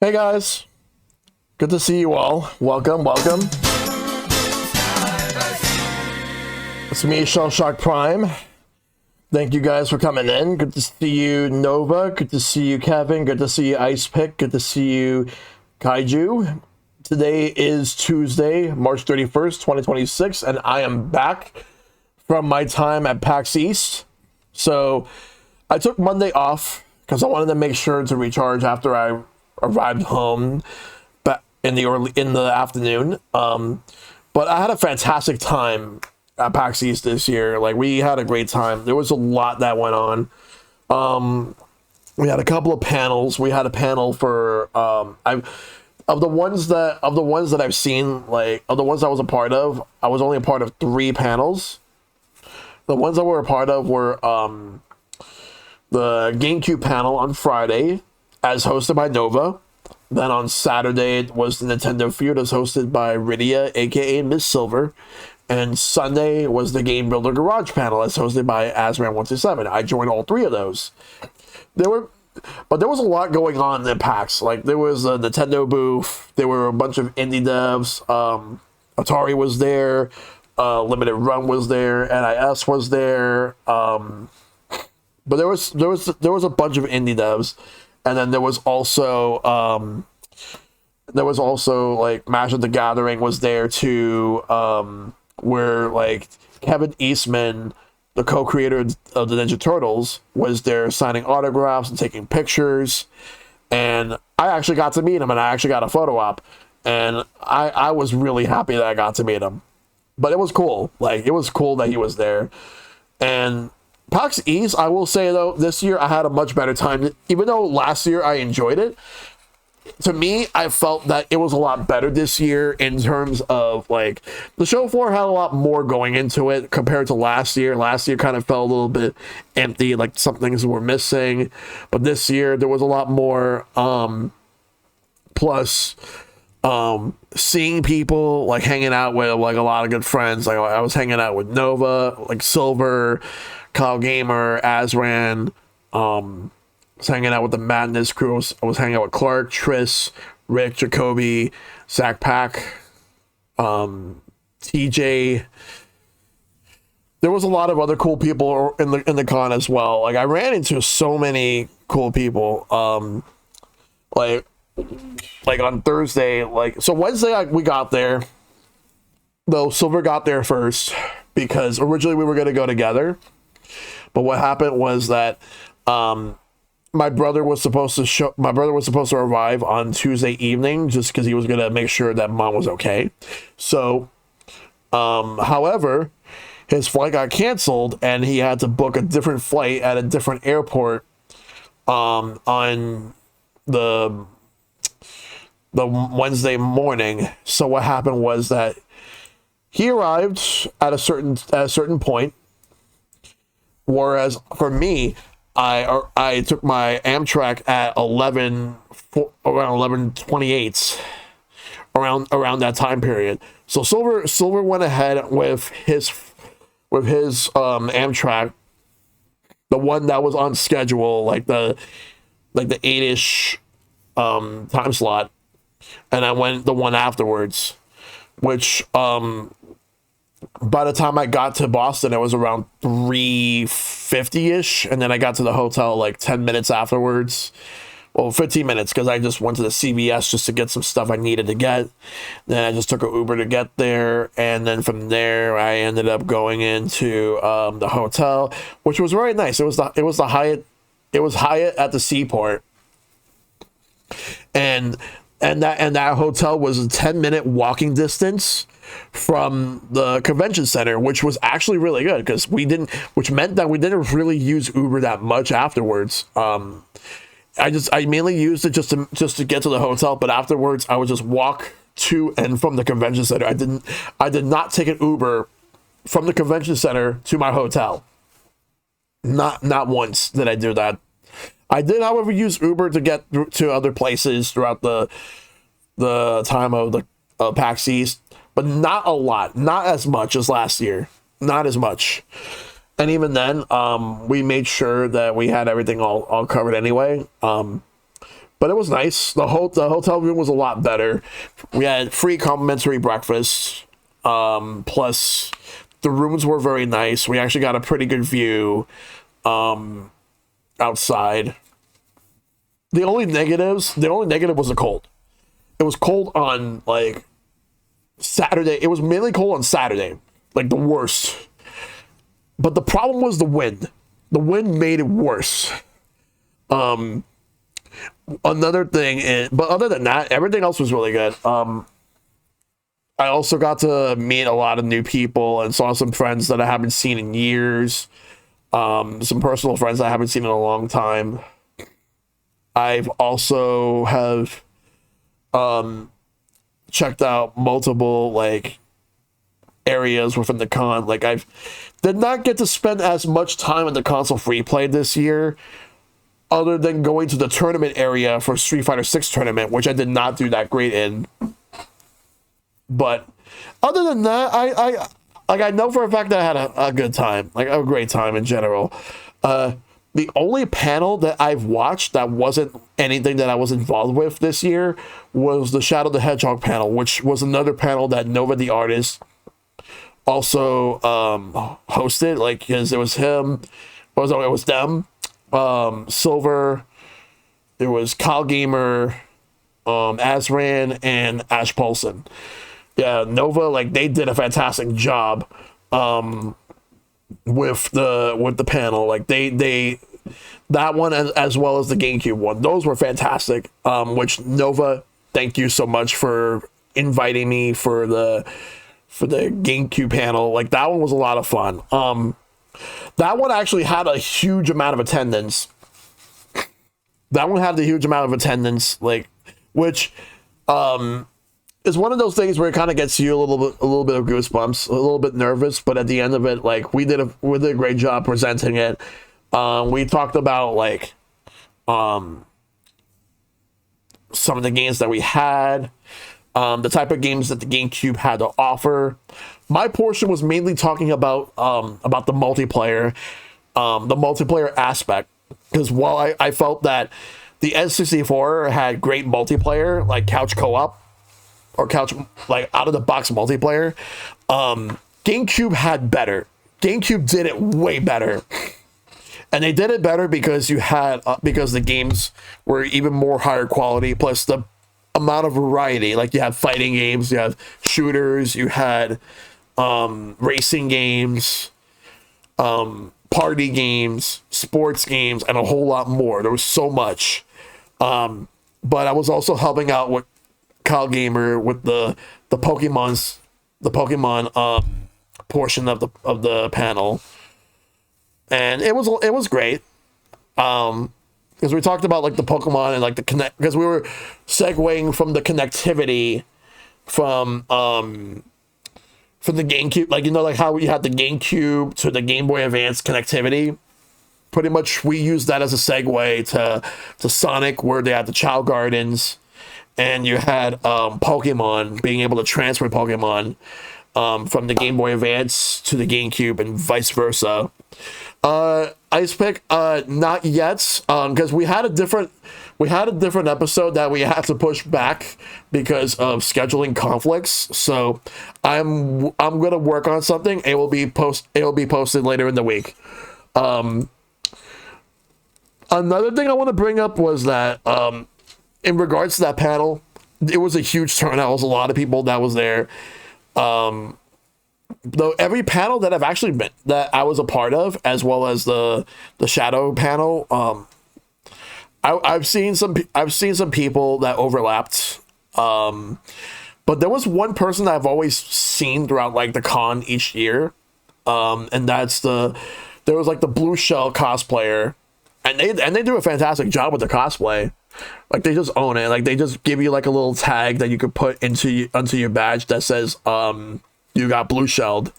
Hey guys, good to see you all. Welcome. It's me, ShellshockPrime. Thank you guys for coming in. Good to see you, Nova. Good to see you, Kevin. Good to see you, Ice Pick. Good to see you, Kaiju. Today is Tuesday, March 31st, 2026, and I am back from my time at PAX East. So I took Monday off because I wanted to make sure to recharge after I arrived home in the afternoon. But I had a fantastic time at PAX East this year. Like, we had a great time. There was a lot that went on. We had a couple of panels. We had a panel for of the ones that I've seen, like of the ones I was a part of, I was only a part of 3 panels. The ones I were a part of were the GameCube panel on Friday, as hosted by Nova. Then on Saturday it was the Nintendo Feud, as hosted by Rydia, aka Miss Silver. And Sunday was the Game Builder Garage panel, as hosted by Asman127. I joined all 3 of those. There was a lot going on in PAX. Like, there was a Nintendo booth. There were a bunch of indie devs. Atari was there. Limited Run was there. NIS was there. But there was a bunch of indie devs. And then there was also like Magic the Gathering was there too, where like Kevin Eastman, the co-creator of the Ninja Turtles, was there signing autographs and taking pictures. And I actually got to meet him, and I actually got a photo op, and I was really happy that I got to meet him. But it was cool. Like, it was cool that he was there. And PAX East, I will say though, this year I had a much better time. Even though last year I enjoyed it, to me, I felt that it was a lot better this year in terms of, like, the show floor had a lot more going into it compared to last year. Last year kind of felt a little bit empty, like some things were missing. But this year there was a lot more, plus seeing people, like, hanging out with, like, a lot of good friends. Like, I was hanging out with Nova, like Silver, Kyle Gamer, Azran, was hanging out with the Madness crew. I was hanging out with Clark, Triss, Rick, Jacoby, Zach Pack, TJ. There was a lot of other cool people in the con as well. Like, I ran into so many cool people. Like on Thursday, so Wednesday we got there. Though Silver got there first because originally we were going to go together. But what happened was that my brother was supposed to arrive on Tuesday evening, just because he was going to make sure that Mom was okay. So, however, his flight got canceled, and he had to book a different flight at a different airport on the Wednesday morning. So what happened was that he arrived at a certain point. Whereas for me, I took my Amtrak at around 11:28, around that time period. So Silver went ahead with his Amtrak, the one that was on schedule, like the 8-ish time slot, and I went the one afterwards, which by the time I got to Boston, it was around 3:50-ish, and then I got to the hotel like 10 minutes afterwards. Well, 15 minutes, because I just went to the CVS just to get some stuff I needed to get. Then I just took an Uber to get there, and then from there I ended up going into the hotel, which was very nice. It was the Hyatt. It was Hyatt at the Seaport, and that hotel was a 10-minute walking distance from the convention center, which was actually really good because which meant that we didn't really use Uber that much afterwards. I mainly used it just to get to the hotel, but afterwards I would just walk to and from the convention center. I did not take an Uber from the convention center to my hotel. Not once did I do that. I did, however, use Uber to get to other places throughout the time of the PAX East, but not a lot, not as much as last year, not as much. And even then, we made sure that we had everything all covered anyway. but it was nice. The hotel room was a lot better. We had free complimentary breakfast. Plus the rooms were very nice. We actually got a pretty good view outside. The only negative was the cold. It was cold on like Saturday. It was mainly cold on Saturday, like the worst. But the problem was the wind. The wind made it worse. Another thing is, but other than that, everything else was really good. I also got to meet a lot of new people and saw some friends that I haven't seen in years. Some personal friends I haven't seen in a long time. I've also have checked out multiple like areas within the con. Like I did not get to spend as much time in the console free play this year, other than going to the tournament area for Street Fighter 6 tournament, which I did not do that great in. But other than that, I know for a fact that I had a good time, like a great time in general. The only panel that I've watched that wasn't anything that I was involved with this year was the Shadow the Hedgehog panel, which was another panel that Nova the artist also hosted. Like, because it was him, it was them, Silver, there was Kyle Gamer, Azran, and Ash Paulson. Yeah, Nova, like, they did a fantastic job with the panel. Like they that one as well as the GameCube one, those were fantastic. Which Nova, thank you so much for inviting me for the GameCube panel. Like that one was a lot of fun. That one actually had a huge amount of attendance. Like, which is one of those things where it kind of gets you a little bit of goosebumps, a little bit nervous, but at the end of it, like we did a great job presenting it. We talked about like some of the games that we had, the type of games that the GameCube had to offer. My portion was mainly talking about the multiplayer aspect, because while I felt that the N64 had great multiplayer, like couch co-op, or couch, like out of the box multiplayer, GameCube had better. GameCube did it way better, and they did it better because because the games were even more higher quality. Plus the amount of variety, like you have fighting games, you have shooters, you had racing games, party games, sports games, and a whole lot more. There was so much. But I was also helping out with Kyle Gamer with the Pokemon portion of the panel, and it was great, because we talked about like the Pokemon and like the connect, because we were segueing from the connectivity from the GameCube, like, you know, like how we had the GameCube to the Game Boy Advance connectivity. Pretty much we used that as a segue to Sonic, where they had the Chow Gardens. And you had Pokemon, being able to transfer Pokemon from the Game Boy Advance to the GameCube and vice versa. Ice Pick, not yet, because we had a different episode that we had to push back because of scheduling conflicts. So I'm gonna work on something. It will be posted later in the week. Another thing I want to bring up was that in regards to that panel, it was a huge turnout. It was a lot of people that was there. Though every panel that I was a part of, as well as the Shadow panel, I've seen some people that overlapped. But there was one person that I've always seen throughout like the con each year, and there was like the Blue Shell cosplayer, and they do a fantastic job with the cosplay. Like they just own it. Like they just give you like a little tag that you could put onto your badge that says you got blue shelled,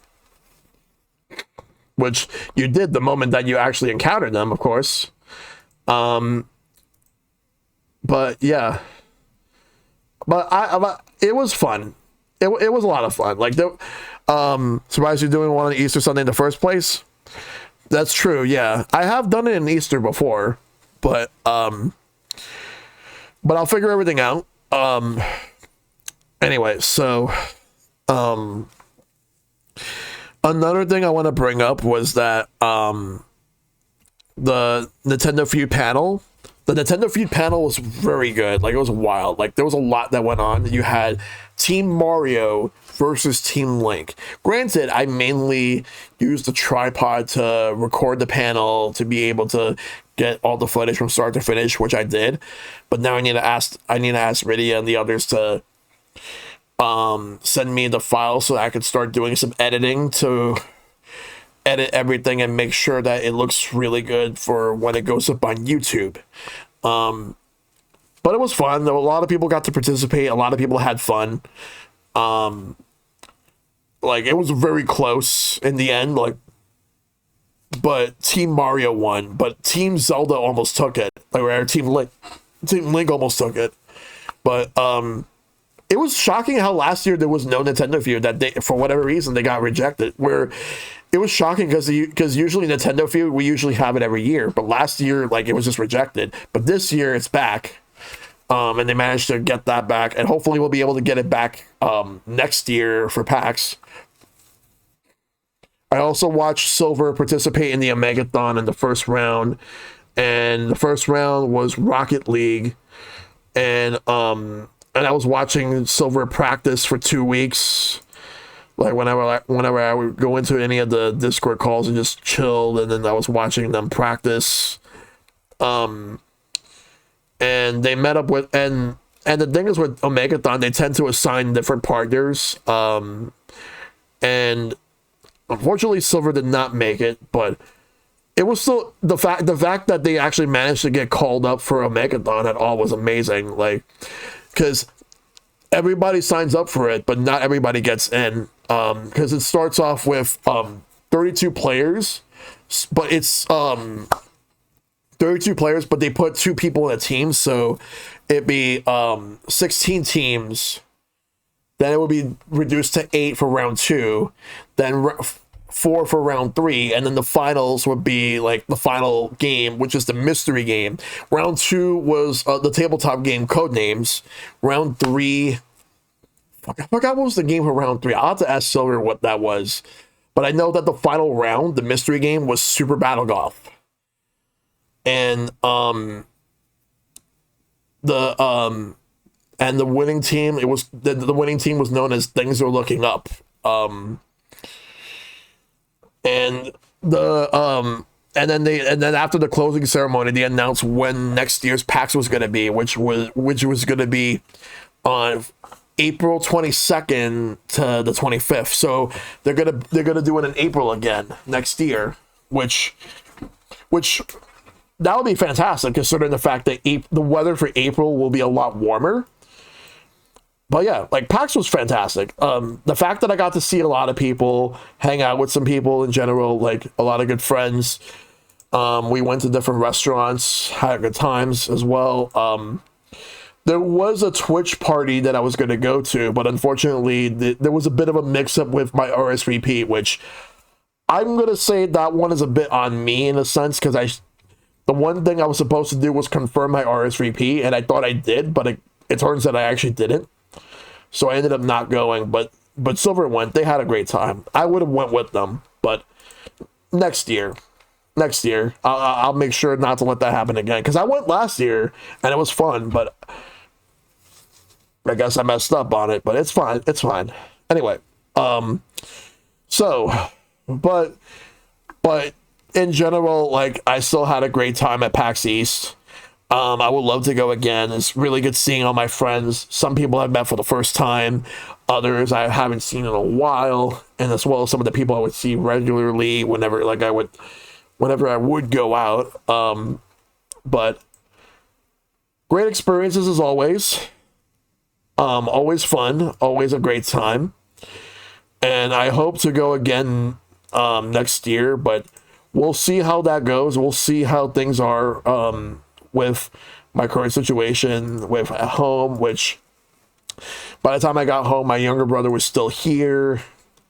which you did the moment that you actually encountered them, of course. But yeah, but it was fun. It was a lot of fun. Like surprised you're doing one on Easter Sunday in the first place. That's true. Yeah, I have done it in Easter before, but but I'll figure everything out. Anyway, so another thing I want to bring up was that the Nintendo Feud panel. The Nintendo Feud panel was very good. Like, it was wild. Like, there was a lot that went on. You had Team Mario versus Team Link. Granted, I mainly used the tripod to record the panel to be able to get all the footage from start to finish, which I did. But now I need to ask Rydia and the others to send me the file so I could start doing some editing to edit everything and make sure that it looks really good for when it goes up on YouTube. But it was fun. A lot of people got to participate. A lot of people had fun. Like, it was very close in the end. Like, but Team Mario won. But Team Zelda almost took it. Like, Team Link almost took it. But it was shocking how last year there was no Nintendo Feud. That they, for whatever reason, they got rejected. Where it was shocking because usually Nintendo Feud, we usually have it every year. But last year, like, it was just rejected. But this year, it's back. And they managed to get that back. And hopefully we'll be able to get it back next year for PAX. I also watched Silver participate in the Omegathon in the first round. And the first round was Rocket League. And I was watching Silver practice for 2 weeks. Like, whenever I would go into any of the Discord calls and just chill, and then I was watching them practice. And they met up with, and the thing is with Omegathon, they tend to assign different partners. And unfortunately, Silver did not make it, but it was still the fact that they actually managed to get called up for Omegathon at all was amazing. Like, because everybody signs up for it, but not everybody gets in. Because it starts off with 32 players, but it's 32 players, but they put 2 people in a team, so it'd be 16 teams. Then it would be reduced to 8 for round 2, then 4 for round 3, and then the finals would be like the final game, which is the mystery game. Round 2 was the tabletop game Codenames. Round 3, I forgot what was the game for round 3. I'll have to ask Silver what that was. But I know that the final round, the mystery game, was Super Battle Golf. And the winning team, it was the winning team was known as Things Are Looking Up. And then after the closing ceremony, they announced when next year's PAX was going to be, which was going to be on April 22nd to the 25th. So they're gonna do it in April again next year, which that would be fantastic, considering the fact that the weather for April will be a lot warmer. But yeah, like, PAX was fantastic. The fact that I got to see a lot of people, hang out with some people in general, like a lot of good friends. We went to different restaurants, had good times as well. There was a Twitch party that I was going to go to, but unfortunately, there was a bit of a mix-up with my RSVP, which I'm going to say that one is a bit on me in a sense, because the one thing I was supposed to do was confirm my RSVP, and I thought I did, but it turns out I actually didn't. So I ended up not going, but Silver went. They had a great time. I would have went with them, but next year, I'll make sure not to let that happen again, because I went last year, and it was fun, but I guess I messed up on it, but it's fine. It's fine. Anyway, but in general, like, I still had a great time at PAX East. I would love to go again. It's really good seeing all my friends. Some people I've met for the first time, others I haven't seen in a while, and as well as some of the people I would see regularly whenever I would go out. But great experiences as always. Always fun, always a great time. And I hope to go again next year, but we'll see how that goes. We'll see how things are with my current situation with at home, which by the time I got home, my younger brother was still here.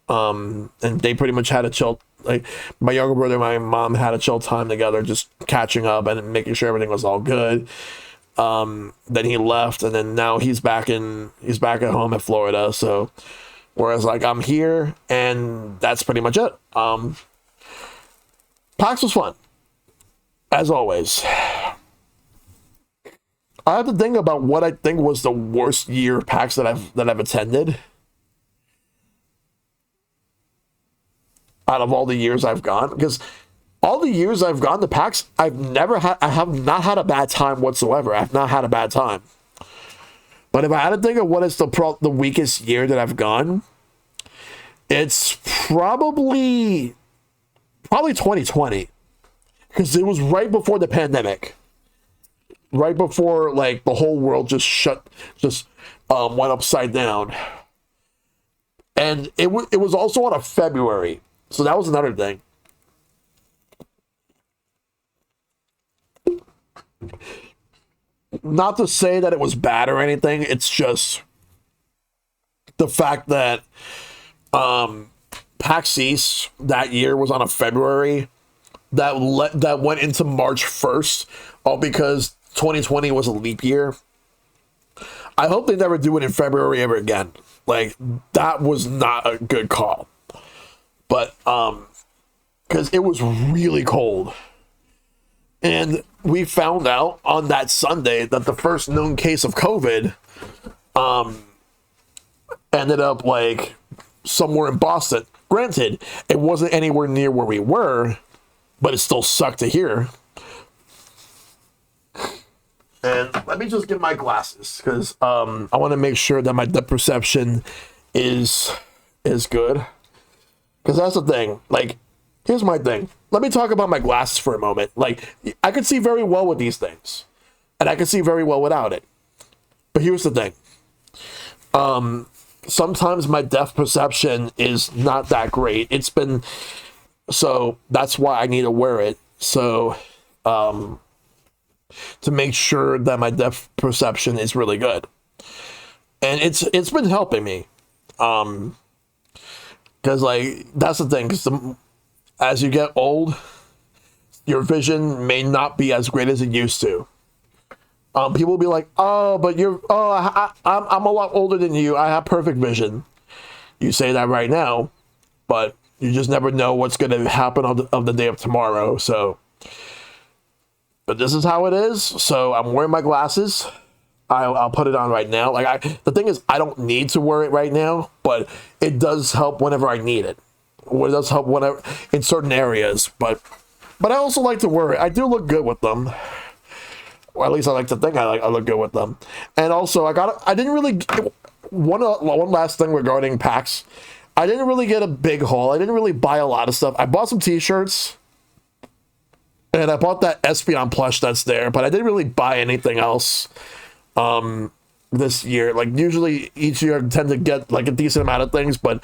And they pretty much had a chill, like, my younger brother and my mom had a chill time together, just catching up and making sure everything was all good. Then he left, and then now he's back at home in Florida. So, whereas like I'm here, and that's pretty much it. PAX was fun, as always. I have to think about what I think was the worst year of PAX that I've attended. Out of all the years I've gone, because all the years I've gone to PAX, I have not had a bad time whatsoever. I've not had a bad time. But if I had to think of what is the weakest year that I've gone, it's probably 2020, because it was right before the pandemic, right before like the whole world just went upside down, and it was also on a February. So that was another thing. Not to say that it was bad or anything. It's just the fact that PAX East that year was on a February that went into March 1st, all because 2020 was a leap year. I hope they never do it in February ever again. Like, that was not a good call. But, because it was really cold. And we found out on that Sunday that the first known case of COVID, ended up, like, somewhere in Boston. Granted, it wasn't anywhere near where we were, but it still sucked to hear. And let me just get my glasses, because, I want to make sure that my depth perception is good. Because that's the thing. Like, here's my thing. Let me talk about my glasses for a moment. Like, I can see very well with these things, and I can see very well without it. But here's the thing. Sometimes my depth perception is not that great. So that's why I need to wear it. So, to make sure that my depth perception is really good. And it's been helping me. Because, like, that's the thing. Because as you get old, your vision may not be as great as it used to. People will be like, "Oh, but I'm a lot older than you. I have perfect vision." You say that right now, but you just never know what's going to happen on the day of tomorrow. So, but this is how it is. So I'm wearing my glasses. I'll put it on right now. Like, the thing is, I don't need to wear it right now, but it does help whenever I need it. It does help whenever in certain areas, but I also like to wear it. I do look good with them. Or at least I like to think I look good with them. And also, I didn't really one last thing regarding PAX. I didn't really get a big haul. I didn't really buy a lot of stuff. I bought some t-shirts. And I bought that Espeon plush that's there, but I didn't really buy anything else. This year, like, usually each year I tend to get like a decent amount of things, but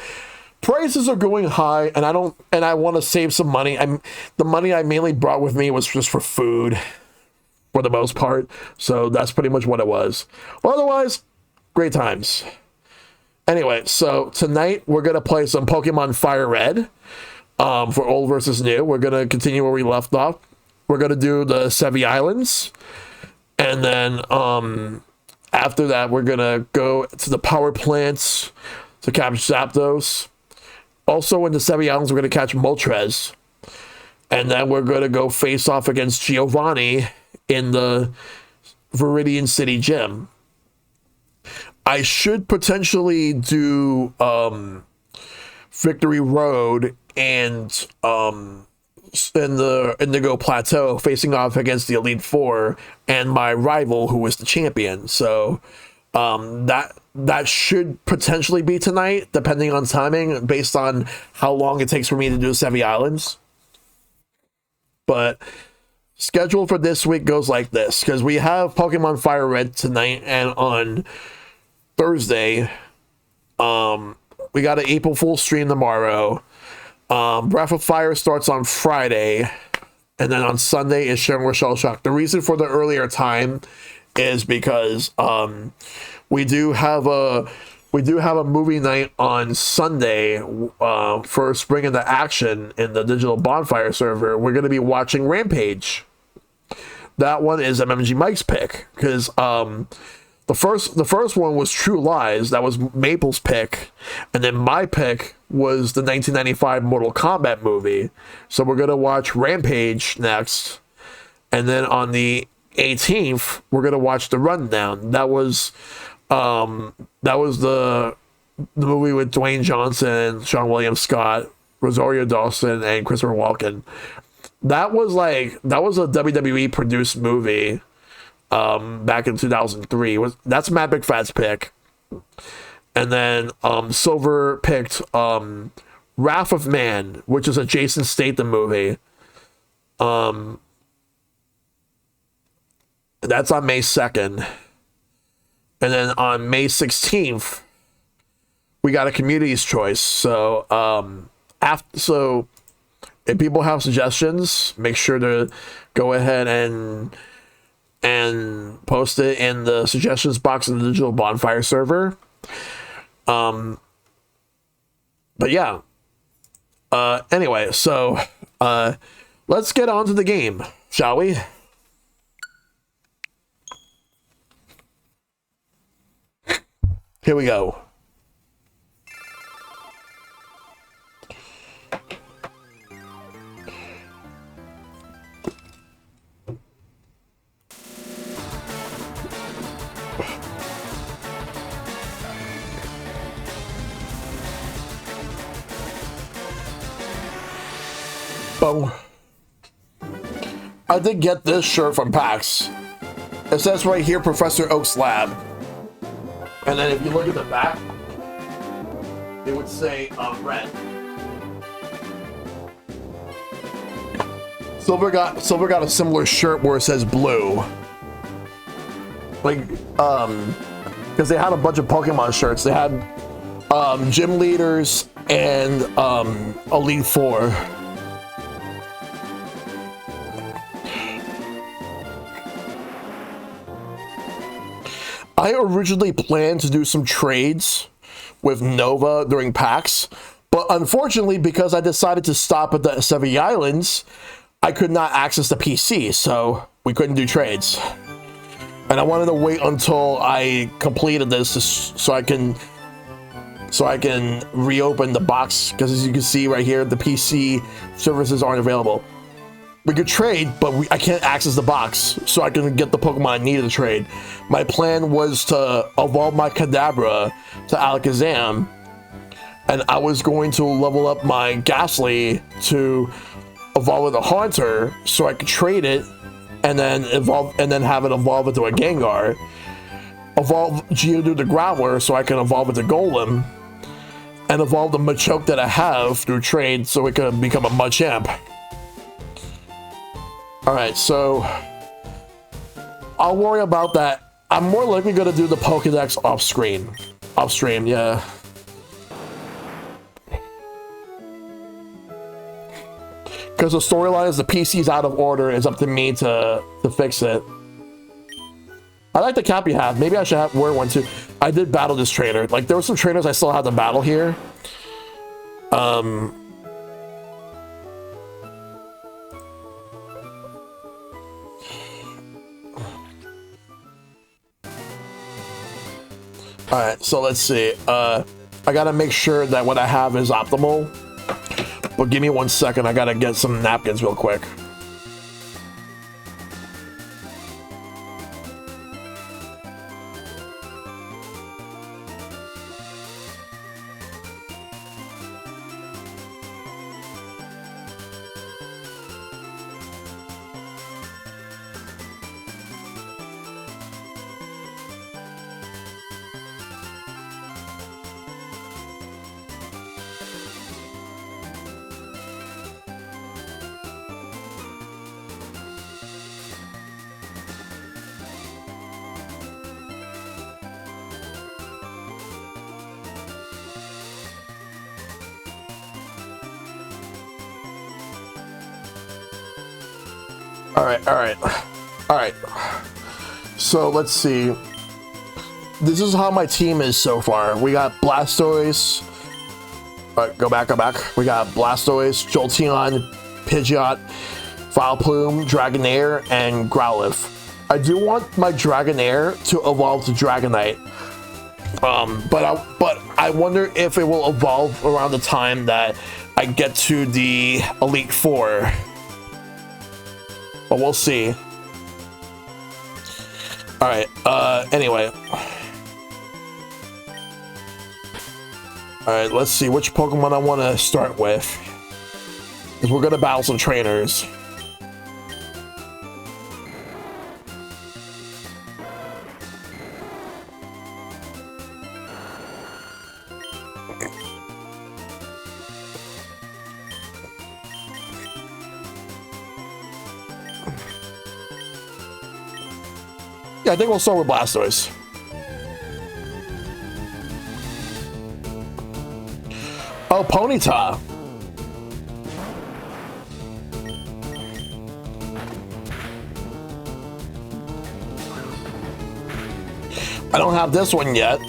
prices are going high, and I want to save some money. The money I mainly brought with me was just for food, for the most part. So that's pretty much what it was. Well, otherwise, great times. Anyway, so tonight we're gonna play some Pokemon FireRed, for old versus new. We're gonna continue where we left off. We're gonna do the Sevi Islands. And then after that, we're going to go to the power plants to catch Zapdos. Also, in the Sevi Islands, we're going to catch Moltres. And then we're going to go face off against Giovanni in the Viridian City Gym. I should potentially do Victory Road and in the Indigo Plateau, facing off against the Elite Four and my rival, who is the champion. So that should potentially be tonight, depending on timing, based on how long it takes for me to do Sevi Islands. But schedule for this week goes like this, because we have Pokemon FireRed tonight, and on Thursday, we got an April Fool's stream tomorrow. Breath of Fire starts on Friday, and then on Sunday is Sharing with Shell Shock. The reason for the earlier time is because we do have a movie night on Sunday for Spring into Action in the Digital Bonfire server. We're going to be watching Rampage. that one is MMG Mike's pick, because the first one was True Lies. That was Maple's pick, and then my pick was the 1995 Mortal Kombat movie. So we're gonna watch Rampage next, and then on the 18th we're gonna watch The Rundown. That was the movie with Dwayne Johnson, Sean William Scott, Rosario Dawson, and Christopher Walken. That was a WWE produced movie back in 2003. That's Matt McFadden's pick. And then Silver picked Wrath of Man, which is a Jason Statham movie. That's on May 2nd. And then on May 16th, we got a community's choice. So if people have suggestions, make sure to go ahead and post it in the suggestions box in the Digital Bonfire server. But yeah. Anyway, so let's get on to the game, shall we? Here we go. Boom. I did get this shirt from PAX. It says right here, Professor Oak's lab. And then if you look at the back, it would say red. Silver got a similar shirt where it says blue. Like, because they had a bunch of Pokemon shirts. They had Gym Leaders and Elite Four. I originally planned to do some trades with Nova during PAX, but unfortunately, because I decided to stop at the Sevi Islands, I could not access the PC, so we couldn't do trades. And I wanted to wait until I completed this so I can reopen the box, because as you can see right here, the PC services aren't available. We could trade, but I can't access the box, so I can get the Pokemon I needed to trade. My plan was to evolve my Kadabra to Alakazam, and I was going to level up my Ghastly to evolve with a Haunter, so I could trade it, and then have it evolve into a Gengar. Evolve Geodude to Growler, so I can evolve it to Golem, and evolve the Machoke that I have through trade, so it can become a Machamp. Alright, so I'll worry about that. I'm more likely going to do the Pokédex off-screen. Off-stream, yeah. Because the storyline is the PC's out of order. It's up to me to fix it. I like the cap you have. Maybe I should wear one too. I did battle this trainer. Like, there were some trainers I still had to battle here. Alright, so let's see. I gotta make sure that what I have is optimal. But give me 1 second, I gotta get some napkins real quick. Alright. So let's see. This is how my team is so far. We got Blastoise. Alright, go back. We got Blastoise, Jolteon, Pidgeot, Vileplume, Dragonair, and Growlithe. I do want my Dragonair to evolve to Dragonite. But I wonder if it will evolve around the time that I get to the Elite Four. But we'll see. Alright, anyway. Alright, let's see which Pokemon I want to start with. Because we're going to battle some trainers. Yeah, I think we'll start with Blastoise. Oh, Ponyta. I don't have this one yet.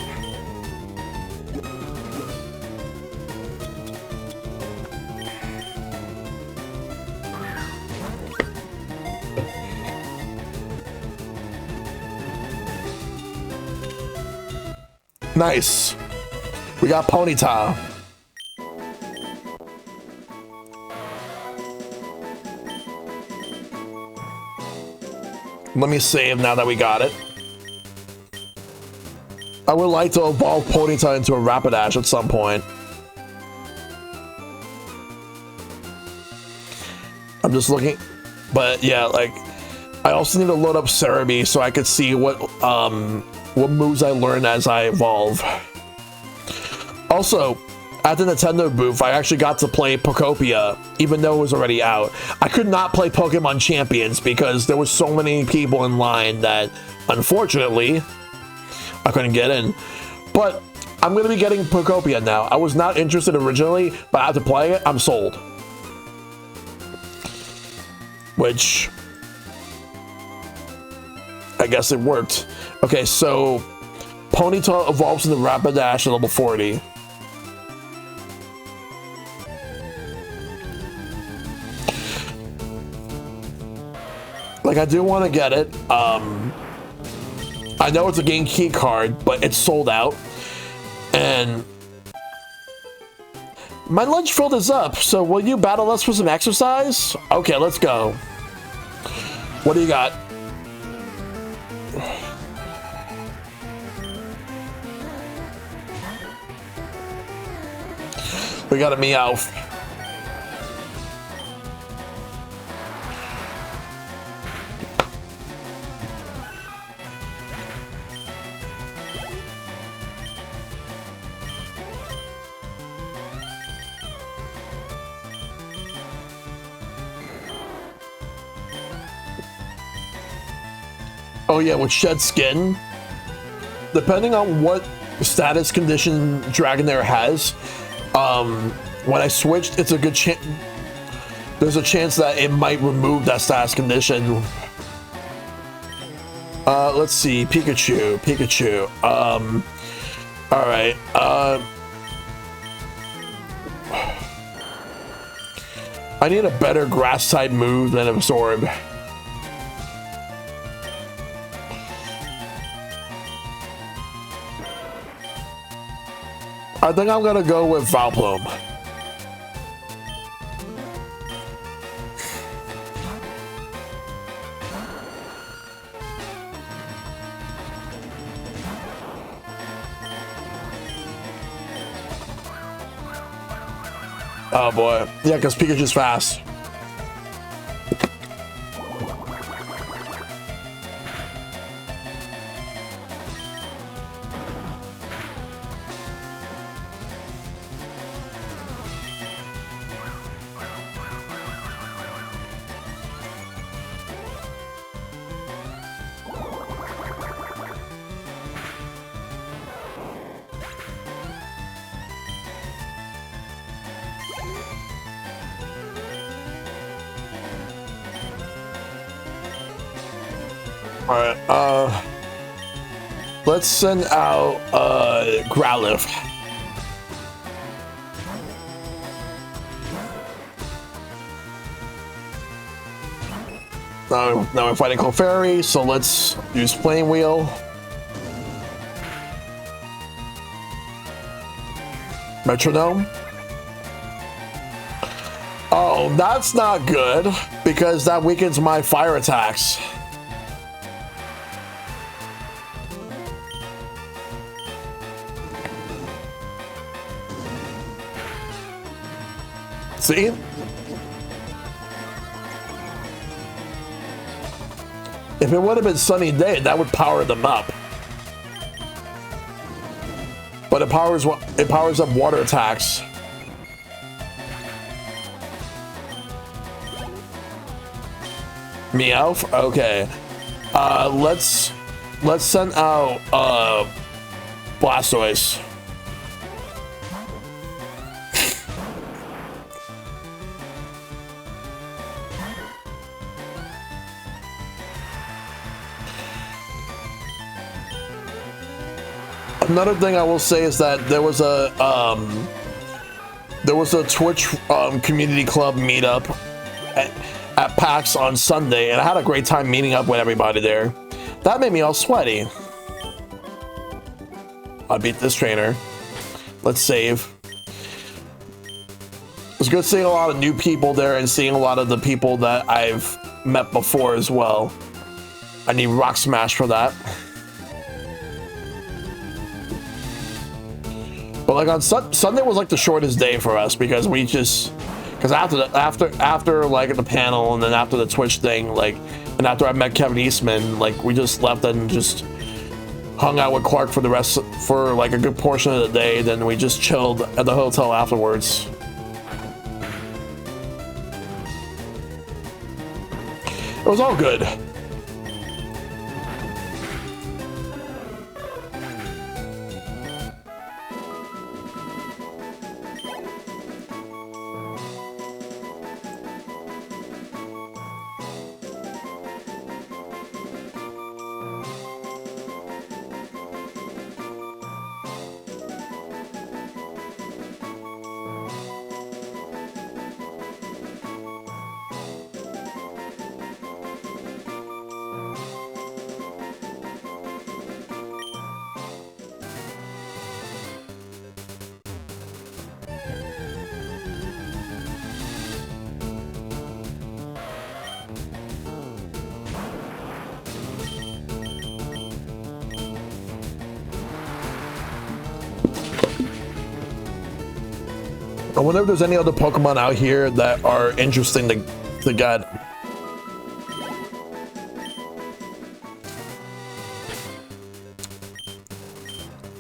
Nice. We got Ponyta. Let me save now that we got it. I would like to evolve Ponyta into a Rapidash at some point. I'm just looking, but yeah, like I also need to load up Cerebi so I could see what moves I learn as I evolve. Also, at the Nintendo booth, I actually got to play Pokopia, even though it was already out. I could not play Pokemon Champions because there were so many people in line that, unfortunately, I couldn't get in. But I'm going to be getting Pokopia now. I was not interested originally, but after playing it, I'm sold. Which, I guess it worked. Okay, so Ponyta evolves into Rapidash at level 40. Like, I do want to get it. I know it's a game key card, but it's sold out. And my lunch filled is up, so will you battle us for some exercise? Okay, let's go. What do you got? We got a Meowth. Oh yeah, with Shed Skin, depending on what status condition Dragonair has, when I switched, it's a good chance. There's a chance that it might remove that status condition. Let's see, Pikachu. All right. I need a better grass type move than Absorb. I think I'm gonna go with Vileplume. Oh boy, yeah, because Pikachu's fast. Alright, let's send out, Growlithe. Now we're fighting Clefairy, so let's use Flame Wheel. Metronome. Oh, that's not good, because that weakens my fire attacks. See? If it would have been sunny day, that would power them up. But it powers up water attacks. Meowth? Okay. Let's send out Blastoise. Another thing I will say is that there was a Twitch community club meetup at PAX on Sunday, and I had a great time meeting up with everybody there. That made me all sweaty. I beat this trainer. Let's save. It was good seeing a lot of new people there and seeing a lot of the people that I've met before as well. I need Rock Smash for that. But like on Sunday was like the shortest day for us because after like the panel and then after the Twitch thing, like, and after I met Kevin Eastman, like we just left and just hung out with Clark for like a good portion of the day. Then we just chilled at the hotel afterwards. It was all good. I wonder if there's any other Pokemon out here that are interesting to get.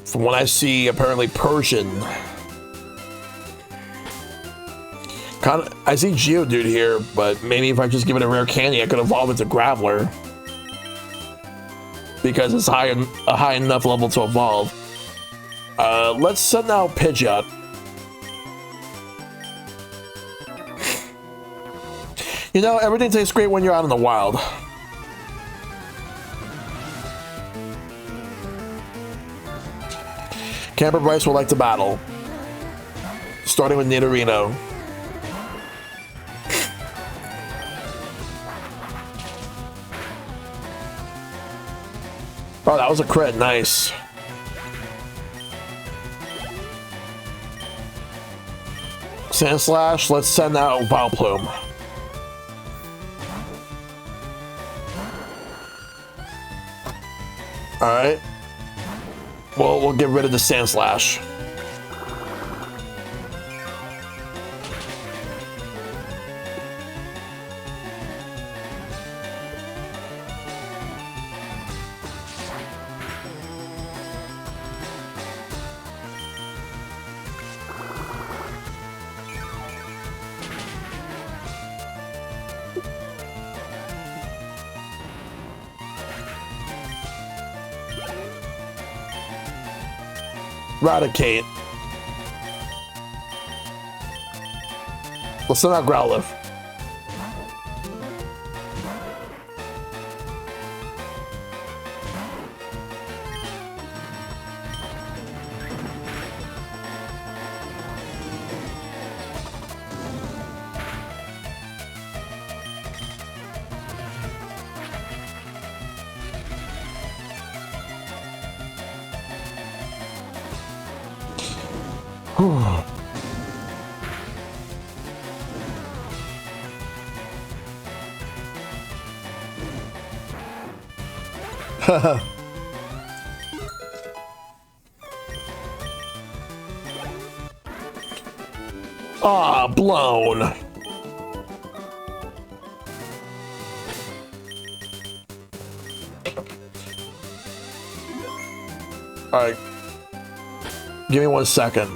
From what I see, apparently Persian. I see Geodude here, but maybe if I just give it a rare candy, I could evolve it to Graveler. Because it's a high enough level to evolve. Let's send out Pidgeot. You know, everything tastes great when you're out in the wild. Camper Bryce would like to battle. Starting with Nidorino. Oh, that was a crit. Nice. Sandslash, let's send out Vileplume. Alright. Well, we'll get rid of the Sandslash. Eradicate. Let's send out Growlithe. Ah, blown. All right. Give me 1 second.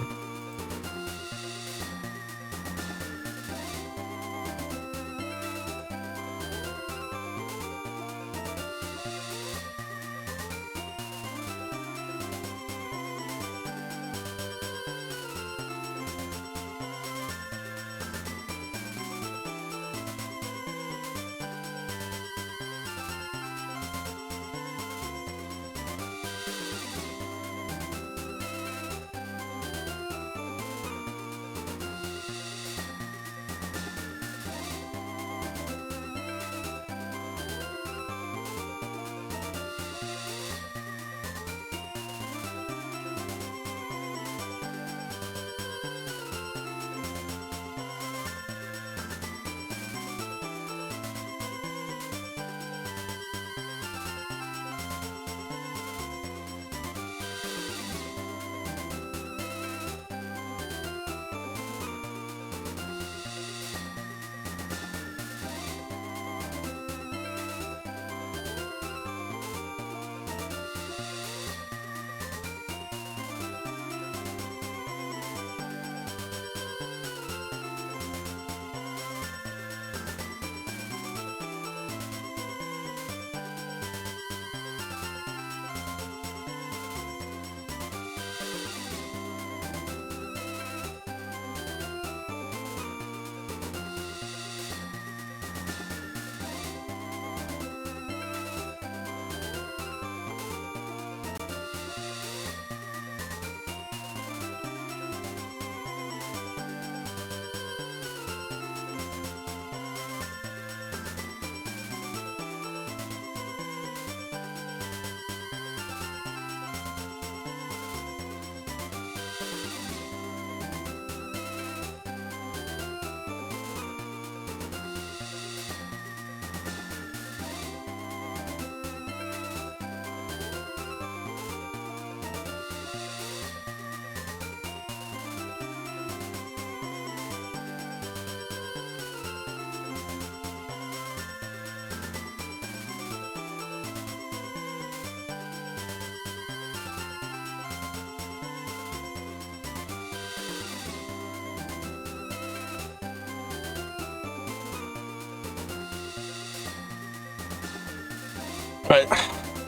Right.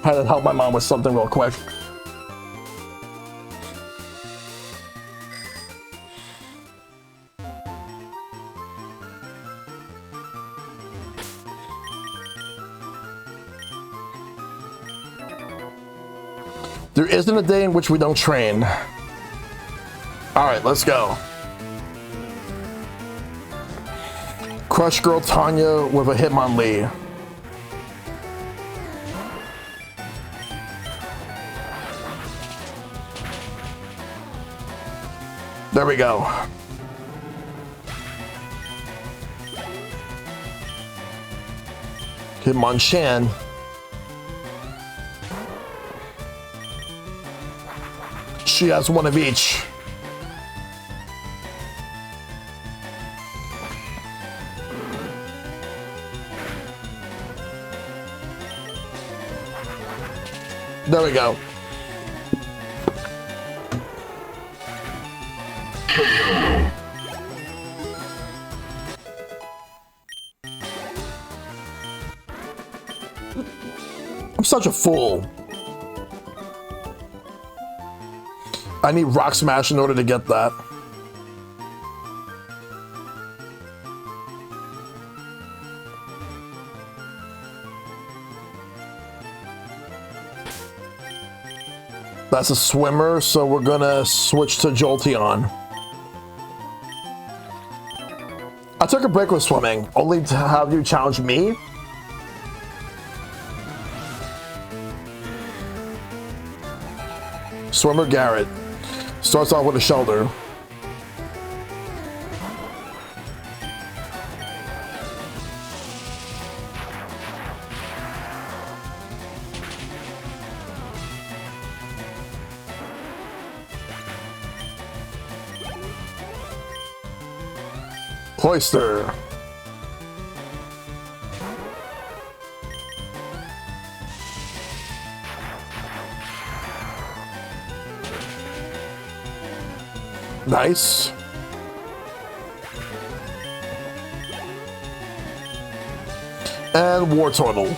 Had to help my mom with something real quick. There isn't a day in which we don't train. All right, let's go. Crush Girl Tanya with a Hitmonlee. There we go. Hitmonchan. She has one of each. There we go. I'm such a fool. I need Rock Smash in order to get that. That's a swimmer, so we're gonna switch to Jolteon. I took a break with swimming, only to have you challenge me. Swimmer Garrett starts off with a shoulder. Cloister. Nice. And War Turtle.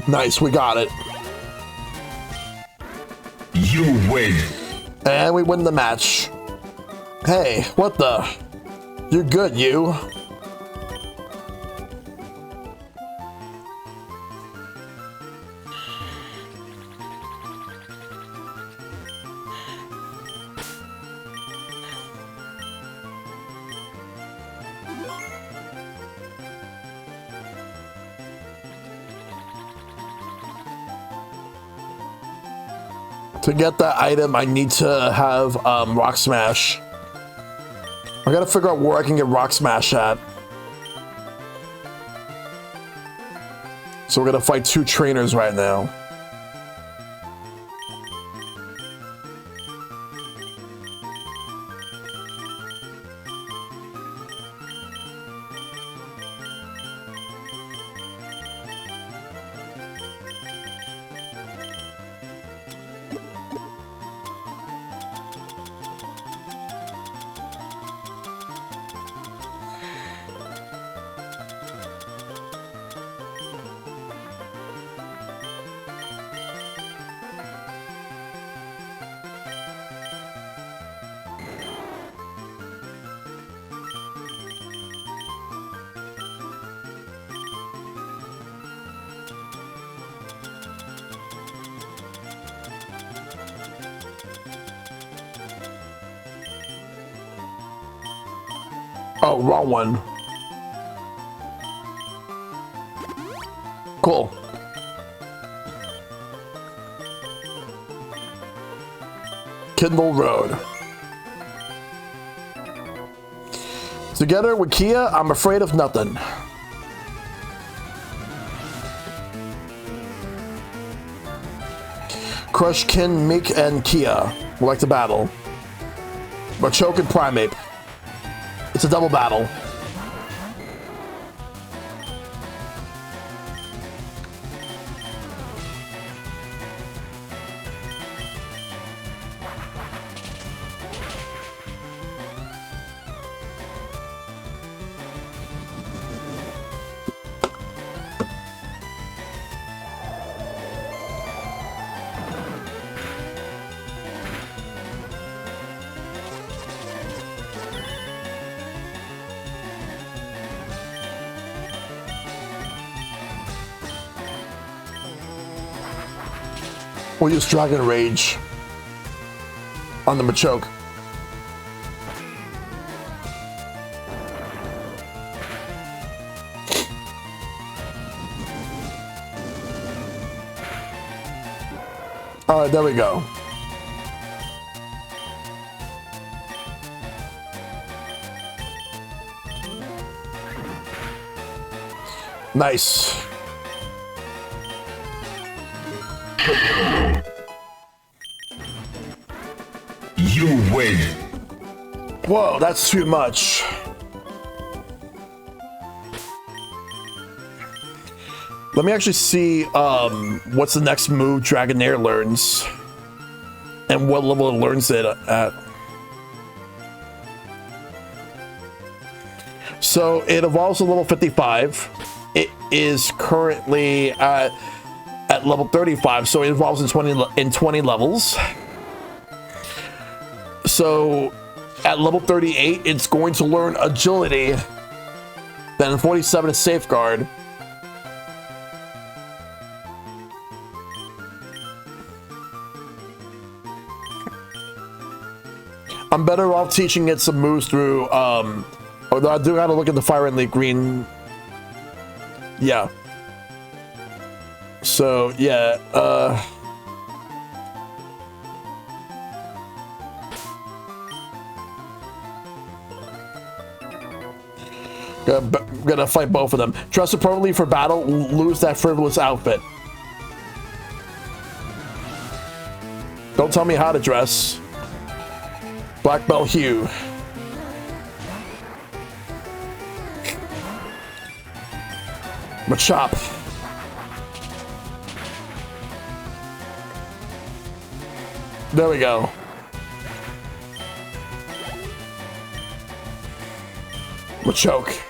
Nice, we got it. You win. And we win the match. Hey, what the? You're good, you. To get that item, I need to have Rock Smash. I gotta figure out where I can get Rock Smash at. So we're gonna fight 2 trainers right now. Oh, wrong one. Cool. Kindle Road. Together with Kia, I'm afraid of nothing. Crush, Kin, Meek, and Kia would like to battle. Machoke and Primeape. It's a double battle. We'll use Dragon Rage on the Machoke. All right, there we go. Nice. You win. Whoa, that's too much. Let me actually see what's the next move Dragonair learns and what level it learns it at. So it evolves to level 55. It is currently at level 35, so it evolves in 20 levels. So at level 38, it's going to learn Agility. Then 47 is Safeguard. I'm better off teaching it some moves through, although I do have to look at the FireRed League Green. Yeah. So, yeah, Gonna fight both of them. Dress appropriately for battle, lose that frivolous outfit. Don't tell me how to dress. Black belt hue. Machop. There we go. Machoke.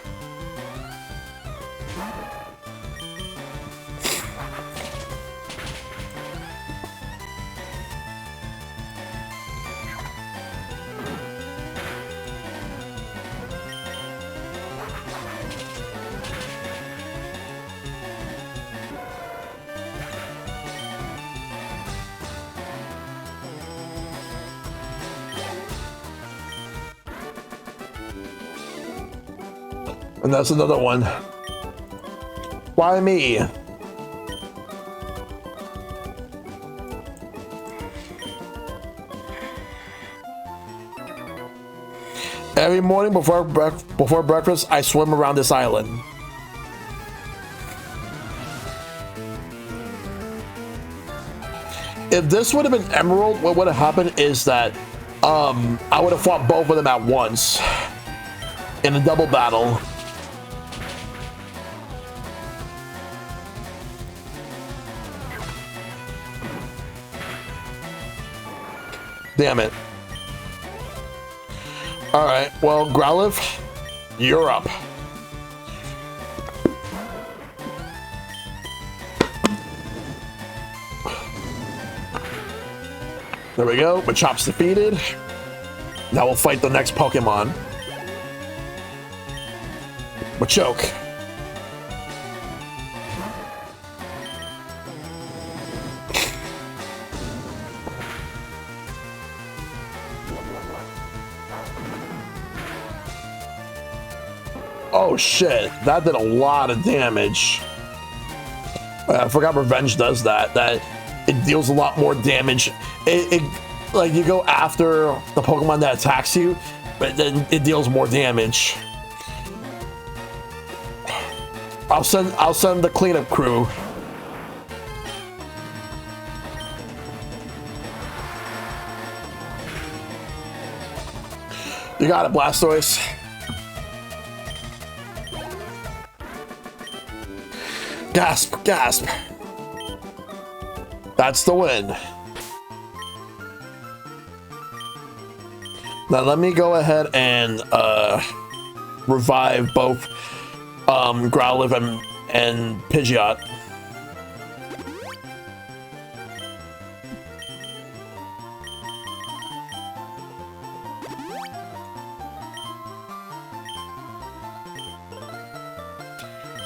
And that's another one. Why me? Every morning before breakfast, I swim around this island. If this would have been Emerald, what would have happened is that I would have fought both of them at once in a double battle. Damn it. Alright, well, Growlithe, you're up. There we go, Machop's defeated. Now we'll fight the next Pokemon. Machoke. Oh shit, that did a lot of damage. I forgot Revenge does that. That it deals a lot more damage. It like you go after the Pokemon that attacks you, but then it deals more damage. I'll send the cleanup crew. You got it, Blastoise. Gasp, gasp. That's the win. Now let me go ahead and revive both Growlithe and Pidgeot.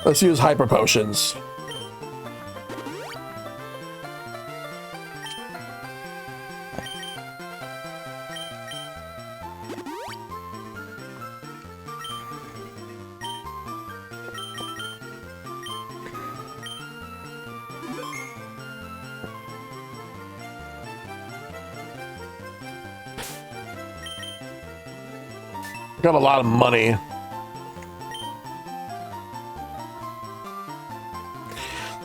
Let's use Hyper Potions. Got a lot of money.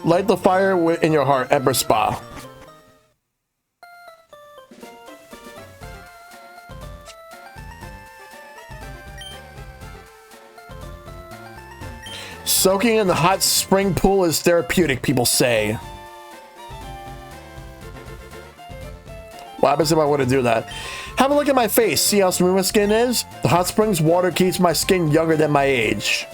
Light the fire in your heart, Ember Spa. Soaking in the hot spring pool is therapeutic, people say. What happens if I want to do that? Have a look at my face. See how smooth my skin is? The hot springs water keeps my skin younger than my age.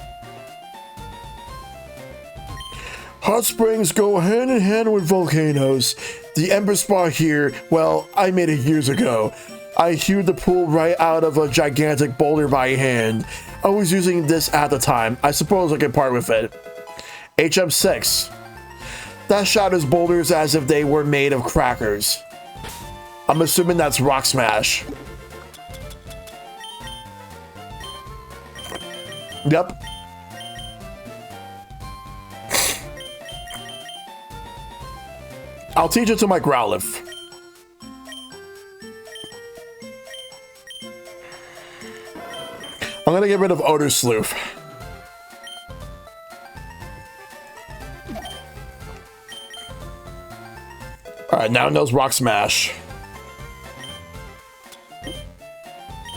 Hot springs go hand in hand with volcanoes. The Ember Spa here, well, I made it years ago. I hewed the pool right out of a gigantic boulder by hand. I was using this at the time. I suppose I could part with it. HM6. That shatters boulders as if they were made of crackers. I'm assuming that's Rock Smash. Yep. I'll teach it to my Growlithe. I'm gonna get rid of Odor Sleuth. All right, now it knows Rock Smash.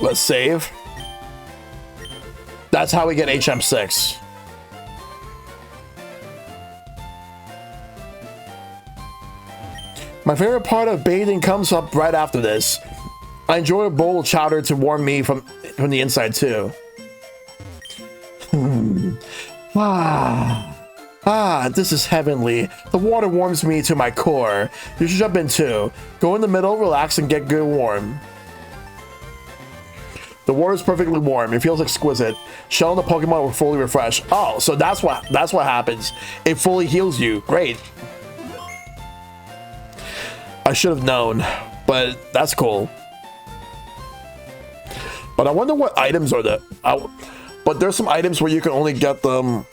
Let's save. That's how we get HM6. My favorite part of bathing comes up right after this. I enjoy a bowl of chowder to warm me from the inside too. This is heavenly. The water warms me to my core. You should jump in too. Go in the middle, relax, and get good warm. The water is perfectly warm. It feels exquisite. Shell and the Pokemon were fully refreshed. Oh, so that's what happens. It fully heals you. Great. I should have known, but that's cool. But I wonder what items are the. But there's some items where you can only get them.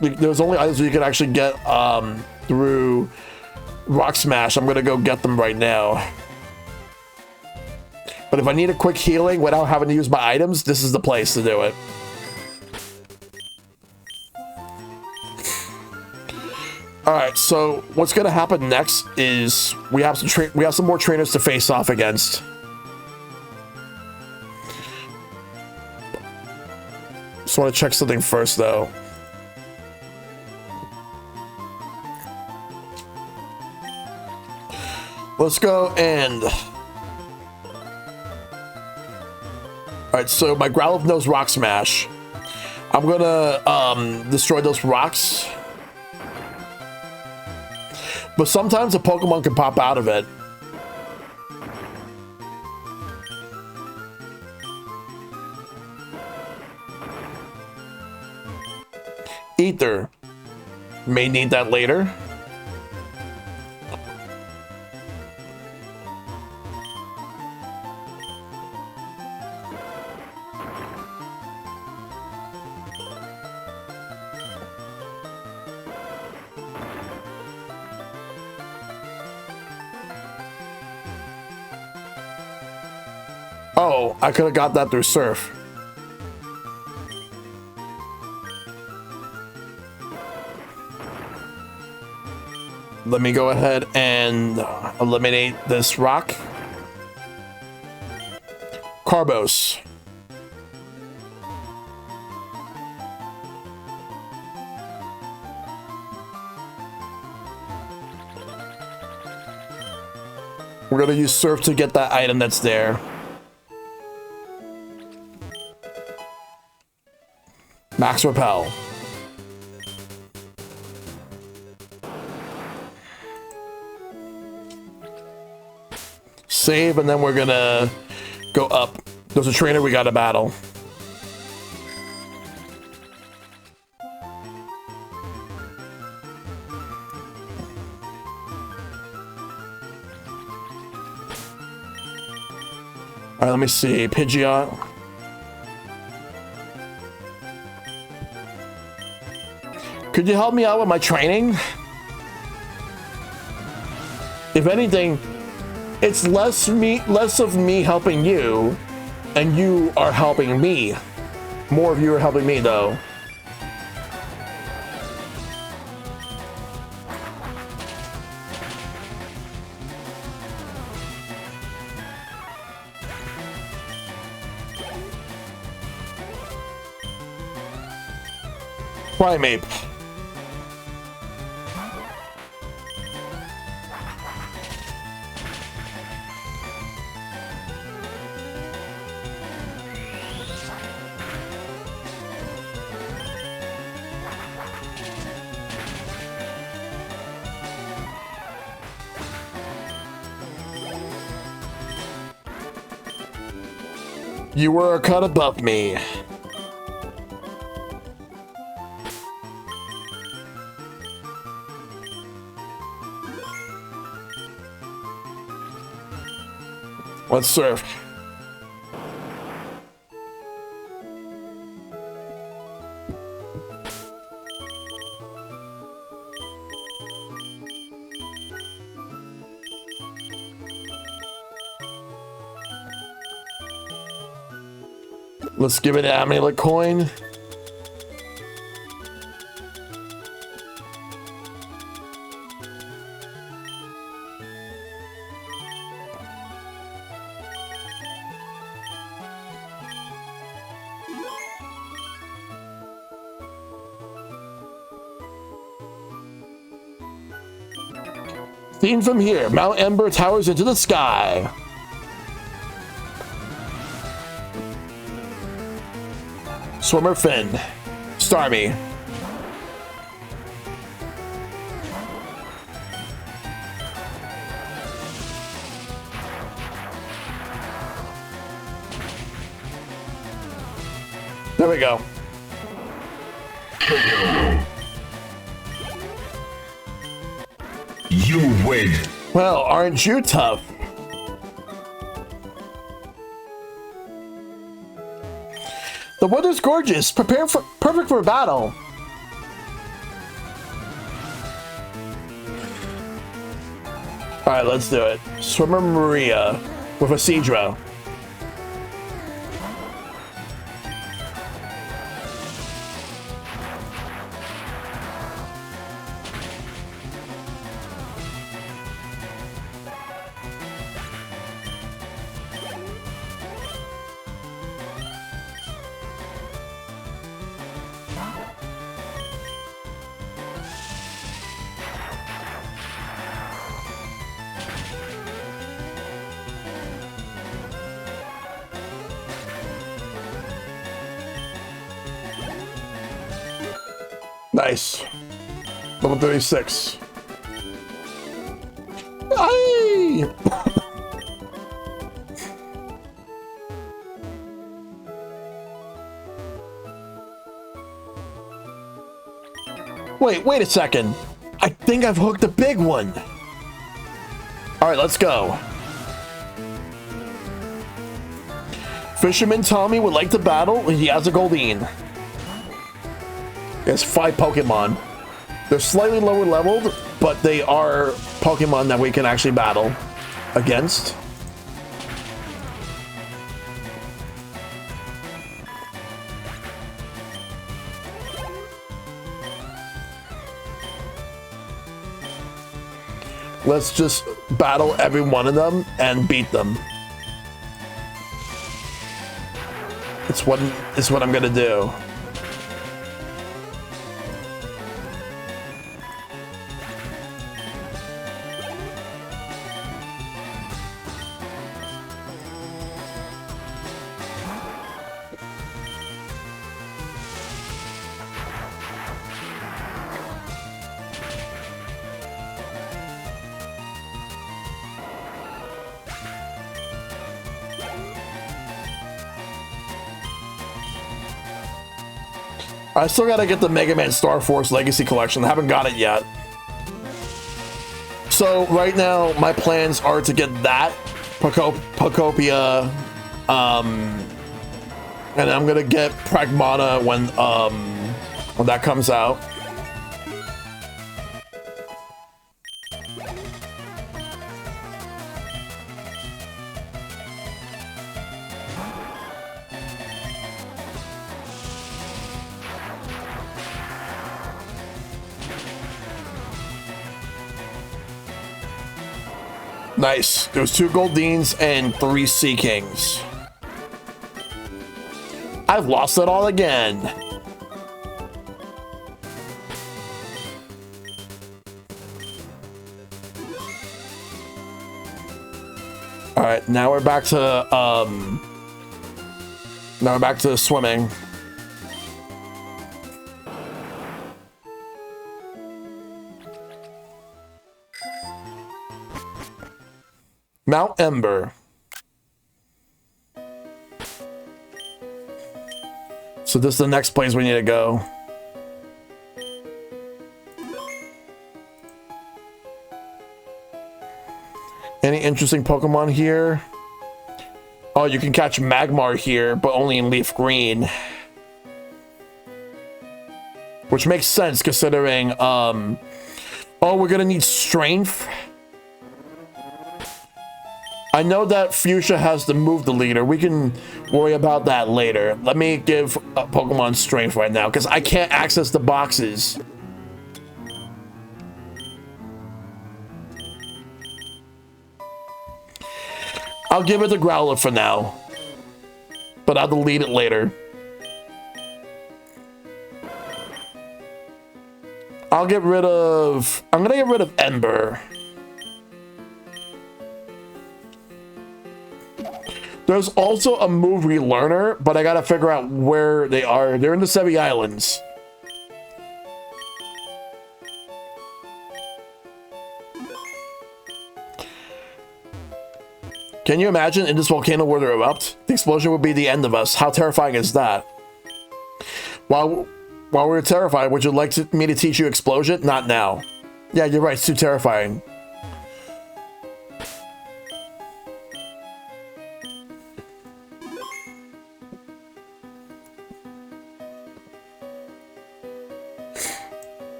There's only items where you can actually get through Rock Smash. I'm gonna go get them right now. But if I need a quick healing without having to use my items, this is the place to do it. All right, so what's gonna happen next is we have some more trainers to face off against. Just want to check something first, though. Let's go and. All right, so my Growlithe knows Rock Smash. I'm gonna destroy those rocks. But sometimes a Pokemon can pop out of it. Ether. May need that later. Oh, I could have got that through Surf. Let me go ahead and eliminate this rock. Carbos. We're gonna use Surf to get that item that's there. Max Repel. Save, and then we're gonna go up. There's a trainer we gotta battle. All right, let me see. Pidgeot. Could you help me out with my training? If anything, it's less of me helping you, and you are helping me. More of you are helping me, though. Primeape. You were a cut above me. Let's Surf. Let's give it an amulet coin. Seen from here, Mount Ember towers into the sky. Swimmer Finn. Starmie. There we go. You win. Well, aren't you tough? The weather's gorgeous. Perfect for a battle. All right, let's do it. Swimmer Maria with a Seadra. Nice. Level 36. Aye! Wait a second. I think I've hooked a big one. All right, let's go. Fisherman Tommy would like to battle. He has a Goldeen. He has 5 Pokemon. They're slightly lower leveled, but they are Pokemon that we can actually battle against. Let's just battle every one of them and beat them. It's what I'm gonna do. I still gotta get the Mega Man Star Force Legacy Collection. I haven't got it yet. So right now, my plans are to get that Pokopia, and I'm gonna get Pragmata when that comes out. Nice. There was 2 Goldeens and 3 Sea Kings. I've lost it all again. All right, now we're back to swimming. Mount Ember. So this is the next place we need to go. Any interesting Pokemon here? Oh, you can catch Magmar here, but only in Leaf Green. Which makes sense considering, oh, we're gonna need Strength. I know that Fuchsia has to move the leader. We can worry about that later. Let me give Pokemon Strength right now, because I can't access the boxes. I'll give it to Growler for now, but I'll delete it later. I'm gonna get rid of Ember. There's also a move relearner, but I gotta figure out where they are. They're in the Sevi Islands. Can you imagine in this volcano were to erupt? The explosion would be the end of us. How terrifying is that? While we're terrified, would you like me to teach you explosion? Not now. Yeah, you're right. It's too terrifying.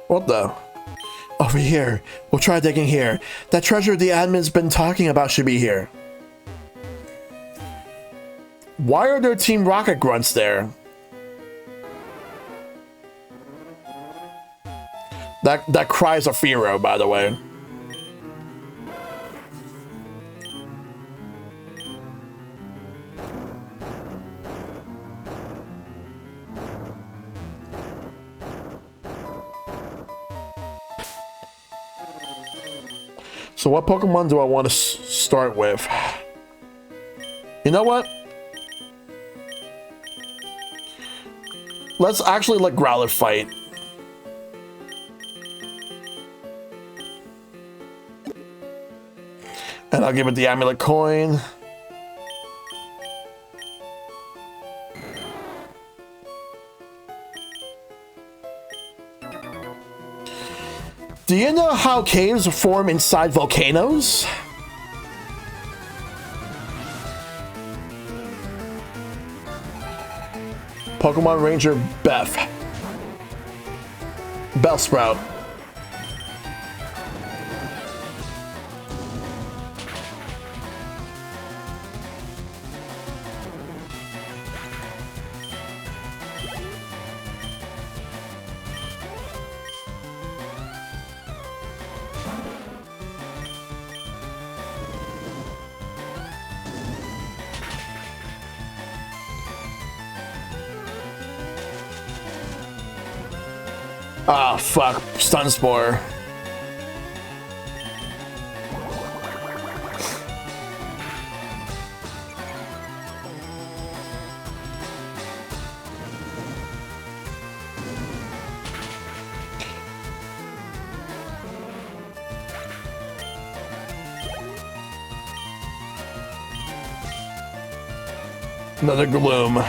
What the? Over here. We'll try digging here. That treasure the admin's been talking about should be here. Why are there Team Rocket grunts there? That cries a Firo, by the way. So what Pokemon do I want to start with? You know what? Let's actually let Growlithe fight. And I'll give it the amulet coin. Do you know how caves form inside volcanoes? Pokemon Ranger Beth. Bellsprout. Ah, fuck. Stun Spore. Another Gloom.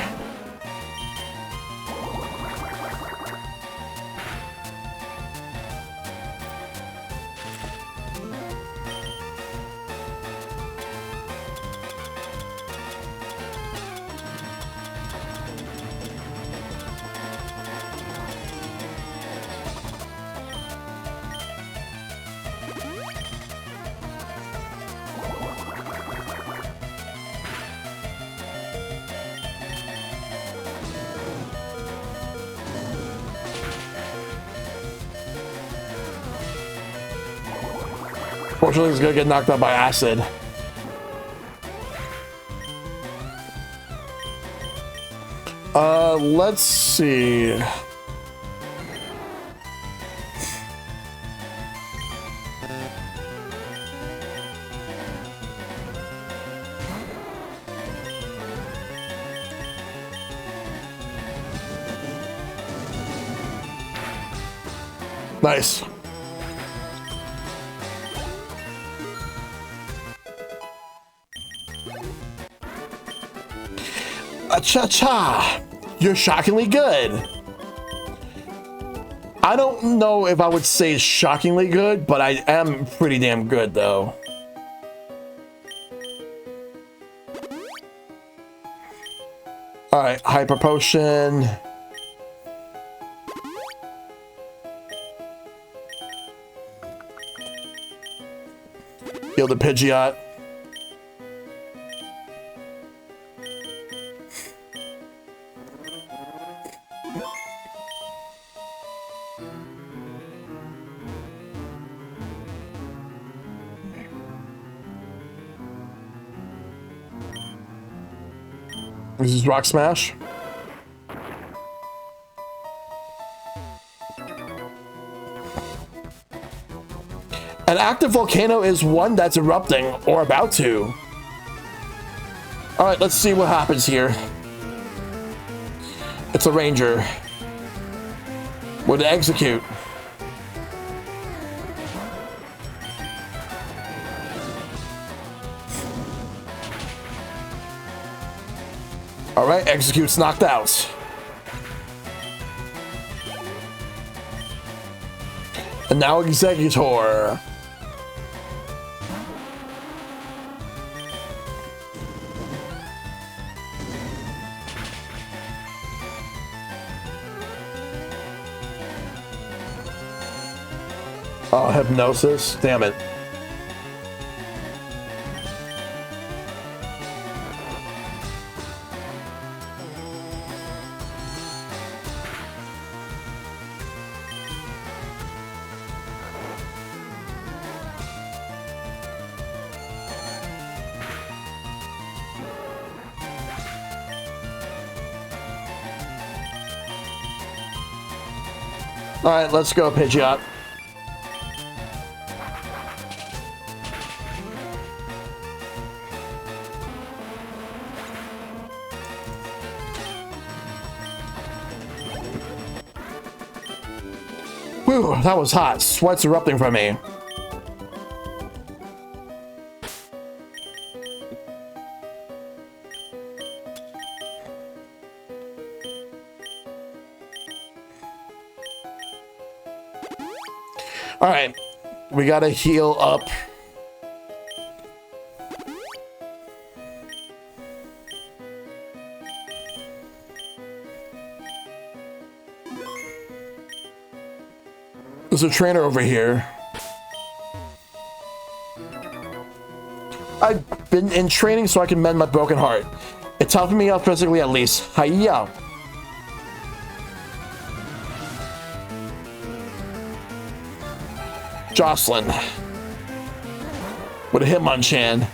Fortunately, he's gonna get knocked out by acid. Let's see. Nice. Cha-cha! You're shockingly good. I don't know if I would say shockingly good, but I am pretty damn good, though. Alright, Hyper Potion. Heal the Pidgeot. This is Rock Smash. An active volcano is one that's erupting or about to. All right, let's see what happens here. It's a ranger. Would execute. All right, execute's knocked out. And now executor. Oh, hypnosis. Damn it. All right, let's go, Pidgeot. Whew, that was hot. Sweat's erupting from me. All right, we gotta heal up. There's a trainer over here. I've been in training so I can mend my broken heart. It's helping me out physically at least. Hiya. Jocelyn. With a Hitmonchan.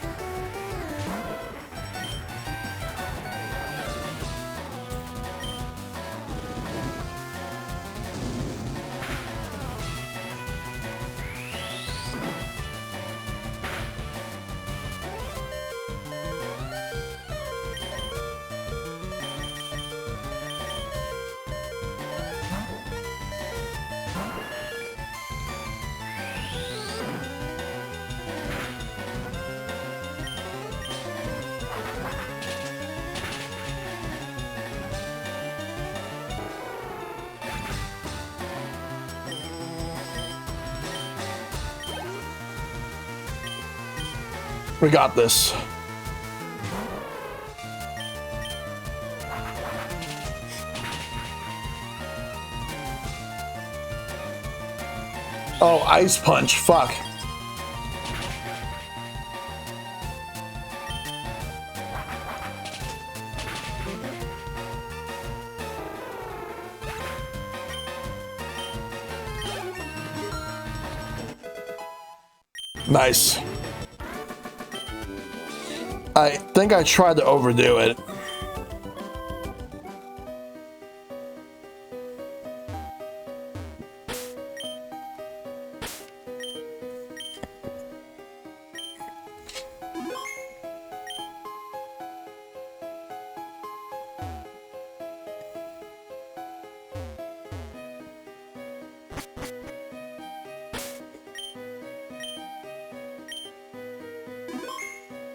We got this. Oh, Ice Punch. Fuck. Nice. I think I tried to overdo it.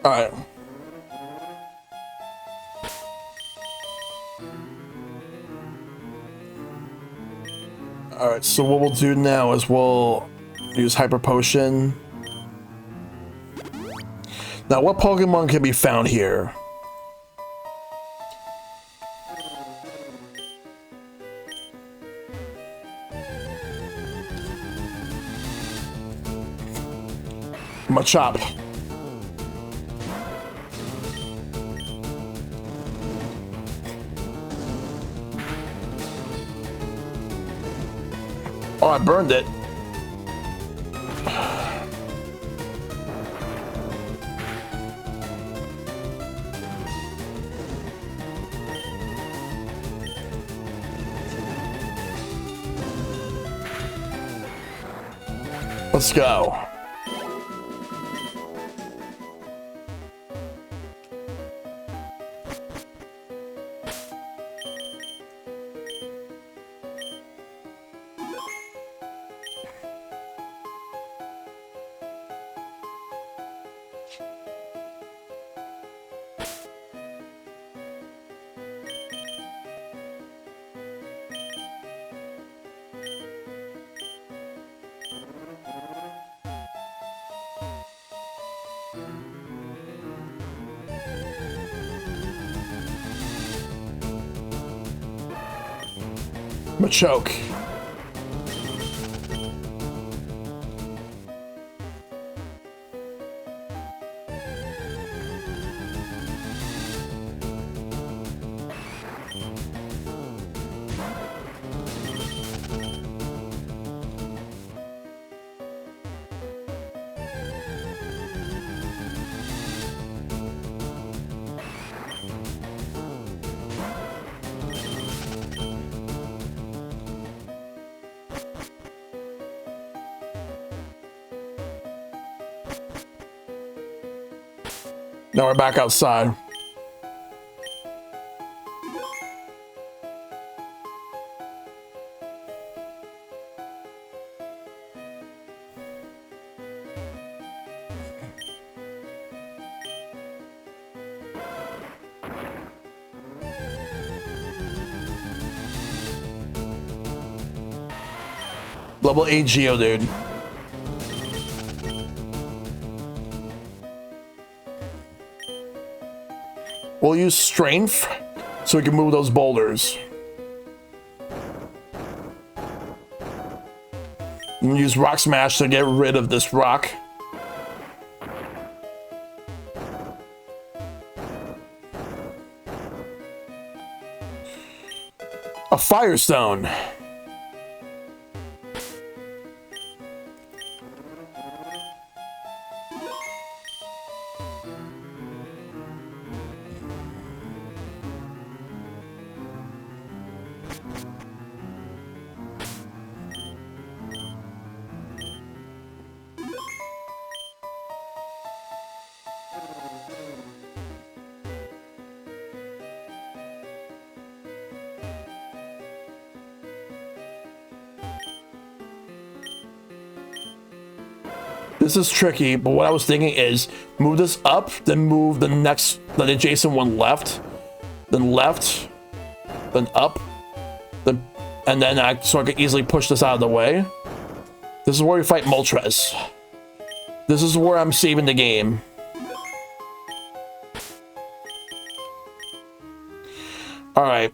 All right. All right, so what we'll do now is we'll use Hyper Potion. Now, what Pokemon can be found here? Machop. Oh, I burned it. Let's go. Machoke. Now we're back outside. Level 8 Geo, dude. We'll use strength so we can move those boulders. We'll use rock smash to get rid of this rock. A firestone. This is tricky, but what I was thinking is move this up, then move the adjacent one left, then up, and then so I can easily push this out of the way. This is where we fight Moltres. This is where I'm saving the game. All right.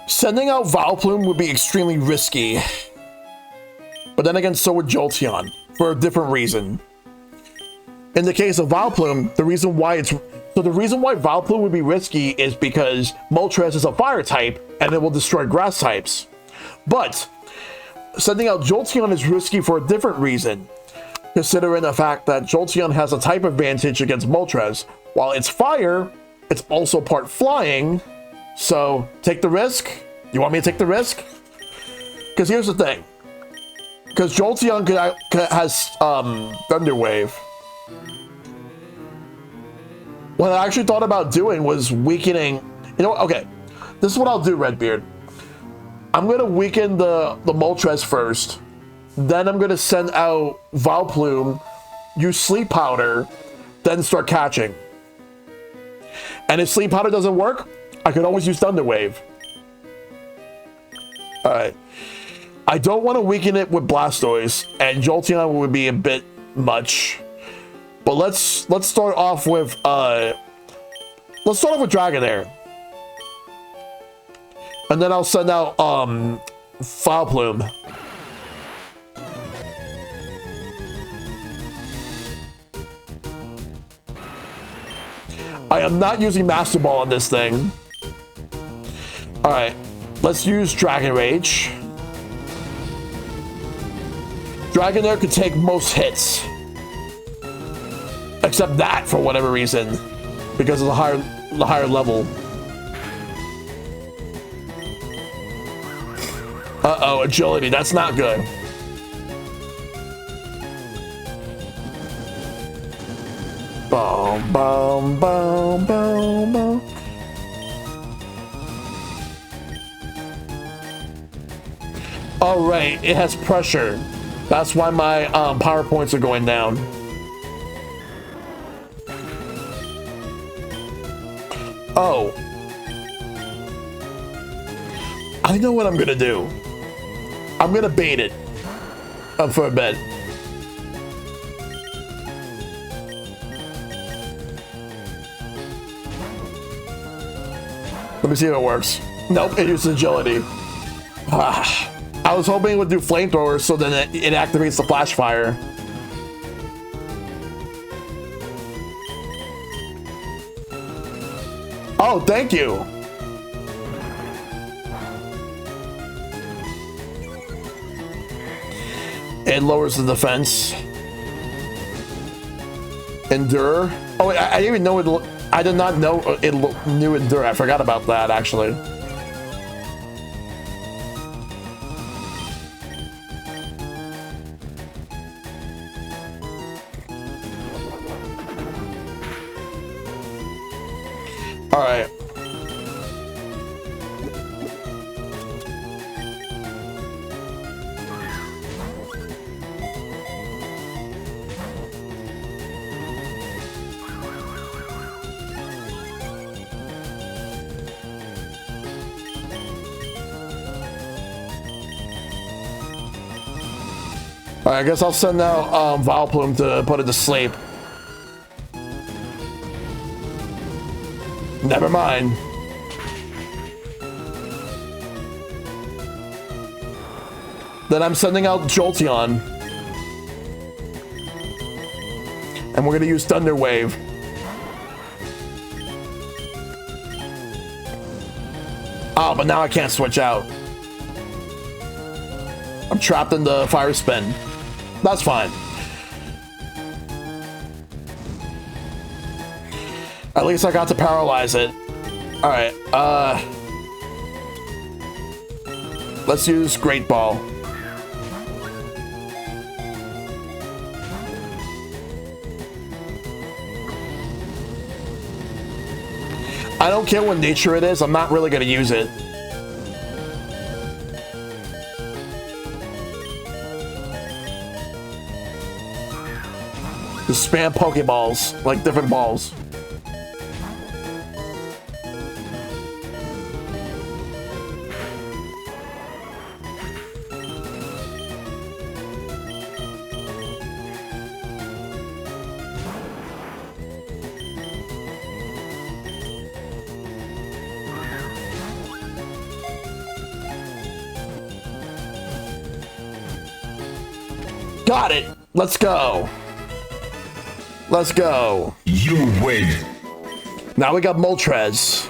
Sending out Vileplume would be extremely risky. But then again, so would Jolteon, for a different reason. In the case of Vileplume, the reason why Vileplume would be risky is because Moltres is a fire type, and it will destroy grass types. But sending out Jolteon is risky for a different reason, considering the fact that Jolteon has a type advantage against Moltres. While it's fire, it's also part flying, so take the risk. You want me to take the risk? Because here's the thing. Because Jolteon has Thunder Wave. What I actually thought about doing was weakening. You know what? Okay, this is what I'll do, Redbeard. I'm gonna weaken the Moltres first. Then I'm gonna send out Vileplume, use Sleep Powder, then start catching. And if Sleep Powder doesn't work, I could always use Thunder Wave. All right. I don't want to weaken it with Blastoise, and Jolteon would be a bit much. But let's start off with Dragonair. And then I'll send out Vileplume. I am not using Master Ball on this thing. All right, let's use Dragon Rage. Dragonair could take most hits. Except that, for whatever reason. Because of the higher level. Uh-oh, agility. That's not good. Boom, boom, boom, boom, boom. All right, it has pressure. That's why my power points are going down. Oh. I know what I'm gonna do. I'm gonna bait it for a bit. Let me see if it works. Nope, it uses agility. I was hoping it would do flamethrower so then it activates the flash fire. Oh, thank you. It lowers the defense. Endure. Oh, I didn't even know it. I did not know it knew Endure. I forgot about that, actually. All right. All right, I guess I'll send out Vileplume to put it to sleep. Never mind. Then I'm sending out Jolteon. And we're gonna use Thunder Wave. Oh, but now I can't switch out. I'm trapped in the Fire Spin. That's fine. At least I got to paralyze it. All right, let's use Great Ball. I don't care what nature it is, I'm not really gonna use it. Just spam Pokeballs, like different balls. Got it. Let's go. Let's go. You win. Now we got Moltres.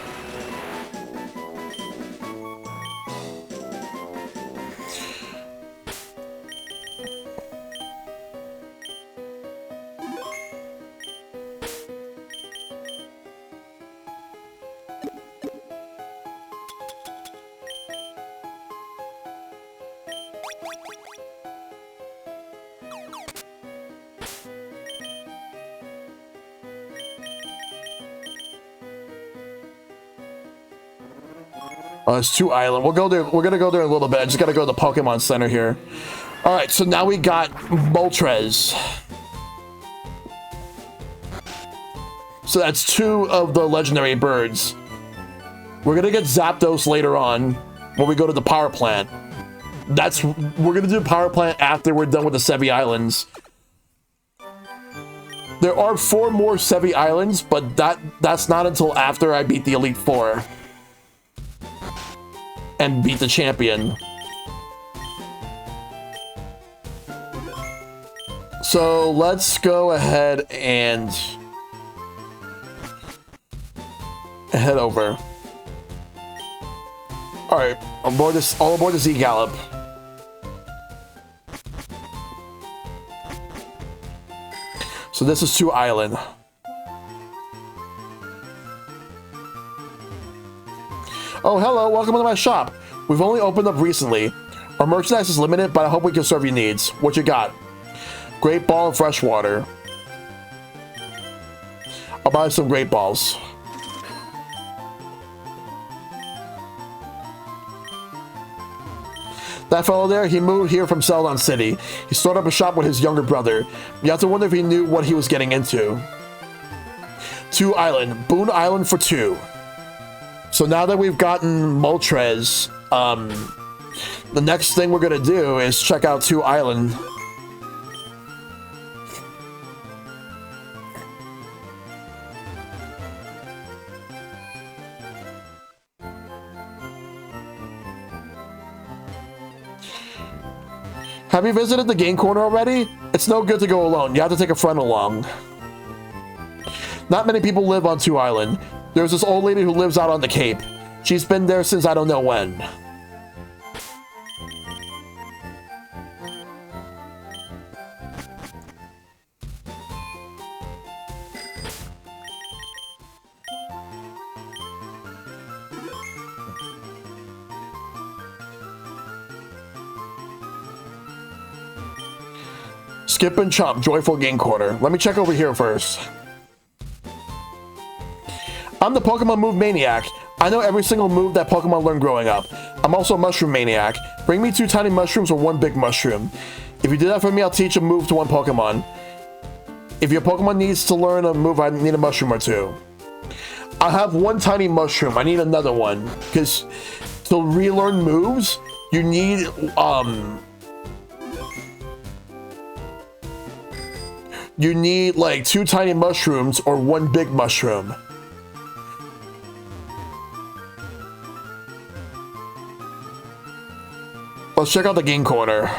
It's 2 Island. We'll go there. We're gonna go there in a little bit. I just gotta go to the Pokemon Center here. All right, so now we got Moltres. So that's 2 of the legendary birds. We're gonna get Zapdos later on when we go to the power plant. We're gonna do the power plant after we're done with the Sevi Islands. There are 4 more Sevi Islands, but that's not until after I beat the Elite Four. And beat the champion. So let's go ahead and head over. All right, all aboard the Z Gallop. So this is 2 Island. Oh, hello, welcome to my shop. We've only opened up recently. Our merchandise is limited, but I hope we can serve your needs. What you got? Great Ball and fresh water. I'll buy some Great Balls. That fellow there, he moved here from Celadon City. He started up a shop with his younger brother. You have to wonder if he knew what he was getting into. 2 Island. Boone Island for 2. So now that we've gotten Moltres, the next thing we're gonna do is check out 2 Island. Have you visited the game corner already? It's no good to go alone. You have to take a friend along. Not many people live on 2 Island. There's this old lady who lives out on the Cape. She's been there since I don't know when. Skip and Chomp, Joyful Game Corner. Let me check over here first. I'm the Pokemon Move Maniac. I know every single move that Pokemon learned growing up. I'm also a Mushroom Maniac. Bring me 2 tiny mushrooms or 1 big mushroom. If you do that for me, I'll teach a move to 1 Pokemon. If your Pokemon needs to learn a move, I need a mushroom or 2. I have 1 tiny mushroom. I need another one. Because to relearn moves, you need, you need like 2 tiny mushrooms or 1 big mushroom. Let's check out the game corner.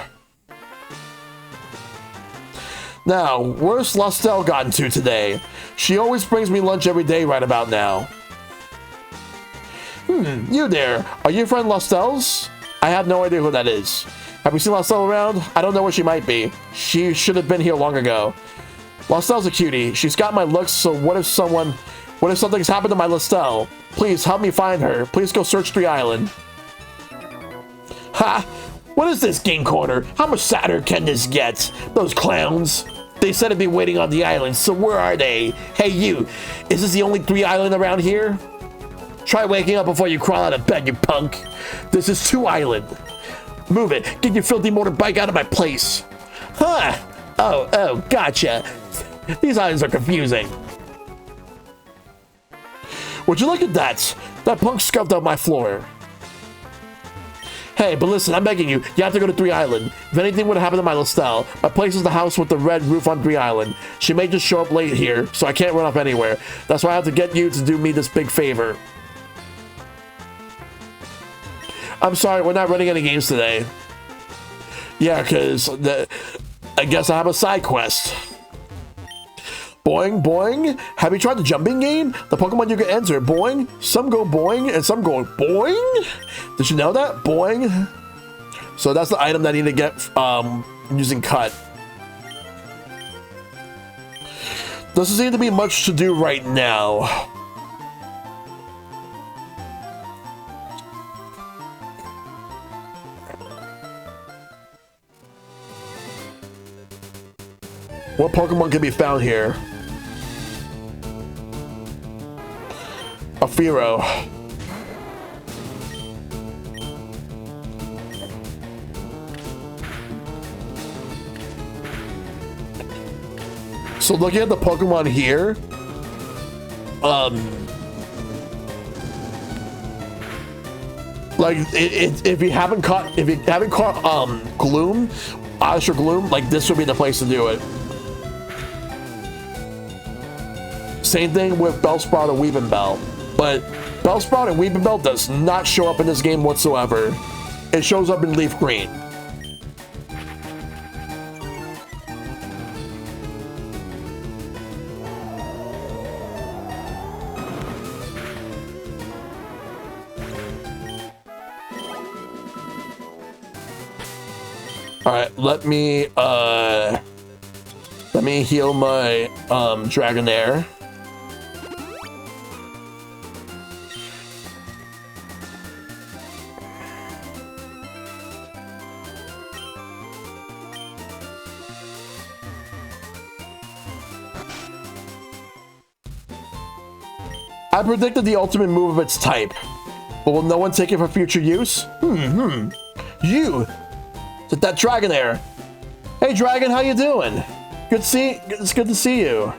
Now, where's Lostelle gotten to today? She always brings me lunch every day right about now. You there. Are you friend Lostelle's? I have no idea who that is. Have you seen Lostelle around? I don't know where she might be. She should have been here long ago. Lostelle's a cutie. She's got my looks, so what if something's happened to my Lostelle? Please help me find her. Please go search 3 Island. Ha! What is this game corner? How much sadder can this get? Those clowns. They said to be waiting on the island, so where are they? Hey you, is this the only 3 Island around here? Try waking up before you crawl out of bed, you punk. This is 2 Island. Move it. Get your filthy motorbike out of my place. Huh. Oh, gotcha. These islands are confusing. Would you look at that? That punk scuffed up my floor. Hey, but listen, I'm begging you. You have to go to 3 Island. If anything would happen to my Lostelle, my place is the house with the red roof on 3 Island. She may just show up late here, so I can't run off anywhere. That's why I have to get you to do me this big favor. I'm sorry, we're not running any games today. Yeah, because I guess I have a side quest. Boing, boing. Have you tried the jumping game? The Pokemon you can enter, boing. Some go boing and some go boing. Did you know that? Boing. So that's the item that I need to get using cut. Doesn't seem to be much to do right now. What Pokemon can be found here? A Fearow. So looking at the Pokemon here, like if you haven't caught Gloom, Azure Gloom, like this would be the place to do it. Same thing with Bellsprout and Weepinbell, but Bellsprout and Weepinbell does not show up in this game whatsoever. It shows up in Leaf Green. All right, let me heal my Dragonair. I predicted the ultimate move of its type, but will no one take it for future use? You! That Dragonair. Hey Dragon, how you doing? It's good to see you.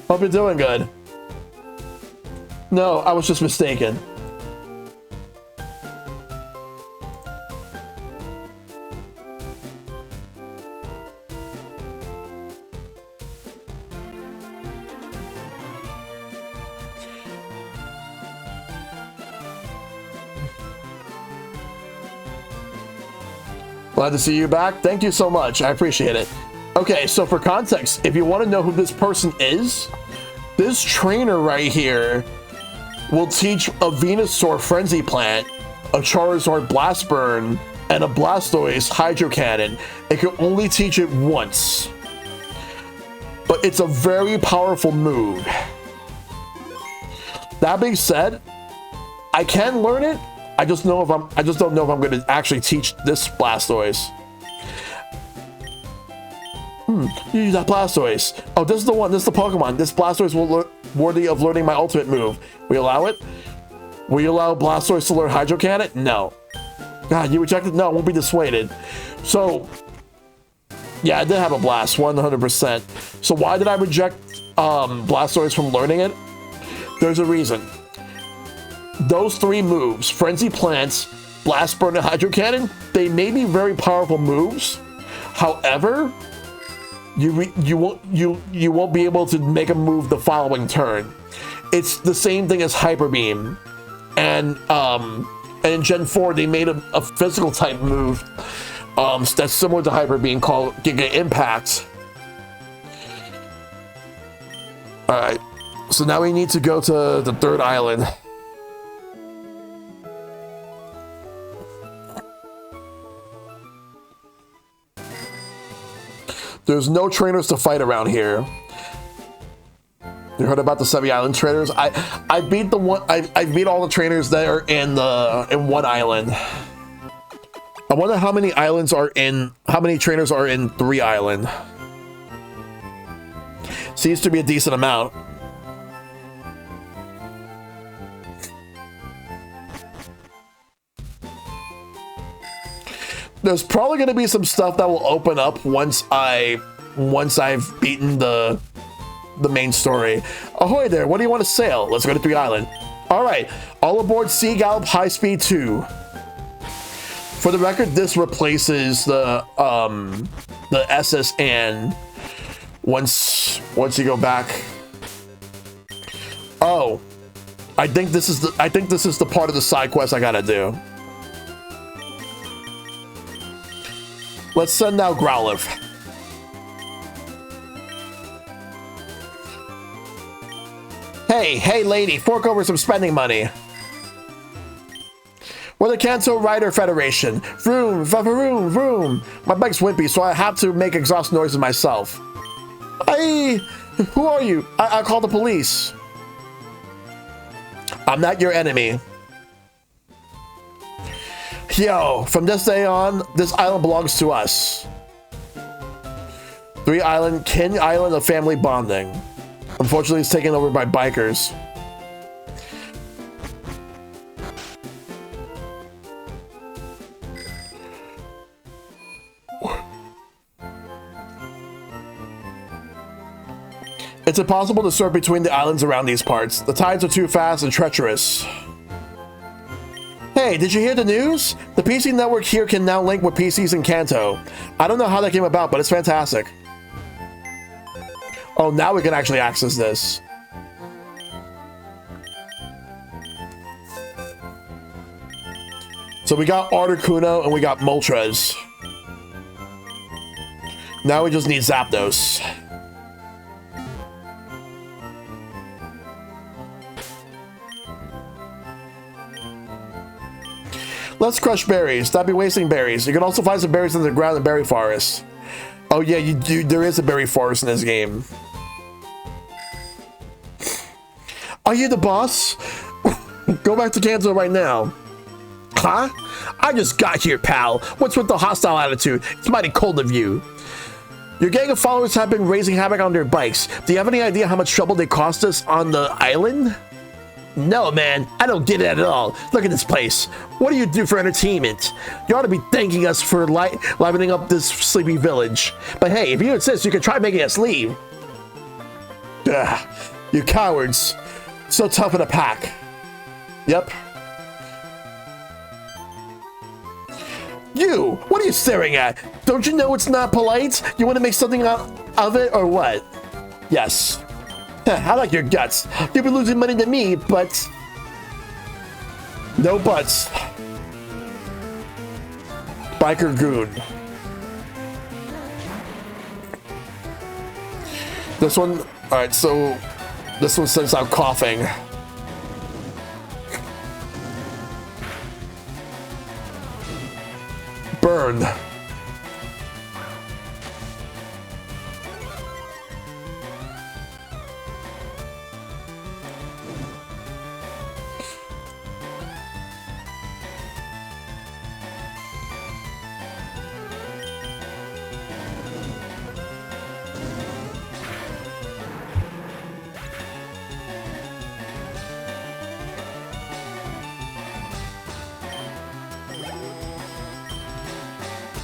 Hope you're doing good. No, I was just mistaken. Glad to see you back. Thank you so much. I appreciate it. Okay, so for context, if you want to know who this person is, this trainer right here will teach a Venusaur Frenzy Plant, a Charizard Blast Burn, and a Blastoise Hydro Cannon. It can only teach it once, but it's a very powerful move. That being said, I can learn it. I just don't know if I'm going to actually teach this Blastoise. Use that Blastoise. Oh, this is the one. This is the Pokemon. This Blastoise will worthy of learning my ultimate move. We allow it? Will you allow Blastoise to learn Hydro Cannon? No. God, you rejected? No, I won't be dissuaded. So, yeah, I did have a Blast, 100%. So why did I reject Blastoise from learning it? There's a reason. Those three moves, Frenzy Plants, Blast Burn, and Hydro Cannon, they may be very powerful moves. However, you won't be able to make a move the following turn. It's the same thing as Hyper Beam, and in Gen 4 they made a physical type move that's similar to Hyper Beam called Giga Impact. All right, so now we need to go to the third island. There's no trainers to fight around here. You heard about the 7 island trainers? I beat the one. I beat all the trainers that are in one island. I wonder how many islands are in. How many trainers are in 3 island? Seems to be a decent amount. There's probably going to be some stuff that will open up once I've beaten the main story. Ahoy there, what do you want to sail? Let's go to 3 Island. All right, all aboard Sea Gallop High Speed 2. For the record, this replaces the SS and once you go back. Oh, I think this is the part of the side quest I gotta do. Let's send out Growlithe. Hey lady, fork over some spending money. We're the Kanto Rider Federation. Vroom, vroom, vroom. My bike's wimpy, so I have to make exhaust noises myself. Hey, who are you? I'll call the police. I'm not your enemy. Yo, from this day on, this island belongs to us. 3 Island, Kin Island of family bonding. Unfortunately, it's taken over by bikers. It's impossible to surf between the islands around these parts. The tides are too fast and treacherous. Hey, did you hear the news? The PC network here can now link with PCs in Kanto. I don't know how that came about, but it's fantastic. Oh, now we can actually access this. So we got Articuno and we got Moltres. Now we just need Zapdos. Let's crush berries. Stop be wasting berries. You can also find some berries in the ground in berry forest. Oh yeah, you do. There is a berry forest in this game. Are you the boss? Go back to Kanto right now. Huh? I just got here, pal. What's with the hostile attitude? It's mighty cold of you. Your gang of followers have been raising havoc on their bikes. Do you have any idea how much trouble they cost us on the island? No, man, I don't get it at all. Look at this place. What do you do for entertainment? You ought to be thanking us for livening up this sleepy village. But hey, if you insist, you can try making us leave. Ugh, you cowards. So tough in a pack. Yep. You! What are you staring at? Don't you know it's not polite? You want to make something out of it, or what? Yes. I like your guts. You've been losing money to me, but... No buts. Biker Goon. This one, alright, so this one sends out coughing. Burn.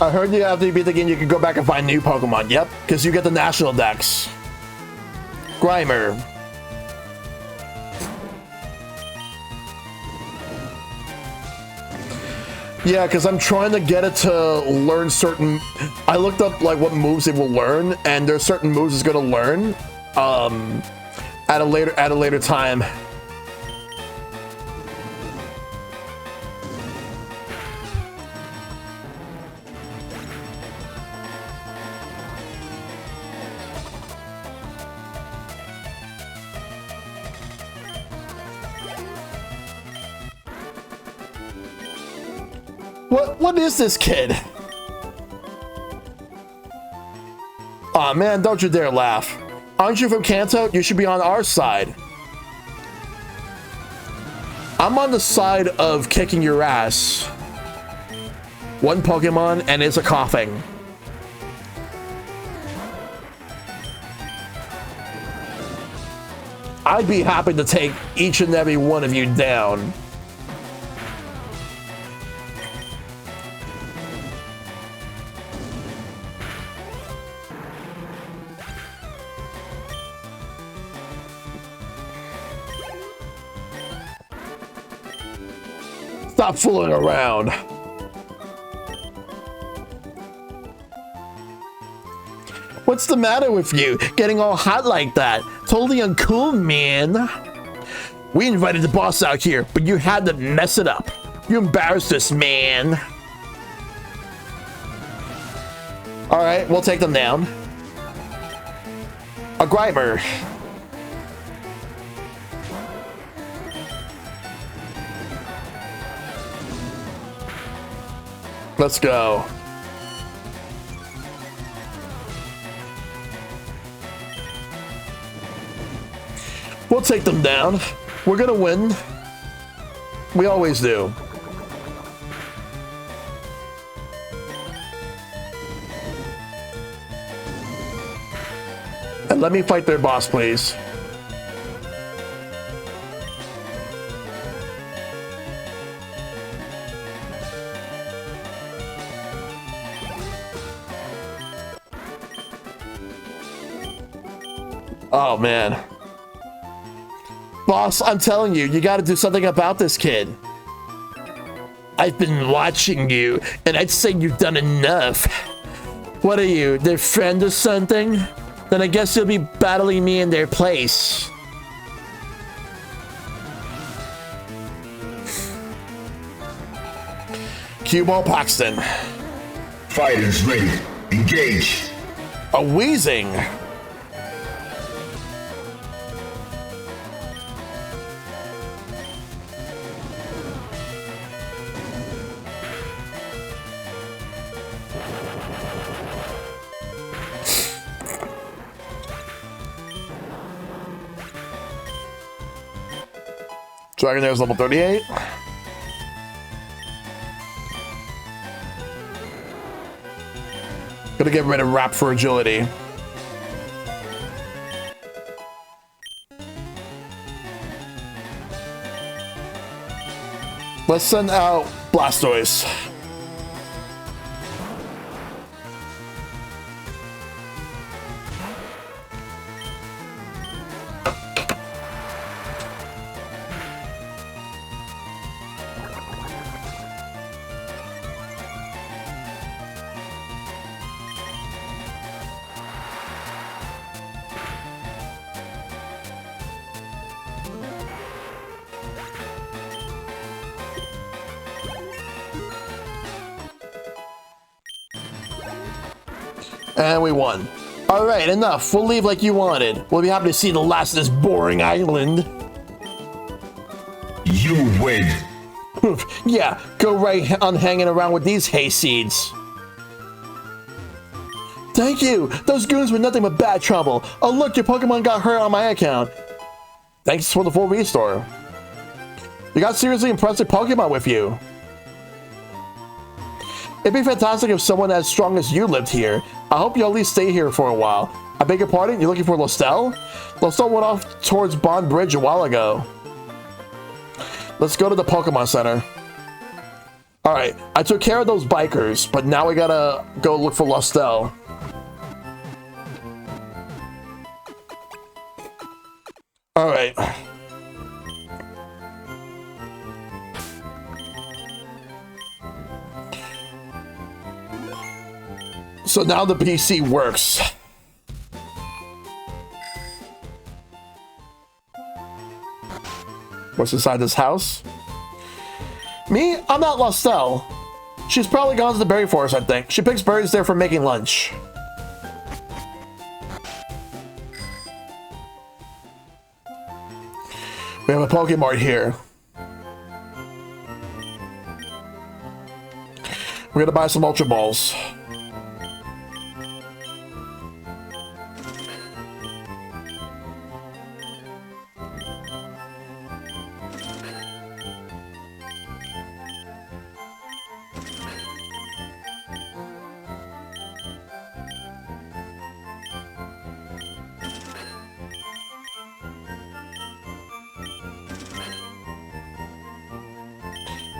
I heard you after you beat the game, you can go back and find new Pokemon. Yep, because you get the national dex. Grimer. Yeah, because I'm trying to get it to learn certain... I looked up like what moves it will learn, and there's certain moves it's going to learn at a later time. What is this kid? Aw, man, don't you dare laugh. Aren't you from Kanto? You should be on our side. I'm on the side of kicking your ass. One Pokemon and it's a coughing. I'd be happy to take each and every one of you down. Stop fooling around. What's the matter with you? Getting all hot like that? Totally uncool, man. We invited the boss out here, but you had to mess it up. You embarrassed us, man. All right, we'll take them down. A Grimer. Let's go. We'll take them down. We're gonna win. We always do. And let me fight their boss, please. Oh, man. Boss, I'm telling you, you gotta do something about this kid. I've been watching you, and I'd say you've done enough. What are you, their friend or something? Then I guess you'll be battling me in their place. Cue Ball Paxton. Fighters ready. Engage. A Wheezing. Dragonaire's level 38. Gonna get rid of Wrap for agility. Let's send out Blastoise. And we won. All right, enough. We'll leave like you wanted. We'll be happy to see the last of this boring island. You win. Yeah, go right on hanging around with these hayseeds. Thank you! Those goons were nothing but bad trouble. Oh look, your Pokemon got hurt on my account. Thanks for the full restore. You got seriously impressive Pokemon with you. It'd be fantastic if someone as strong as you lived here. I hope you'll at least stay here for a while. I beg your pardon? You're looking for Lostel? Lostel went off towards Bond Bridge a while ago. Let's go to the Pokemon Center. Alright, I took care of those bikers, but now we gotta go look for Lostel. Alright. So now the PC works. What's inside this house? Me? I'm not Lostel. She's probably gone to the berry forest, I think. She picks berries there for making lunch. We have a Pokemart here. We're gonna buy some Ultra Balls.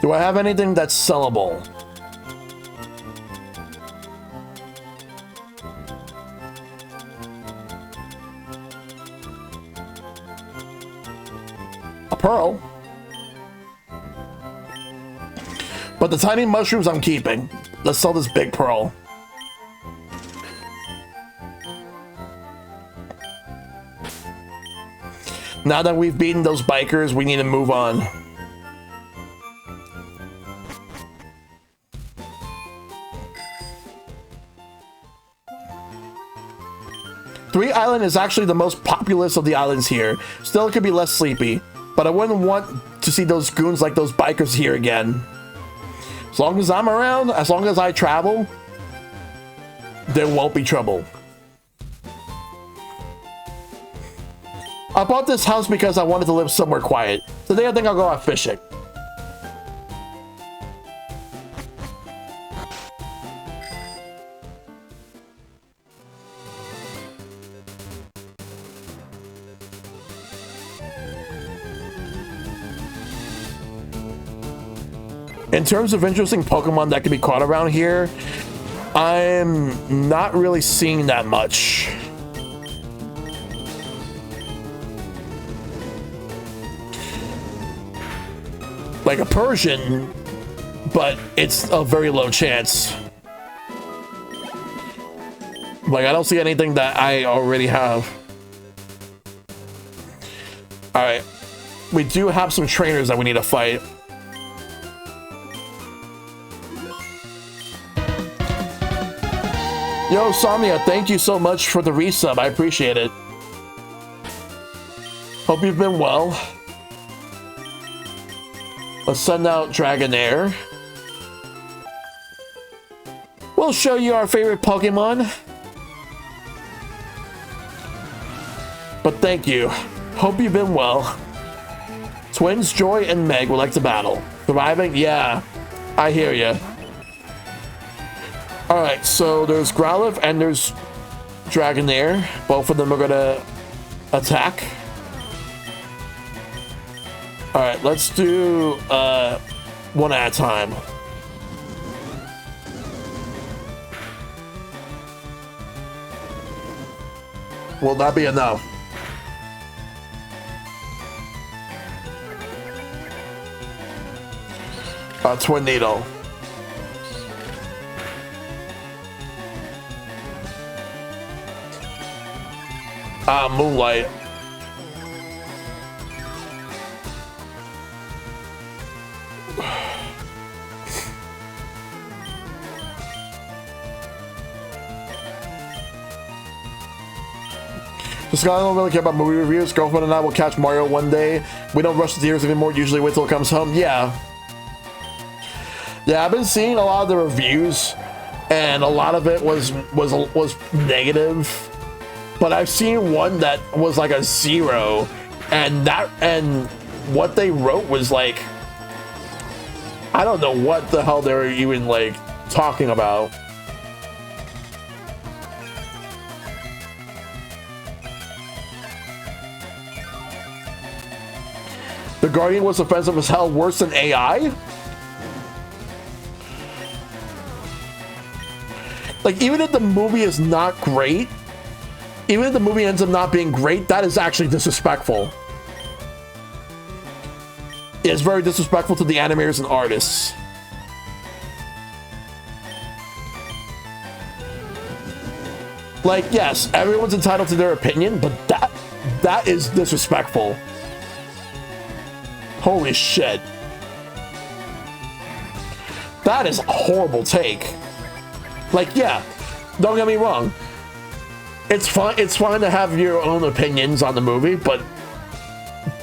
Do I have anything that's sellable? A pearl? But the tiny mushrooms I'm keeping. Let's sell this big pearl. Now that we've beaten those bikers, we need to move on. Three Island is actually the most populous of the islands here. Still, it could be less sleepy, but I wouldn't want to see those goons like those bikers here again. As long as I'm around, as long as I travel, there won't be trouble. I bought this house because I wanted to live somewhere quiet. Today I think I'll go out fishing. In terms of interesting Pokemon that can be caught around here, I'm not really seeing that much. Like a Persian, but it's a very low chance. Like, I don't see anything that I already have. Alright. We do have some trainers that we need to fight. Yo, Somnia, thank you so much for the resub. I appreciate it. Hope you've been well. Let's send out Dragonair. We'll show you our favorite Pokemon. But thank you. Hope you've been well. Twins, Joy, and Meg would like to battle. Surviving? Yeah, I hear ya. Alright, so there's Growlithe and there's Dragonair. Both of them are gonna attack. Alright, let's do one at a time. Will that be enough? Twin Needle. Moonlight. Just I don't really care about movie reviews. Girlfriend and I will catch Mario one day. We don't rush to theaters anymore. Usually wait till it comes home. Yeah. Yeah, I've been seeing a lot of the reviews, and a lot of it was negative. But I've seen one that was like a 0, and what they wrote was like, I don't know what the hell they were even like talking about. The Guardian was offensive as hell, worse than AI? Like, even if the movie is not great, even if the movie ends up not being great, that is actually disrespectful. It's very disrespectful to the animators and artists. Like, yes, everyone's entitled to their opinion, but that is disrespectful. Holy shit. That is a horrible take. Like, yeah, don't get me wrong. It's fine to have your own opinions on the movie, but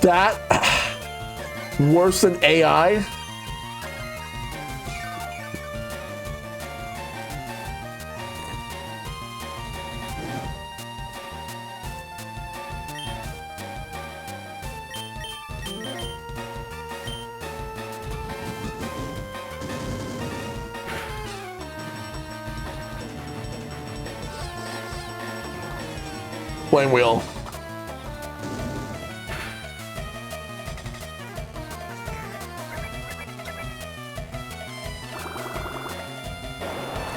that worse than AI? Flame wheel.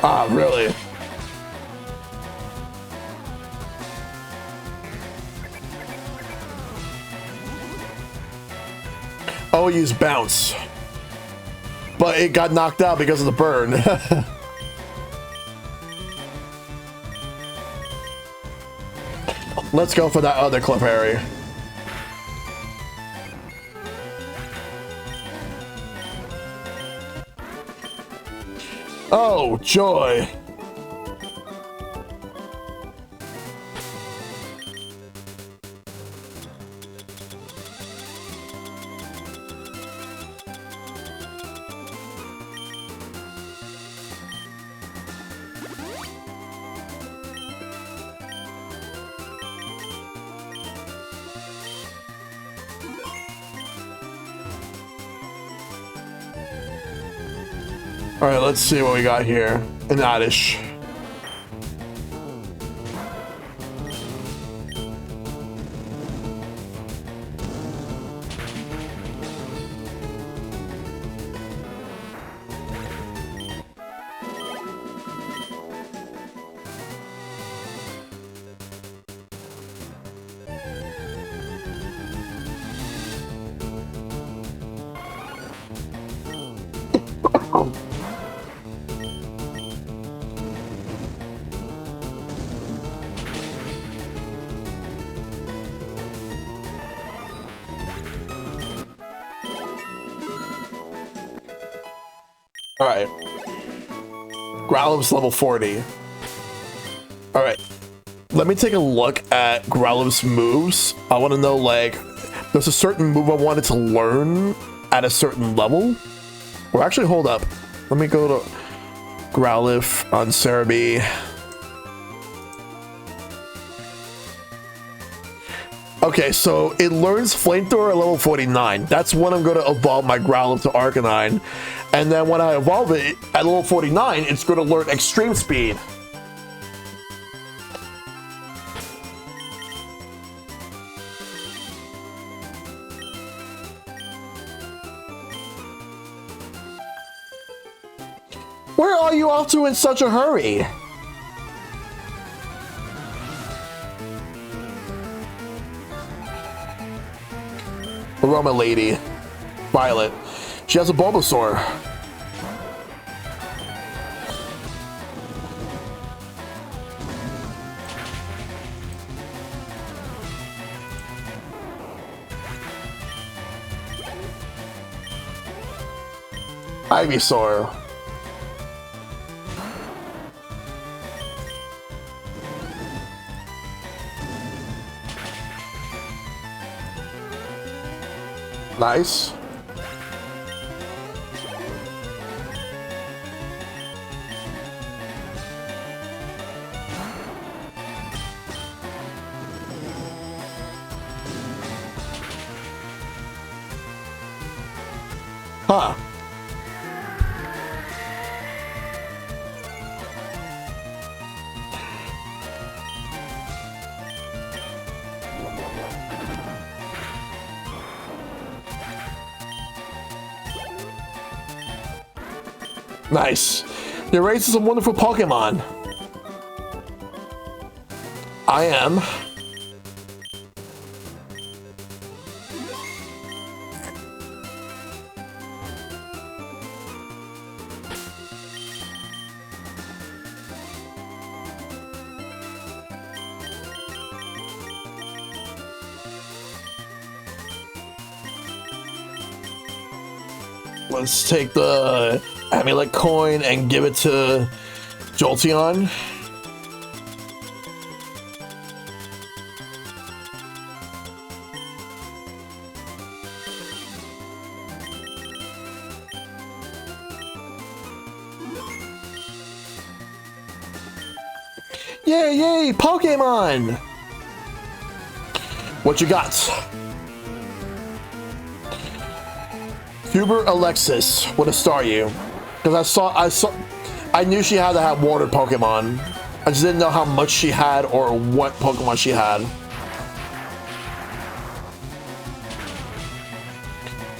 Ah, really? Oh, he used bounce. But it got knocked out because of the burn. Let's go for that other clip, Harry. Oh, joy. All right, let's see what we got here. An Oddish. All right. Growlithe's level 40. All right. Let me take a look at Growlithe's moves. I want to know, like, there's a certain move I wanted to learn at a certain level. Or actually, hold up. Let me go to Growlithe on Cerebi. Okay, so it learns Flamethrower at level 49. That's when I'm going to evolve my Growlithe to Arcanine. And then when I evolve it at level 49, it's going to learn Extreme Speed. Where are you off to in such a hurry? Aroma Lady. Violet. She has a Bulbasaur. Ivysaur. Nice. Huh. Nice. You're raising some wonderful Pokemon. I am. Let's take the amulet coin and give it to Jolteon. Yay, yay, Pokemon! What you got? Huber Alexis, what a star you. Because I knew she had to have water Pokemon. I just didn't know how much she had or what Pokemon she had.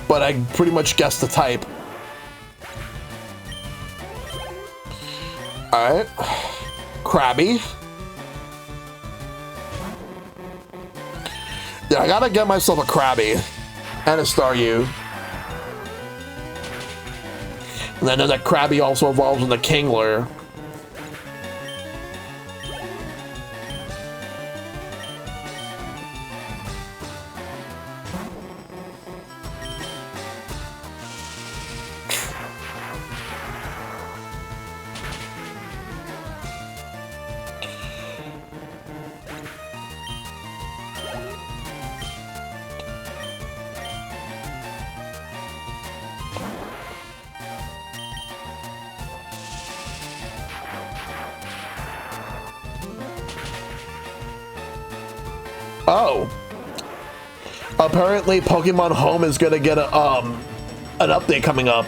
But I pretty much guessed the type. Alright. Krabby. Yeah, I gotta get myself a Krabby. And a Staryu. And then that Krabby also evolves into Kingler. Oh. Apparently Pokemon Home is gonna get a an update coming up.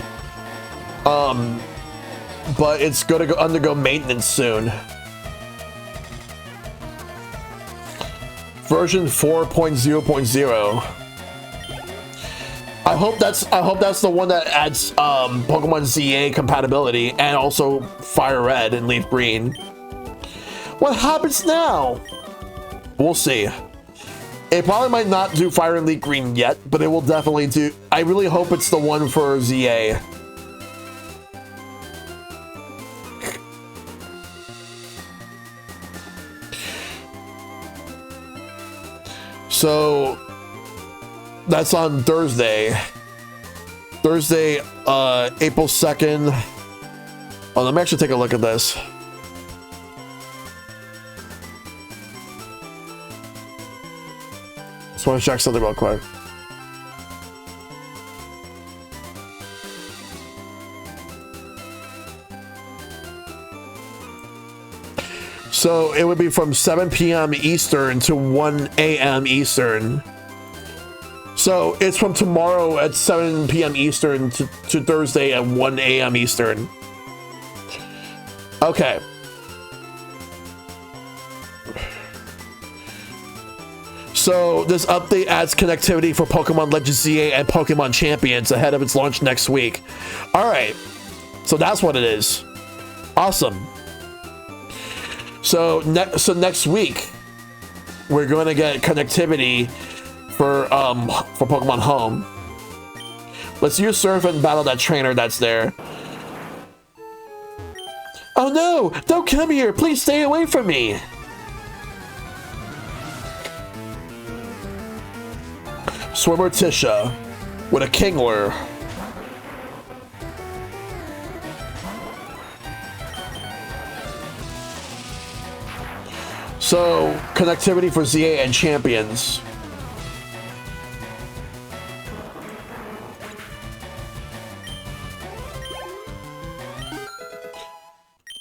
But it's gonna undergo maintenance soon. Version 4.0.0. I hope that's the one that adds Pokemon ZA compatibility and also FireRed and Leaf Green. What happens now? We'll see. It probably might not do Fire and Leaf Green yet, but it will definitely do. I really hope it's the one for ZA. So that's on Thursday. Thursday, April 2nd. Oh, let me actually take a look at this. Just want to check something real quick. So it would be from 7 p.m. Eastern to 1 a.m. Eastern. So it's from tomorrow at 7 p.m. Eastern to Thursday at 1 a.m. Eastern. Okay. So this update adds connectivity for Pokemon Legends ZA and Pokemon Champions ahead of its launch next week. All right. So that's what it is. Awesome. So next week we're going to get connectivity for Pokemon Home. Let's use Surf and battle that trainer that's there. Oh no! Don't come here! Please stay away from me! Swimmer Tisha with a Kingler. So, connectivity for ZA and Champions.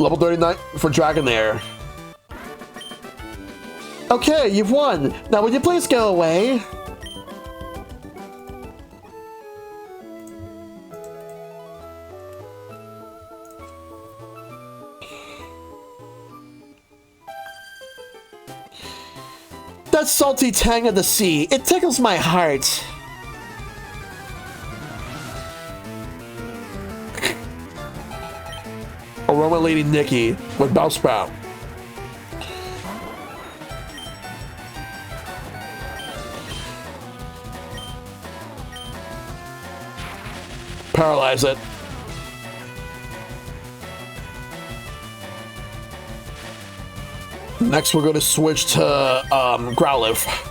Level 39 for Dragonair. Okay, you've won. Now would you please go away? That salty tang of the sea, it tickles my heart. Aroma Lady Nikki with Bellsprout. Paralyze it. Next, we're going to switch to Growlithe.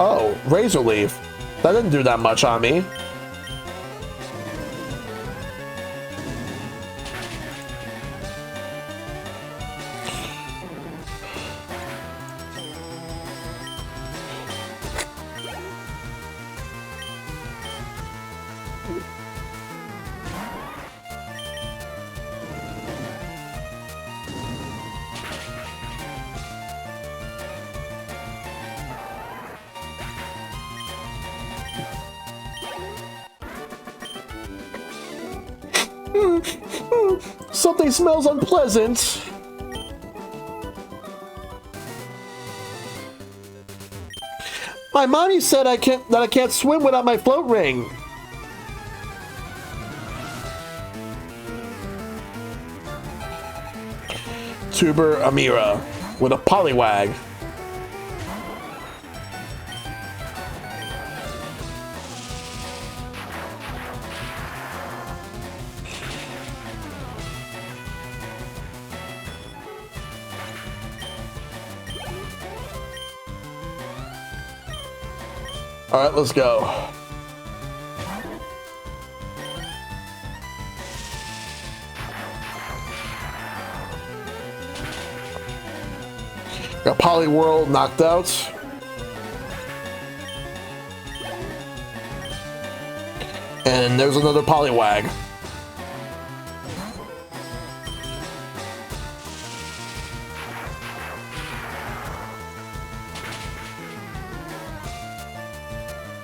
Oh, Razor Leaf. That didn't do that much on me. Something smells unpleasant. My mommy said I can't swim without my float ring. Tuber Amira with a Poliwag. All right, let's go. Got Poliwhirl knocked out. And there's another Poliwag.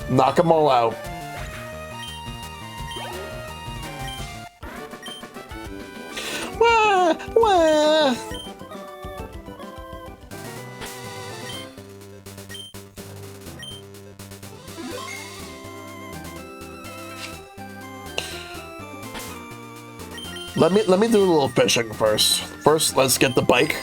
Knock them all out. Wah, wah. Let me do a little fishing first. First, let's get the bike.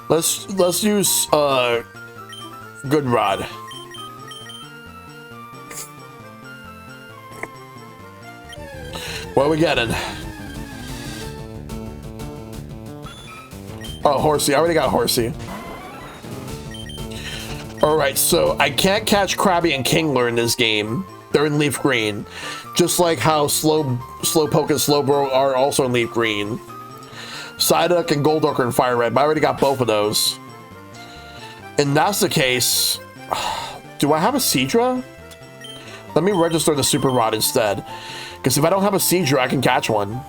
Let's use Good Rod. What are we getting? Oh, Horsey. I already got Horsey. Alright, so I can't catch Krabby and Kingler in this game. They're in Leaf Green. Just like how Slowpoke and Slowbro are also in Leaf Green. Psyduck and Golduck are in FireRed, but I already got both of those. And that's the case. Do I have a Seadra? Let me register the Super Rod instead. Because if I don't have a Seadra, I can catch one.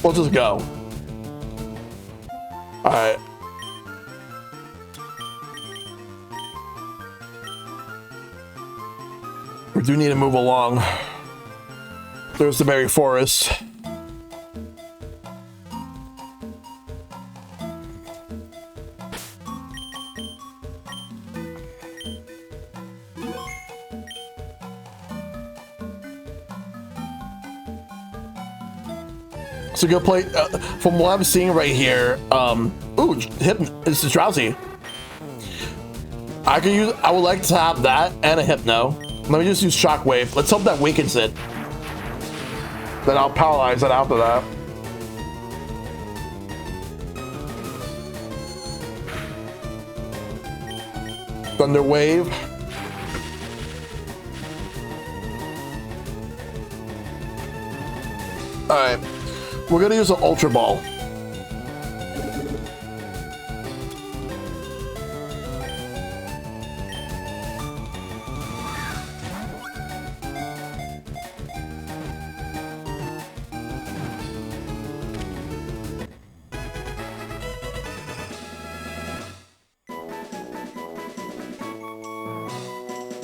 We'll just go. Alright. We do need to move along. There's the berry forest. So go play. From what I'm seeing right here, ooh, this is drowsy. I could use. I would like to have that and a hypno. Let me just use shockwave. Let's hope that weakens it. Then I'll paralyze it after that. Thunder wave. All right, we're gonna use an ultra ball.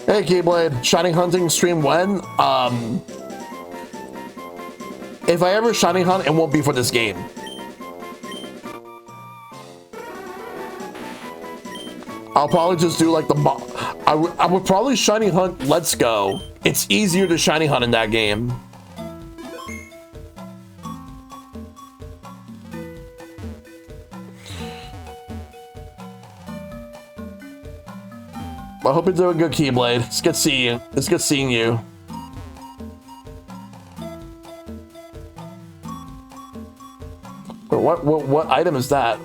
Hey Keyblade, Shining Hunting stream when? If I ever Shining Hunt, it won't be for this game. I'll probably just do like I would probably Shining Hunt Let's Go. It's easier to Shining Hunt in that game. I hope you're doing good, Keyblade. It's good seeing you. It's good seeing you. What item is that?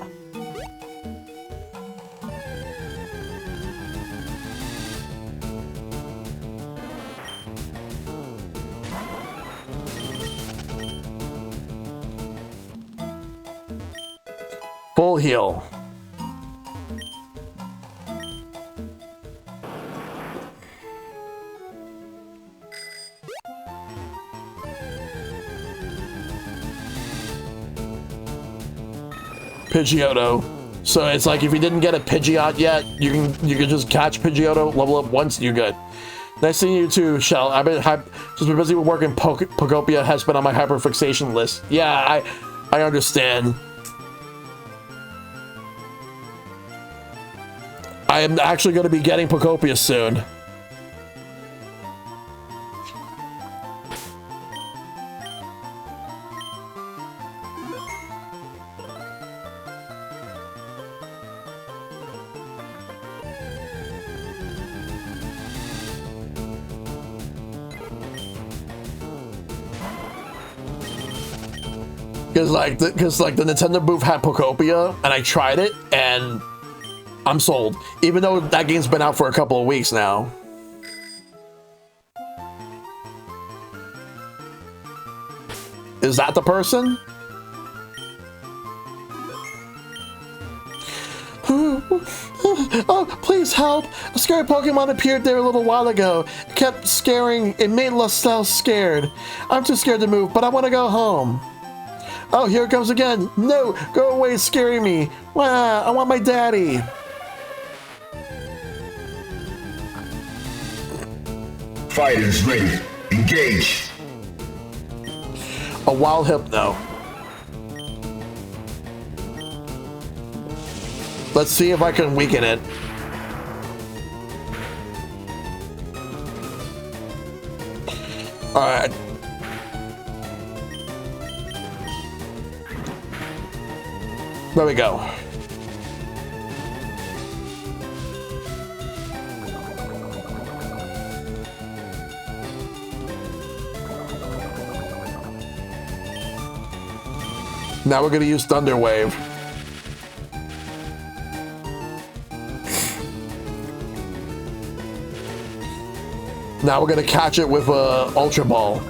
Full heal. Pidgeotto. So it's like if you didn't get a Pidgeot yet, you can just catch Pidgeotto, level up once, and you're good. Nice seeing you too, Shell. I've just been busy with working. Pokopia has been on my hyperfixation list. Yeah, I understand. I am actually going to be getting Pokopia soon. Because like the Nintendo booth had Pokopia, and I tried it, and I'm sold. Even though that game's been out for a couple of weeks now. Is that the person? Oh, please help! A scary Pokemon appeared there a little while ago. It kept scaring. It made Lestelle scared. I'm too scared to move, but I want to go home. Oh, here it comes again. No, go away, it's scaring me. Wow, I want my daddy. Fighters ready. Engage. A wild hypno. Let's see if I can weaken it. All right. There we go. Now we're going to use Thunder Wave. Now we're going to catch it with a Ultra Ball.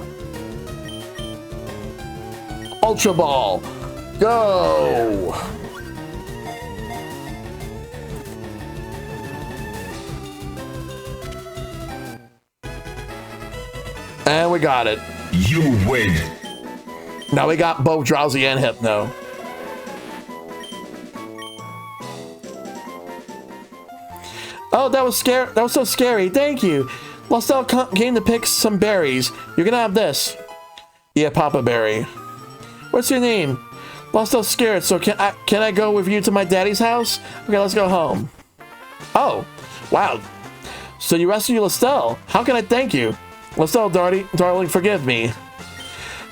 Ultra Ball. Go! And we got it. You win. Now we got both Drowsy and Hypno. Oh, that was scary. That was so scary. Thank you. Lestelle came to pick some berries. You're gonna have this. Yeah, Papa Berry. What's your name? Lestelle's scared, so can I go with you to my daddy's house? Okay, let's go home. Oh, wow. So you rescued Lestelle. How can I thank you? Lestelle, darling, forgive me.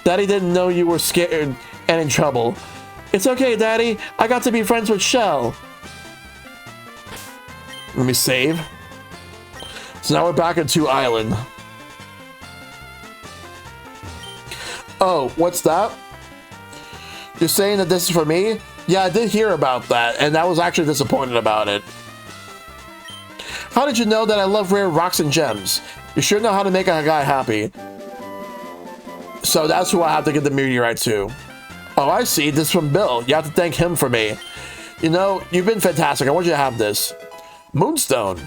Daddy didn't know you were scared. and in trouble. It's okay, Daddy. I got to be friends with Shell. Let me save. So now we're back at 2 Island. Oh, what's that? You're saying that this is for me? Yeah, I did hear about that, and I was actually disappointed about it. How did you know that I love rare rocks and gems? You sure know how to make a guy happy. So that's who I have to give the meteorite to. Oh, I see. This is from Bill. You have to thank him for me. You know, you've been fantastic. I want you to have this. Moonstone.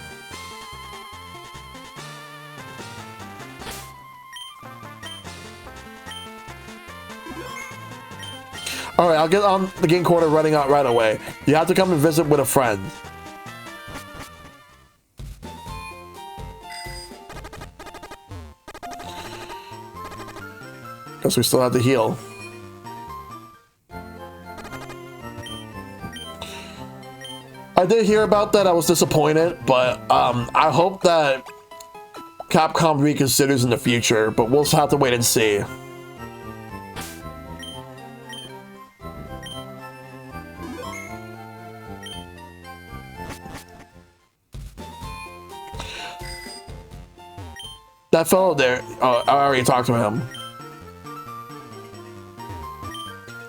All right, I'll get on the game corner running out right away. You have to come and visit with a friend. Guess we still have to heal. I did hear about that. I was disappointed, but I hope that Capcom reconsiders in the future, but we'll have to wait and see. That fellow there, I already talked to him.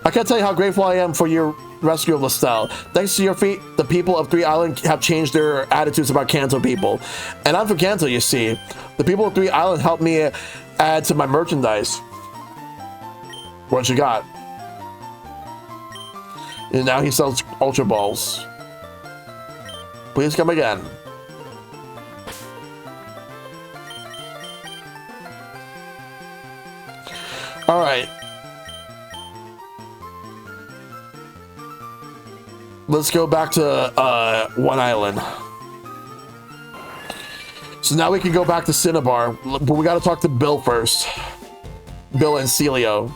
I can't tell you how grateful I am for your rescue of Lestelle. Thanks to your feat, the people of 3 Island have changed their attitudes about Kanto people. And I'm from Kanto, you see. The people of 3 Island helped me add to my merchandise. What you got? And now he sells Ultra Balls. Please come again. All right. Let's go back to 1 Island. So now we can go back to Cinnabar, but we got to talk to Bill first. Bill and Celio.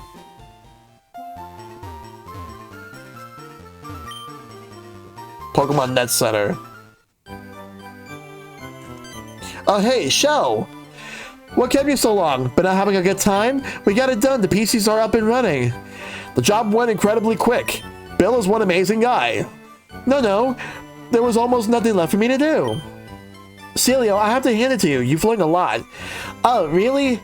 Pokemon Net Center. Oh, hey, Shell. What kept you so long? Been not having a good time? We got it done. The PCs are up and running. The job went incredibly quick. Bill is one amazing guy. No. There was almost nothing left for me to do. Celio, I have to hand it to you. You've learned a lot. Oh, really?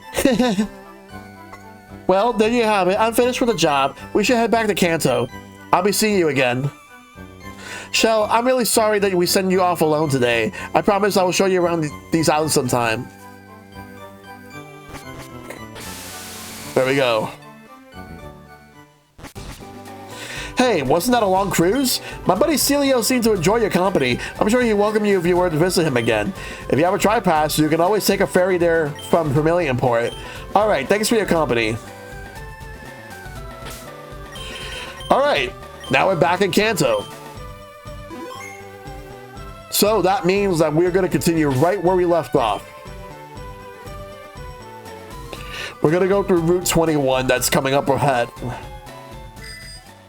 Well, there you have it. I'm finished with the job. We should head back to Kanto. I'll be seeing you again. Shell, I'm really sorry that we sent you off alone today. I promise I will show you around these islands sometime. There we go. Hey, wasn't that a long cruise? My buddy Celio seemed to enjoy your company. I'm sure he'd welcome you if you were to visit him again. If you have a tri-pass, you can always take a ferry there from Vermilion Port. Alright, thanks for your company. Alright, now we're back in Kanto. So that means that we're going to continue right where we left off. We're going to go through Route 21 that's coming up ahead.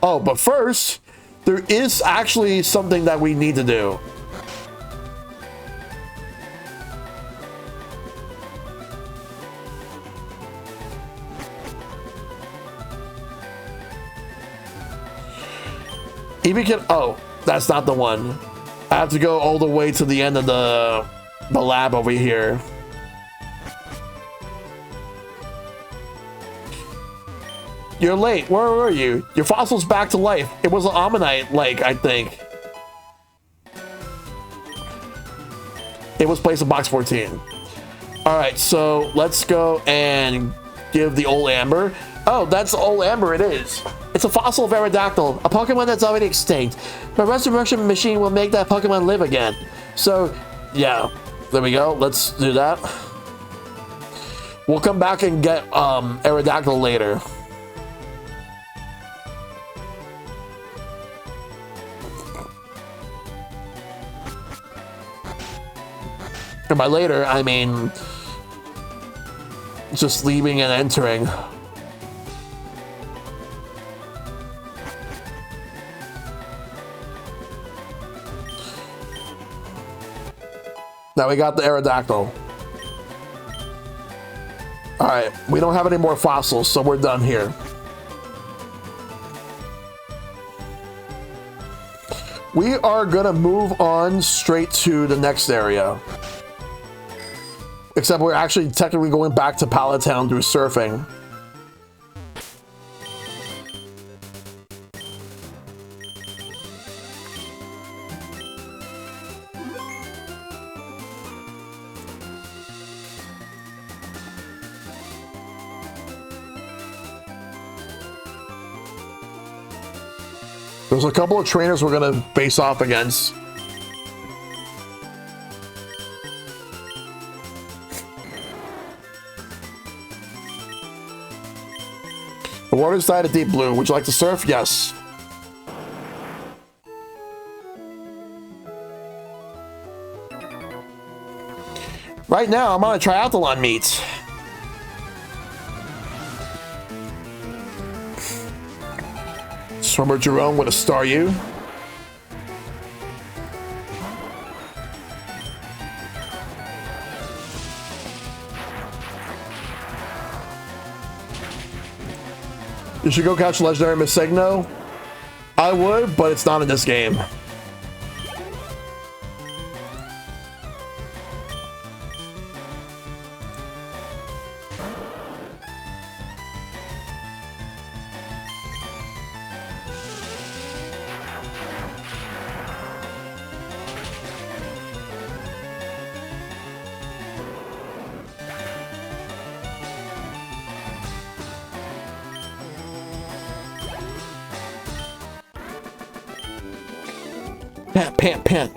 Oh, but first, there is actually something that we need to do. Even can, oh, that's not the one. I have to go all the way to the end of the lab over here. You're late. Where were you? Your fossil's back to life. It was an Ammonite lake, I think. It was placed in box 14. Alright, so let's go and give the old Amber. Oh, that's old Amber, it is. It's a fossil of Aerodactyl, a Pokemon that's already extinct. My resurrection machine will make that Pokemon live again. So, yeah. There we go. Let's do that. We'll come back and get Aerodactyl later. And by later, I mean just leaving and entering. Now we got the Aerodactyl. Alright, we don't have any more fossils, so we're done here. We are gonna move on straight to the next area. Except we're actually technically going back to Pallet Town through surfing. There's a couple of trainers we're gonna face off against. The water's dyed a deep blue. Would you like to surf? Yes. Right now, I'm on a triathlon meet. Swimmer Jerome with a star U. You should go catch legendary Missigno. I would, but it's not in this game. Pant, pant, pant.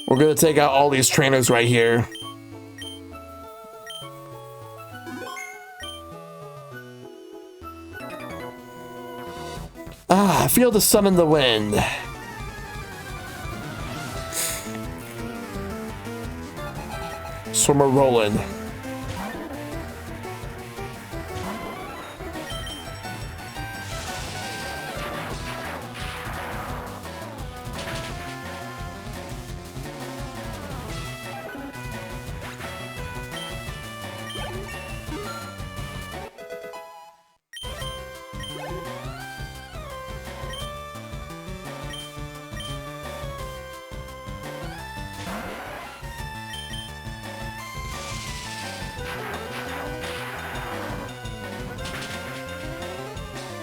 We're gonna take out all these trainers right here. Ah, I feel the sun in the wind. Swimmer rolling.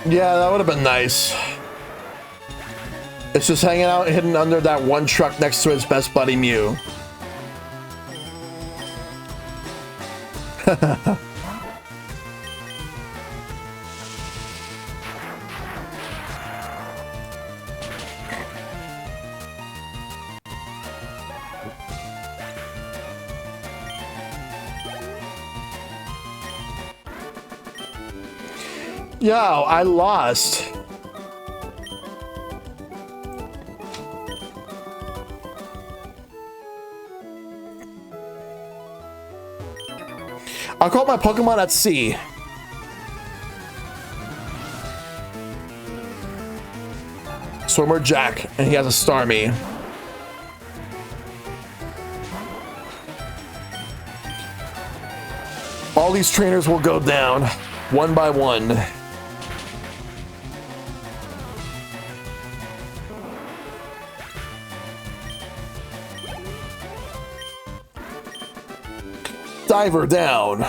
Yeah, that would have been nice. It's just hanging out hidden under that one truck next to his best buddy Mew. Yo, I lost. I caught my Pokemon at sea. Swimmer Jack, and he has a Starmie. All these trainers will go down, one by one. Diver down.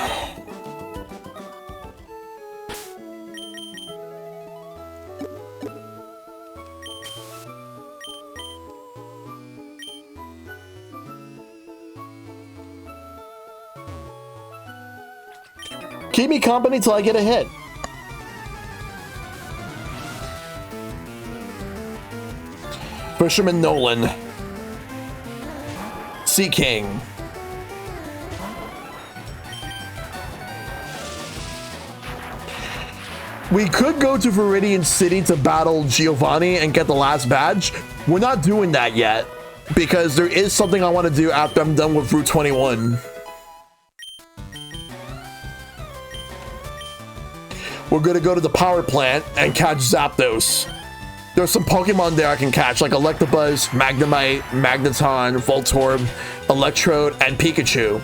Keep me company till I get a hit. Fisherman Nolan. Sea King. We could go to Viridian City to battle Giovanni and get the last badge. We're not doing that yet because there is something I want to do after I'm done with Route 21. We're gonna go to the power plant and catch Zapdos. There's some Pokemon there I can catch, like Electabuzz, Magnemite, Magneton, Voltorb, Electrode, and Pikachu.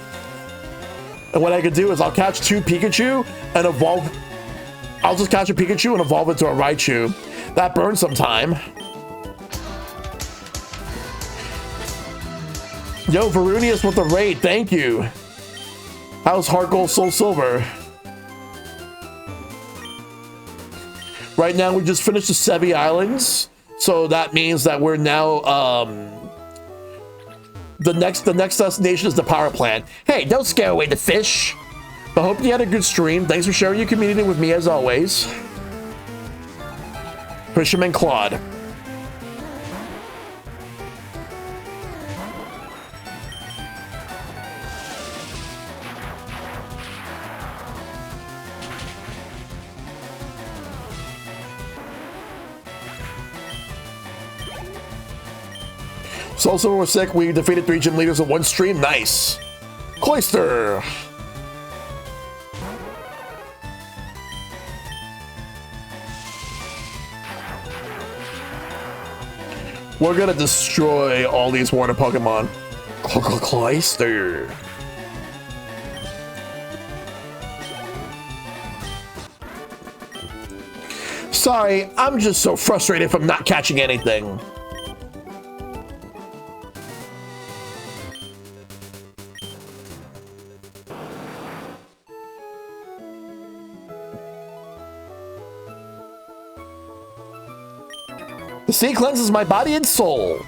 And what I could do is I'll catch 2 Pikachu and evolve. I'll just catch a Pikachu and evolve it to a Raichu. That burns some time. Yo, Varunius with the raid, thank you. How's Heart Gold Soul Silver? Right now we just finished the Sevi Islands, so that means that we're now the next destination is the power plant. Hey, don't scare away the fish. I hope you had a good stream. Thanks for sharing your community with me as always. Fisherman Claude. So also we're sick. We defeated 3 gym leaders in 1 stream. Nice. Cloister. We're gonna destroy all these water Pokemon. Cloister. Sorry, I'm just so frustrated from not catching anything. The sea cleanses my body and soul.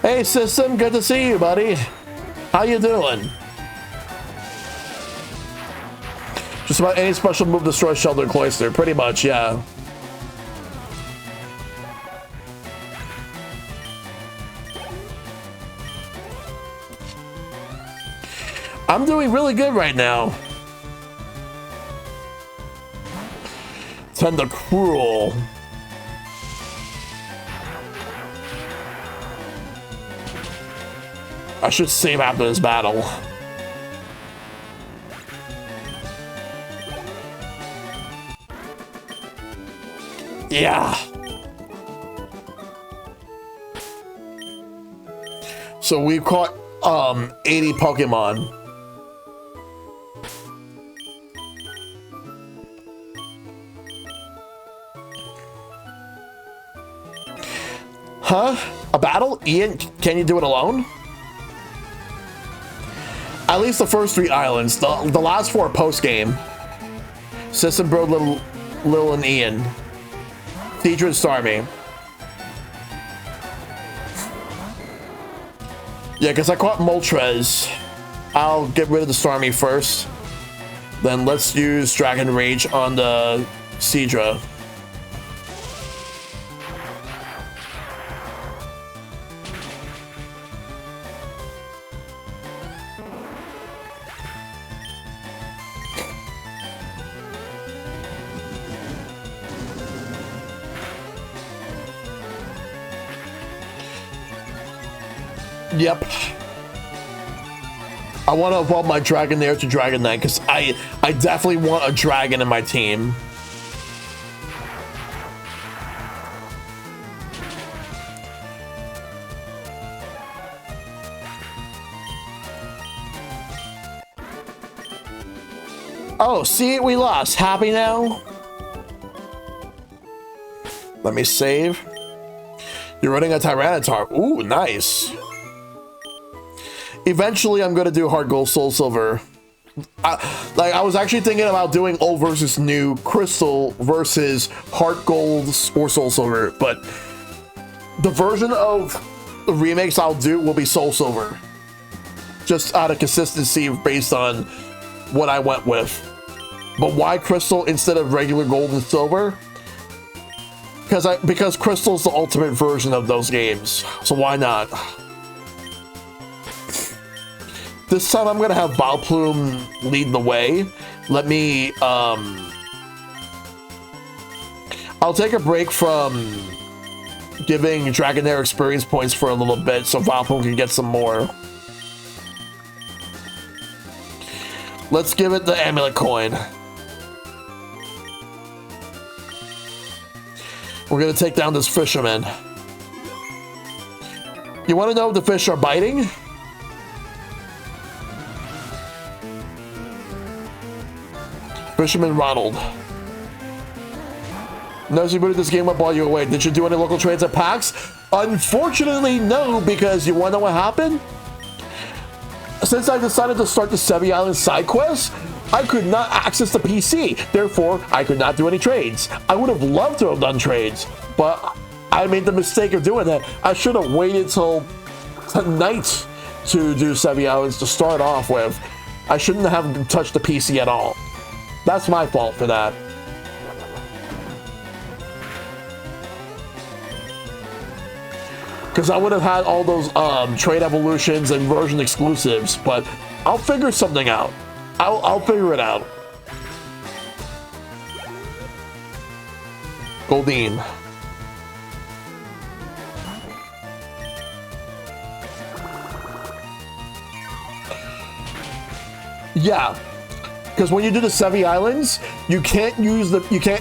Hey, System, good to see you, buddy. How you doing? Just about any special move destroys Sheldon Cloister. Pretty much, yeah. I'm doing really good right now. Tender Cruel. I should save after this battle. Yeah. So we caught 80 Pokemon. Huh? A battle? Ian, can you do it alone? At least the first 3 islands. The last 4 post-game. System Bro, Lil and Ian. Deidre and Starmie. Yeah, because I caught Moltres. I'll get rid of the Starmie first. Then let's use Dragon Rage on the Seadra. Yep. I want to evolve my Dragonair to Dragonite because I definitely want a dragon in my team. Oh, see, we lost. Happy now? Let me save. You're running a Tyranitar. Ooh, nice. Eventually, I'm going to do Heart Gold Soul Silver. I was actually thinking about doing old versus new, Crystal versus Heart Gold or Soul Silver, but the version of the remakes I'll do will be Soul Silver. Just out of consistency based on what I went with. But why Crystal instead of regular Gold and Silver? Because Crystal's the ultimate version of those games, so why not? This time I'm gonna have Vileplume lead the way. Let me, I'll take a break from giving Dragonair experience points for a little bit so Vileplume can get some more. Let's give it the amulet coin. We're gonna take down this fisherman. You wanna know if the fish are biting? Fisherman Ronald. Notice you booted this game up while you were away. Did you do any local trades at PAX? Unfortunately, no, because you wanna know what happened? Since I decided to start the Sevi Island side quest, I could not access the PC. Therefore, I could not do any trades. I would have loved to have done trades, but I made the mistake of doing that. I should have waited till tonight to do Sevi Islands to start off with. I shouldn't have touched the PC at all. That's my fault for that. Because I would have had all those trade evolutions and version exclusives, but I'll figure something out. I'll figure it out. Goldine. Yeah, because when you do the Sevi Islands, you can't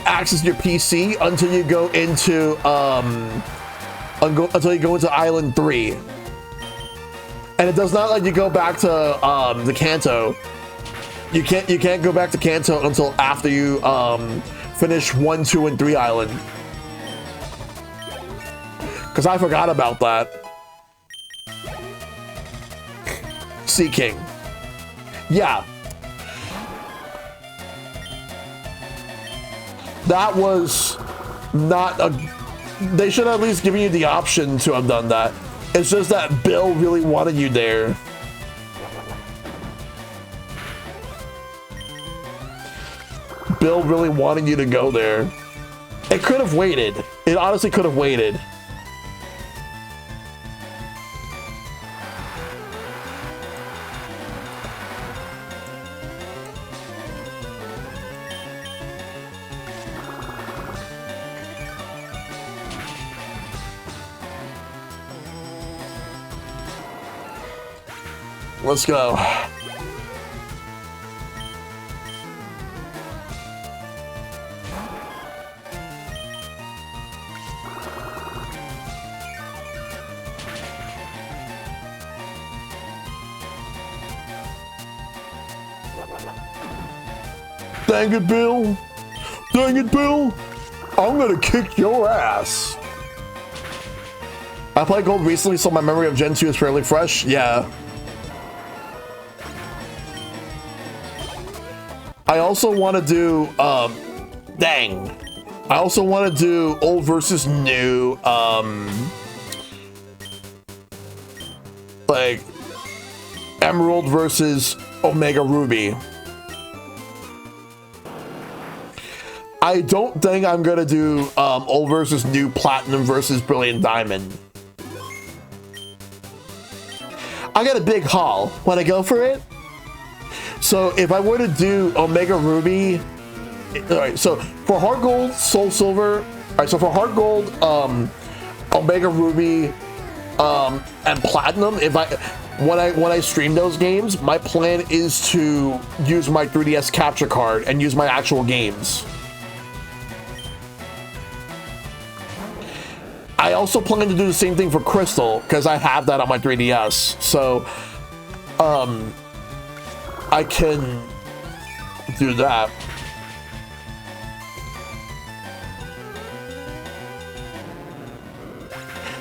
access your PC until you go into Island 3, and it does not let you go back to the Kanto. You can't go back to Kanto until after you finish 1, 2, and 3 Island. Because I forgot about that. Sea King. Yeah. That was not a... They should have at least given you the option to have done that. It's just that Bill really wanted you there. Bill really wanted you to go there. It could have waited. It honestly could have waited. Let's go. Dang it, Bill. Dang it, Bill. I'm gonna kick your ass. I played Gold recently, so my memory of Gen 2 is fairly fresh. Yeah. I also want to do, dang. I also want to do old versus new, like, Emerald versus Omega Ruby. I don't think I'm gonna do old versus new, Platinum versus Brilliant Diamond. I got a big haul. Want to go for it? So if I were to do Omega Ruby, all right, so for Heart Gold, Soul Silver, all right, so for Heart Gold, Omega Ruby, and Platinum, when I stream those games, my plan is to use my 3DS capture card and use my actual games. I also plan to do the same thing for Crystal, because I have that on my 3DS, so, I can do that.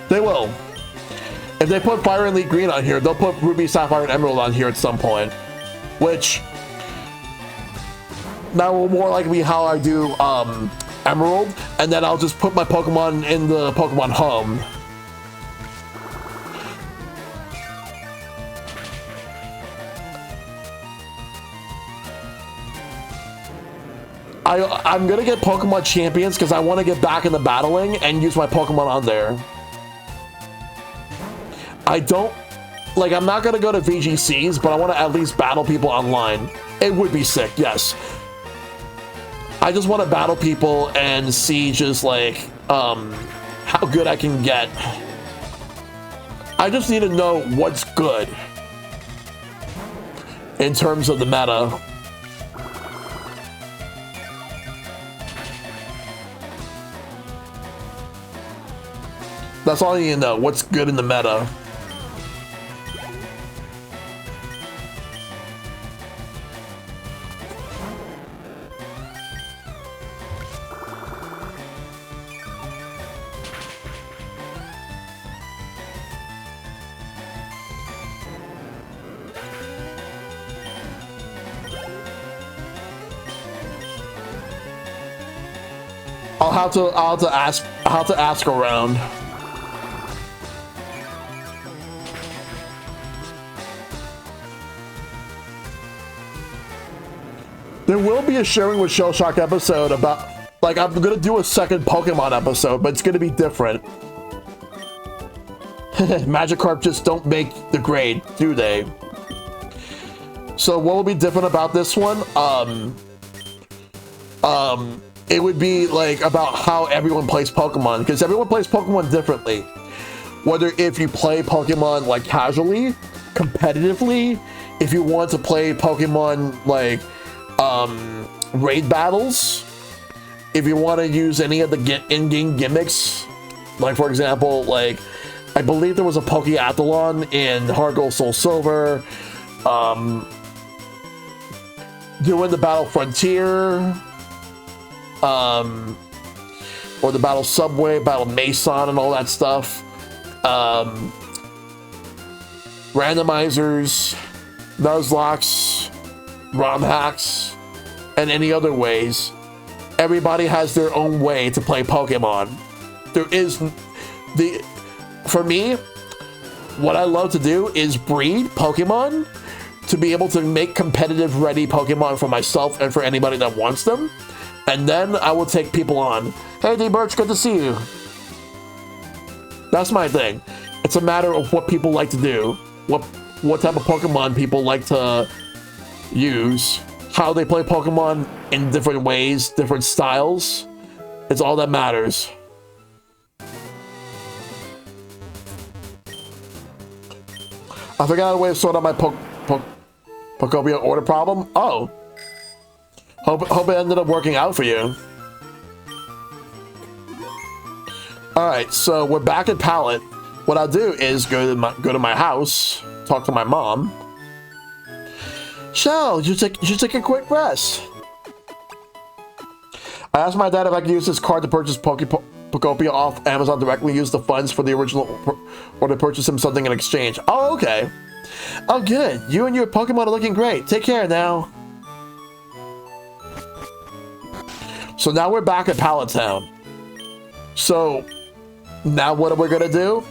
They will. If they put Fire and League Green on here, they'll put Ruby, Sapphire, and Emerald on here at some point. Which, that will more likely be how I do Emerald, and then I'll just put my Pokemon in the Pokemon Home. I'm gonna get Pokemon Champions because I want to get back into battling and use my Pokemon on there. I'm not gonna go to VGCs, but I want to at least battle people online. It would be sick, yes. I just want to battle people and see just like, how good I can get. I just need to know what's good in terms of the meta. That's all you need to know. What's good in the meta. I'll have to ask around. There will be a sharing with Shellshock episode about, like, I'm gonna do a second Pokemon episode, but it's gonna be different. Magikarp just don't make the grade, do they? So what will be different about this one? It would be like about how everyone plays Pokemon, because everyone plays Pokemon differently. Whether if you play Pokemon like casually, competitively, if you want to play Pokemon like raid battles, if you want to use any of the in-game gimmicks, like for example, like I believe there was a Pokeathlon in Heart Gold Soul Silver, doing the Battle Frontier, or the Battle Subway, Battle Mason, and all that stuff. Randomizers, Nuzlocks, ROM hacks, and any other ways. Everybody has their own way to play Pokemon. For me, what I love to do is breed Pokemon to be able to make competitive ready Pokemon for myself and for anybody that wants them. And then I will take people on. Hey, D-Birch, good to see you. That's my thing. It's a matter of what people like to do. What type of Pokemon people like to use. How they play Pokemon in different ways, different styles. It's all that matters. I forgot a way to sort out my Pokemon order problem. Oh. Hope it ended up working out for you. Alright, so we're back at Pallet. What I'll do is go to my house, talk to my mom. Shell, you should take a quick rest. I asked my dad if I could use his card to purchase Pokopia off Amazon directly, use the funds for the original, or to purchase him something in exchange. Oh, okay. Oh, good. You and your Pokemon are looking great. Take care now. So now we're back at Pallet Town. So now what are we gonna do?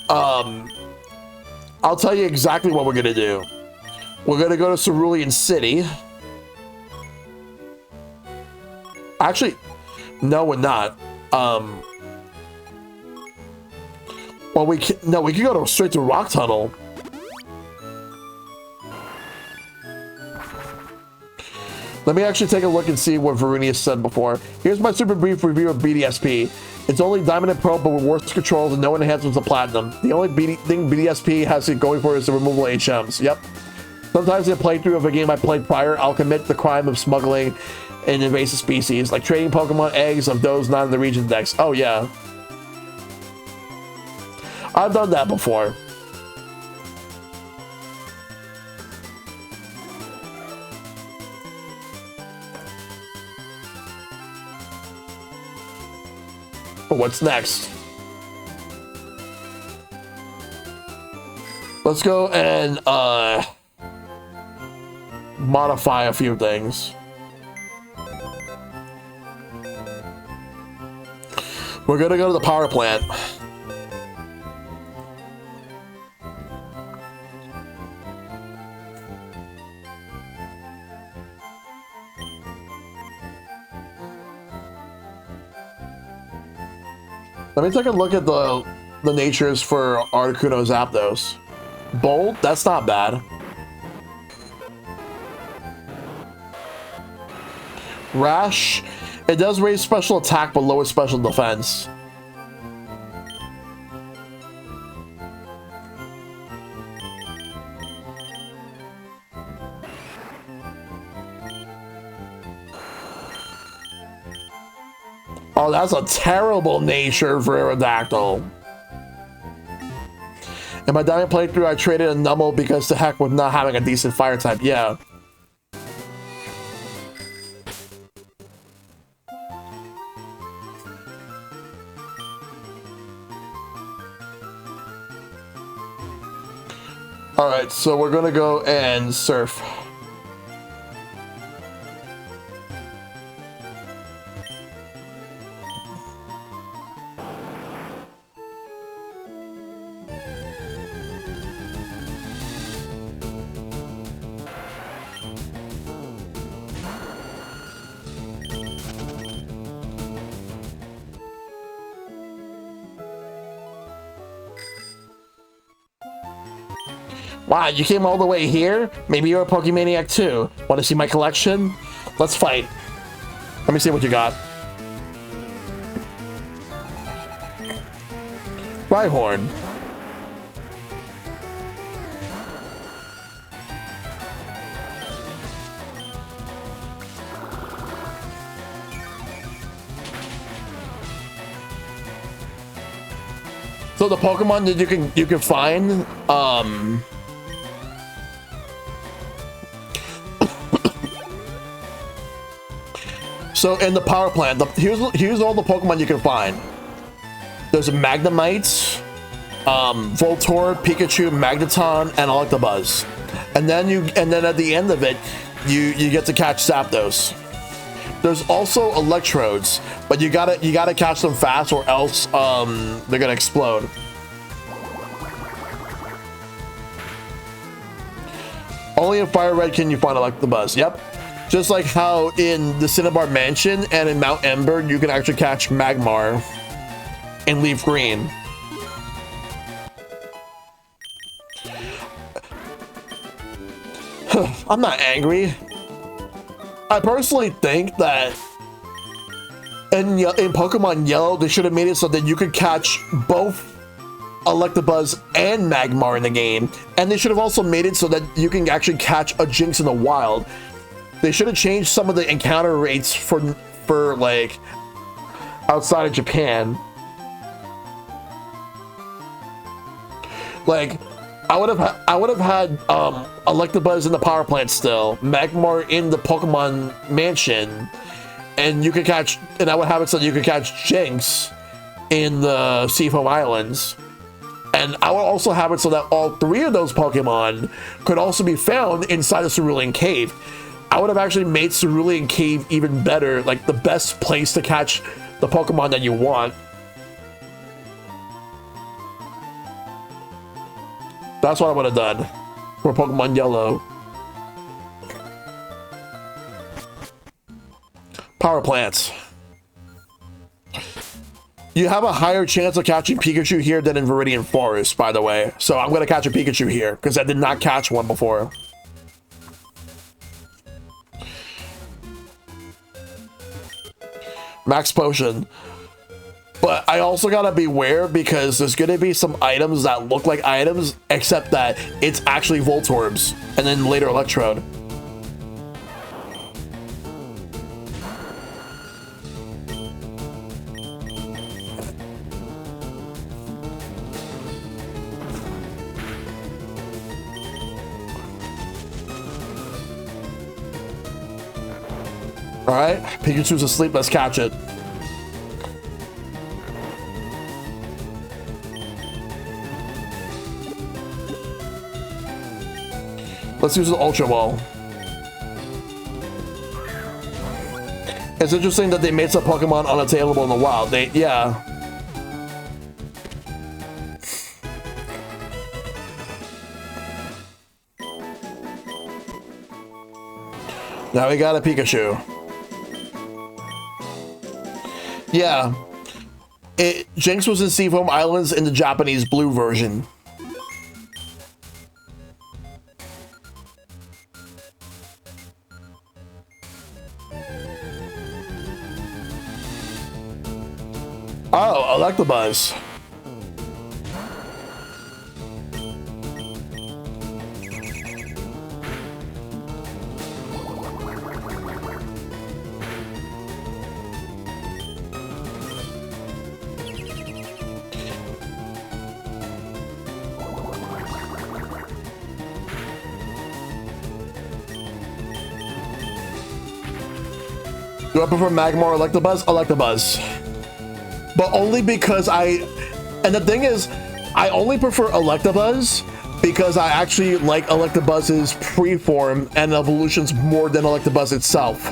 I'll tell you exactly what we're gonna do. We're gonna go to Cerulean City. Actually, no, we're not. Well, we can go straight to Rock Tunnel. Let me actually take a look and see what Varunius said before. Here's my super brief review of BDSP. It's only Diamond and Pearl, but with worse controls and no enhancements to Platinum. The only thing BDSP has it going for is the removal of HMs. Yep. Sometimes in a playthrough of a game I played prior, I'll commit the crime of smuggling an invasive species, like trading Pokemon eggs of those not in the region decks. Oh yeah. I've done that before. But what's next? Let's go and modify a few things. We're gonna go to the power plant. Let me take a look at the natures for Articuno Zapdos. Bold? That's not bad. Rash? It does raise special attack but lower special defense. Oh, that's a terrible nature for Aerodactyl. In my diamond playthrough, I traded a Numble because the heck with not having a decent fire type. Yeah. Alright, so we're gonna go and surf. Wow, you came all the way here? Maybe you're a Pokemaniac too. Want to see my collection? Let's fight. Let me see what you got. Rhyhorn. So the Pokemon that you can find, so in the power plant, here's all the Pokemon you can find. There's a Magnemite, Voltorb, Pikachu, Magneton, and Electabuzz. And then at the end of it, you get to catch Zapdos. There's also Electrodes, but you gotta catch them fast or else they're gonna explode. Only in FireRed can you find Electabuzz. Yep. Just like how in the Cinnabar Mansion and in Mount Ember, you can actually catch Magmar in Leaf Green. I'm not angry. I personally think that in Pokemon Yellow, they should have made it so that you could catch both Electabuzz and Magmar in the game. And they should have also made it so that you can actually catch a Jinx in the wild. They should have changed some of the encounter rates for like outside of Japan. Like I would have had Electabuzz in the power plant still, Magmar in the Pokemon Mansion, and you could catch, and I would have it so that you could catch Jinx in the Seafoam Islands. And I would also have it so that all three of those Pokemon could also be found inside the Cerulean Cave. I would have actually made Cerulean Cave even better, like the best place to catch the Pokemon that you want. That's what I would have done for Pokemon Yellow. Power plants. You have a higher chance of catching Pikachu here than in Viridian Forest, by the way. So I'm going to catch a Pikachu here because I did not catch one before. Max Potion. But I also gotta beware because there's gonna be some items that look like items, except that it's actually Voltorbs, and then later Electrode. All right, Pikachu's asleep, let's catch it. Let's use the Ultra Ball. It's interesting that they made some Pokemon unattainable in the wild. Yeah. Now we got a Pikachu. Yeah. Jinx was in Seafoam Islands in the Japanese blue version. Oh, Electabuzz. Do I prefer Magmar or Electabuzz? Electabuzz. But only because and the thing is, I only prefer Electabuzz because I actually like Electabuzz's pre-form and evolutions more than Electabuzz itself.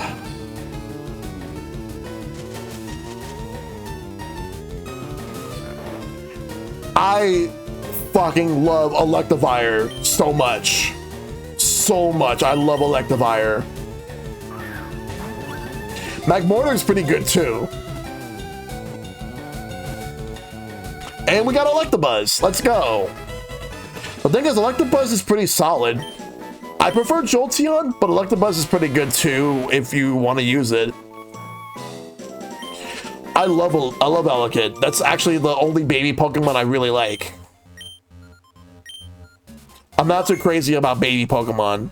I fucking love Electivire so much. So much. I love Electivire. Magmortar's pretty good too. And we got Electabuzz. Let's go. The thing is, Electabuzz is pretty solid. I prefer Jolteon, but Electabuzz is pretty good too if you want to use it. I love Elekid. That's actually the only baby Pokemon I really like. I'm not too crazy about baby Pokemon.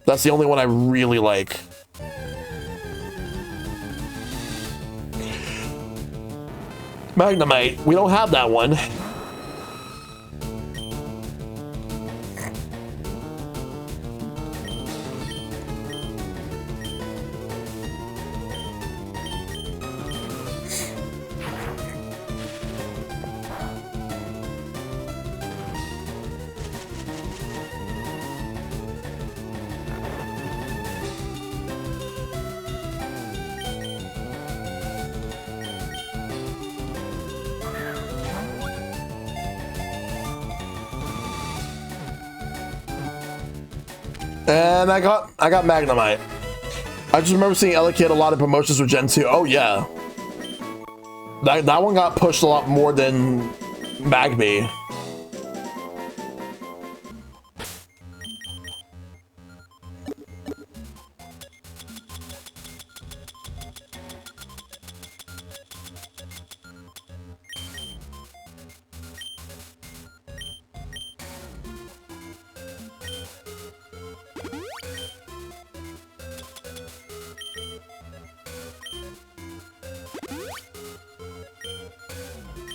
That's the only one I really like. Magnemite. We don't have that one. And I got Magnemite. I just remember seeing Elekid a lot of promotions with Gen 2. Oh yeah. That one got pushed a lot more than Magby.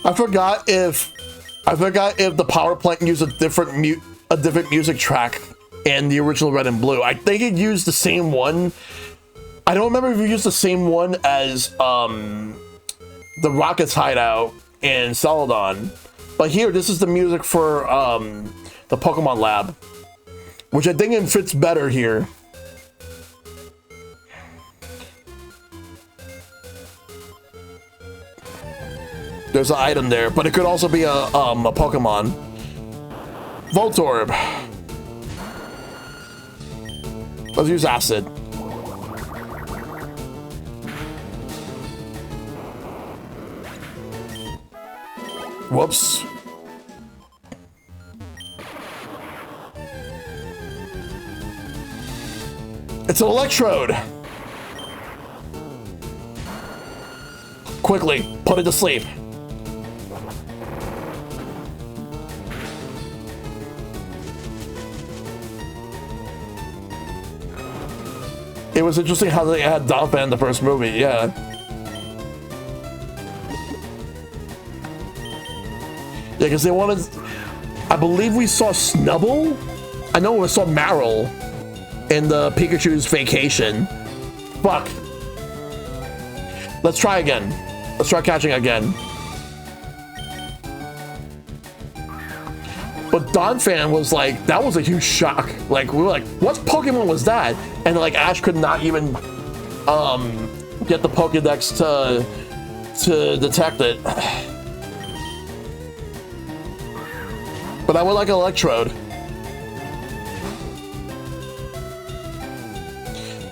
I forgot if the power plant used a different music track in the original Red and Blue. I think it used the same one. I don't remember if it used the same one as the Rocket's hideout in Celadon. But here, this is the music for the Pokemon Lab, which I think it fits better here. There's an item there, but it could also be a Pokemon. Voltorb. Let's use Acid. Whoops. It's an Electrode. Quickly, put it to sleep. It was interesting how they had Donphan in the first movie, yeah. Yeah, because they wanted... I believe we saw Snubble? I know we saw Marill in the Pikachu's Vacation. Fuck. Let's try again. Let's try catching again. But Donphan was like, that was a huge shock. Like, we were like, what Pokemon was that? And like, Ash could not even get the Pokedex to detect it. But I would like an Electrode.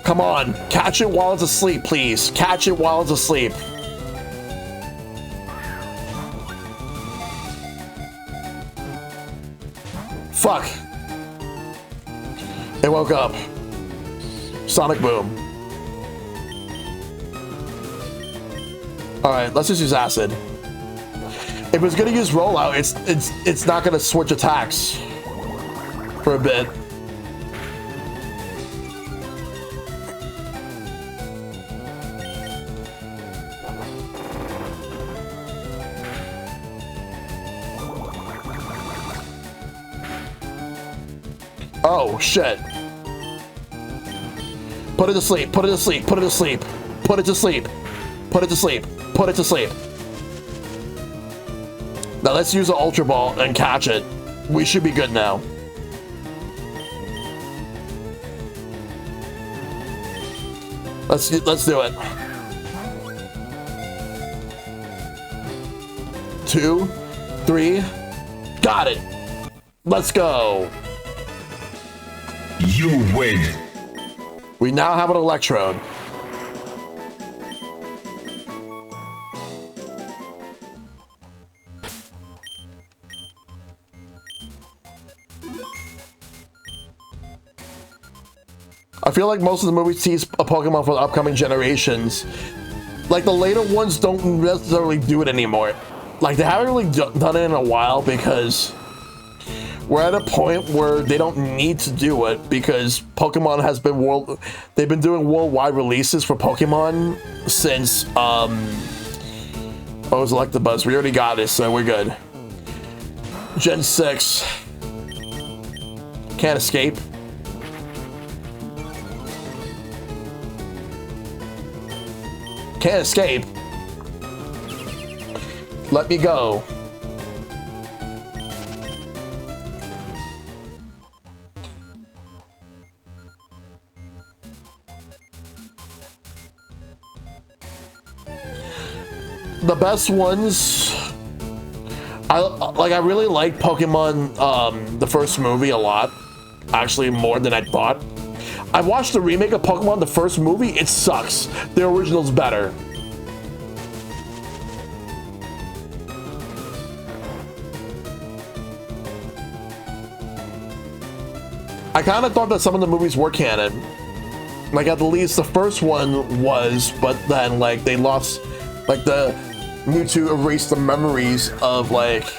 Come on, catch it while it's asleep, please. Catch it while it's asleep. Fuck. It woke up. Sonic Boom. Alright, let's just use Acid. If it's gonna use Rollout, it's not gonna switch attacks for a bit. Oh, shit. Put it to sleep, put it to sleep, put it to sleep. Put it to sleep. Put it to sleep. Put it to sleep. Now let's use the Ultra Ball and catch it. We should be good now. Let's do it. 2, 3, got it. Let's go. You win. We now have an Electrode. I feel like most of the movies tease a Pokemon for the upcoming generations. Like, the later ones don't necessarily do it anymore. Like, they haven't really done it in a while because we're at a point where they don't need to do it because Pokemon has been they've been doing worldwide releases for Pokemon since, what was Electabuzz? We already got this, so we're good. Gen 6. Can't escape. Can't escape. Let me go. The best ones, I really like Pokemon, the first movie a lot, actually more than I thought. I watched the remake of Pokemon, the first movie, it sucks. The original's better. I kind of thought that some of the movies were canon. Like, at least the first one was, but then, like, they lost, like, the Mewtwo erased the memories of, like,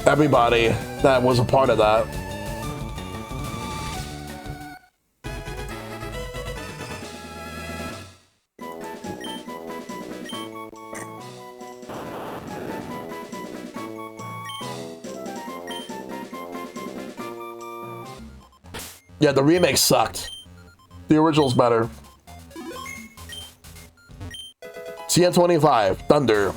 everybody that was a part of that. Yeah, the remake sucked. The original's better. CN25, Thunder.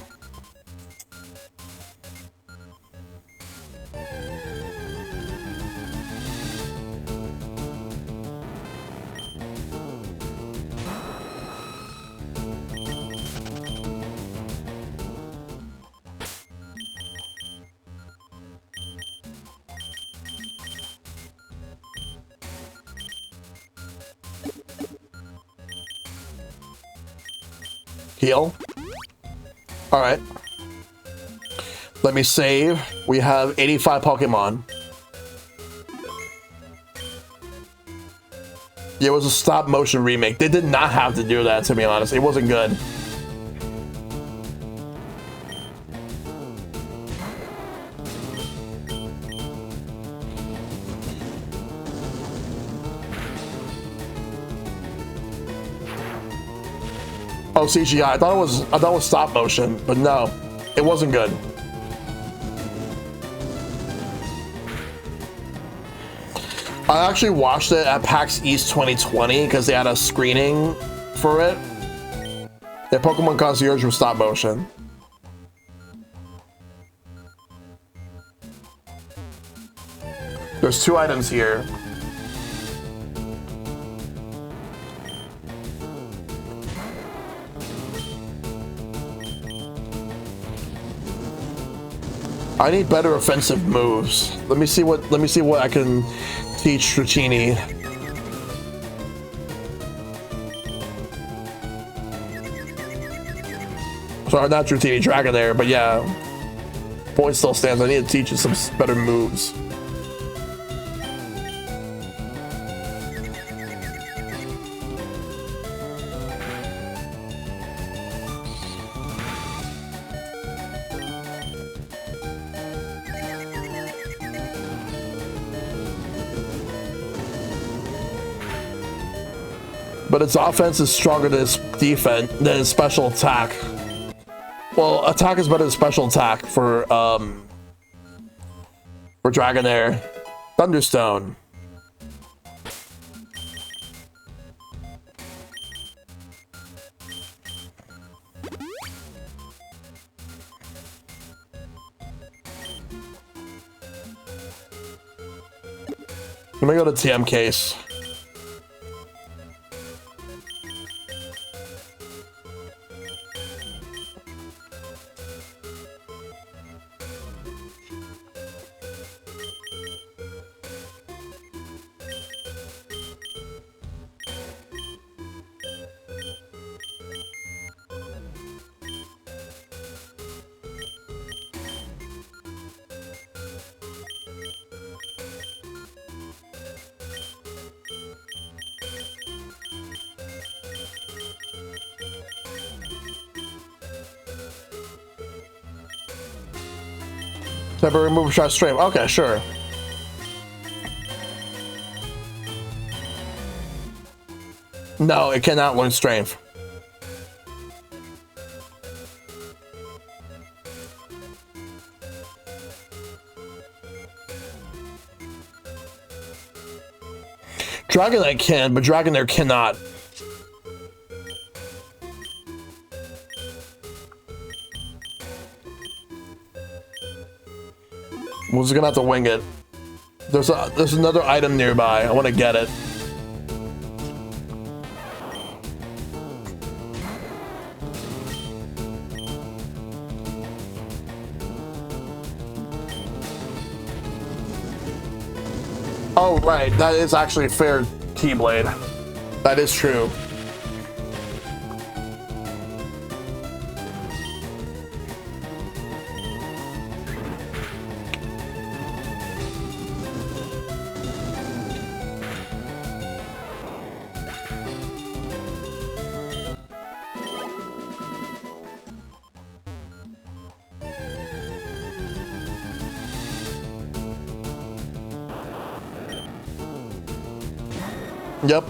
Heal. All right. Let me save. We have 85 Pokemon. Yeah, it was a stop motion remake. They did not have to do that, to be honest. It wasn't good. Oh, CGI. I thought it was stop motion, but no, it wasn't good. I actually watched it at PAX East 2020 because they had a screening for it. Yeah, Pokemon Concierge was stop motion. There's 2 items here. I need better offensive moves. Let me see what I can teach Strachini. Sorry, not Strachini, Dragonair, but yeah. Point still stands. I need to teach you some better moves. But its offense is stronger than its defense, than its special attack. Well, attack is better than special attack for Dragonair. Thunderstone. Let me go to TM case. Temporary move shot stream. Okay, sure. No, it cannot learn strength. Dragonite can, but Dragonair cannot. We're just gonna have to wing it. There's another item nearby. I want to get it. Oh right, that is actually a fair Keyblade. That is true. Yep.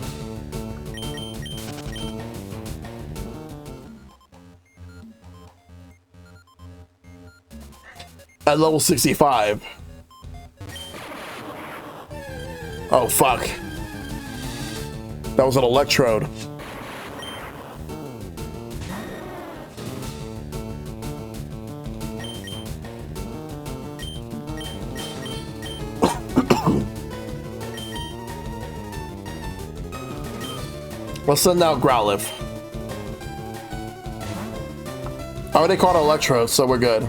At level 65. Oh, fuck. That was an electrode. Let's send out Growlithe. I already caught Electro, so we're good.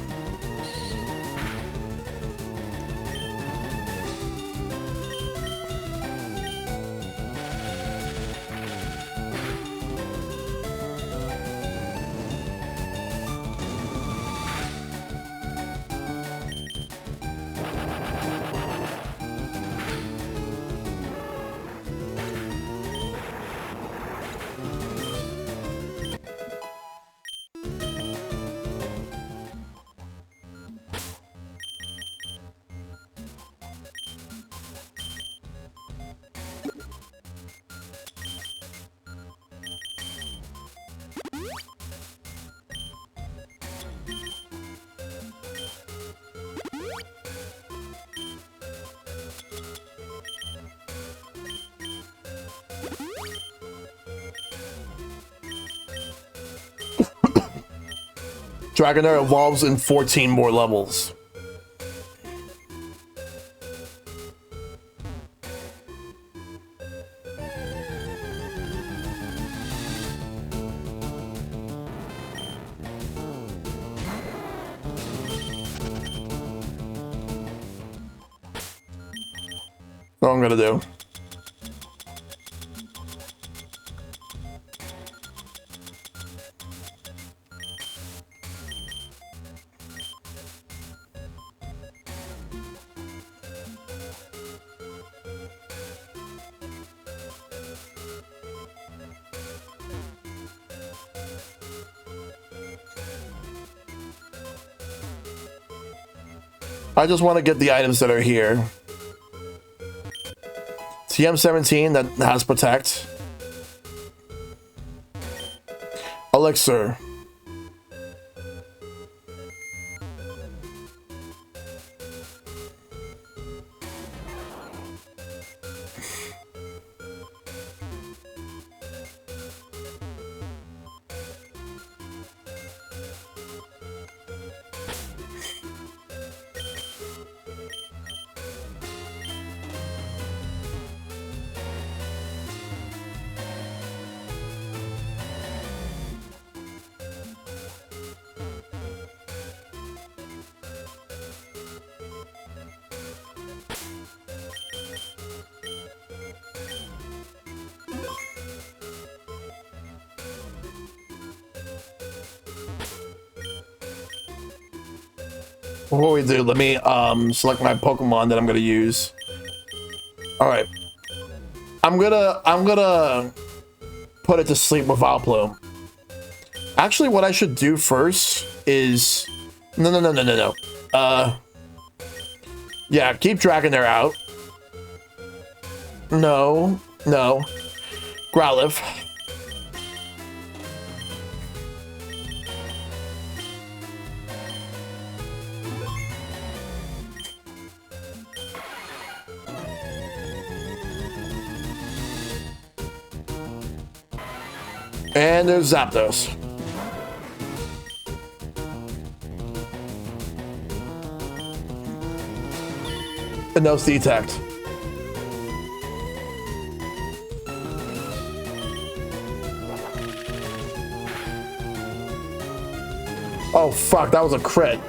Dragonair evolves in 14 more levels. That's what I'm gonna do. I just want to get the items that are here. TM17 that has Protect. Elixir. Before we do, let me select my Pokemon that I'm gonna use. All right, I'm gonna put it to sleep with Vileplume. Actually, what I should do first is no. Yeah, keep Dragonair out. No. Growlithe. And there's Zapdos. And no detect. Oh fuck, that was a crit.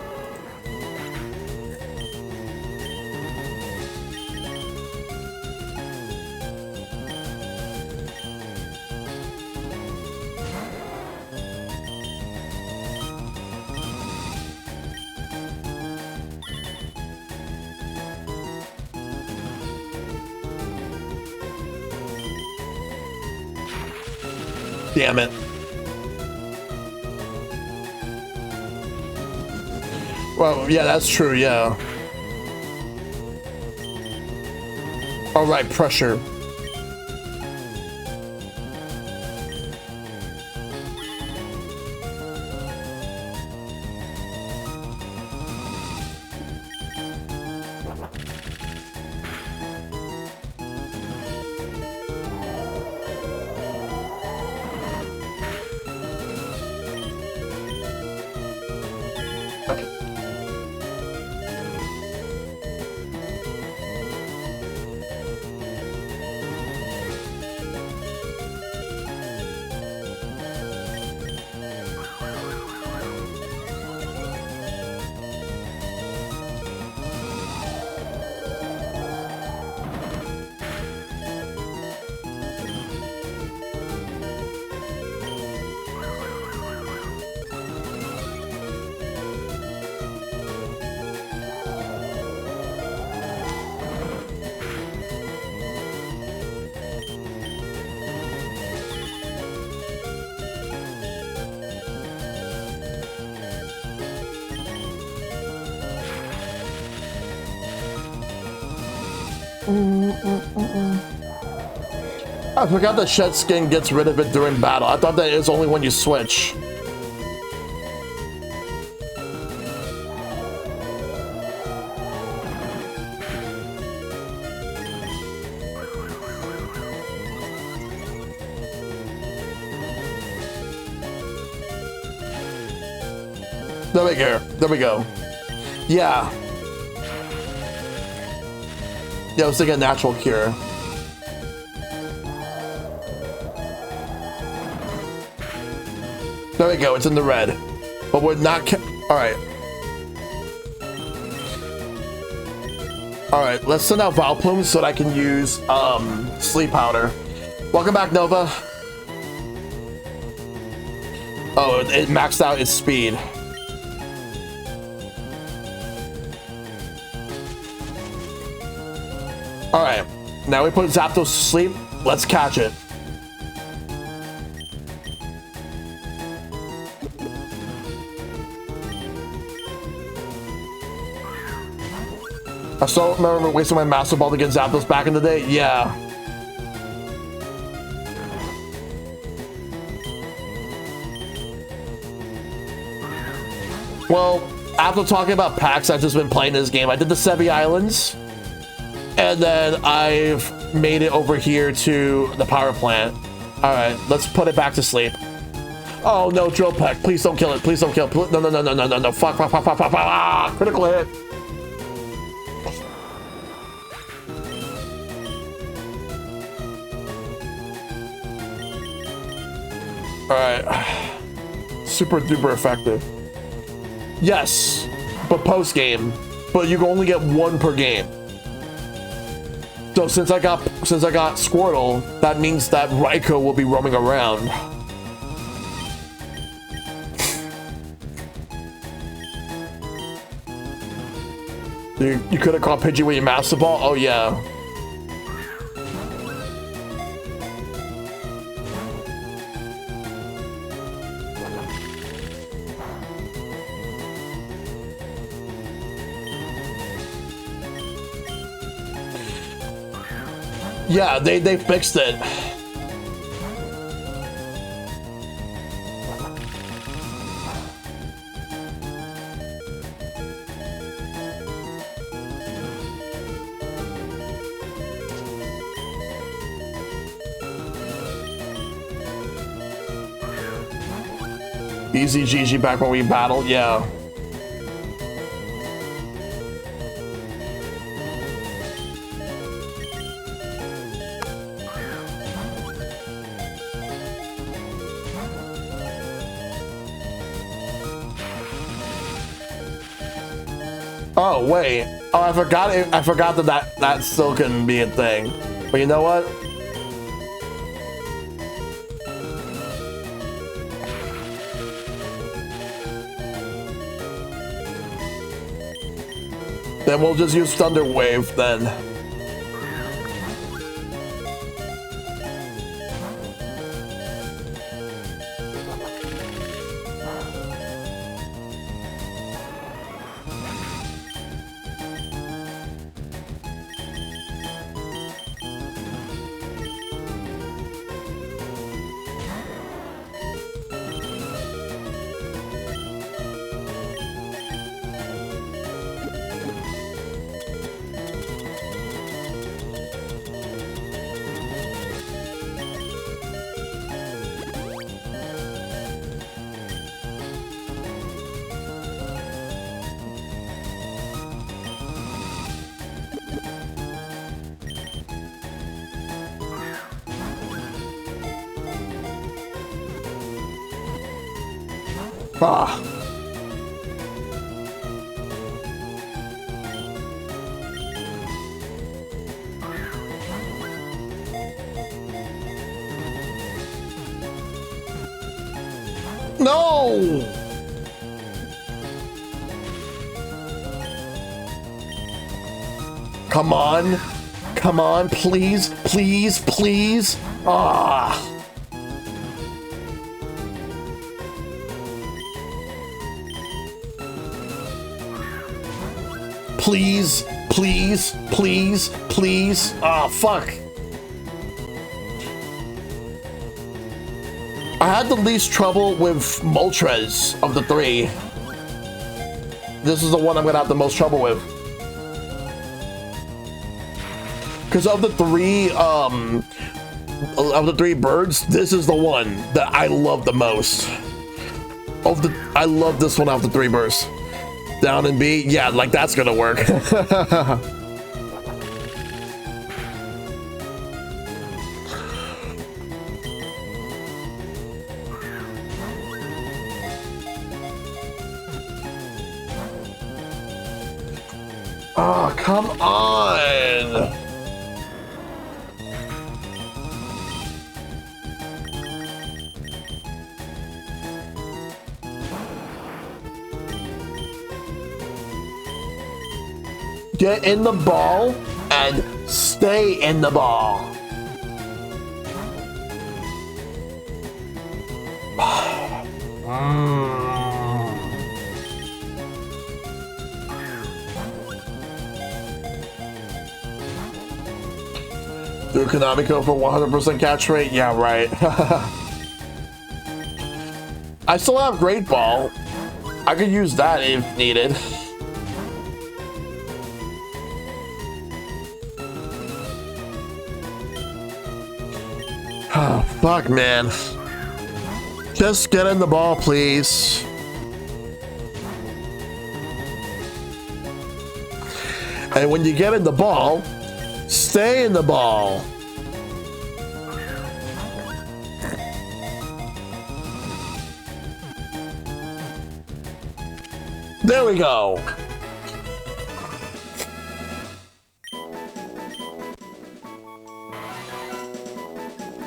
Damn it. Well, yeah, that's true, yeah. All right, pressure. I forgot that Shed Skin gets rid of it during battle. I thought that it's only when you switch. There we go. There we go. Yeah. Yeah, I was thinking natural cure. There we go, it's in the red. But we're not alright. Alright, let's send out Vileplume so that I can use Sleep Powder. Welcome back, Nova. Oh, it maxed out its speed. Alright, now we put Zapdos to sleep. Let's catch it. I still remember wasting my Master Ball to get Zapdos back in the day. Yeah. Well, after talking about packs, I've just been playing this game. I did the Sevi Islands. And then I've made it over here to the power plant. All right, let's put it back to sleep. Oh no, Drill Peck! Please don't kill it! Please don't kill it! No! Fuck! Ah, critical hit. All right, super duper effective. Yes, but post game. But you can only get one per game. So since I got Squirtle, that means that Raikou will be roaming around. You could have caught Pidgey with your Master Ball? Oh, yeah. Yeah, they fixed it. Easy GG back when we battled, yeah. Oh wait. Oh, I forgot that still couldn't be a thing. But you know what? Then we'll just use Thunder Wave then. Ah. No! Come on. Come on, please, please, please. Ah. Please, please, please, please. Ah, fuck. I had the least trouble with Moltres of the three. This is the one I'm gonna have the most trouble with. Because of the three birds, this is the one that I love the most. I love this one out of the three birds. Down and B, yeah, like that's gonna work. Oh, come on! Get in the ball and stay in the ball. Do Konamiko for 100% catch rate? Yeah, right. I still have Great Ball. I could use that if needed. Oh, fuck, man. Just get in the ball, please. And when you get in the ball, stay in the ball. There we go.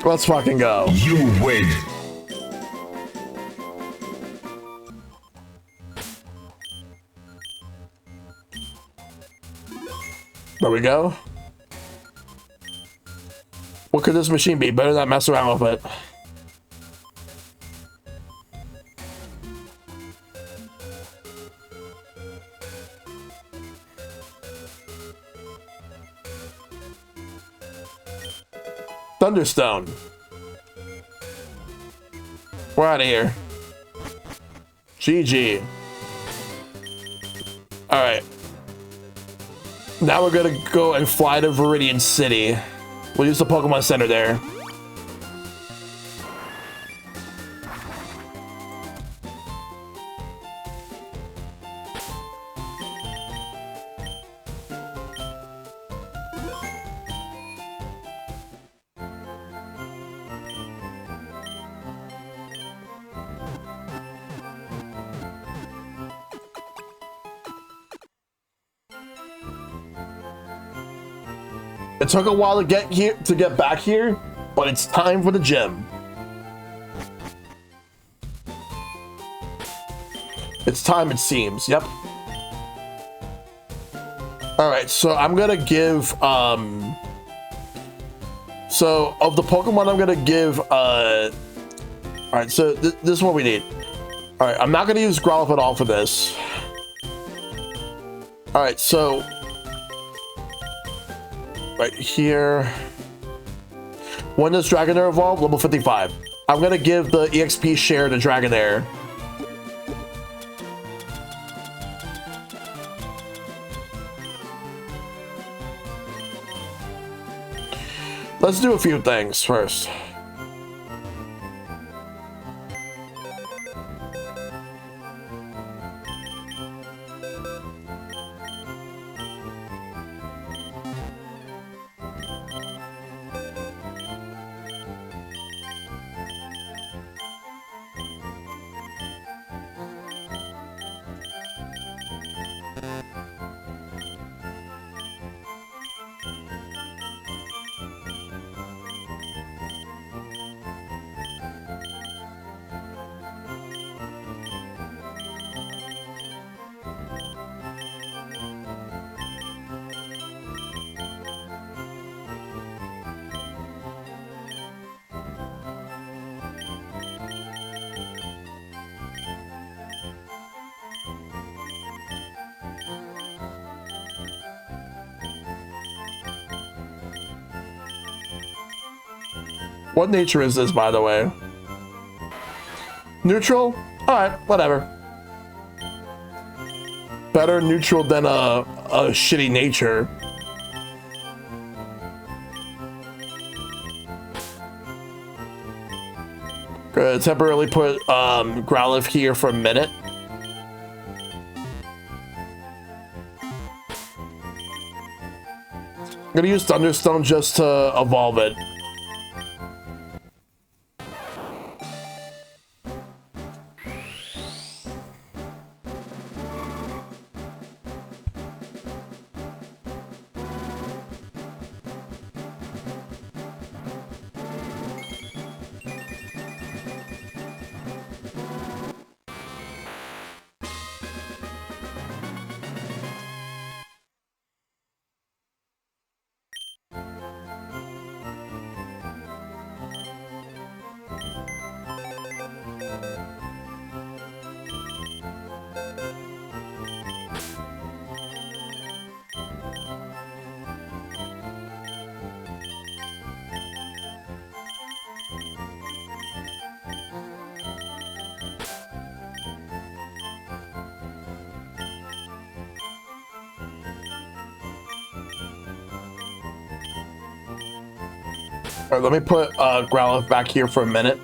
Let's fucking go. You win. There we go. What could this machine be? Better not mess around with it. Thunderstone. We're out of here. GG. All right. Now we're gonna go and fly to Viridian City. We'll use the Pokemon Center there. It took a while to get back here, but it's time for the gym. It's time, it seems. Yep. All right, so I'm gonna give so of the Pokemon I'm gonna give all right, so this is what we need. All right, I'm not gonna use Growlithe at all for this. All right, so right here. When does Dragonair evolve? Level 55. I'm gonna give the EXP share to Dragonair. Let's do a few things first. What nature is this, by the way? Neutral? Alright, whatever. Better neutral than a shitty nature. Gonna temporarily put Growlithe here for a minute. I'm gonna use Thunderstone just to evolve it. All right, let me put Growlithe back here for a minute.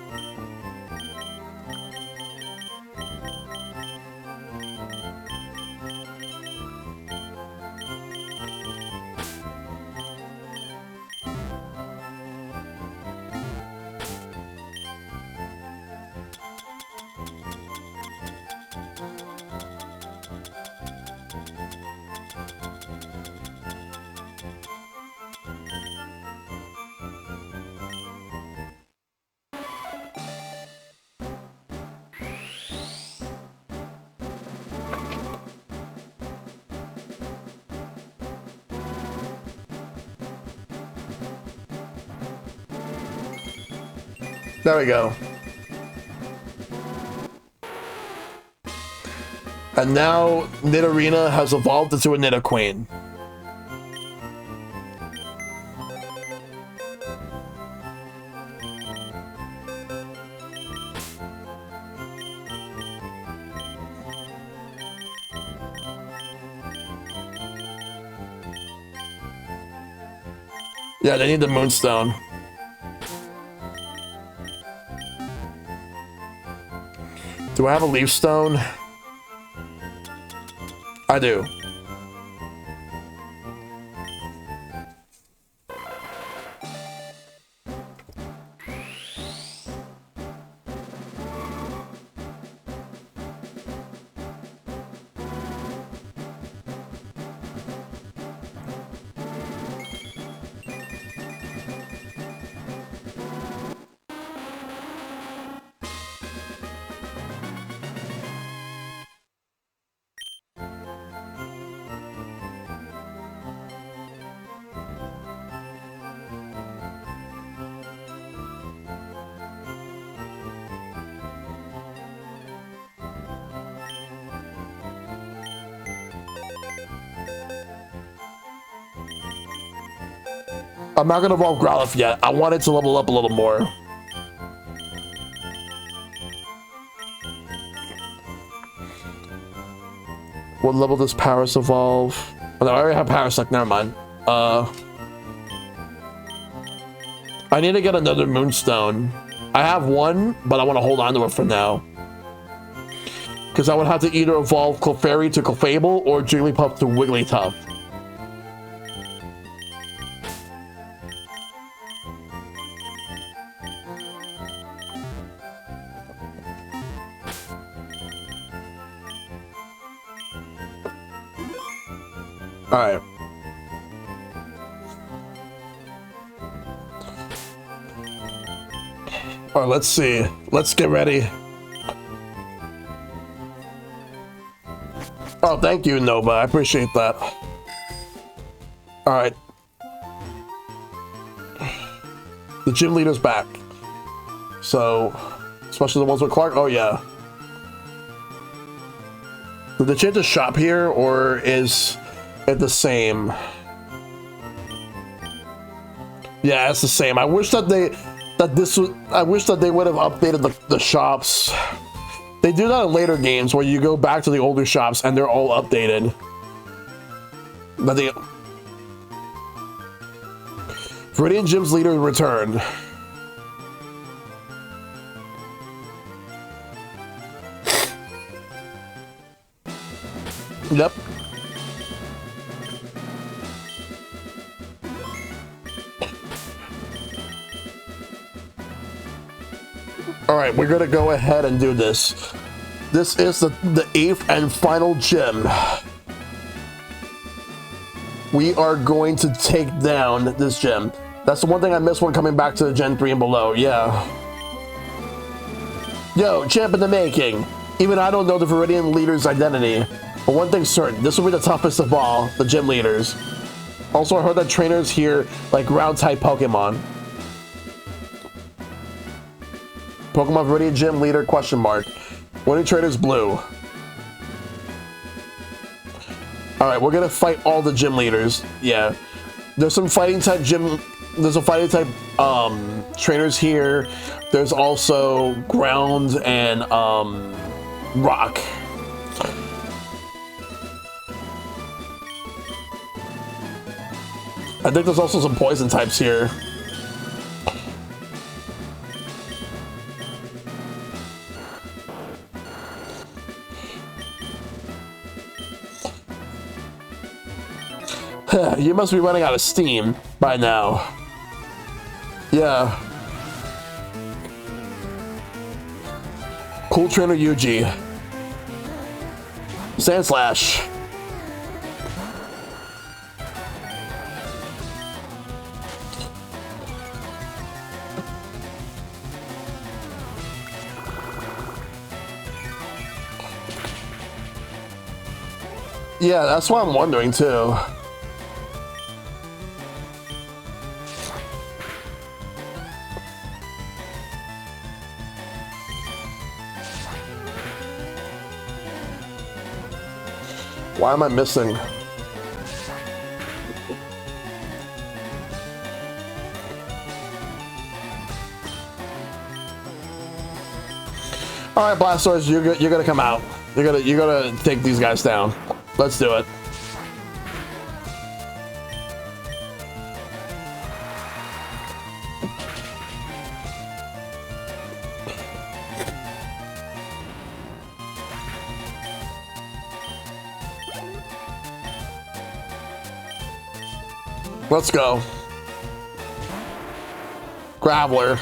There we go. And now Nidorina has evolved into a Nidoqueen. Yeah, they need the Moonstone. Do I have a Leaf Stone? I do. I'm not gonna evolve Growlithe yet. I want it to level up a little more. What level does Paris evolve? Oh, no, I already have Parasect, never mind. I need to get another Moonstone. I have one, but I want to hold on to it for now. Because I would have to either evolve Clefairy to Clefable or Jigglypuff to Wigglytuff. Alright. Alright, let's see. Let's get ready. Oh, thank you, Nova. I appreciate that. Alright. The gym leader's back. So, especially the ones with Clark. Oh, yeah. Did they change the shop here, or is it the same? Yeah, it's the same. I wish that I wish that they would have updated the shops. They do that in later games where you go back to the older shops and they're all updated. But the Viridian Gym's leader returned. Yep. All right, we're gonna go ahead and do this. This is the 8th and final gym. We are going to take down this gym. That's the one thing I missed when coming back to Gen 3 and below, yeah. Yo, champ in the making. Even I don't know the Viridian leader's identity. But one thing's certain, this will be the toughest of all, the gym leaders. Also, I heard that trainers here like ground-type Pokemon. Pokemon Viridian Gym leader, question mark. Winning trainers blue. Alright, we're gonna fight all the gym leaders. Yeah. There's some fighting type trainers here. There's also ground and rock. I think there's also some poison types here. You must be running out of steam by now. Yeah. Cool trainer Yuji. Sand Slash. Yeah, that's what I'm wondering too. Why am I missing? All right, Blastoise, you're gonna come out. You're gonna take these guys down. Let's do it. Let's go. Graveler.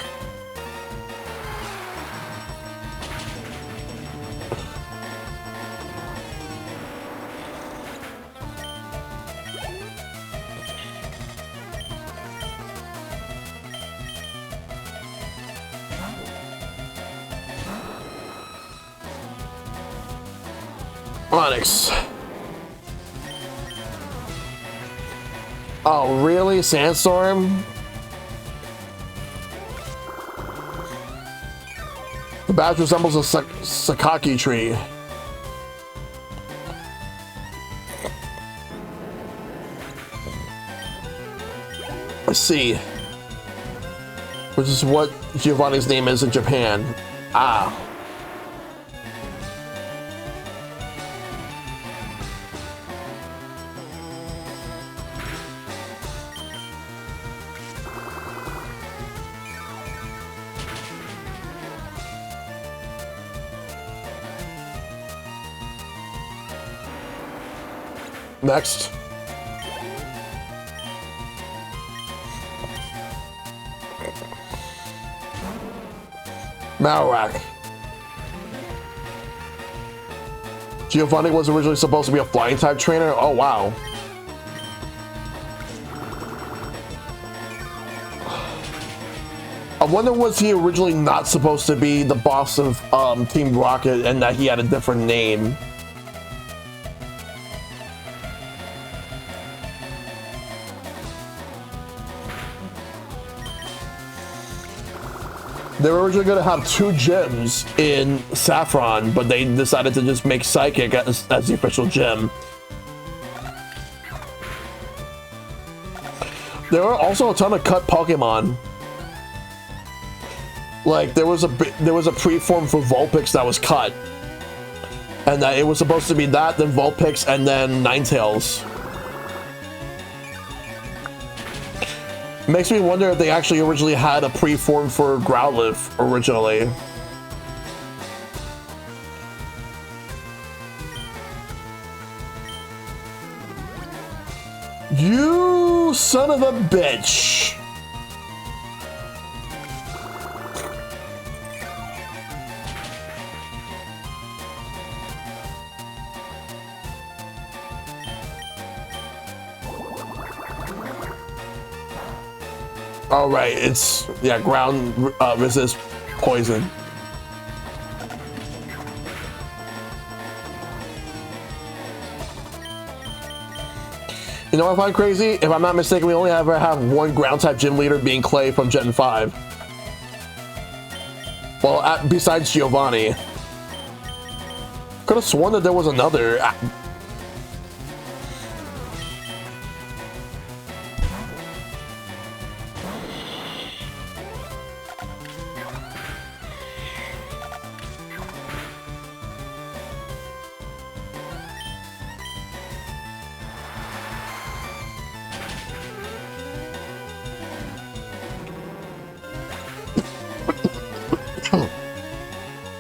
Onyx. Oh, really? Sandstorm? The badge resembles a Sakaki tree. I see. Which is what Giovanni's name is in Japan. Ah. Next. Marowak. Giovanni was originally supposed to be a flying type trainer. Oh, wow. I wonder, was he originally not supposed to be the boss of Team Rocket and that he had a different name? They were originally going to have 2 gyms in Saffron, but they decided to just make Psychic as the official gym. There were also a ton of cut Pokemon. Like there was a preform for Vulpix that was cut, and that it was supposed to be that, then Vulpix, and then Ninetales. Makes me wonder if they actually originally had a preform for Growlithe originally. You son of a bitch. Oh, right, it's, yeah, ground resist poison. You know what I find crazy? If I'm not mistaken, we only ever have 1 ground type gym leader being Clay from Gen 5. Well, besides Giovanni. Could have sworn that there was another.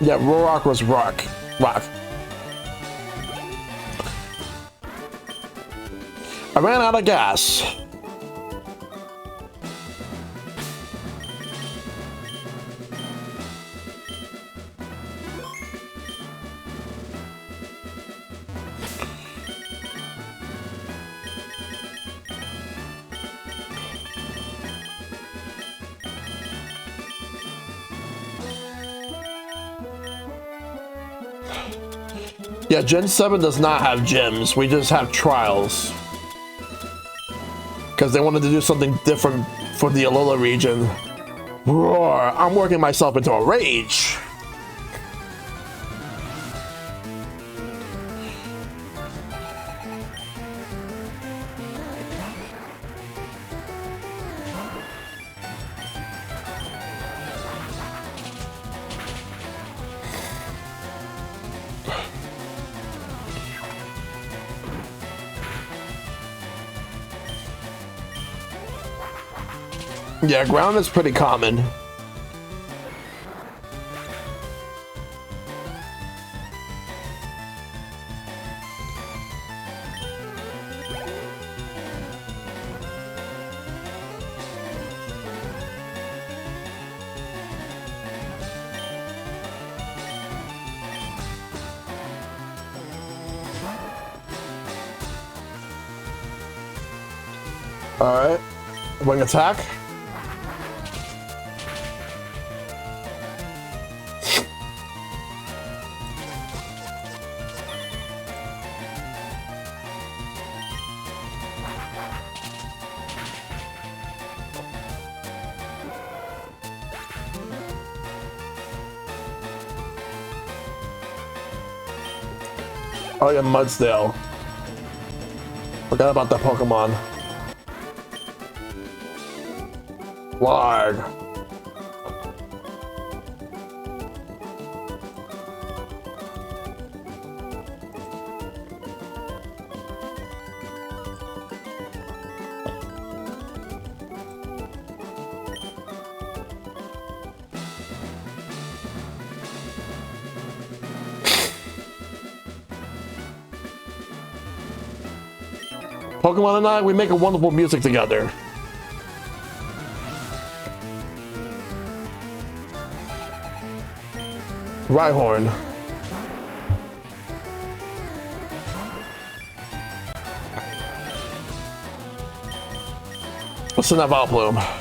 Yeah, Rock was rock. I ran out of gas. Yeah, Gen 7 does not have gyms. We just have trials. Because they wanted to do something different for the Alola region. Roar! I'm working myself into a rage! Yeah, ground is pretty common. Alright. Wing attack. Oh yeah, Mudsdale. Forgot about that Pokemon. Larg. Pokemon and I, we make a wonderful music together. Rhyhorn. What's in that Vileplume?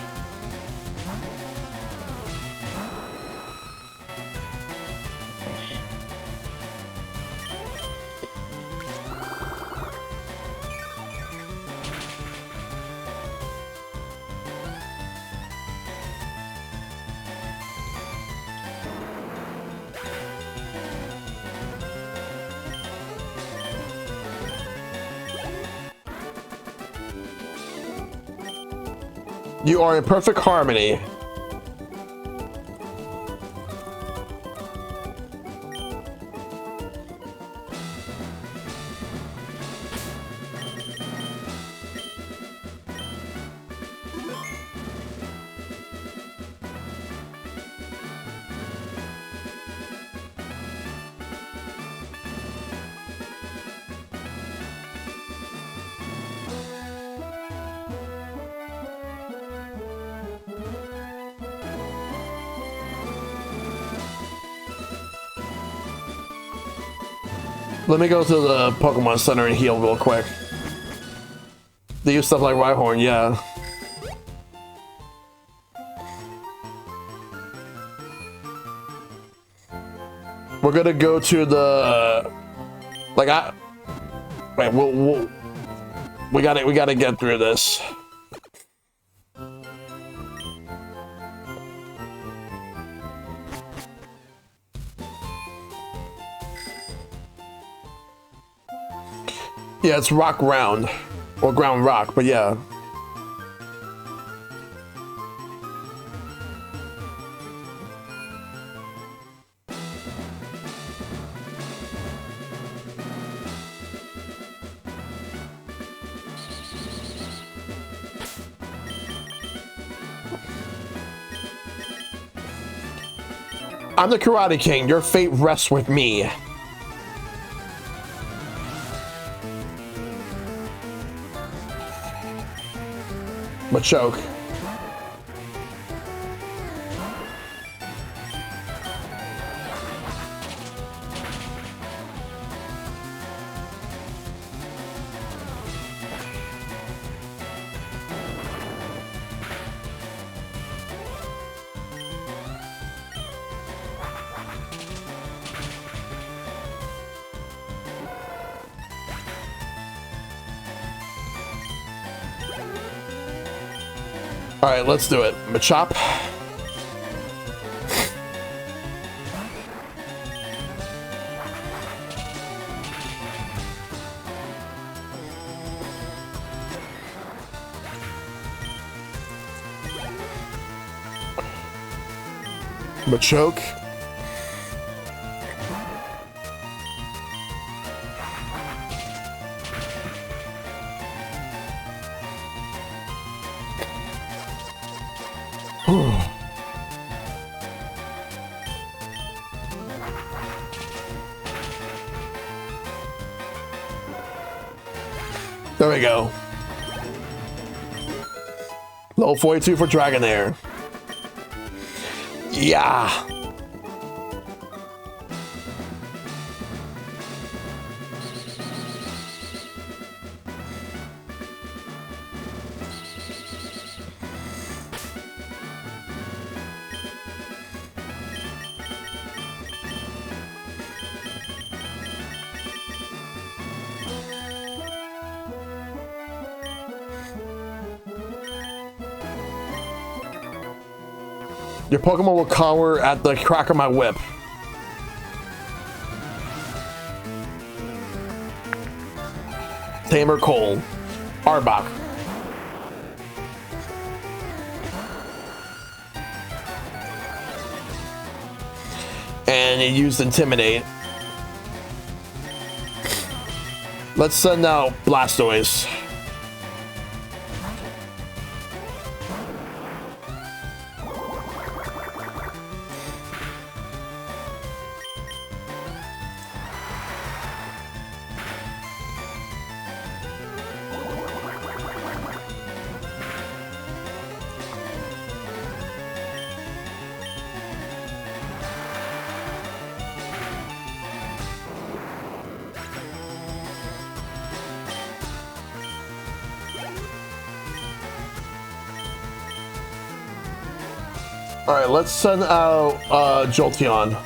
You are in perfect harmony. Let me go to the Pokemon Center and heal real quick. They use stuff like Rhyhorn, yeah. We're gonna go to the wait. We gotta get through this. Yeah, it's rock ground, or ground rock, but yeah. I'm the Karate King, your fate rests with me. Machoke. All right, let's do it. Machop. Machoke. There we go. Level 42 for Dragonair. Yeah. Your Pokemon will cower at the crack of my whip. Tamer Cole. Arbok. And he used Intimidate. Let's send out Blastoise. All right, let's send out Jolteon.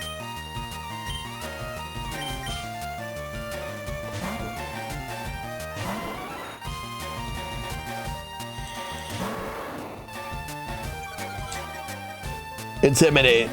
Intimidate.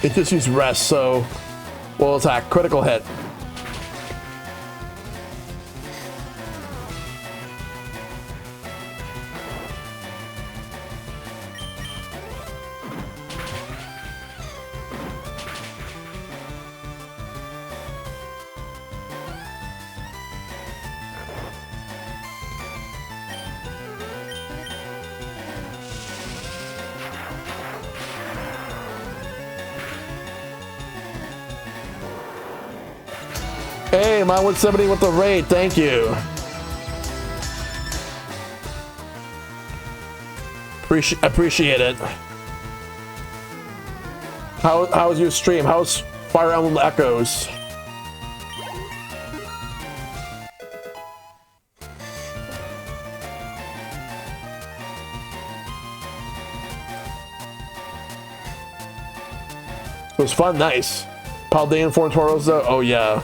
It just used rest, so we'll attack. Critical hit. Hey, my 170 with the raid, thank you. Appreciate it. How's your stream? How's Fire Emblem Echoes? It was fun, nice. Paldean Form Toros though? Oh yeah.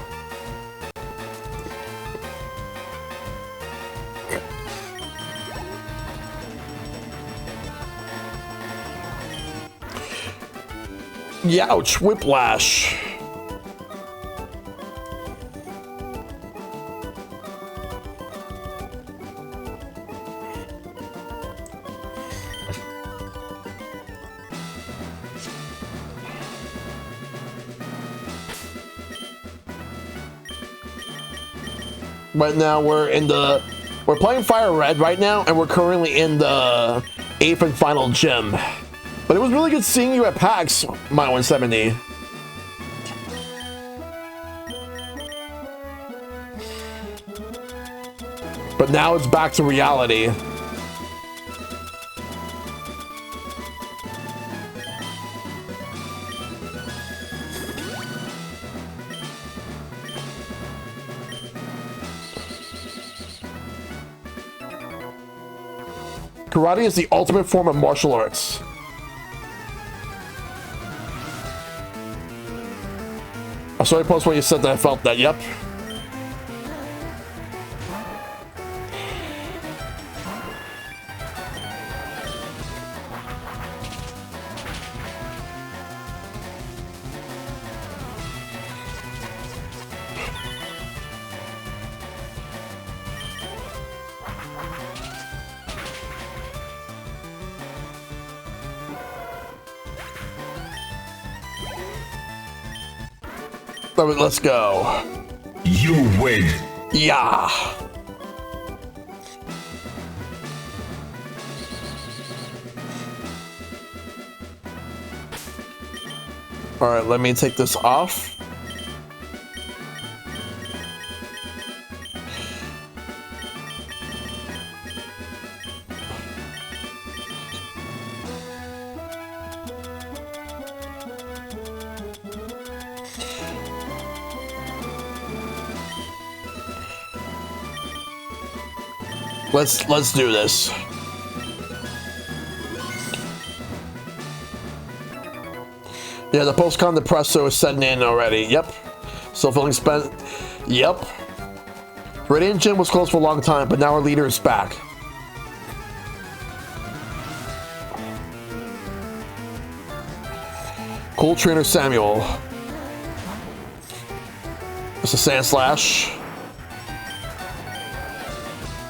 Youch, whiplash. Right now we're playing FireRed right now, and we're currently in the 8th and final gym. But it was really good seeing you at PAX, my 170. But now it's back to reality. Karate is the ultimate form of martial arts. I saw you post when you said that. I felt that. Yep. Let's go. You win. Yeah. All right, let me take this off. Let's do this. Yeah, the post-con depresso is setting in already. Yep. Still feeling spent. Yep. Radiant Gym was closed for a long time, but now our leader is back. Cool Trainer Samuel. It's a Sand Slash.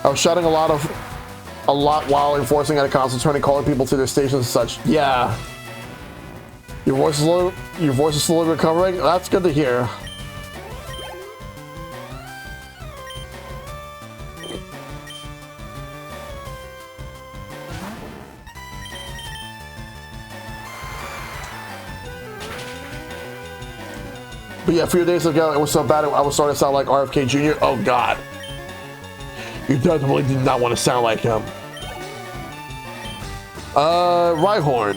I was shouting a lot while enforcing at a console, trying to call people to their stations and such. Yeah. Your voice is slowly recovering? That's good to hear. But yeah, a few days ago, it was so bad I was starting to sound like RFK Jr. Oh god. You definitely did not want to sound like him. Rhyhorn.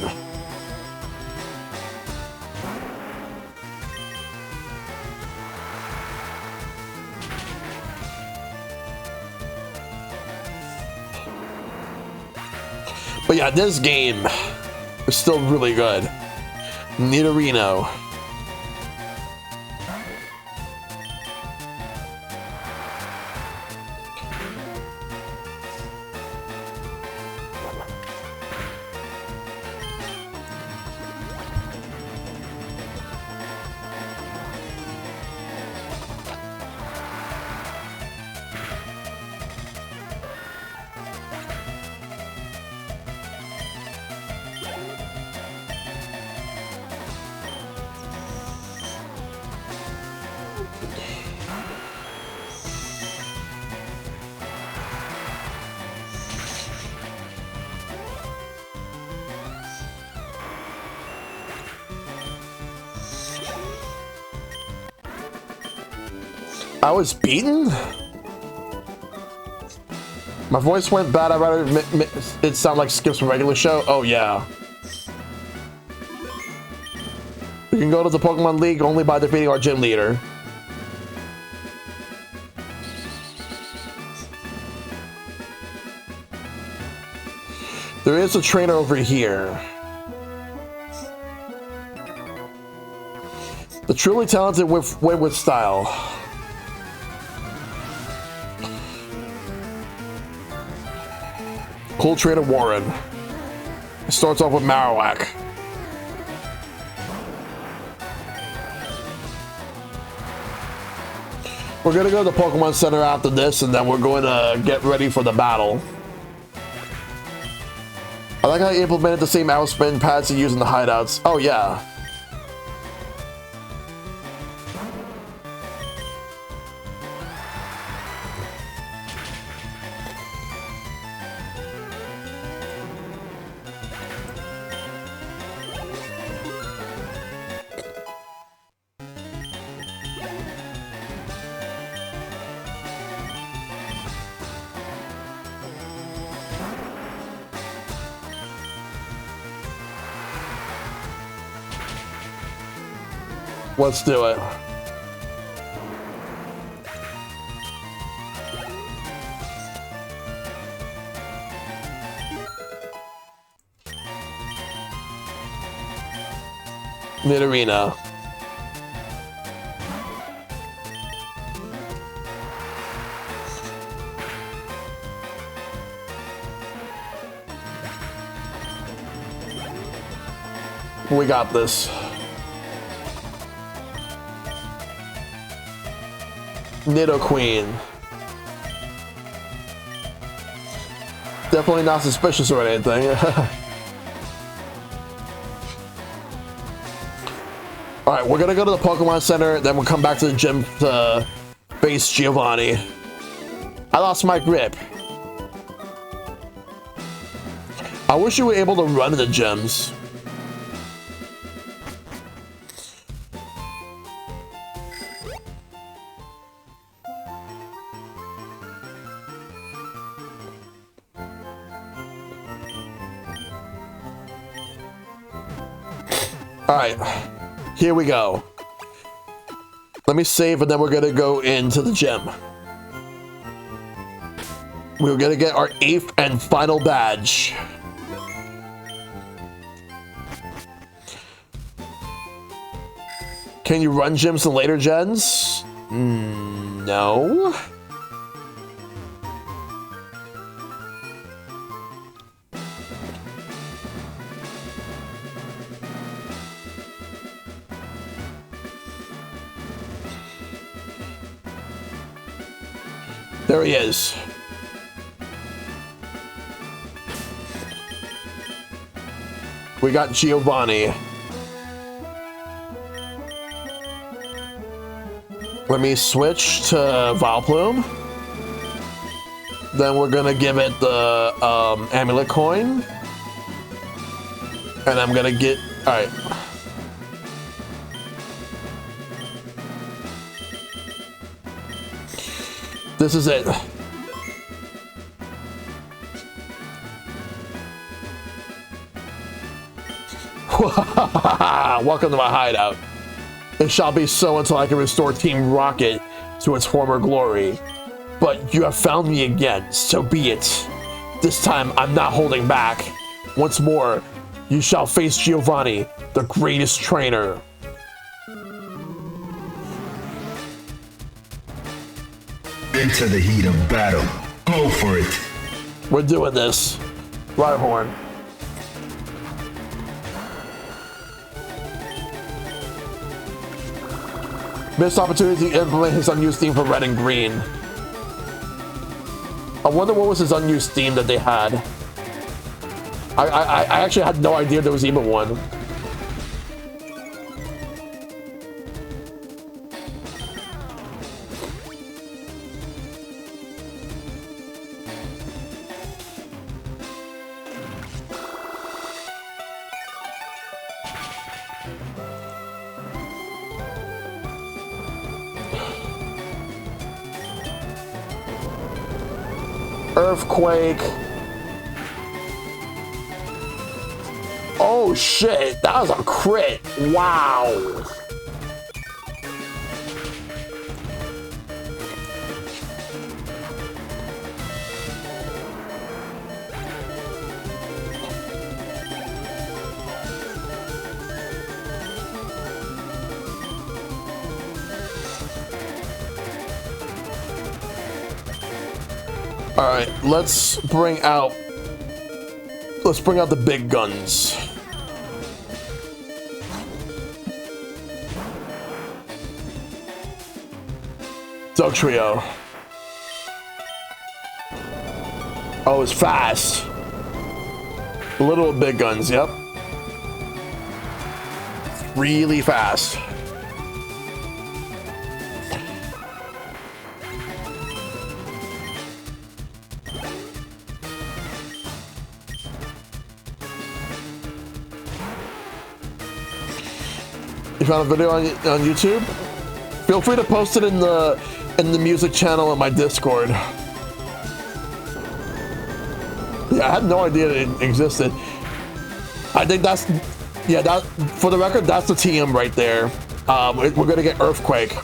But yeah, this game is still really good. Nidorino. I was beaten? My voice went bad. I'd rather it sound like skips from regular show. Oh yeah. You can go to the Pokemon League only by defeating our gym leader. There is a trainer over here. The truly talented win with style. Cool Trainer Warren. It starts off with Marowak. We're gonna go to the Pokemon Center after this, and then we're going to get ready for the battle. I like how you implemented the same out spin pads you use in the hideouts. Oh yeah. Let's do it. Nidorino. We got this. Nidoqueen. Definitely not suspicious or anything. All right, we're gonna go to the Pokemon Center, then we'll come back to the gym to face Giovanni. I lost my grip. I wish you were able to run in the gyms. All right, here we go. Let me save and then we're gonna go into the gym. We're gonna get our 8th and final badge. Can you run gyms in later gens? No. There he is. We got Giovanni. Let me switch to Vileplume. Then we're gonna give it the amulet coin. And I'm gonna get, all right. This is it. Welcome to my hideout. It shall be so until I can restore Team Rocket to its former glory. But you have found me again, so be it. This time, I'm not holding back. Once more, you shall face Giovanni, the greatest trainer. Into the heat of battle. Go for it. We're doing this. Rhyhorn. Missed opportunity to implement his unused theme for red and green. I wonder what was his unused theme that they had. I actually had no idea there was even one. Earthquake. Oh shit, that was a crit. Wow. All right, let's bring out the big guns. Dugtrio. Oh, it's fast. Little big guns, yep. Really fast. You found a video on YouTube? Feel free to post it in the music channel on my Discord. Yeah, I had no idea it existed. I think that's, yeah, that, for the record, that's the TM right there. We're gonna get Earthquake.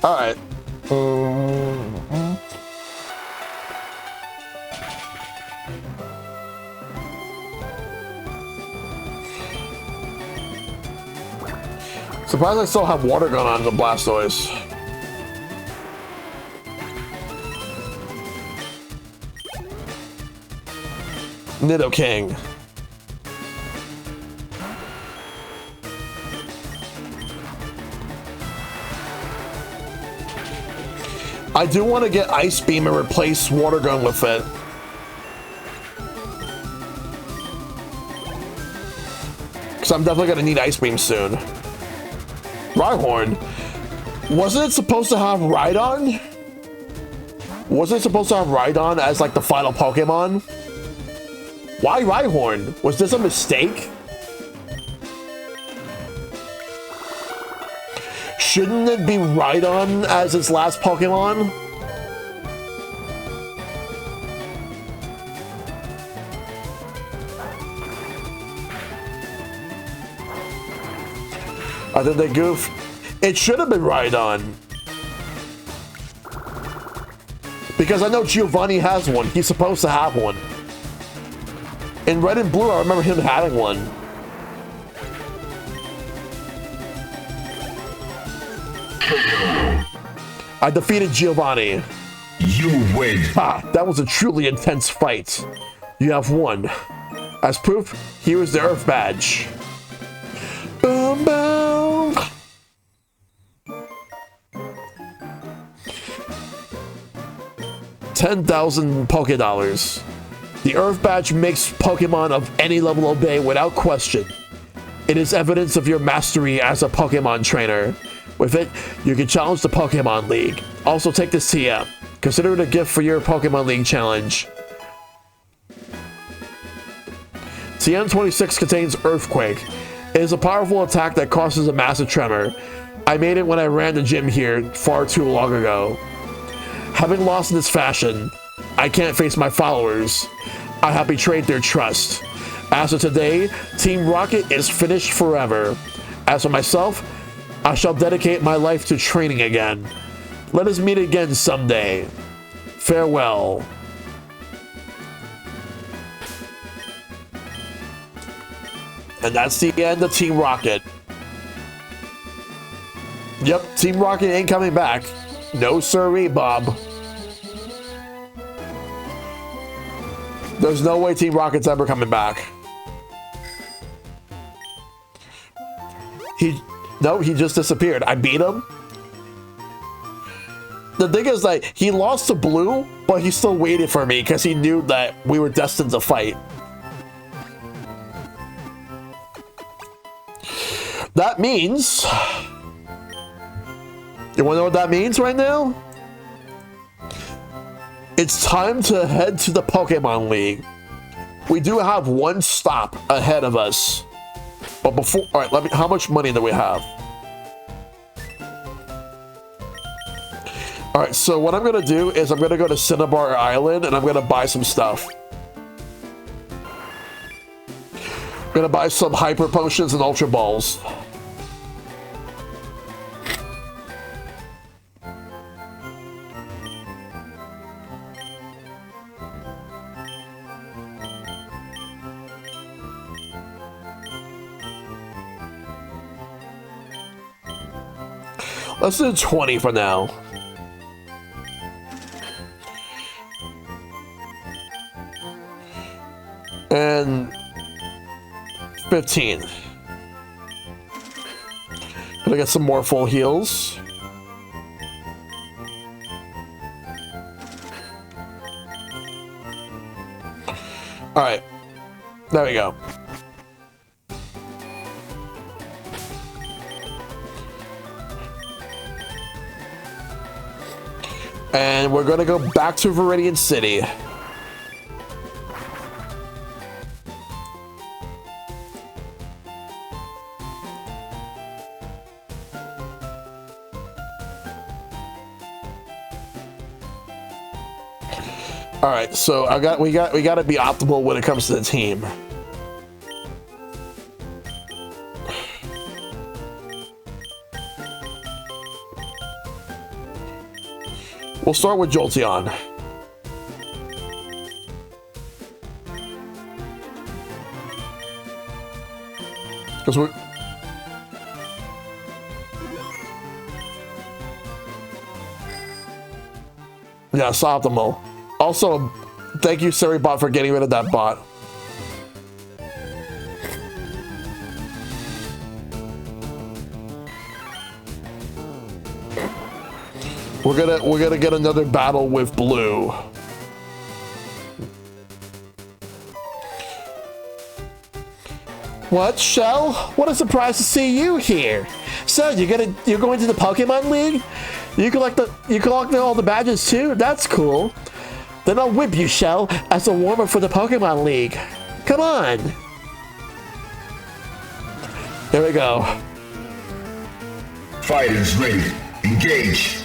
All right. Surprised I still have water gun on the Blastoise. Nidoking. I do want to get Ice Beam and replace Water Gun with it. Because I'm definitely going to need Ice Beam soon. Rhyhorn. Wasn't it supposed to have Rhydon? Wasn't it supposed to have Rhydon as like the final Pokemon? Why Rhyhorn? Was this a mistake? Shouldn't it be Rhydon as its last Pokemon? I think they goofed. It should have been Rhydon. Because I know Giovanni has one. He's supposed to have one. In Red and Blue, I remember him having one. I defeated Giovanni. You win. Ah, that was a truly intense fight. You have won. As proof, here is the Earth Badge. Boom, boom. $10,000 Pokédollars. The Earth Badge makes Pokemon of any level obey without question. It is evidence of your mastery as a Pokemon trainer. With it, you can challenge the Pokémon League. Also take this TM. Consider it a gift for your Pokémon League challenge. TM26 contains Earthquake. It is a powerful attack that causes a massive tremor. I made it when I ran the gym here far too long ago. Having lost in this fashion, I can't face my followers. I have betrayed their trust. As of today, Team Rocket is finished forever. As for myself, I shall dedicate my life to training again. Let us meet again someday. Farewell. And that's the end of Team Rocket. Yep, Team Rocket ain't coming back. No sirree, Bob. There's no way Team Rocket's ever coming back. No, he just disappeared. I beat him. The thing is, like, he lost to Blue, but he still waited for me because he knew that we were destined to fight. That means... You wanna know what that means right now? It's time to head to the Pokemon League. We do have one stop ahead of us. But before, all right, how much money do we have? All right, so what I'm gonna do is I'm gonna go to Cinnabar Island and I'm gonna buy some stuff. I'm gonna buy some Hyper Potions and Ultra Balls. Let's do 20 for now. And 15. Gonna get some more full heals. All right, there we go. And we're gonna go back to Viridian City. All right, so we got to be optimal when it comes to the team. We'll start with Jolteon. Because we're... Yeah, it's optimal. Also, thank you, SiriBot, for getting rid of that bot. We're gonna get another battle with blue. What, Shell? What a surprise to see you here. So you're going to the Pokemon League? You collect all the badges too? That's cool. Then I'll whip you, Shell, as a warm-up for the Pokemon League. Come on. Here we go. Fighters ready. Engage.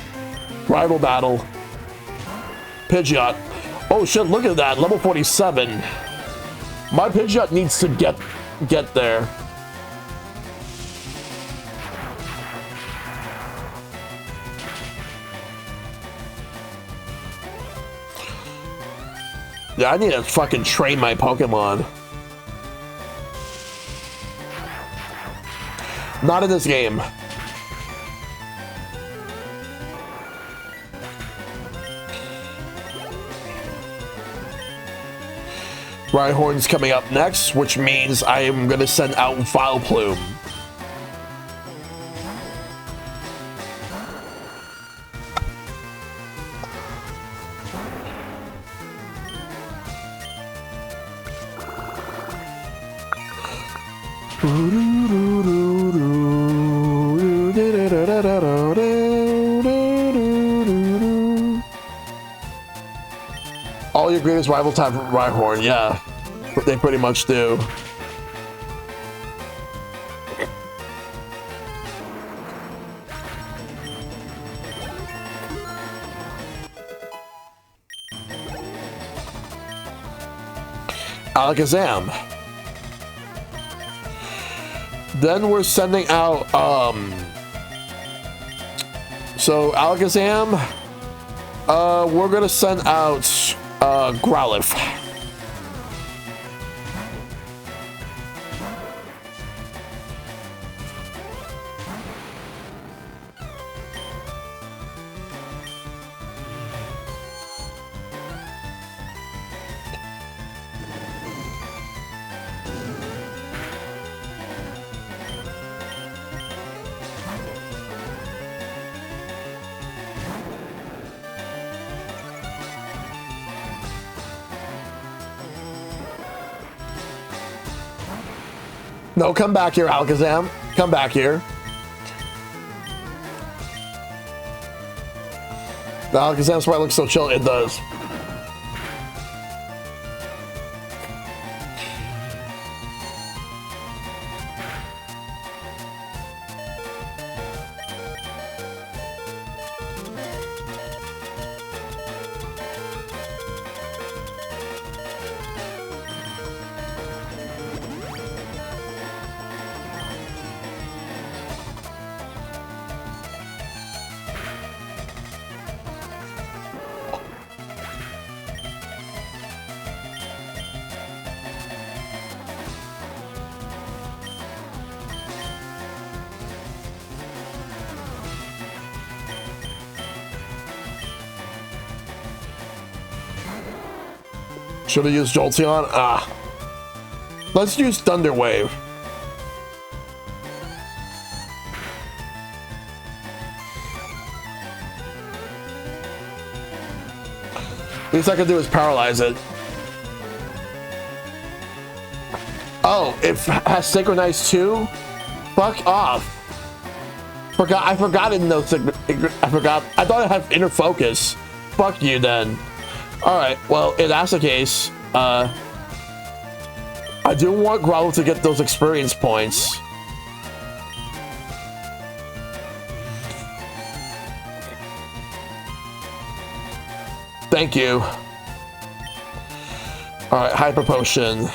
Rival battle. Pidgeot. Oh shit, look at that. Level 47. My Pidgeot needs to get there. Yeah, I need to fucking train my Pokemon. Not in this game. Rhyhorn's coming up next, which means I am gonna send out Vileplume. All your greatest rivals have Rhyhorn, yeah. They pretty much do. Alakazam. Then we're sending out, so Alakazam, we're gonna send out, Growlithe. No, come back here, Alakazam. Come back here. The Alakazam's why it looks so chill. It does. Should have used Jolteon? Ah. Let's use Thunder Wave. Least I can do is paralyze it. Oh, it has Synchronize too? Fuck off. I forgot it no I forgot. I thought it had Inner Focus. Fuck you then. Alright, well, if that's the case, I do want Growlithe to get those experience points. Thank you. Alright, Hyper Potion.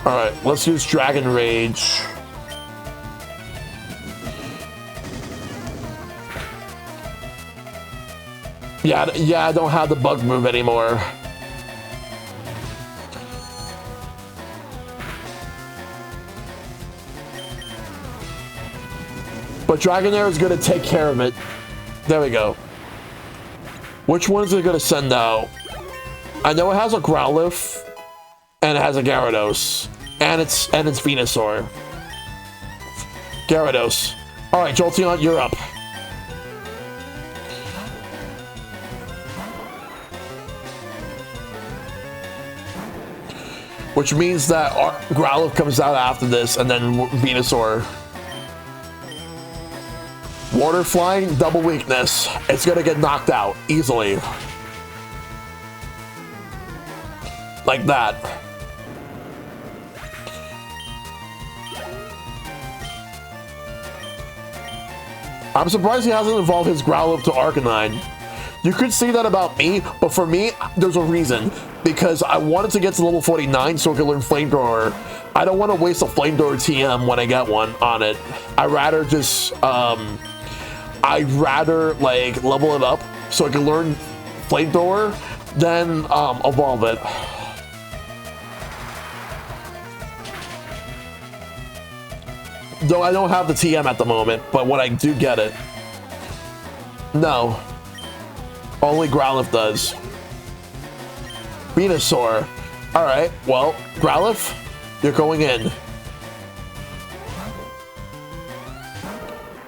Alright, let's use Dragon Rage. Yeah, I don't have the bug move anymore. But Dragonair is gonna take care of it. There we go. Which one is it gonna send out? I know it has a Growlithe. And it has a Gyarados. And it's Venusaur. Gyarados. Alright, Jolteon, you're up. Which means that Growlithe comes out after this, and then Venusaur. Water Flying, double weakness. It's gonna get knocked out easily. Like that. I'm surprised he hasn't evolved his Growlithe to Arcanine. You could say that about me, but for me, there's a reason. Because I wanted to get to level 49 so I could learn Flamethrower. I don't want to waste a Flamethrower TM when I get one on it. I'd rather just, I'd rather like level it up so I can learn Flamethrower than evolve it. Though I don't have the TM at the moment, but when I do get it, no. Only Growlithe does. Venusaur. Alright, well, Growlithe, you're going in.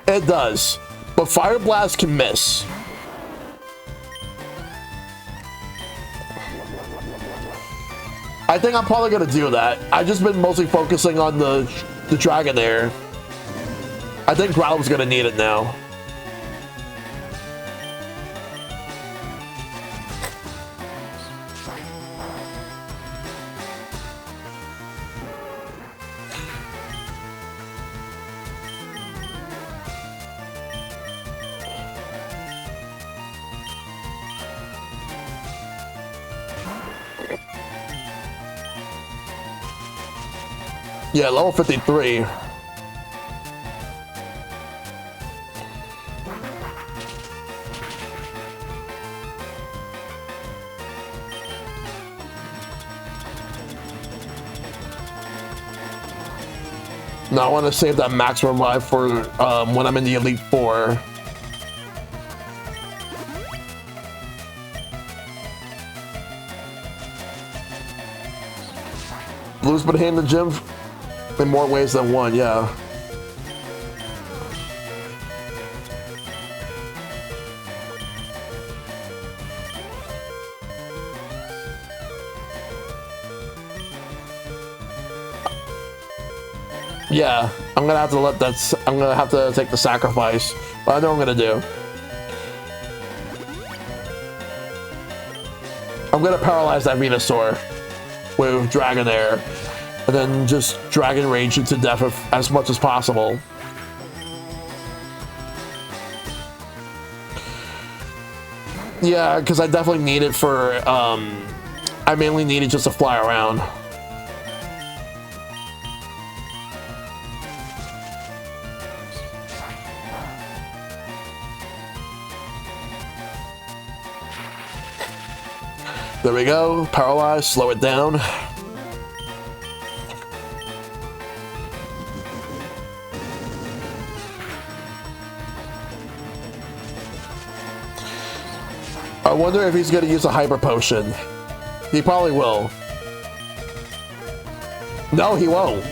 It does. But Fire Blast can miss. I think I'm probably going to do that. I've just been mostly focusing on the Dragonair. I think Growlithe's going to need it now. Yeah, level 53. No, I want to save that max revive for when I'm in the Elite Four. Blue's been hitting the gym in more ways than one, yeah. Yeah, I'm gonna have to let that. I'm gonna have to take the sacrifice, but I know what I'm gonna do. I'm gonna paralyze that Venusaur with Dragonair, and then just Dragon Rage it to death as much as possible. Yeah, because I definitely need it for. I mainly need it just to fly around. There we go. Paralyze, slow it down. I wonder if he's going to use a Hyper Potion. He probably will. No, he won't.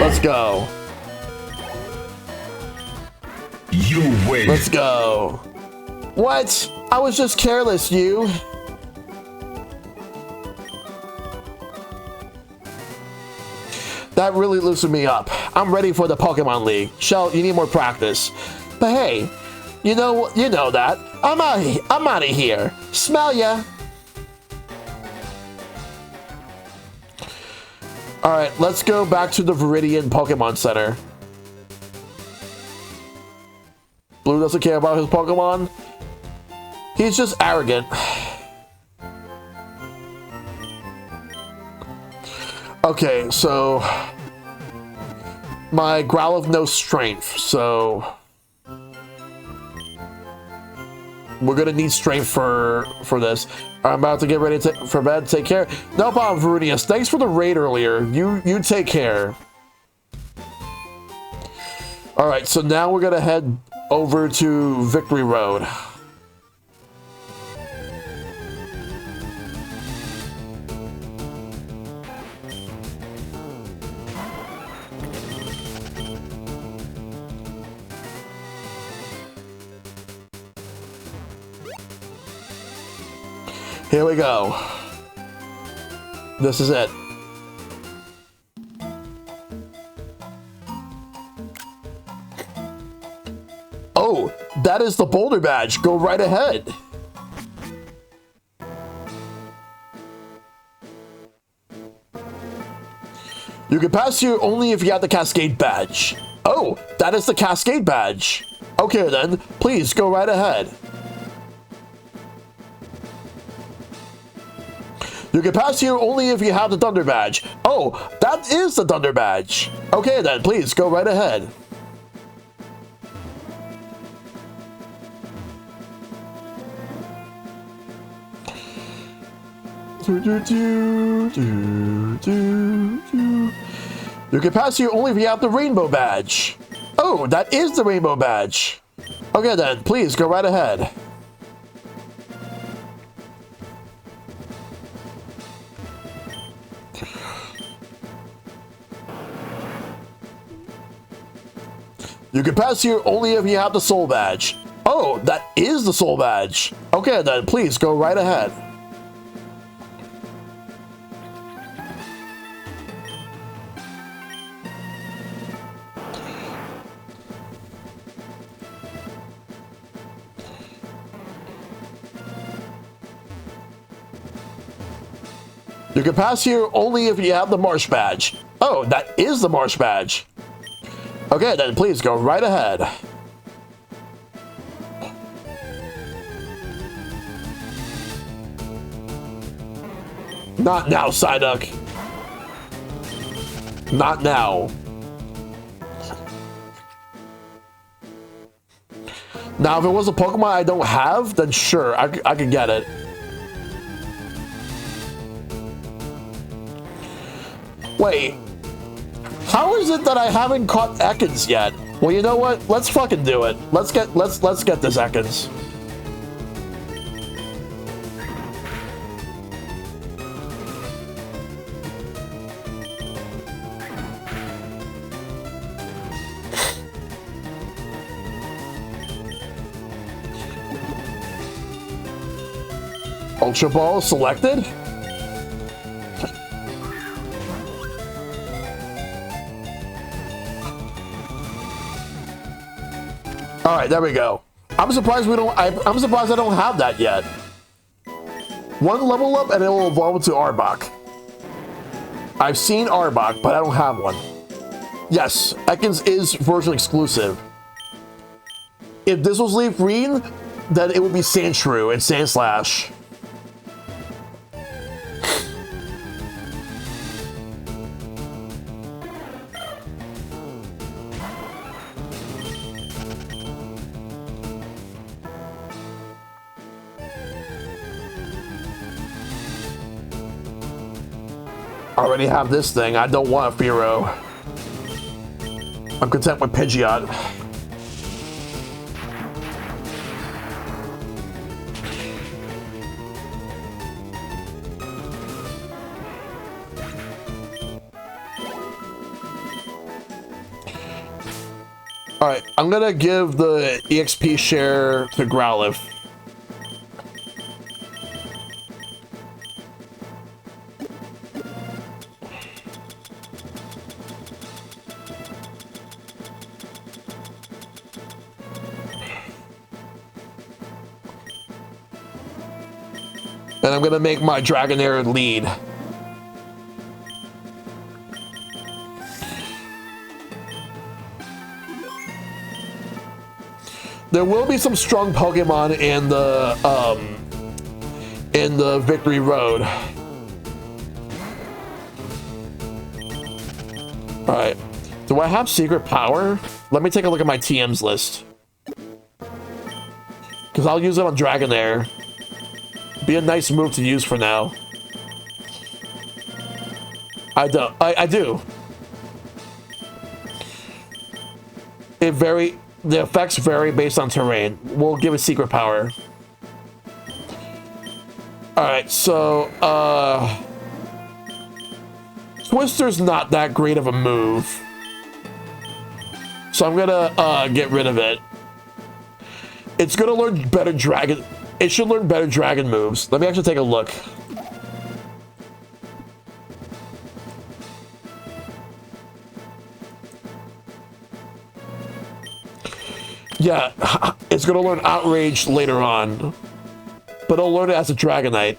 Let's go. You win. Let's go. What? I was just careless, you. That really loosened me up. I'm ready for the Pokemon League. Shell, you need more practice. But hey, you know that. I'm out of here. Smell ya. All right, let's go back to the Viridian Pokemon Center. Blue doesn't care about his Pokemon. He's just arrogant. Okay, so my Growlithe no strength, so we're gonna need strength for this. I'm about to get ready for bed. Take care. No problem, Verudius. Thanks for the raid earlier. You take care. All right, so now we're gonna head over to Victory Road. Here we go. This is it. Oh, that is the boulder badge. Go right ahead. You can pass here only if you have the Cascade badge. Oh, that is the Cascade badge. Okay then, please go right ahead. You can pass here only if you have the Thunder badge. Oh, that is the Thunder badge. Okay then, please go right ahead. You can pass here only if you have the Rainbow badge. Oh, that is the Rainbow badge. Okay then, please go right ahead. You can pass here only if you have the Soul badge. Oh, that is the Soul badge. Okay then, please go right ahead. You can pass here only if you have the Marsh badge. Oh, that is the Marsh badge. Okay, then please go right ahead. Not now, Psyduck. Not now. Now, if it was a Pokemon I don't have, then sure, I could get it. Wait, how is it that I haven't caught Ekans yet? Well, you know what? Let's fucking do it. Let's get this Ekans. Ultra Ball selected? All right, there we go. I'm surprised we don't. I'm surprised I don't have that yet. One level up and it will evolve into Arbok. I've seen Arbok, but I don't have one. Yes, Ekans is version exclusive. If this was Leaf Green, then it would be Sandshrew and Sandslash. I already have this thing. I don't want a Fearow. I'm content with Pidgeot. Alright, I'm gonna give the EXP share to Growlithe. And I'm gonna make my Dragonair lead. There will be some strong Pokemon in the Victory Road. All right. Do I have Secret Power? Let me take a look at my TMs list. Because I'll use it on Dragonair. Be a nice move to use for now. I do. The effects vary based on terrain. We'll give it Secret Power. Alright, so Twister's not that great of a move. So I'm gonna get rid of it. It's gonna learn better Dragon. it should learn better dragon moves. Let me actually take a look. Yeah, it's gonna learn Outrage later on, but it'll learn it as a Dragonite.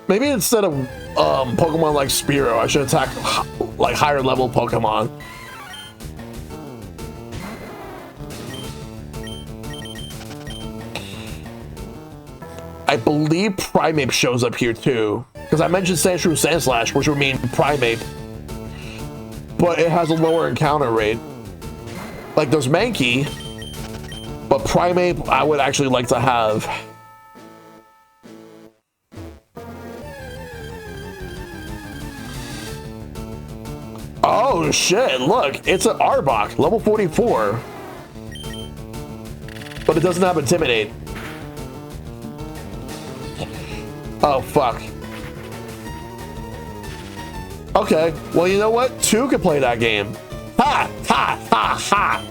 Maybe instead of Pokemon like Spearow, I should attack like higher level Pokemon. I believe Primeape shows up here too, because I mentioned Sandshrew Sandslash, which would mean Primeape, but it has a lower encounter rate. Like there's Mankey, but Primeape I would actually like to have. Oh shit, look, it's an Arbok, level 44. But it doesn't have Intimidate. Oh fuck. Okay, well you know what? 2 could play that game. Ha! Ha! Ha! Ha!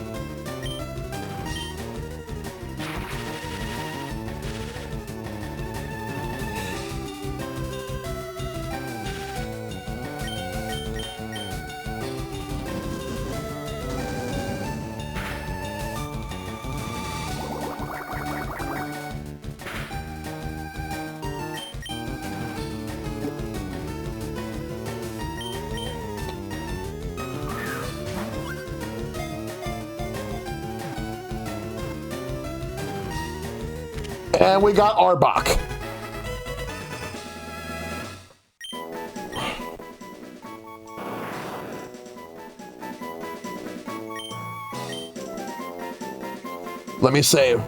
And we got Arbok. Let me save.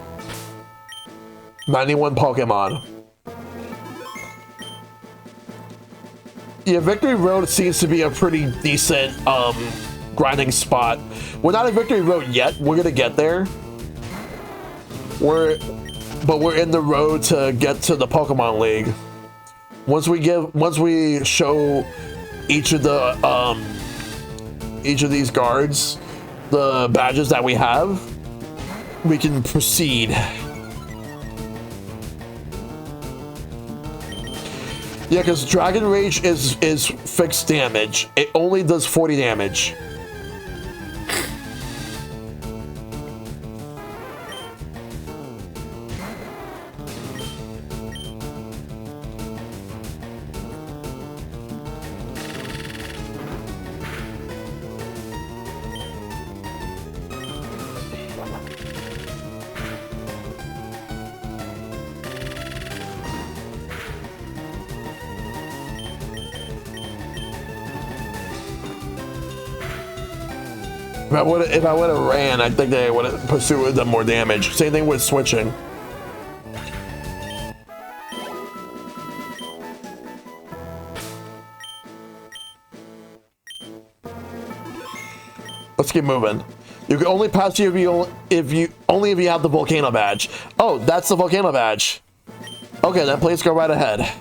91 Pokemon. Yeah, Victory Road seems to be a pretty decent grinding spot. We're not at Victory Road yet. We're gonna get there. But we're in the road to get to the Pokemon League. Once we show each of these guards the badges that we have, we can proceed. Yeah, because Dragon Rage is fixed damage. It only does 40 damage. If I would have ran, I think they would have pursued them more damage. Same thing with switching. Let's keep moving. You can only pass you if you have the volcano badge. Oh, that's the volcano badge. Okay, then please go right ahead.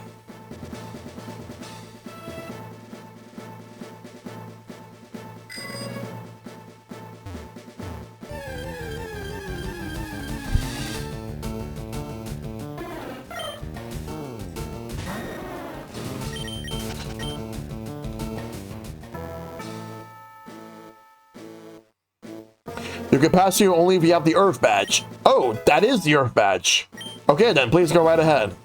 You can pass you only if you have the Earth badge. Oh, that is the Earth badge. Okay, then please go right ahead.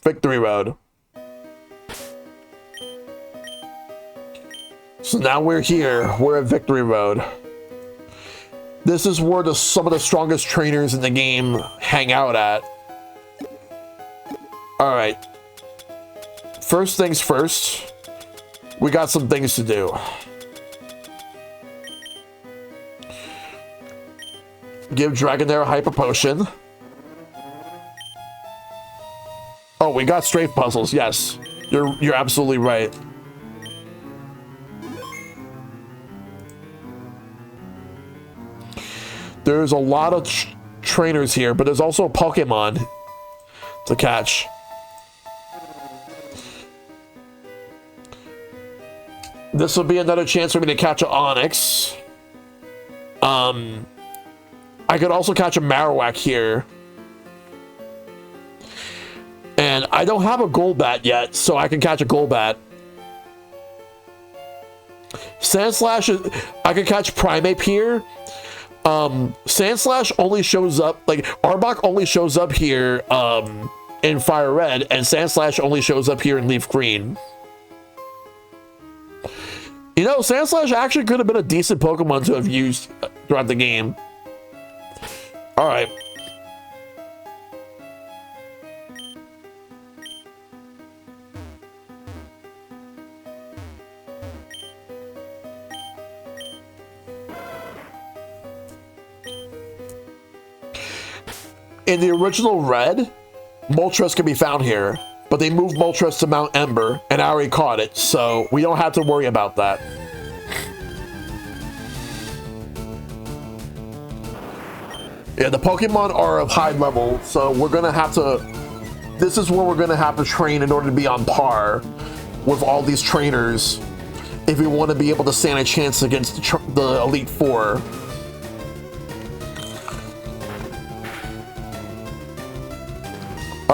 Victory Road. So now we're here. We're at Victory Road. This is where some of the strongest trainers in the game hang out at. Alright. First things first. We got some things to do. Give Dragonair a Hyper Potion. Oh, we got strafe puzzles. Yes, you're absolutely right. There's a lot of trainers here, but there's also a Pokemon to catch. This will be another chance for me to catch an Onix. I could also catch a Marowak here. And I don't have a Golbat yet, so I can catch a Golbat. Sandslash, I can catch Primeape here. Sandslash only shows up, like, Arbok only shows up here in Fire Red, and Sandslash only shows up here in Leaf Green. You know, Sandslash actually could have been a decent Pokemon to have used throughout the game. Alright. In the original Red, Moltres can be found here, but they moved Moltres to Mount Ember, and I already caught it, so we don't have to worry about that. Yeah, the Pokemon are of high level, so we're gonna have to... This is where we're gonna have to train in order to be on par with all these trainers if we want to be able to stand a chance against the Elite Four.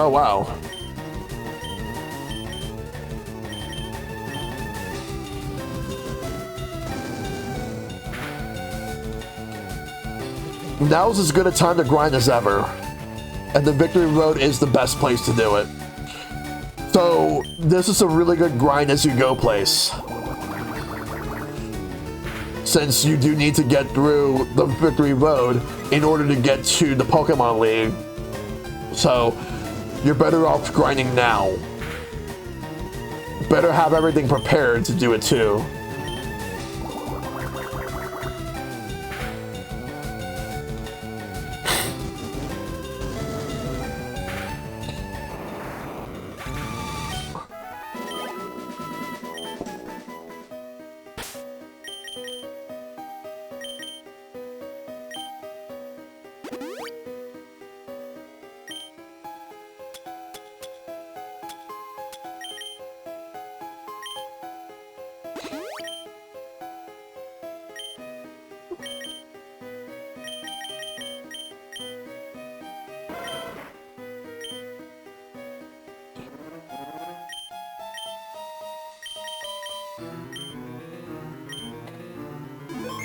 Oh, wow. Now's as good a time to grind as ever, and the Victory Road is the best place to do it. So this is a really good grind as you go place, since you do need to get through the Victory Road in order to get to the Pokémon League. So you're better off grinding now. Better have everything prepared to do it too.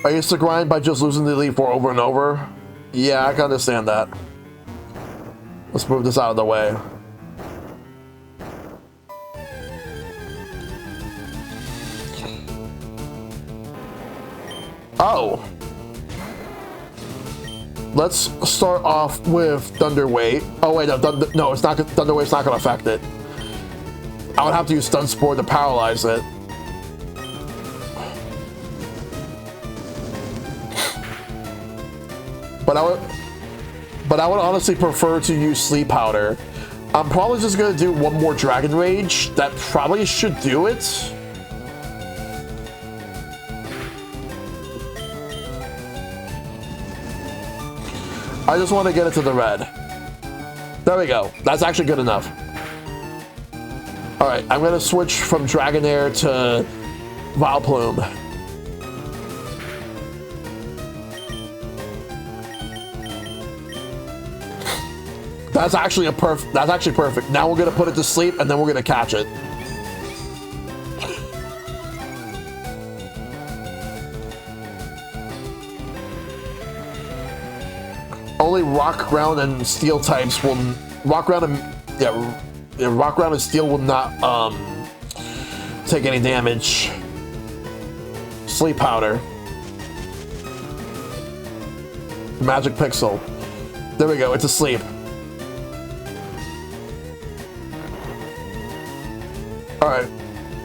I used to grind by just losing the Elite Four over and over. Yeah, I can understand that. Let's move this out of the way. Oh. Let's start off with Thunder Wave. Oh wait, no, it's not. Thunder Wave's not going to affect it. I would have to use Stun Spore to paralyze it. But I would honestly prefer to use Sleep Powder. I'm probably just gonna do one more Dragon Rage. That probably should do it. I just want to get it to the red. There we go. That's actually good enough. Alright, I'm gonna switch from Dragonair to Vileplume. That's actually perfect. Now we're gonna put it to sleep and then we're gonna catch it. Only rock, ground, and steel types will rock, ground, and steel will not take any damage. Sleep Powder. Magic Pixel. There we go, it's asleep. Alright,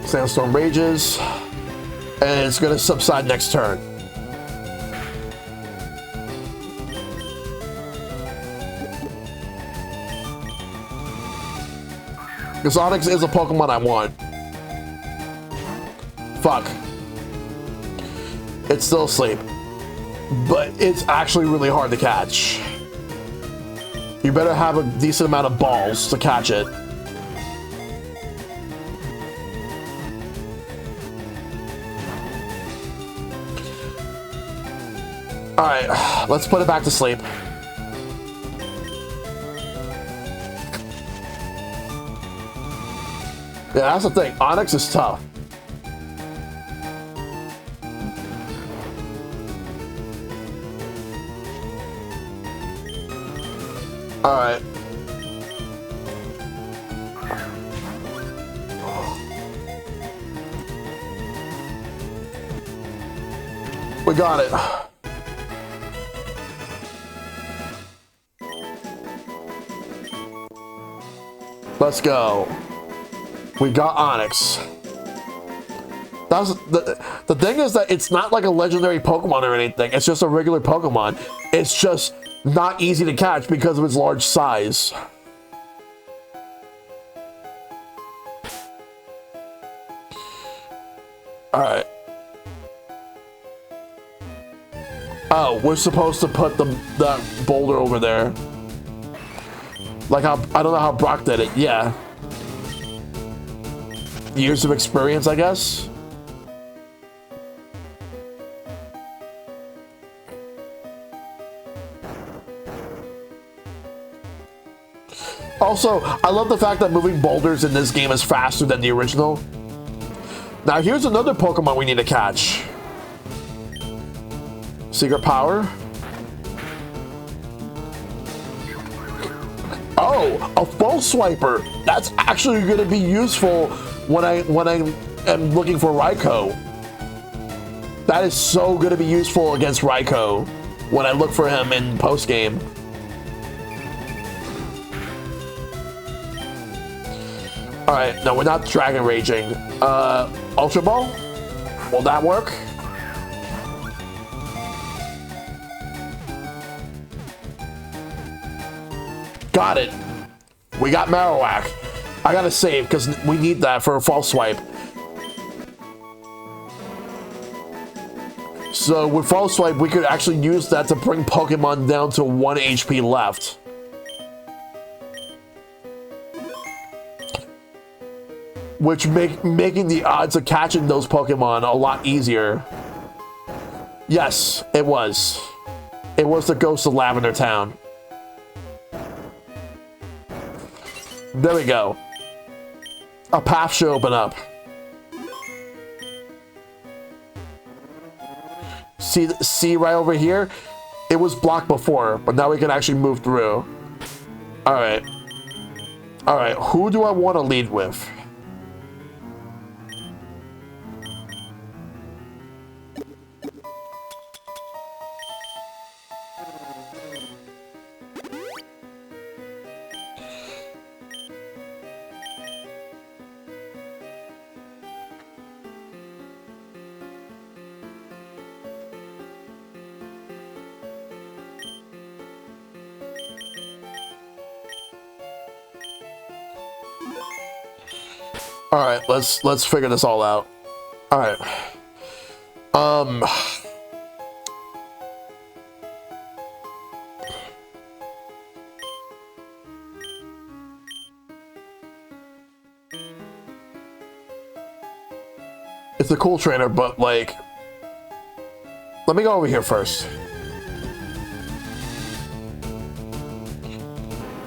Sandstorm rages, and it's gonna subside next turn. Because Onyx is a Pokemon I want. Fuck. It's still asleep. But it's actually really hard to catch. You better have a decent amount of balls to catch it. Alright, let's put it back to sleep. Yeah, that's the thing. Onyx is tough. Alright. We got it. Let's go. We got Onyx. That's the thing is that it's not like a legendary Pokemon or anything. It's just a regular Pokemon. It's just not easy to catch because of its large size. Alright. Oh, we're supposed to put the boulder over there. Like how, I don't know how Brock did it, yeah. Years of experience, I guess? Also, I love the fact that moving boulders in this game is faster than the original. Now here's another Pokemon we need to catch. Secret Power. Oh, a False Swiper. That's actually going to be useful when I am looking for Raikou. That is so going to be useful against Raikou when I look for him in post game. All right, no, we're not Dragon Raging. Ultra Ball. Will that work? Got it. We got Marowak. I gotta save because we need that for a false swipe. So with false swipe, we could actually use that to bring Pokemon down to 1 HP left. Which making the odds of catching those Pokemon a lot easier. Yes, it was. It was the Ghost of Lavender Town. There we go. A path should open up. See right over here? It was blocked before, but now we can actually move through. Alright. Alright, who do I want to lead with? All right, let's figure this all out. All right. It's a cool trainer, but like, let me go over here first.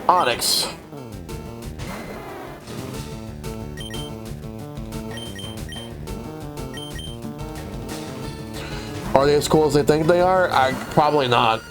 Onyx. Are they as cool as they think they are? Probably not.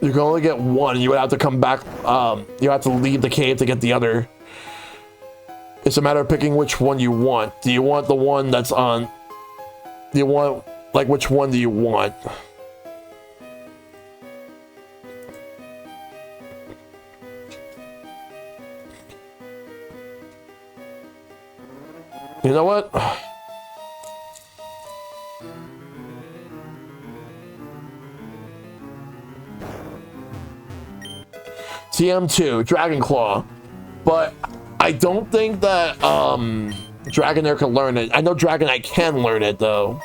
You can only get one. You would have to come back. You have to leave the cave to get the other. It's a matter of picking which one you want. Do you want the one that's on? Do you want, like, which one do you want? You know what? TM2, Dragon Claw. But I don't think that Dragonair can learn it. I know Dragonite can learn it though.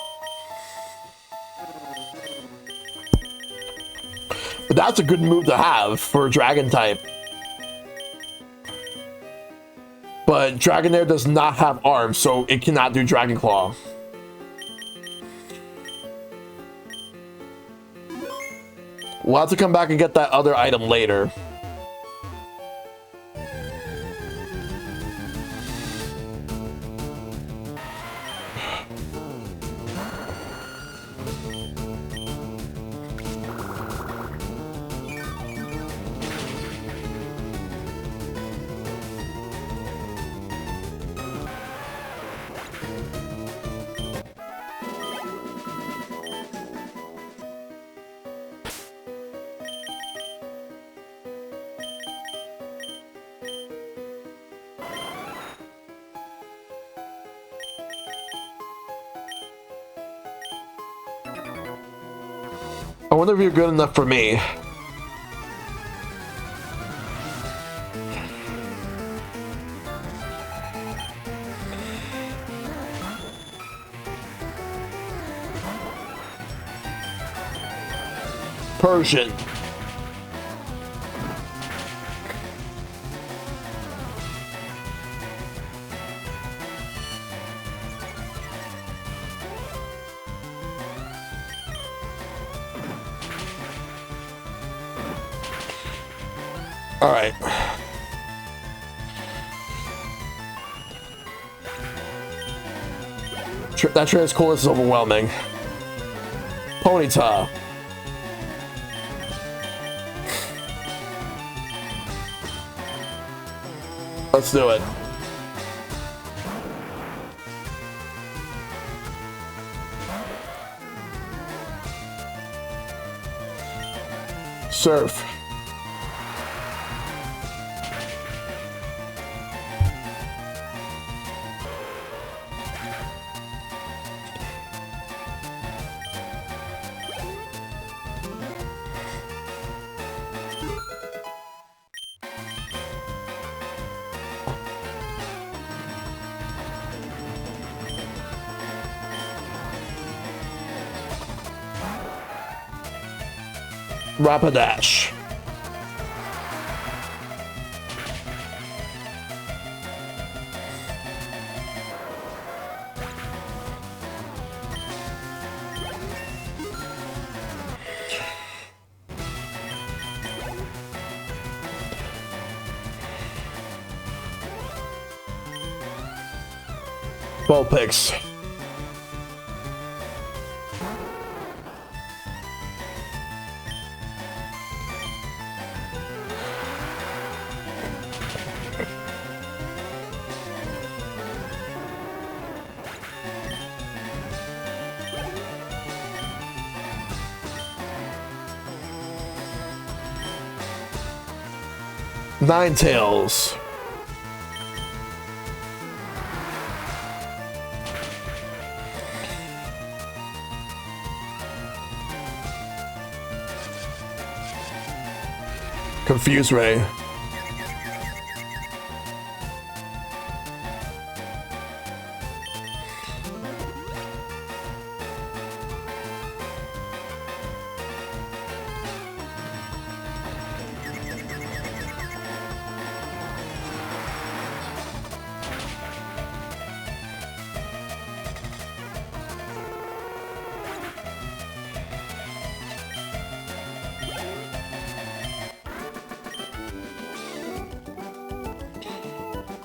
But that's a good move to have for a Dragon type. But Dragonair does not have arms, so it cannot do Dragon Claw. We'll have to come back and get that other item later. I wonder if you're good enough for me. Persian. All right. That Transcourse is overwhelming. Ponyta. Let's do it. Surf. Rapidash. Vulpix. Ninetales. Confuse Ray.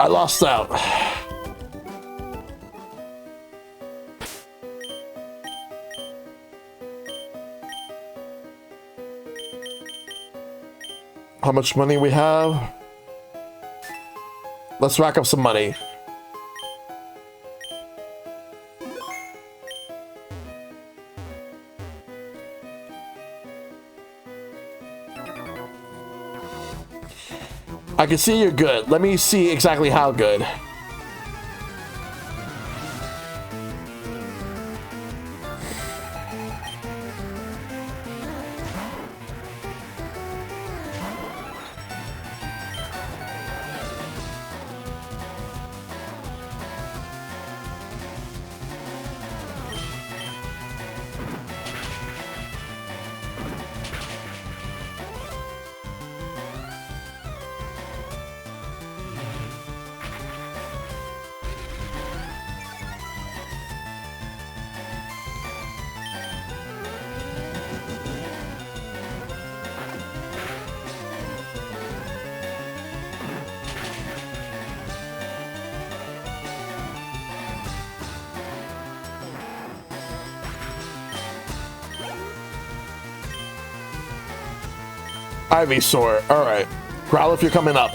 I lost out. how much money we have. Let's rack up some money. I can see you're good. Let me see exactly how good. Ivysaur. All right. Growl if you're coming up.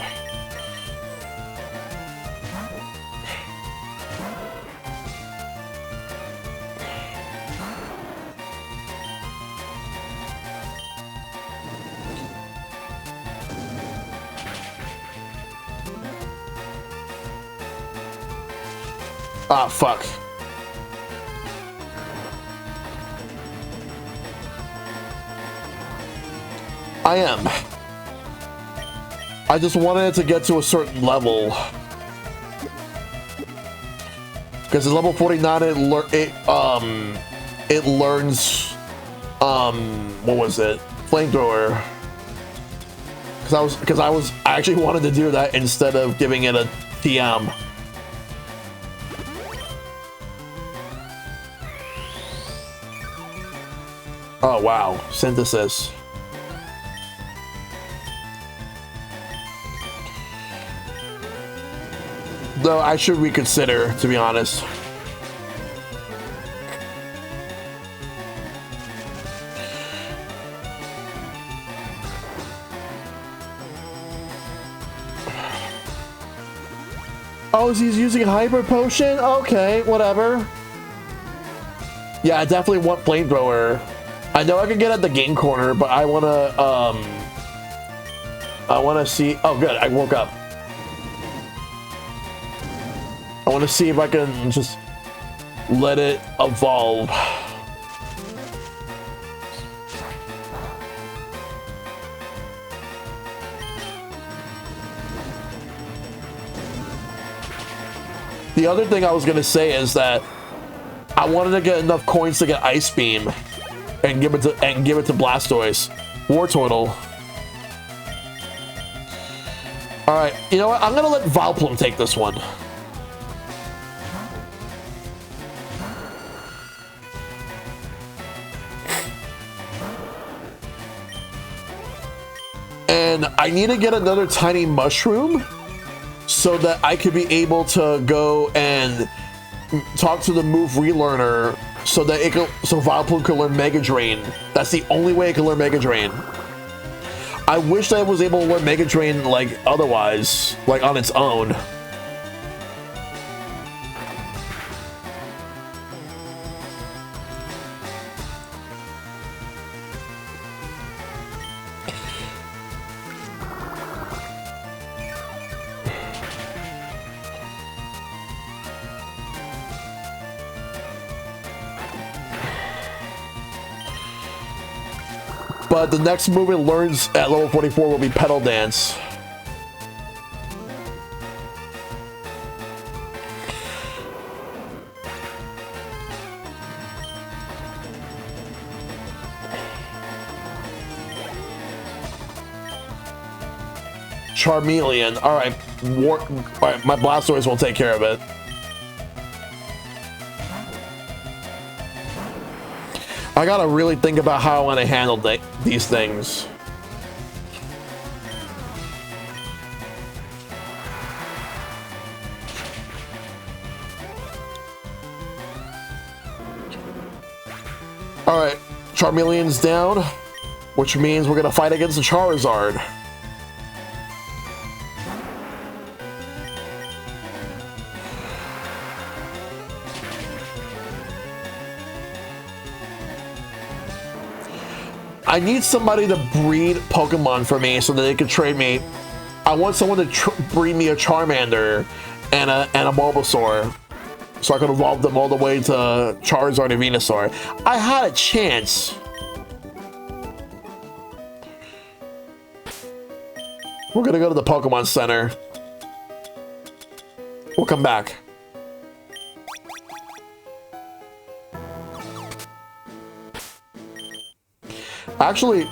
Ah, fuck. I am. I just wanted it to get to a certain level. Because at level 49 it learns what was it? Flamethrower. I actually wanted to do that instead of giving it a TM. Oh wow, synthesis. Though I should reconsider, to be honest. Oh, he's using Hyper Potion? Okay, whatever. Yeah, I definitely want Flamethrower. I know I can get at the game corner, but I wanna see. Oh, good, I woke up. I want to see if I can just let it evolve. The other thing I was going to say is that I wanted to get enough coins to get Ice Beam and give it to Blastoise. Wartortle. All right, you know what? I'm going to let Vileplume take this one. And I need to get another tiny mushroom so that I could be able to go and talk to the move relearner so that Vileplume can learn Mega Drain. That's the only way it can learn Mega Drain. I wish I was able to learn Mega Drain like otherwise, like on its own. But the next move it learns at level 44 will be Petal Dance. Charmeleon. Alright, my Blastoise will take care of it. I gotta really think about how I want to handle these things. Alright, Charmeleon's down, which means we're gonna fight against the Charizard. I need somebody to breed Pokemon for me so that they can trade me. I want someone to breed me a Charmander and a Bulbasaur, so I can evolve them all the way to Charizard and Venusaur. I had a chance. We're gonna go to the Pokemon Center. We'll come back. Actually,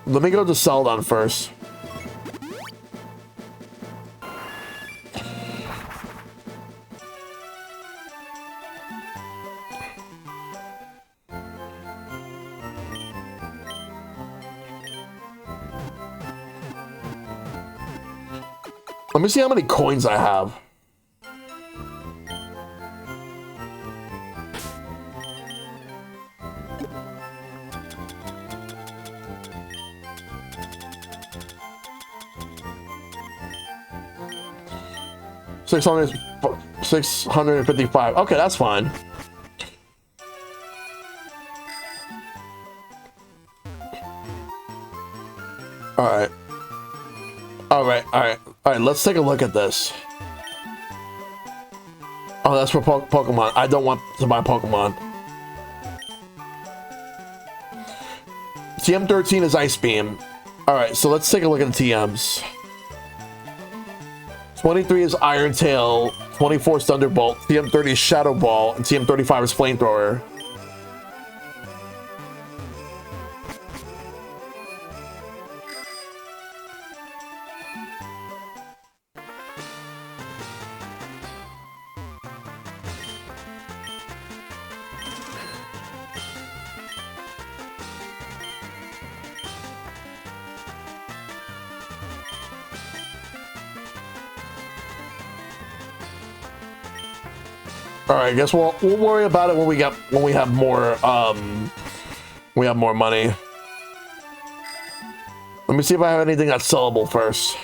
let me go to Celadon first. Let me see how many coins I have. $655. Okay, that's fine. All right. Let's take a look at this. Oh, that's for Pokemon. I don't want to buy Pokemon. TM13 is Ice Beam. All right, so let's take a look at the TMs. 23 is Iron Tail, 24 is Thunderbolt, TM30 is Shadow Ball, and TM35 is Flamethrower. All right, I guess we'll worry about it when we have more money. Let me see if I have anything that's sellable first.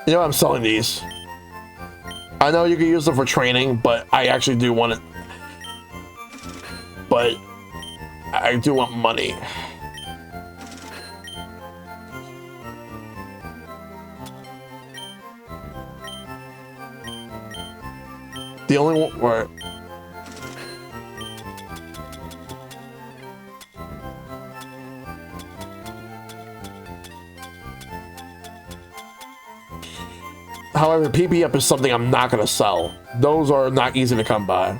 You know, I'm selling these. I know you can use them for training, but I actually do want it. But I do want money. The only one where. However, PP up is something I'm not going to sell. Those are not easy to come by.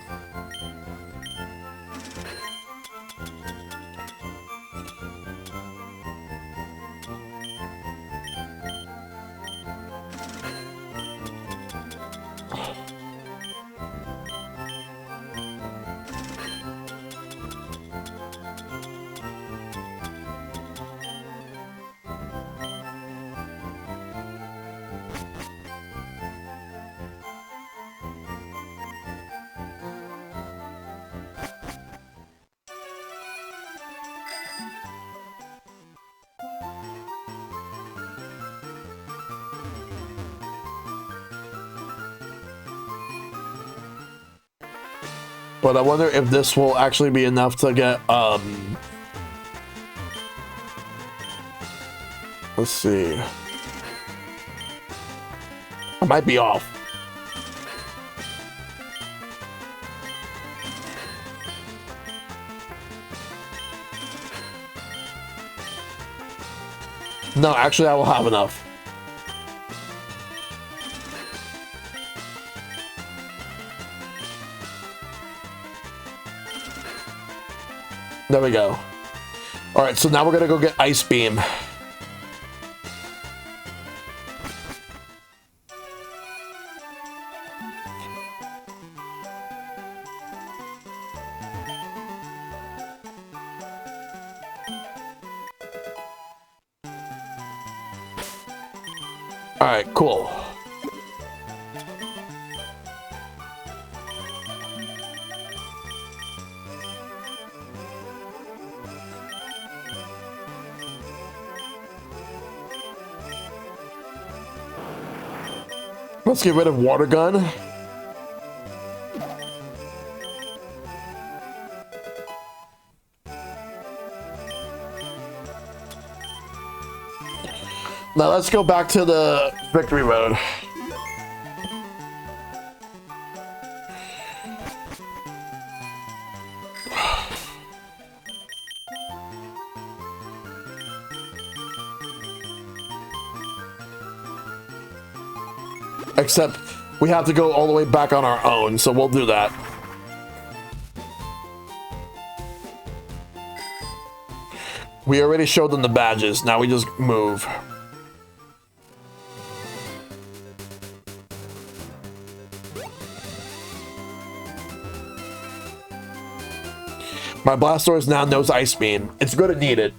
But I wonder if this will actually be enough to get, let's see. I might be off. No, actually I will have enough. There we go. All right, so now we're gonna go get Ice Beam. All right, cool. Let's get rid of water gun. Now let's go back to the victory road. Except we have to go all the way back on our own, so we'll do that. We already showed them the badges, now we just move. My Blastoise now knows Ice Beam. It's gonna need it.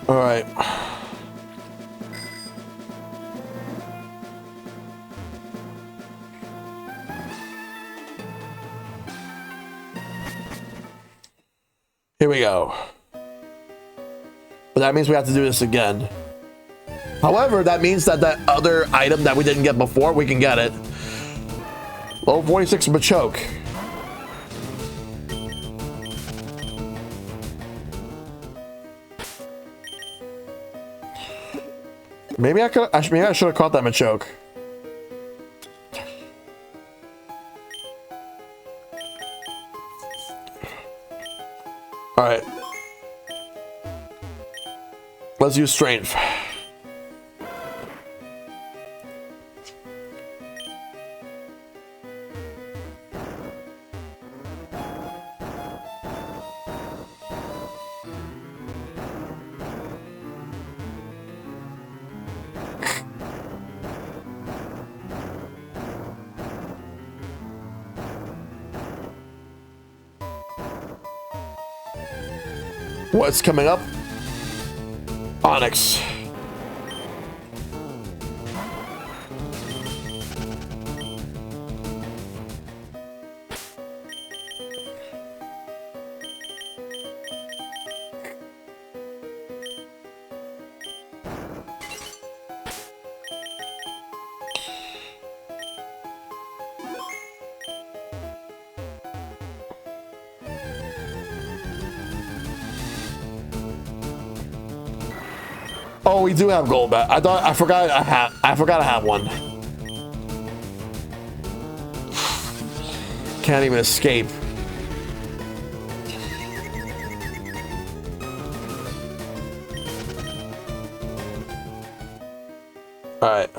All right. Here we go. But that means we have to do this again. However, that means that that other item that we didn't get before, we can get it. Level 46 Machoke. Maybe I should have caught that Machoke. All right. Let's use strength. What's coming up? Onyx. Oh, we do have gold bat. I forgot I have one. Can't even escape. All right.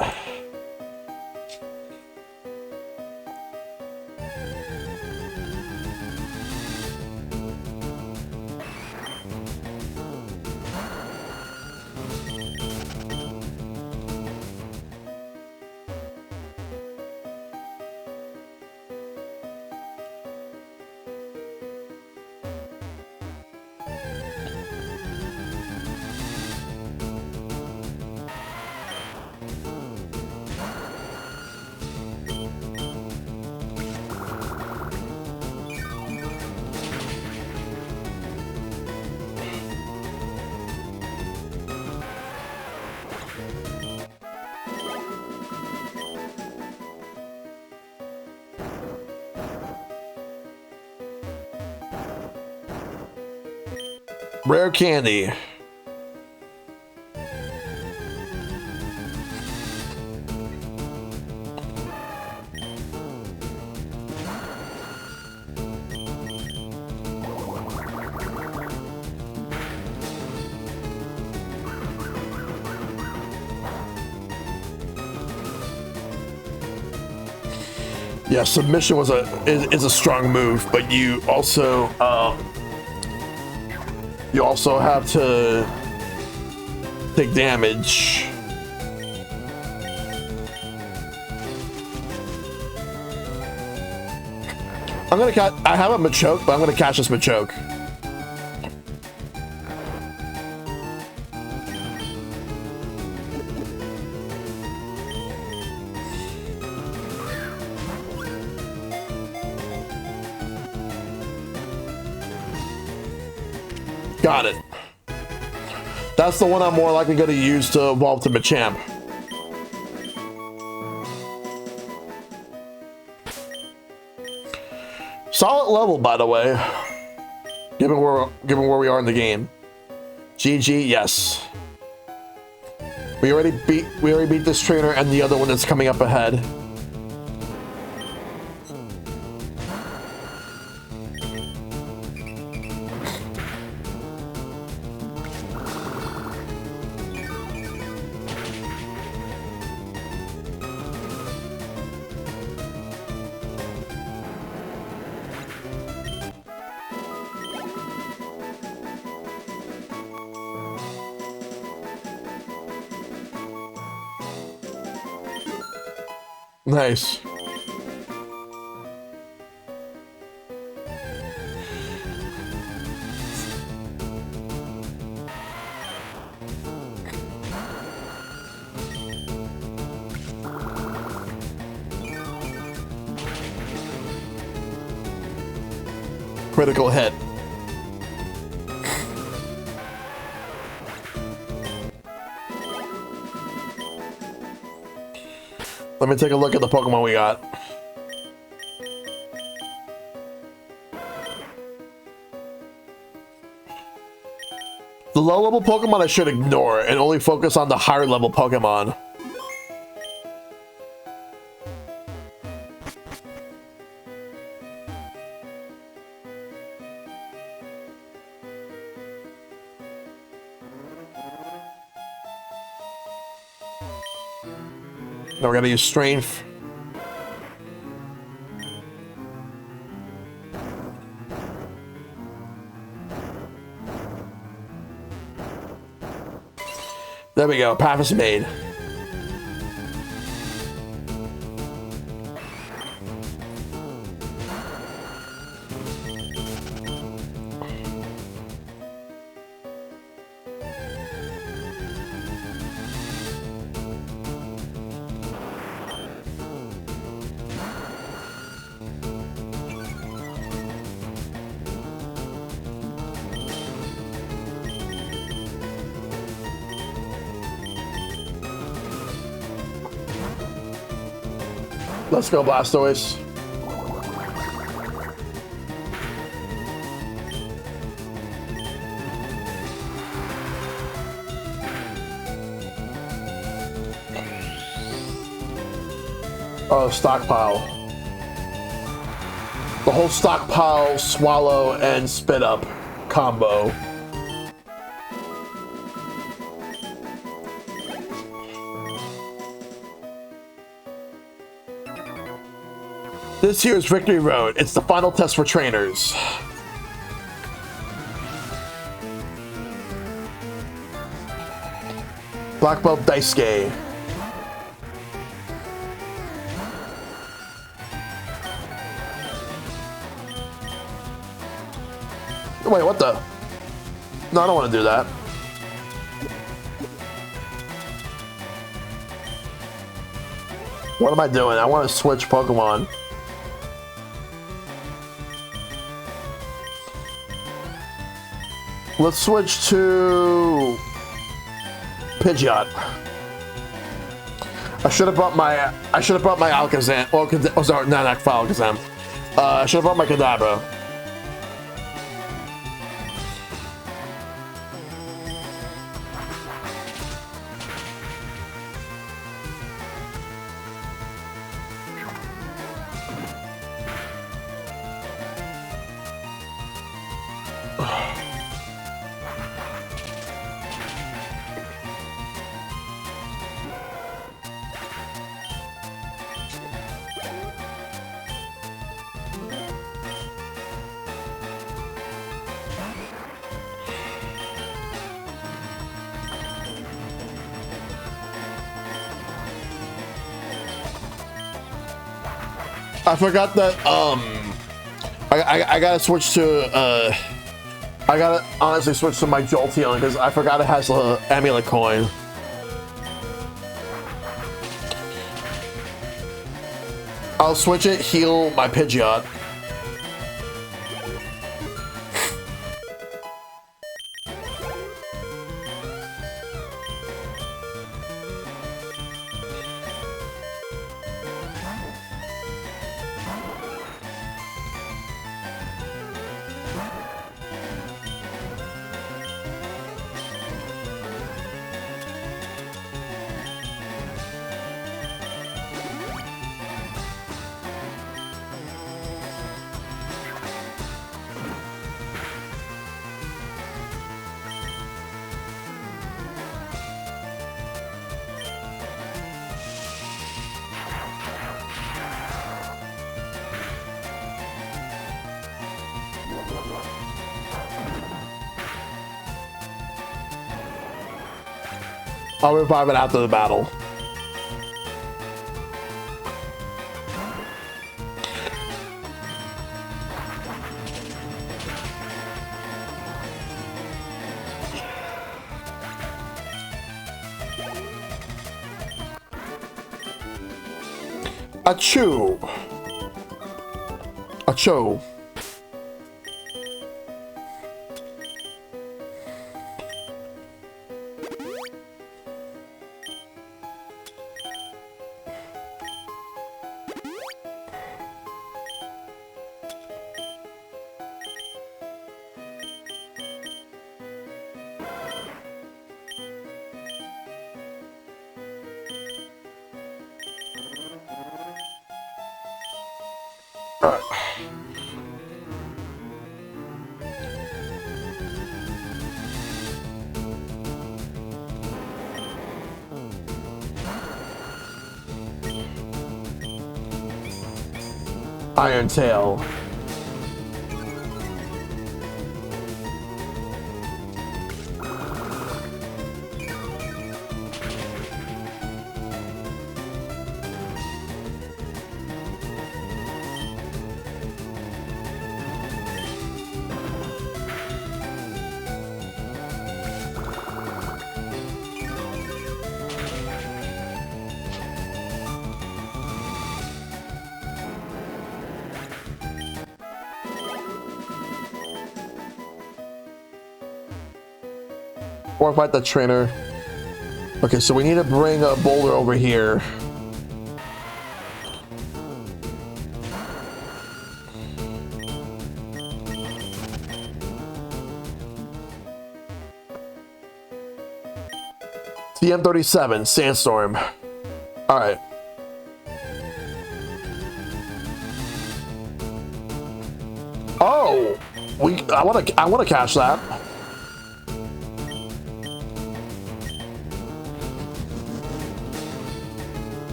Rare candy. Yeah, submission was is a strong move, but you also have to take damage. I'm gonna catch. I have a Machoke, but I'm gonna catch this Machoke. Got it. That's the one I'm more likely going to use to evolve to Machamp. Solid level, by the way. Given where we are in the game. GG, yes. We already beat this trainer and the other one that's coming up ahead. Nice. Critical hit. Let me take a look at the Pokemon we got. The low level Pokemon I should ignore and only focus on the higher level Pokemon. Now we're gonna use Strength. There we go, path is made. Let's go, Blastoise. Oh, stockpile. The whole stockpile, swallow, and spit up combo. This here is Victory Road. It's the final test for trainers. Black Belt Daisuke. Wait, what the? No, I don't want to do that. What am I doing? I want to switch Pokemon. Let's switch to Pidgeot. I should have brought my Alakazam. Oh, sorry, no, not Alakazam. I should have brought my Kadabra. I forgot that, I gotta switch to, I gotta honestly switch to my Jolteon because I forgot it has a amulet coin. I'll switch it, heal my Pidgeot. I'll revive it after the battle. Achoo! Achoo! Iron Tail. Or fight the trainer. Okay, so we need to bring a boulder over here. TM37, Sandstorm. Alright. Oh! I wanna catch that.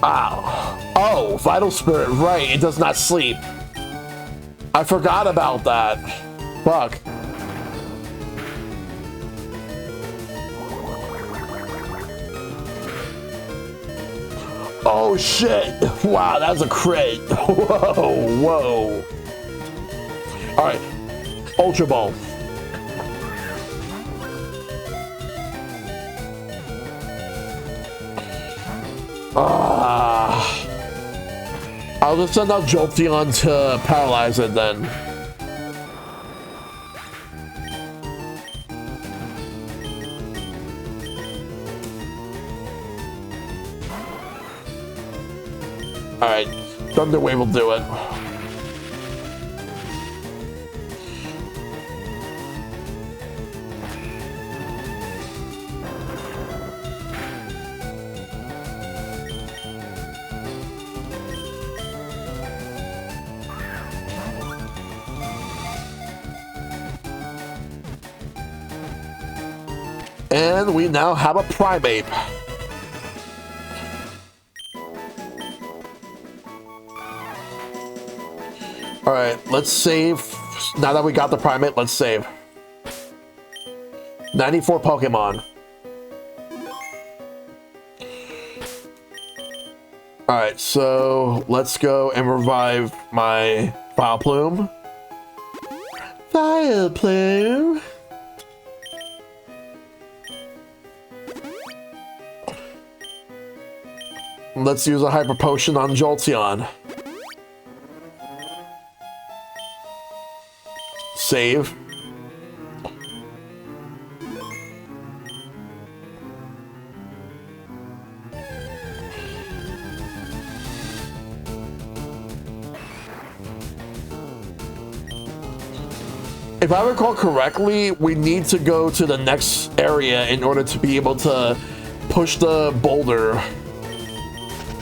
Wow. Oh, Vital Spirit, right, it does not sleep. I forgot about that. Fuck. Oh shit. Wow, that was a crit. Whoa, whoa. Alright. Ultra Ball. I'll just send out Jolteon to paralyze it then. Alright, Thunder Wave will do it. And we now have a Primeape. Alright, let's save. Now that we got the Primeape, let's save. 94 Pokemon. Alright, so let's go and revive my Vileplume. Vileplume. Let's use a Hyper Potion on Jolteon. Save. If I recall correctly, we need to go to the next area in order to be able to push the boulder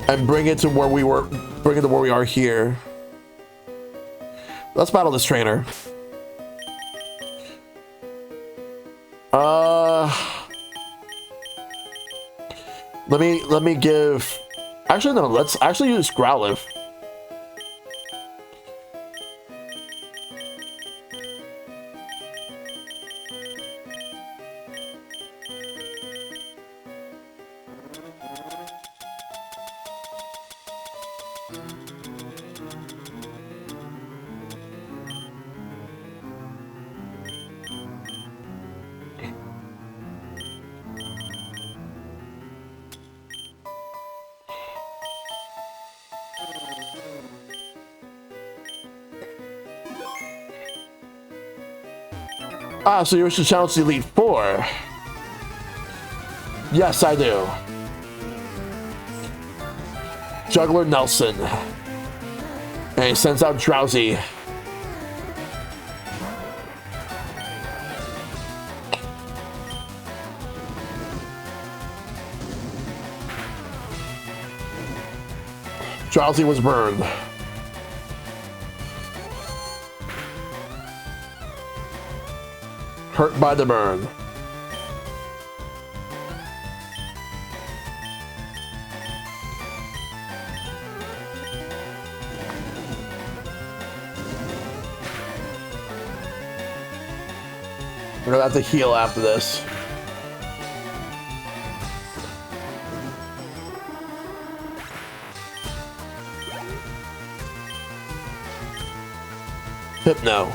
and bring it to where we were, bring it to where we are here. Let's battle this trainer. Let me give. Actually, no. Let's actually use Growlithe. Ah, so you wish to challenge the Elite Four? Yes, I do. Juggler Nelson. And he sends out Drowsy. Drowsy was burned. Hurt by the burn. We're gonna have to heal after this. Hypno.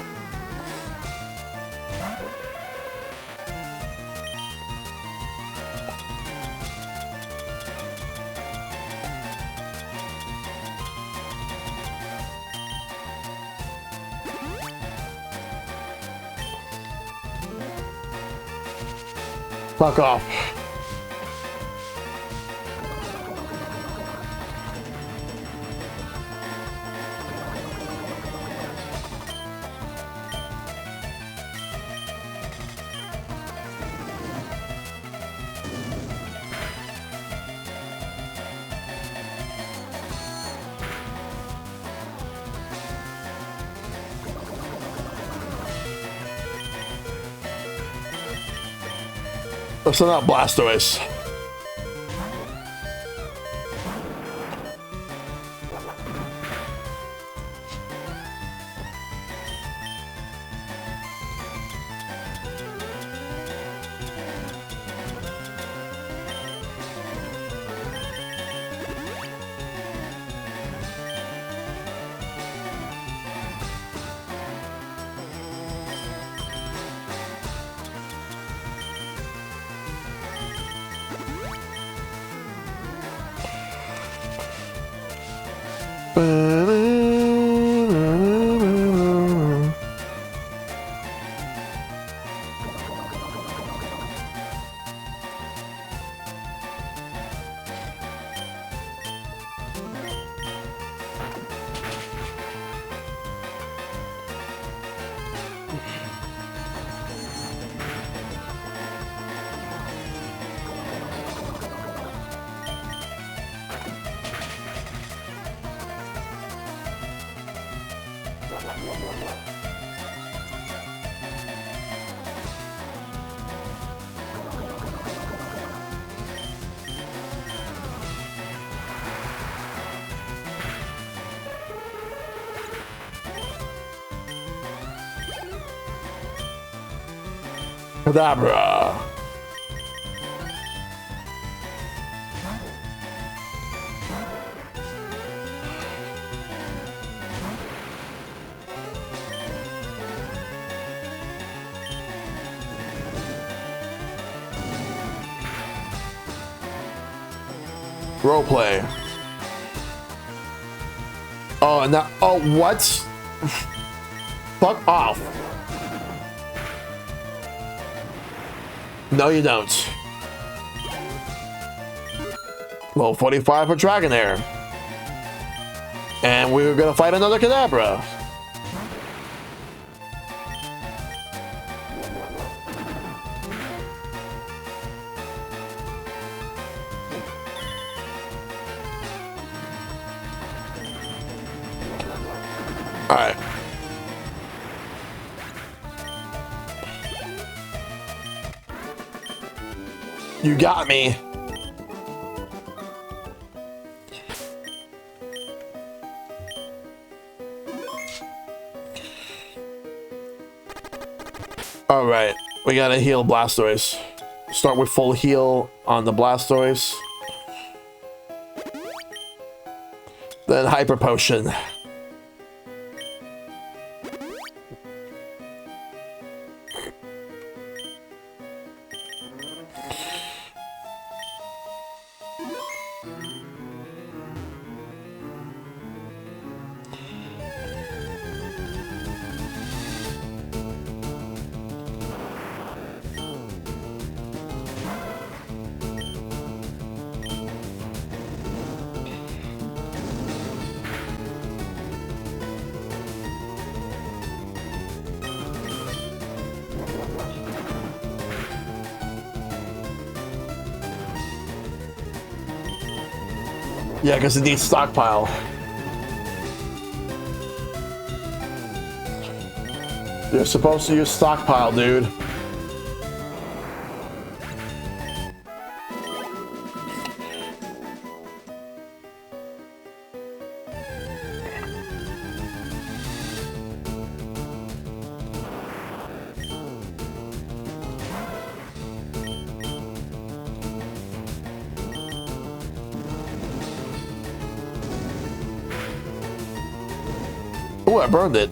Fuck off. Let's send out Blastoise. Kadabra. Roleplay. Oh, and that. Oh, what? Fuck off. No, you don't. Level 45 for Dragonair. And we're gonna fight another Kadabra. Alright. You got me. Alright, we gotta heal Blastoise. Start with full heal on the Blastoise. Then Hyper Potion. Yeah, because it needs stockpile. You're supposed to use stockpile, dude. Oh, I burned it.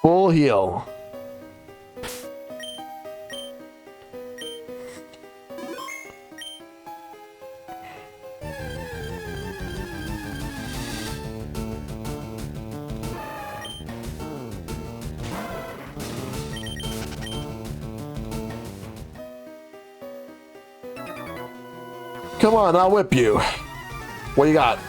Full heal. Come on, I'll whip you. What do you got?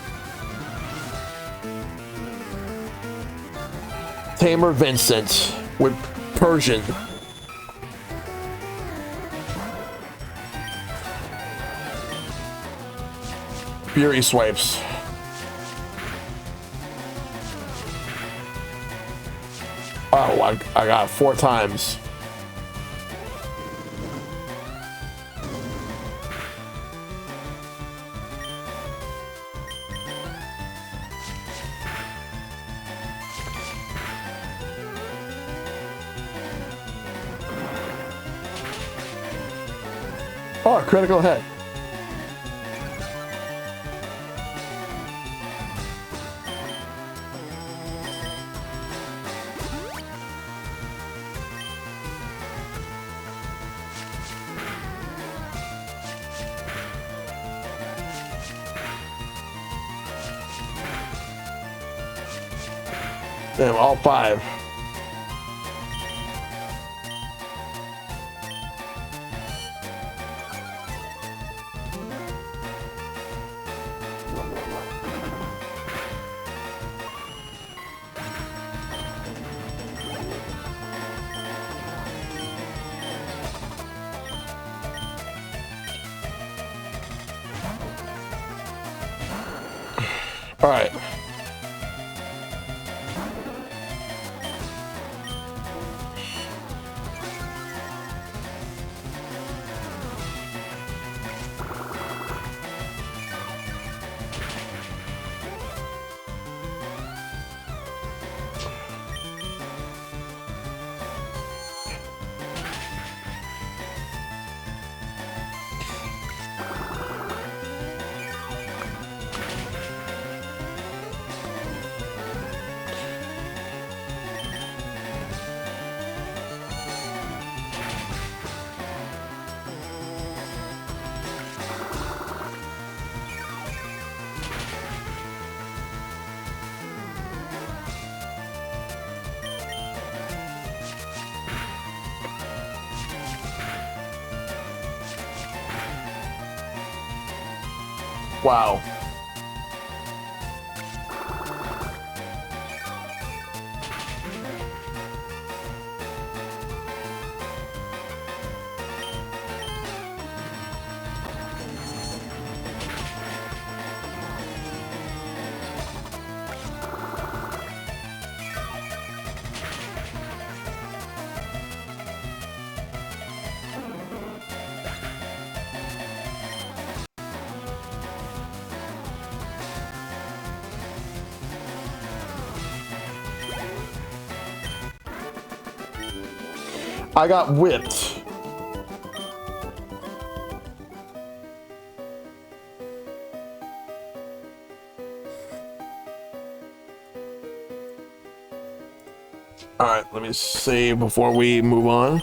Tamer Vincent with Persian. Fury swipes. Oh, I got it 4 times. Oh, critical hit. Damn, all 5. All right. Wow. I got whipped. All right, let me save before we move on.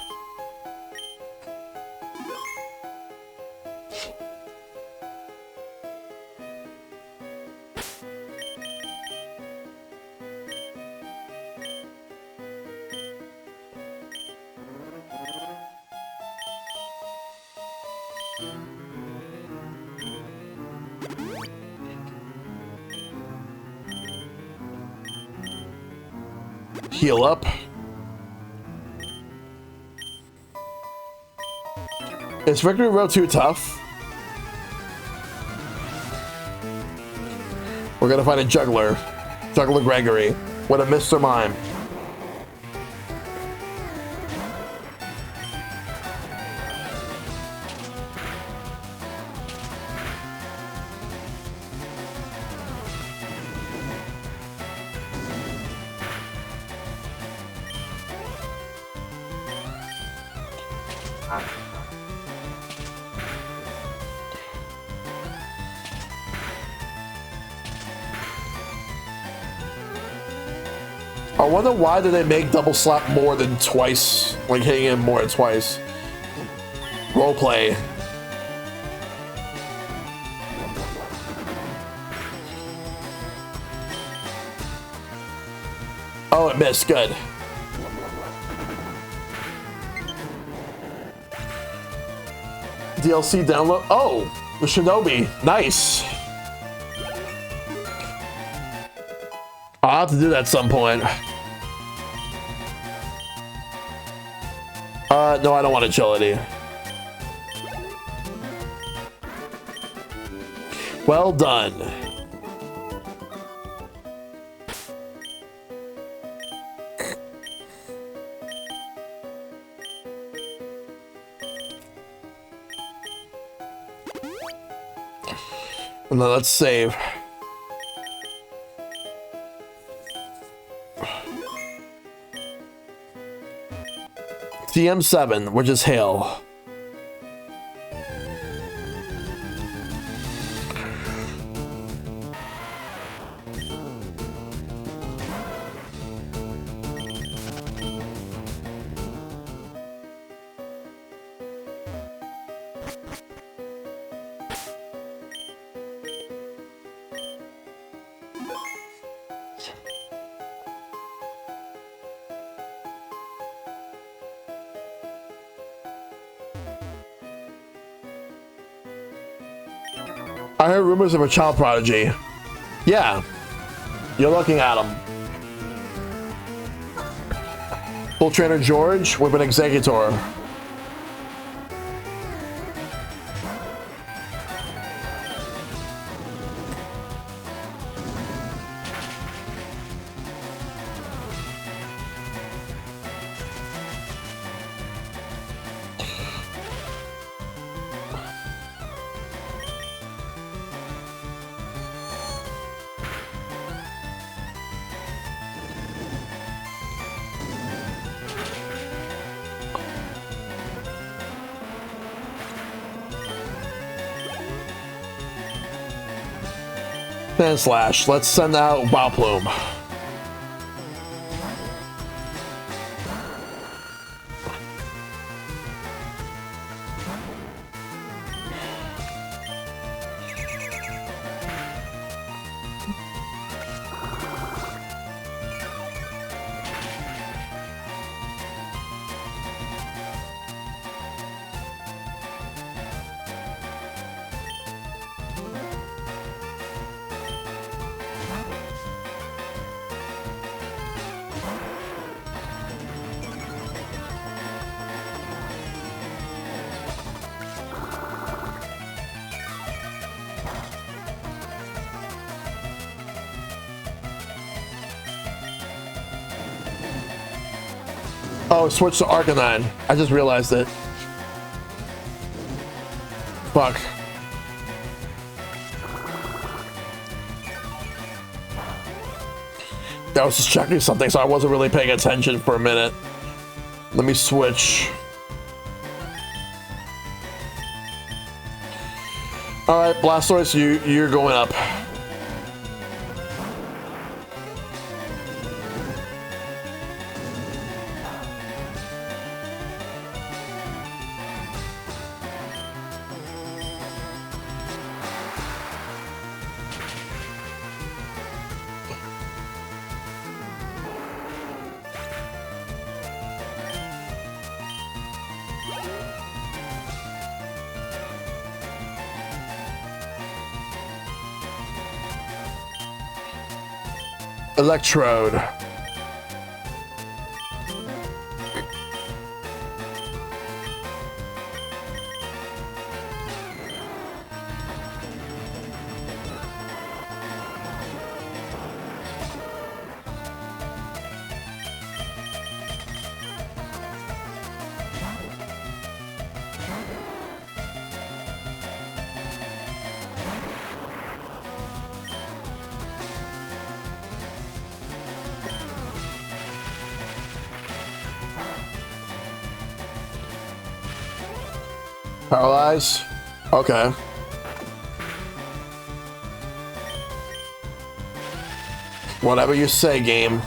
Heal up. Is Victory Road too tough? We're gonna find a juggler. Juggler Gregory. What a Mr. Mime. I wonder why did they make double slap more than twice, like hitting him more than twice. Roleplay. Oh, it missed. Good. DLC download. Oh, the Shinobi. Nice. I'll have to do that at some point. No, I don't want agility. Well done. And then let's save. TM7, which is hail. I heard rumors of a child prodigy. Yeah, you're looking at him. Full Trainer George with an Executor. Fan Slash. Let's send out Wild Plume. Oh, switch to Arcanine. I just realized it. Fuck. I was just checking something, so I wasn't really paying attention for a minute. Let me switch. Alright, Blastoise, you're going up. Electrode. Paralyze? Okay. Whatever you say, game.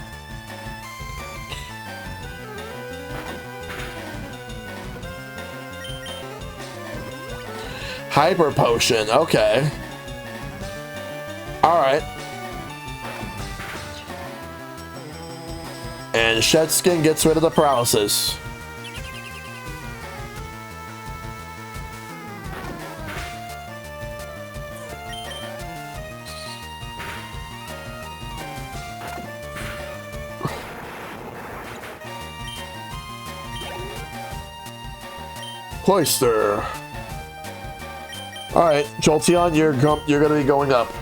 Hyper Potion, okay. Alright. And Shed Skin gets rid of the paralysis. Cloyster. Alright, Jolteon, you're gonna be going up.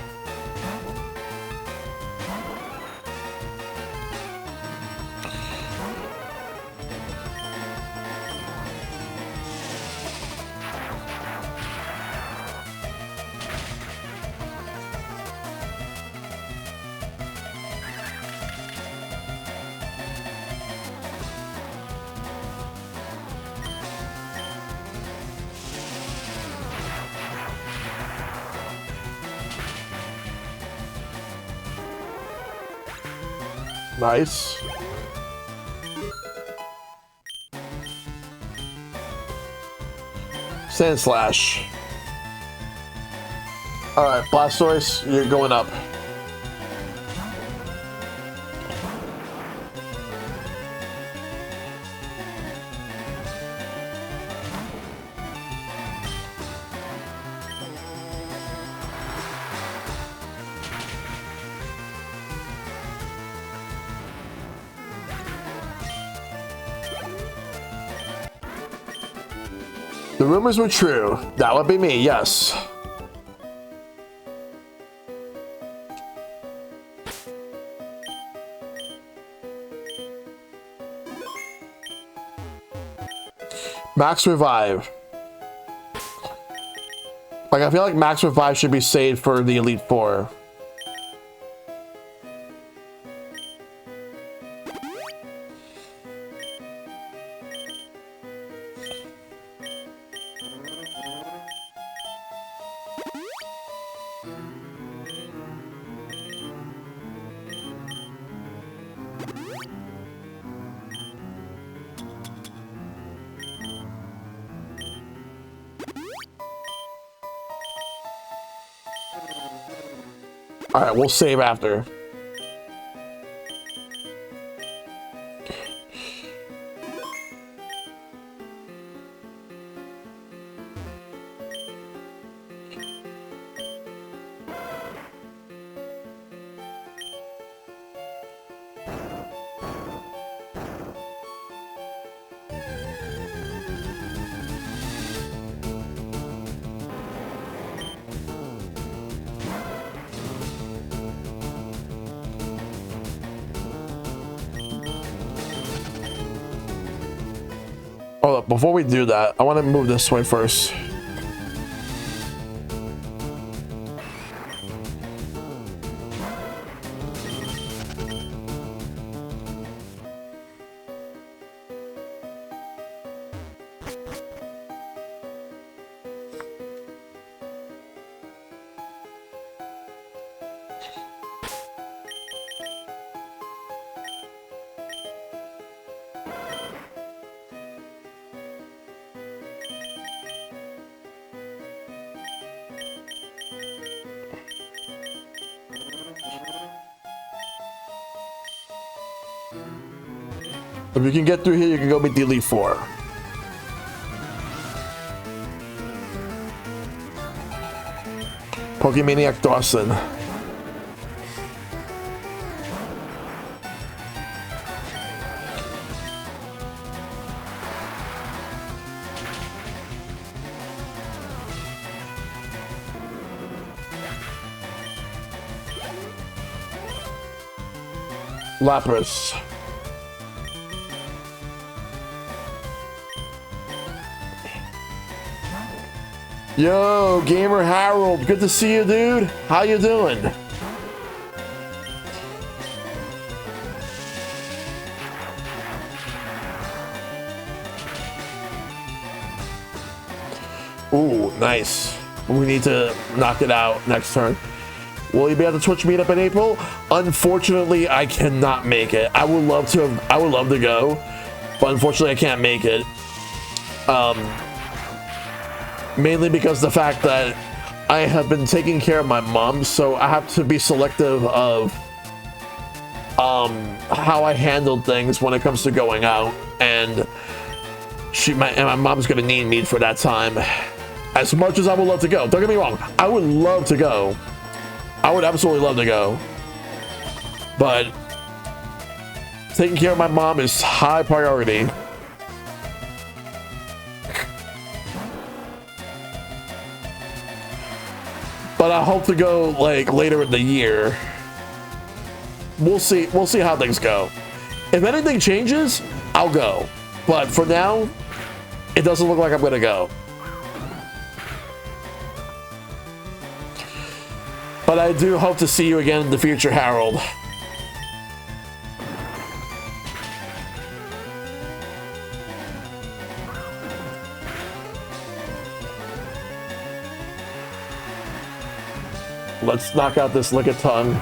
Nice. Sand Slash. Alright, Blastoise, you're going up. The rumors were true. That would be me, yes. Max Revive. Like, I feel like Max Revive should be saved for the Elite Four. All right, we'll save after. Hold up, before we do that, I want to move this way first. If you can get through here, you can go meet the Elite Four. Pokemaniac Dawson. Lapras. Yo, Gamer Harold, good to see you, dude. How you doing? Ooh, nice. We need to knock it out next turn. Will you be at the Twitch meetup in April? Unfortunately, I cannot make it. I would love to go, but unfortunately, I can't make it. Mainly because the fact that I have been taking care of my mom, so I have to be selective of how I handle things when it comes to going out, and my mom's gonna need me for that time. As much as I would love to go, don't get me wrong, I would love to go. I would absolutely love to go, but taking care of my mom is high priority. But I hope to go like later in the year. We'll see how things go. If anything changes, I'll go. But for now, it doesn't look like I'm gonna go. But I do hope to see you again in the future, Harold. Let's knock out this Lickitung.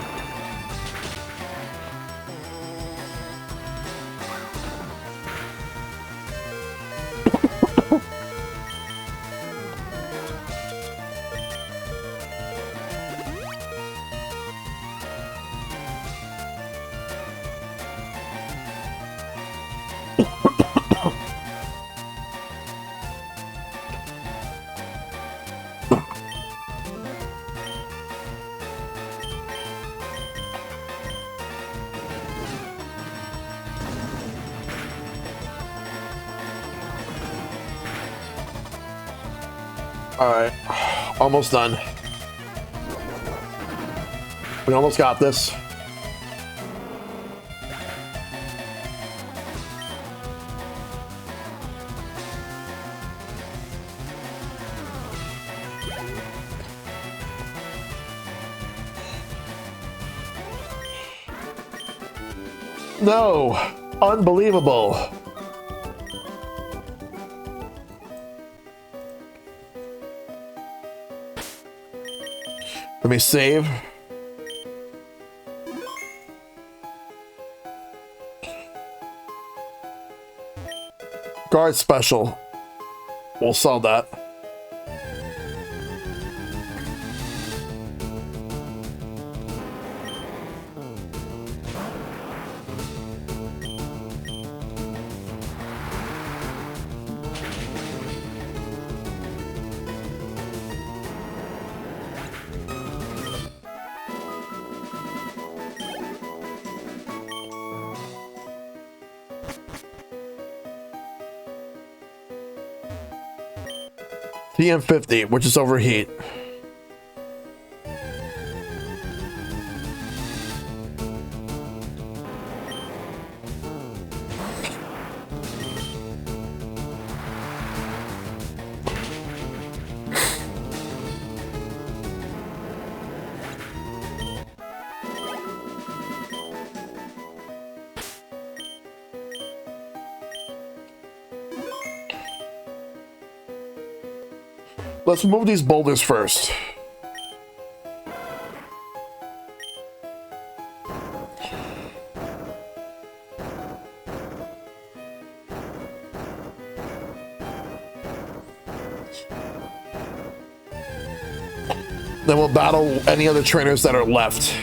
Alright, almost done. We almost got this. No, unbelievable. Let me save. Guard special. We'll sell that. TM50, which is overheat. Let's remove these boulders first. Then we'll battle any other trainers that are left.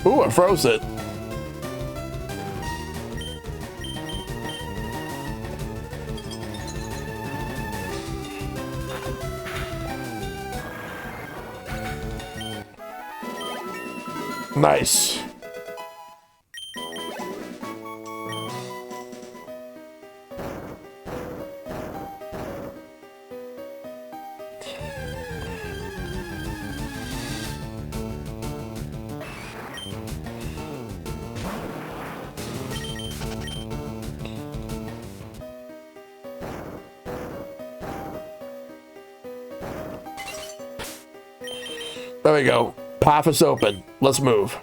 Ooh, I froze it. Nice. There we go. Path is open. Let's move.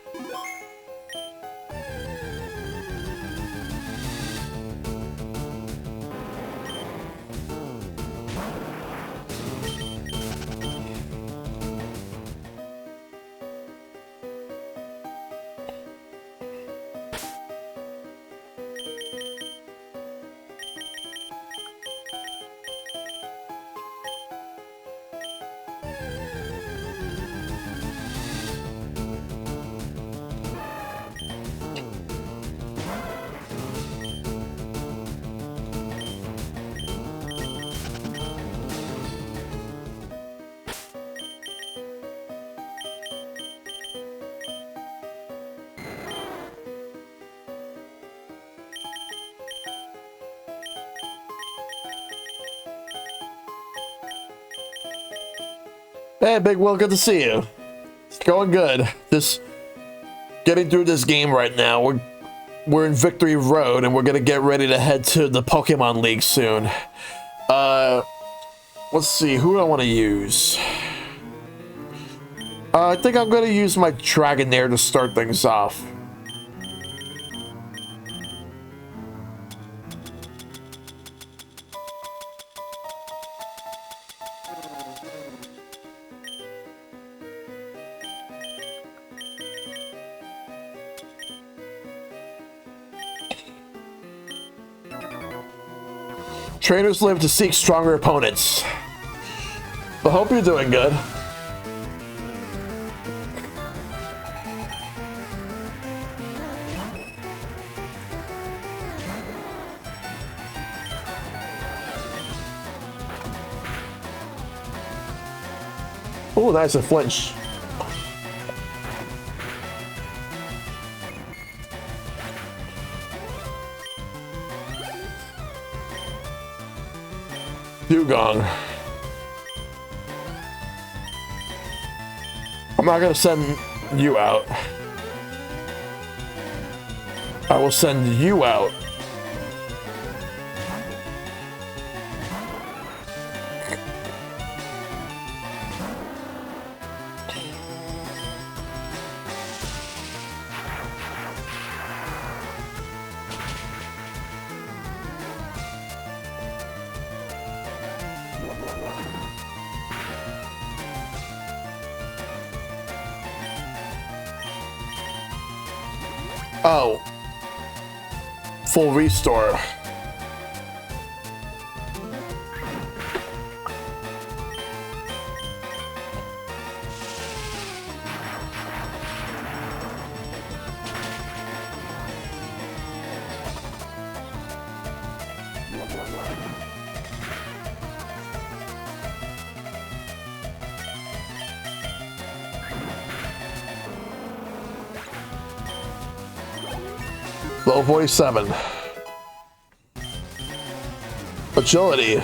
Hey, Big Will, good to see you. It's going good. Getting through this game right now. We're in Victory Road, and we're gonna get ready to head to the Pokémon League soon. Let's see, who do I want to use? I think I'm gonna use my Dragonair to start things off. Trainers live to seek stronger opponents. I hope you're doing good. Oh, nice, a flinch. Dugong. I'm not gonna send you out. I will send you out. Oh. Full restore. Level 47. Agility.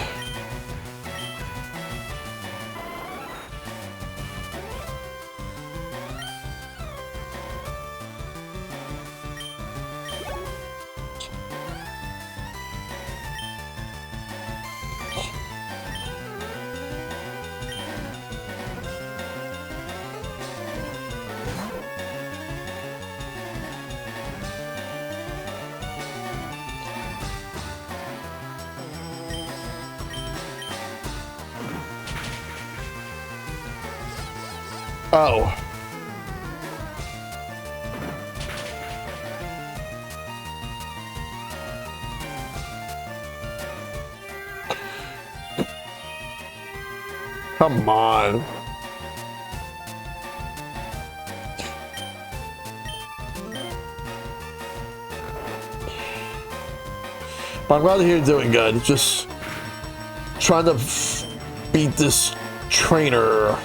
Oh. Come on. I'm glad to hear you're doing good. Just trying to beat this trainer.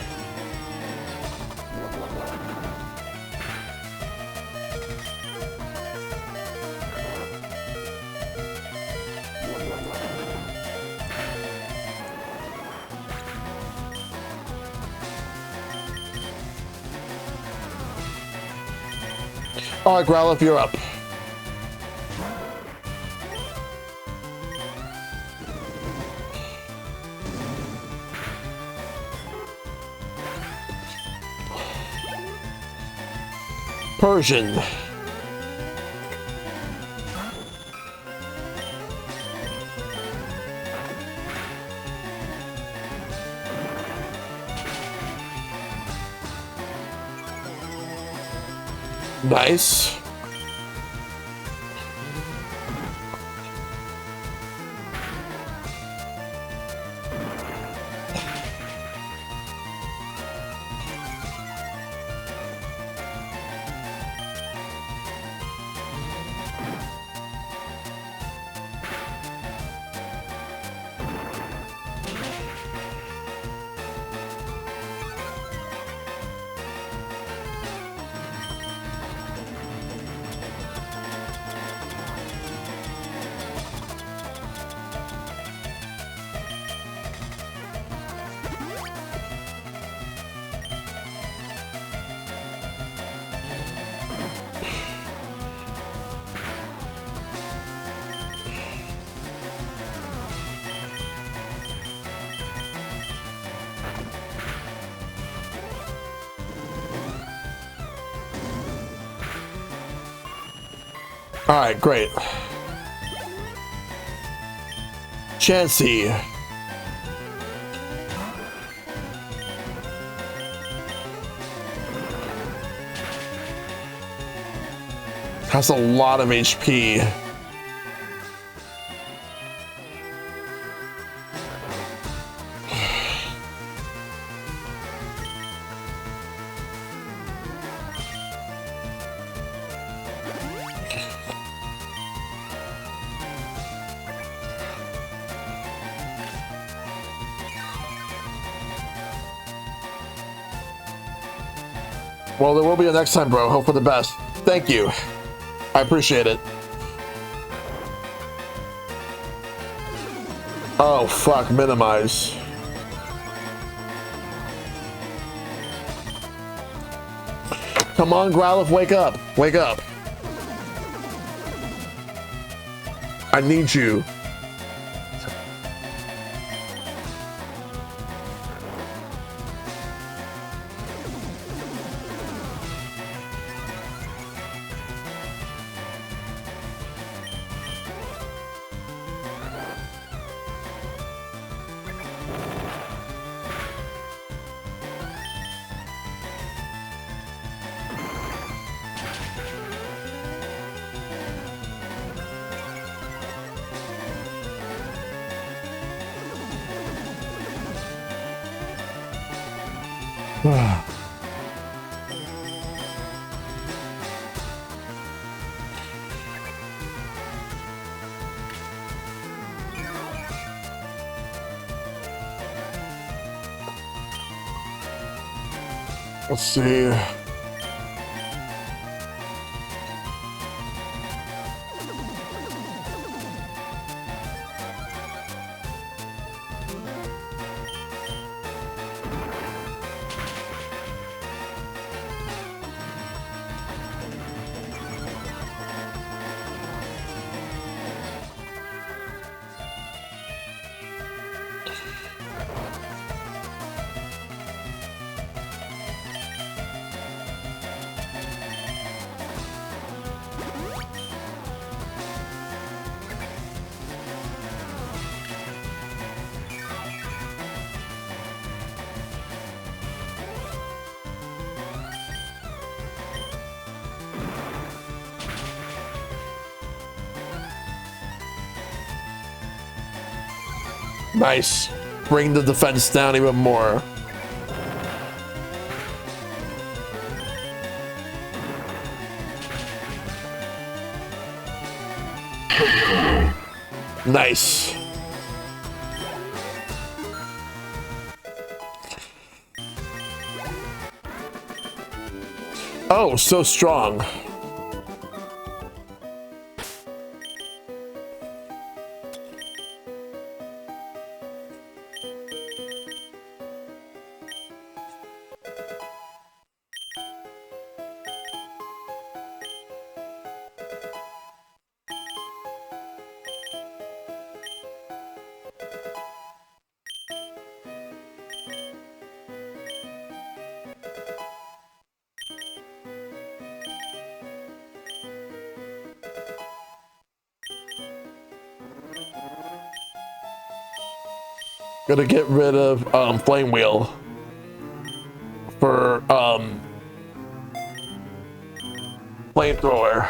All right, Growlithe, you're up. Persian. Nice. All right, great. Chansey. Has a lot of HP. Well, there will be a next time, bro. Hope for the best. Thank you. I appreciate it. Oh, fuck. Minimize. Come on, Growlithe, wake up. Wake up. I need you. Let's see. Nice. Bring the defense down even more. Nice. Oh, so strong. Gonna get rid of Flame Wheel for Flamethrower.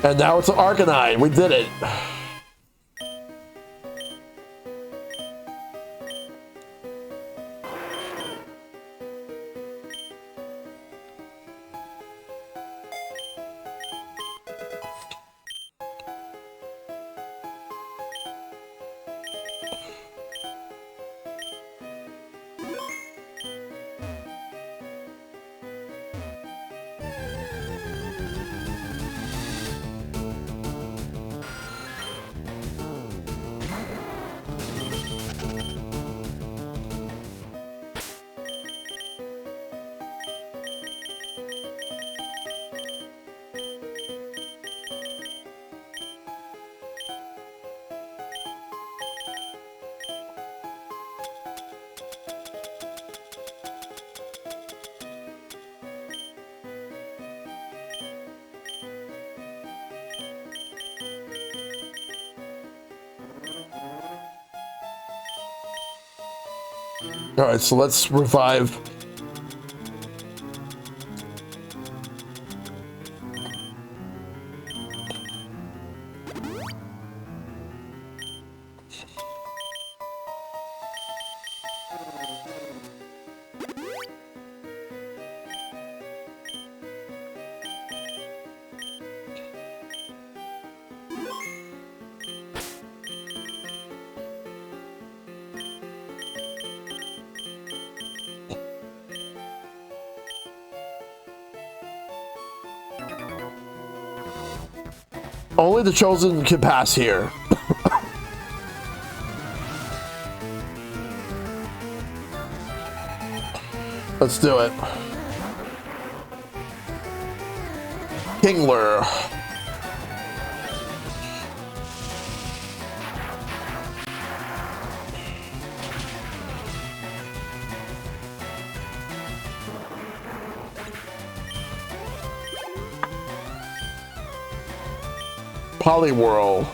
And now it's an Arcanine. We did it. All right, so let's revive. Only the chosen can pass here. Let's do it. Kingler. Poliwhirl.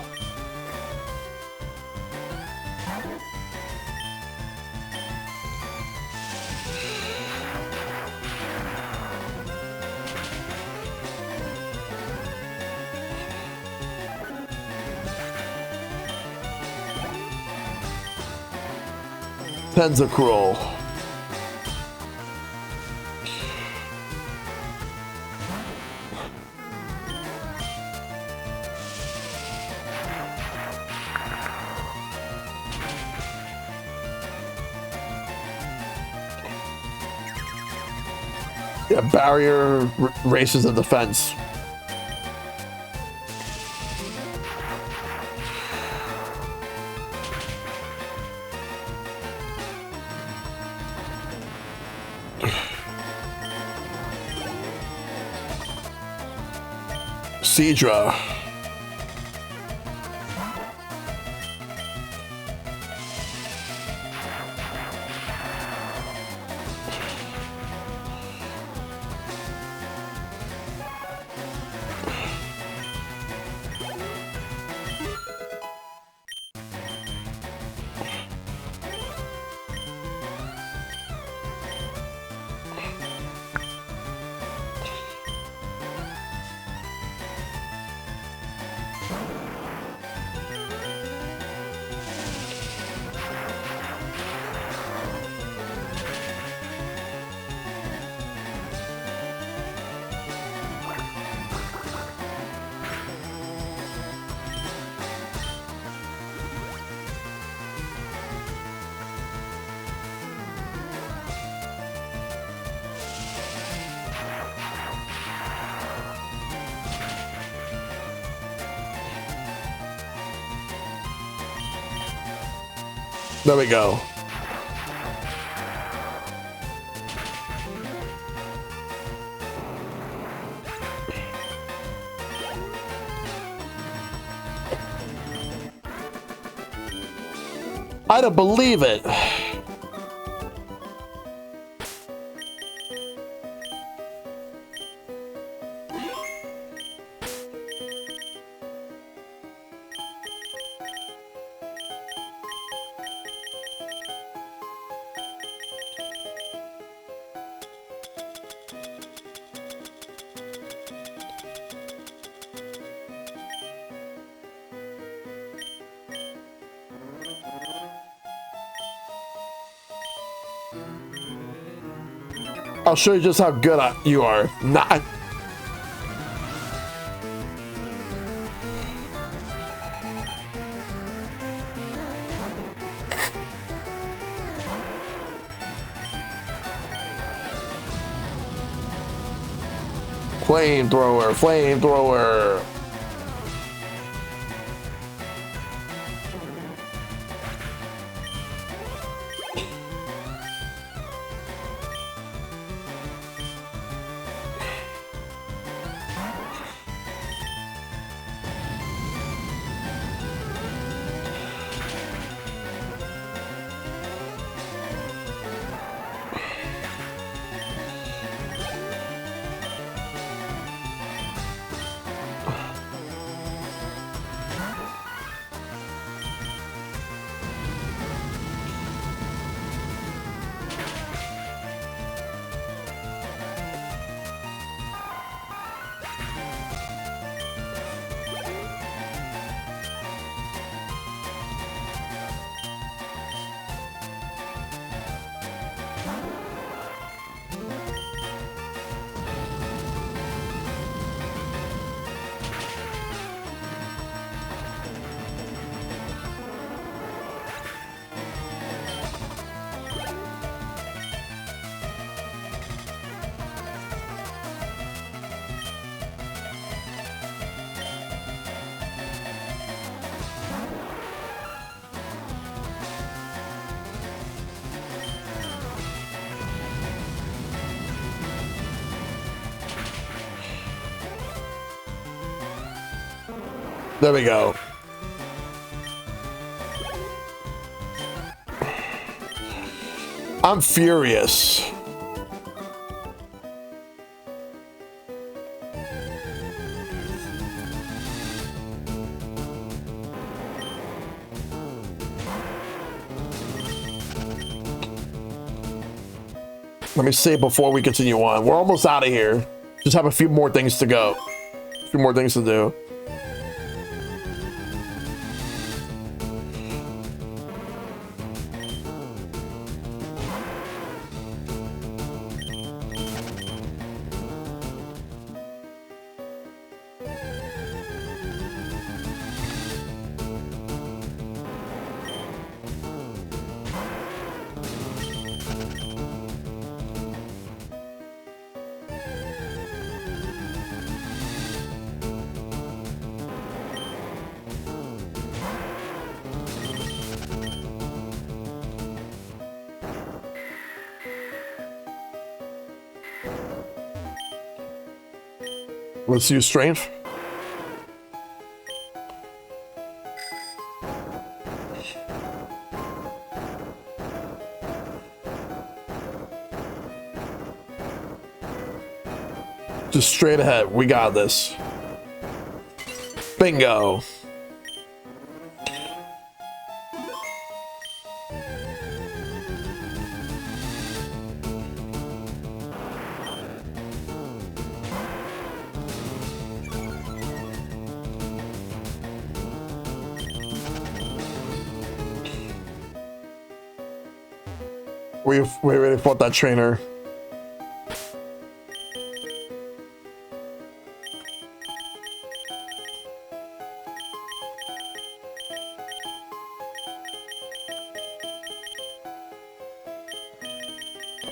Tenzacruel. Yeah, barrier races the defense. Seadra. There we go. I don't believe it. I'll show you just how good you are. Not. Flamethrower, flamethrower. There we go. I'm furious. Let me say before we continue on. We're almost out of here. Just have a few more things to go. A few more things to do. Let's use strength. Just straight ahead. We got this. Bingo. We already fought that trainer.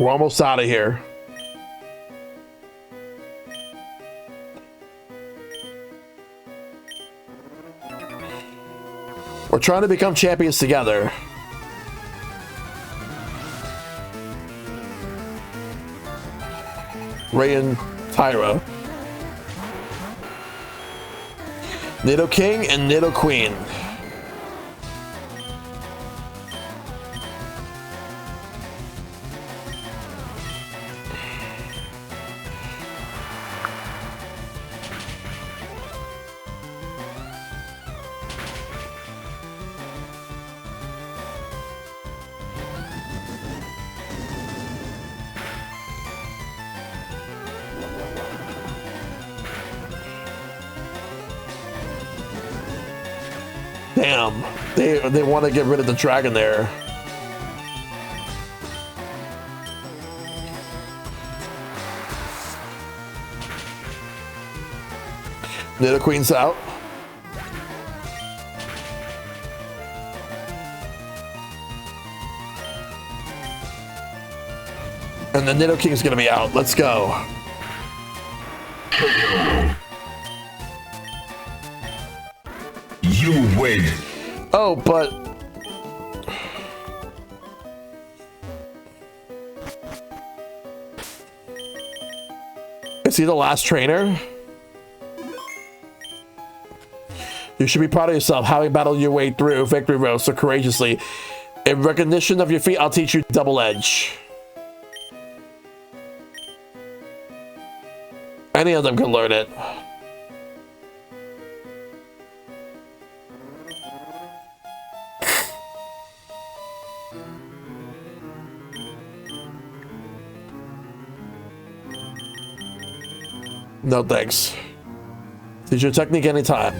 We're almost out of here. We're trying to become champions together. Ray and Tyra. Nido King and Nido Queen. Damn, they want to get rid of the dragon there. Nido Queen's out. And the Nido King's gonna be out. Let's go. You win. Oh, but is he the last trainer? You should be proud of yourself, having battled your way through Victory Road so courageously. In recognition of your feat, I'll teach you Double Edge. Any of them can learn it. No thanks. Teach your technique anytime.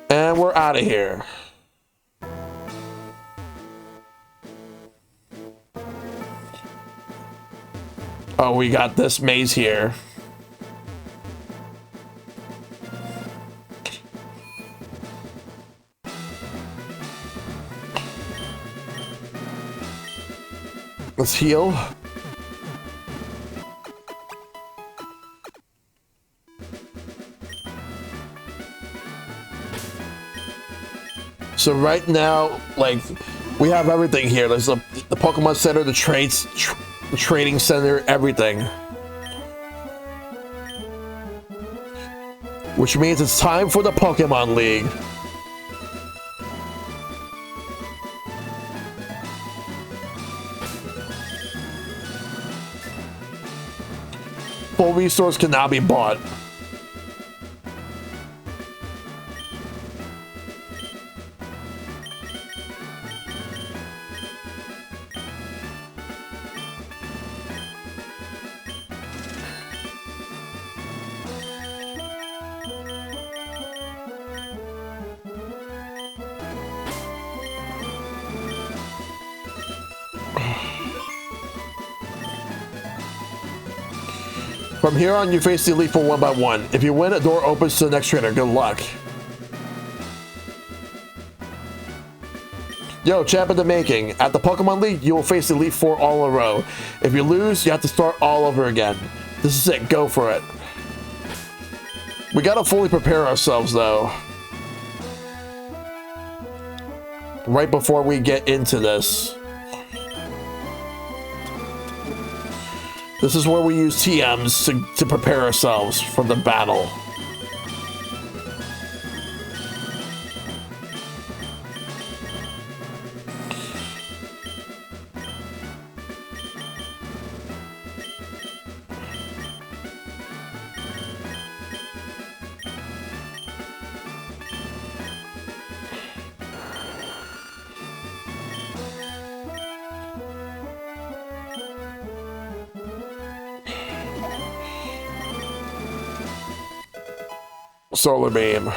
And we're out of here. Oh, we got this maze here. Let's heal. So right now, like, We have everything here. There's the Pokemon Center, the trading center, everything. Which means it's time for the Pokémon League. Full resource can now be bought. From here on, you face the Elite Four one by one. If you win, a door opens to the next trainer. Good luck. Yo, champ in the making. At the Pokemon League, you will face the Elite Four all in a row. If you lose, you have to start all over again. This is it. Go for it. We gotta fully prepare ourselves, though. Right before we get into this. This is where we use TMs to prepare ourselves for the battle. Solar Beam.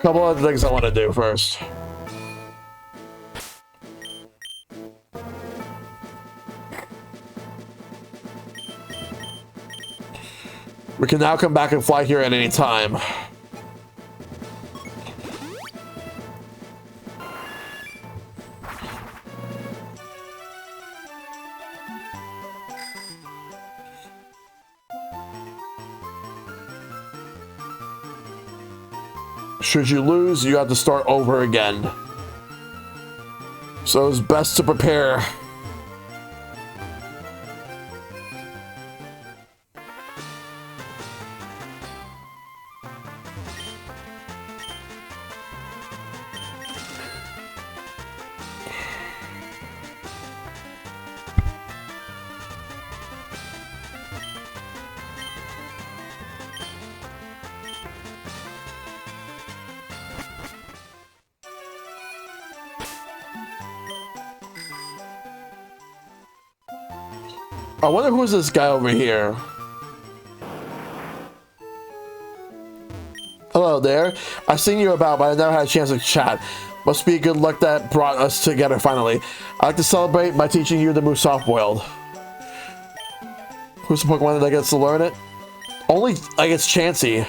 Couple other things I want to do first. We can now come back and fly here at any time. Should you lose, you have to start over again. So it's best to prepare. I wonder who's this guy over here. Hello there. I've seen you about, but I never had a chance to chat. Must be good luck that brought us together finally. I like to celebrate by teaching you to move soft-boiled. Who's the Pokemon that gets to learn it? Only, I guess, Chansey.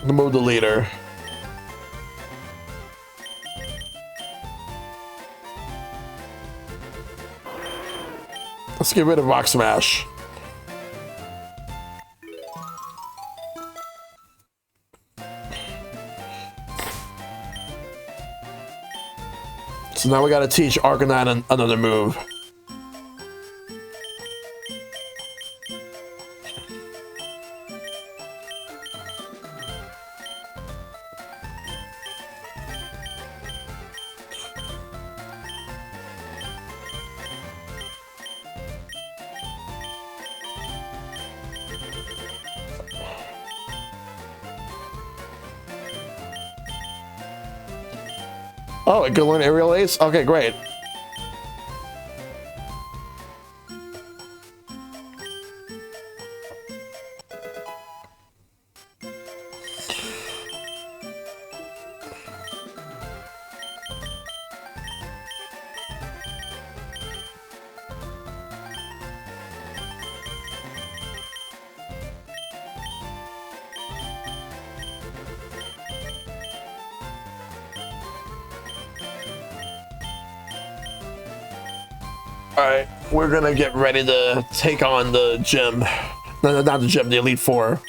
Move the leader. Let's get rid of Rock Smash. So now we gotta teach Arcanine another move. Oh, it can learn Aerial Ace? Okay, great. Alright, we're gonna get ready to take on the gym. No, not the gym, the Elite Four.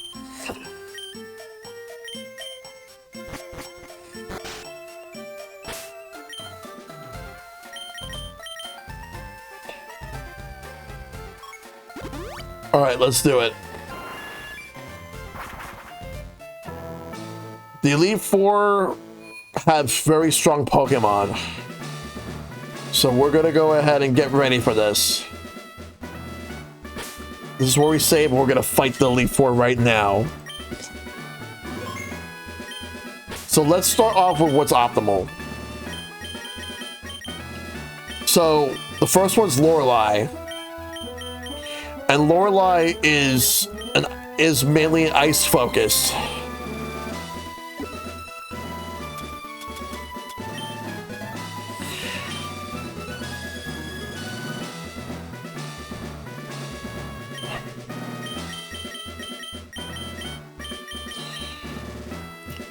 Alright, let's do it. The Elite Four have very strong Pokemon. So we're gonna go ahead and get ready for this. This is where we save, and we're gonna fight the Elite Four right now. So let's start off with what's optimal. So the first one's Lorelei. And Lorelei is mainly ice focused.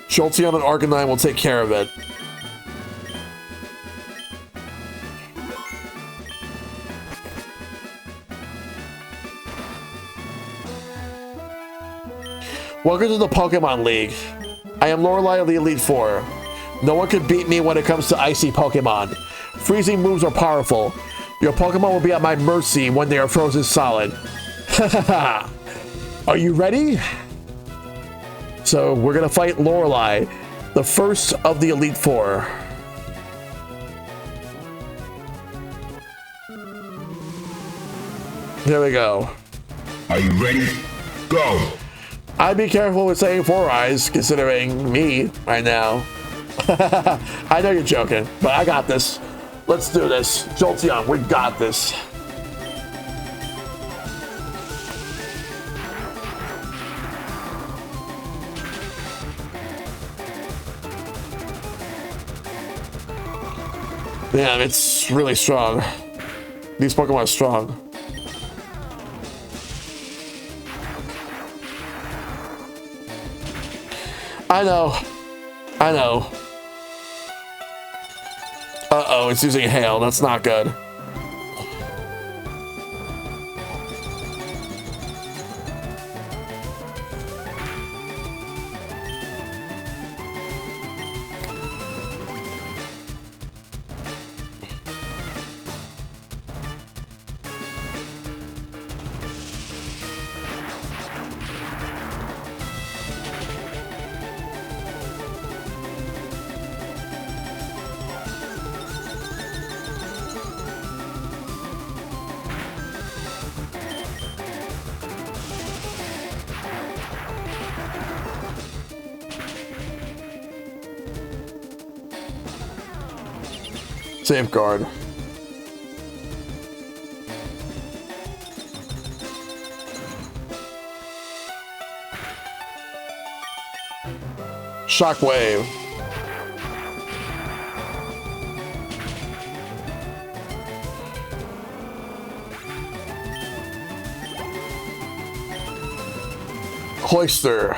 Jolteon and Arcanine will take care of it. Welcome to the Pokémon League. I am Lorelei of the Elite Four. No one can beat me when it comes to icy Pokemon. Freezing moves are powerful. Your Pokemon will be at my mercy when they are frozen solid. Are you ready? So we're gonna fight Lorelei, the first of the Elite Four. There we go. Are you ready? Go! I'd be careful with saying Four Eyes, considering me right now. I know you're joking, but I got this. Let's do this. Jolteon, we got this. Damn, it's really strong. These Pokemon are strong. I know. I know. Uh-oh, it's using Hail. That's not good. Safeguard. Shockwave. Cloyster.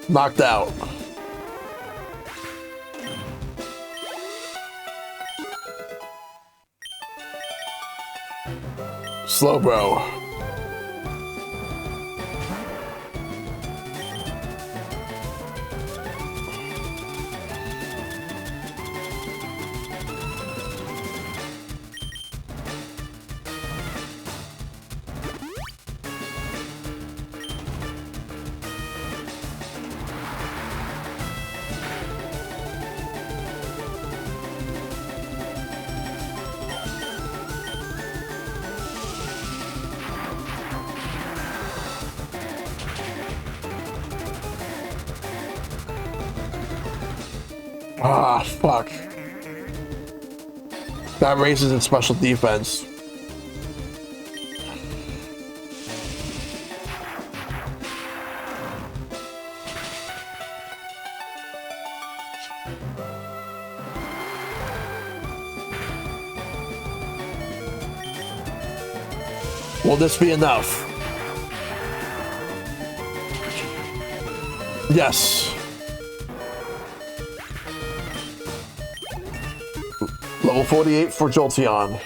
Knocked out. Slow, bro. Ah, fuck. That raises its special defense. Will this be enough? Yes. Level 48 for Jolteon.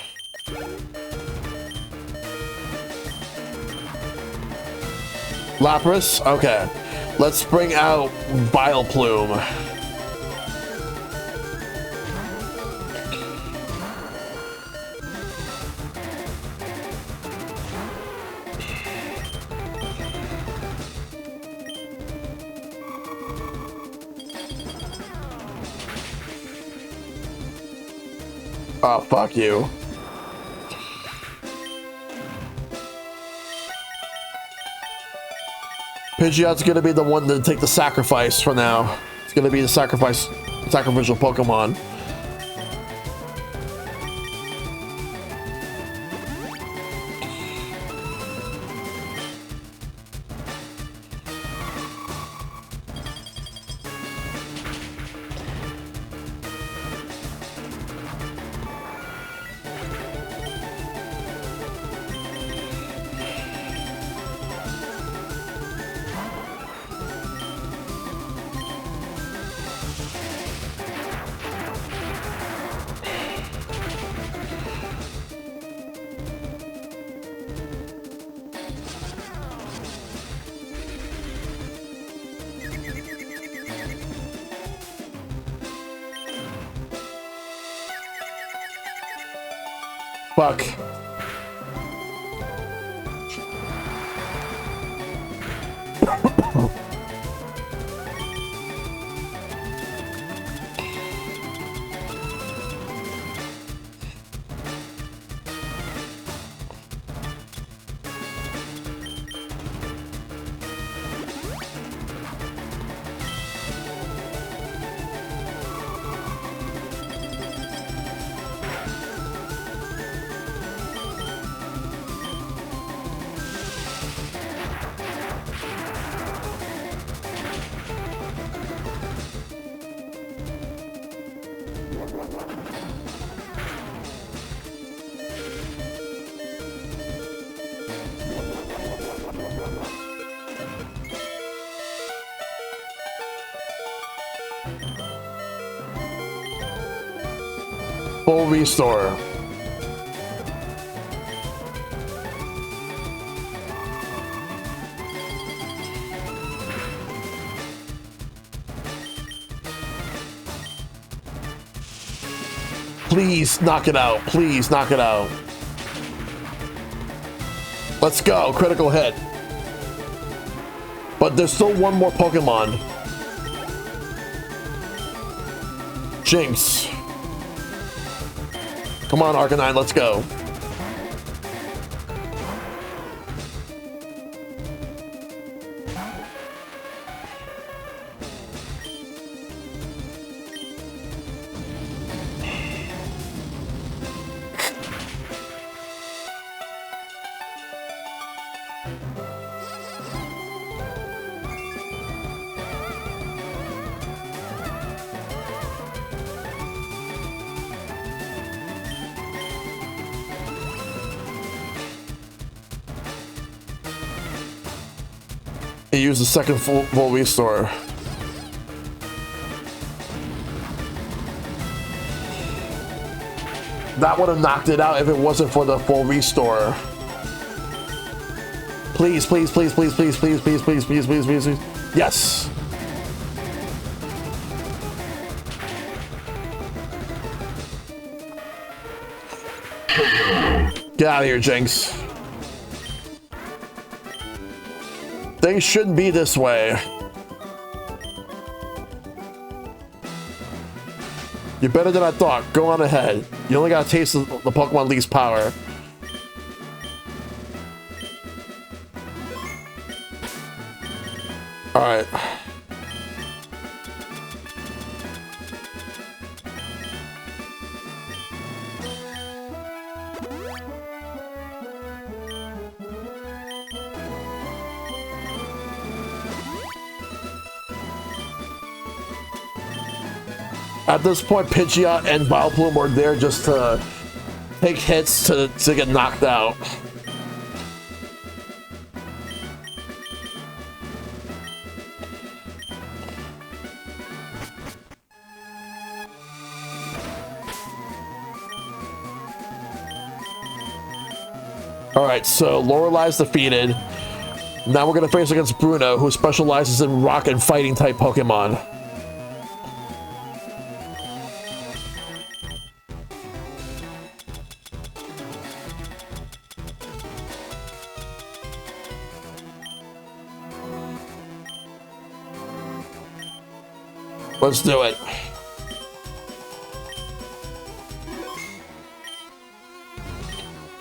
Lapras? Okay. Let's bring out Vileplume. Oh, fuck you. Pidgeot's gonna be the one to take the sacrifice for now. It's gonna be the sacrificial Pokemon. Fuck. Full restore. Please knock it out. Please knock it out. Let's go. Critical hit. But there's still one more Pokemon. Jinx. Come on, Arcanine, let's go. He used the second full restore. That would have knocked it out if it wasn't for the full restore. Please, please, please, please, please, please, please, please, please, please, please, please. Yes. Get out of here, Jinx. Things shouldn't be this way. You're better than I thought. Go on ahead. You only gotta taste the Pokemon League's power. Alright. At this point, Pidgeot and Vileplume are there just to take hits to get knocked out. Alright, so Lorelai's defeated. Now we're gonna face against Bruno, who specializes in rock and fighting type Pokemon. Let's do it.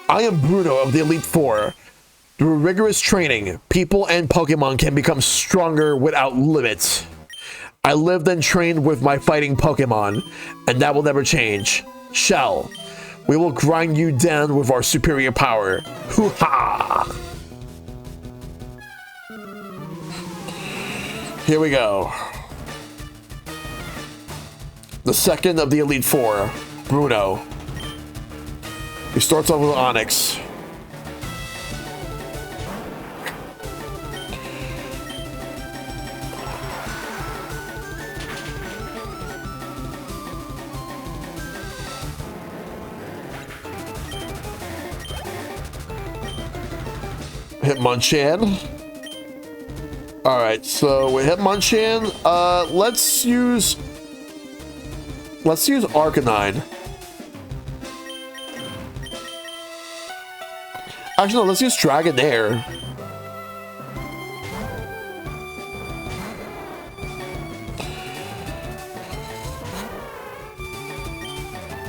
I am Bruno of the Elite Four. Through rigorous training, people and Pokemon can become stronger without limits. I lived and trained with my fighting Pokemon, and that will never change. Shell, we will grind you down with our superior power. Hoo-ha! Here we go. The second of the Elite Four, Bruno. He starts off with Onyx. Hitmonchan. Alright, so with Hitmonchan, let's use Arcanine. Actually, no, let's use Dragonair.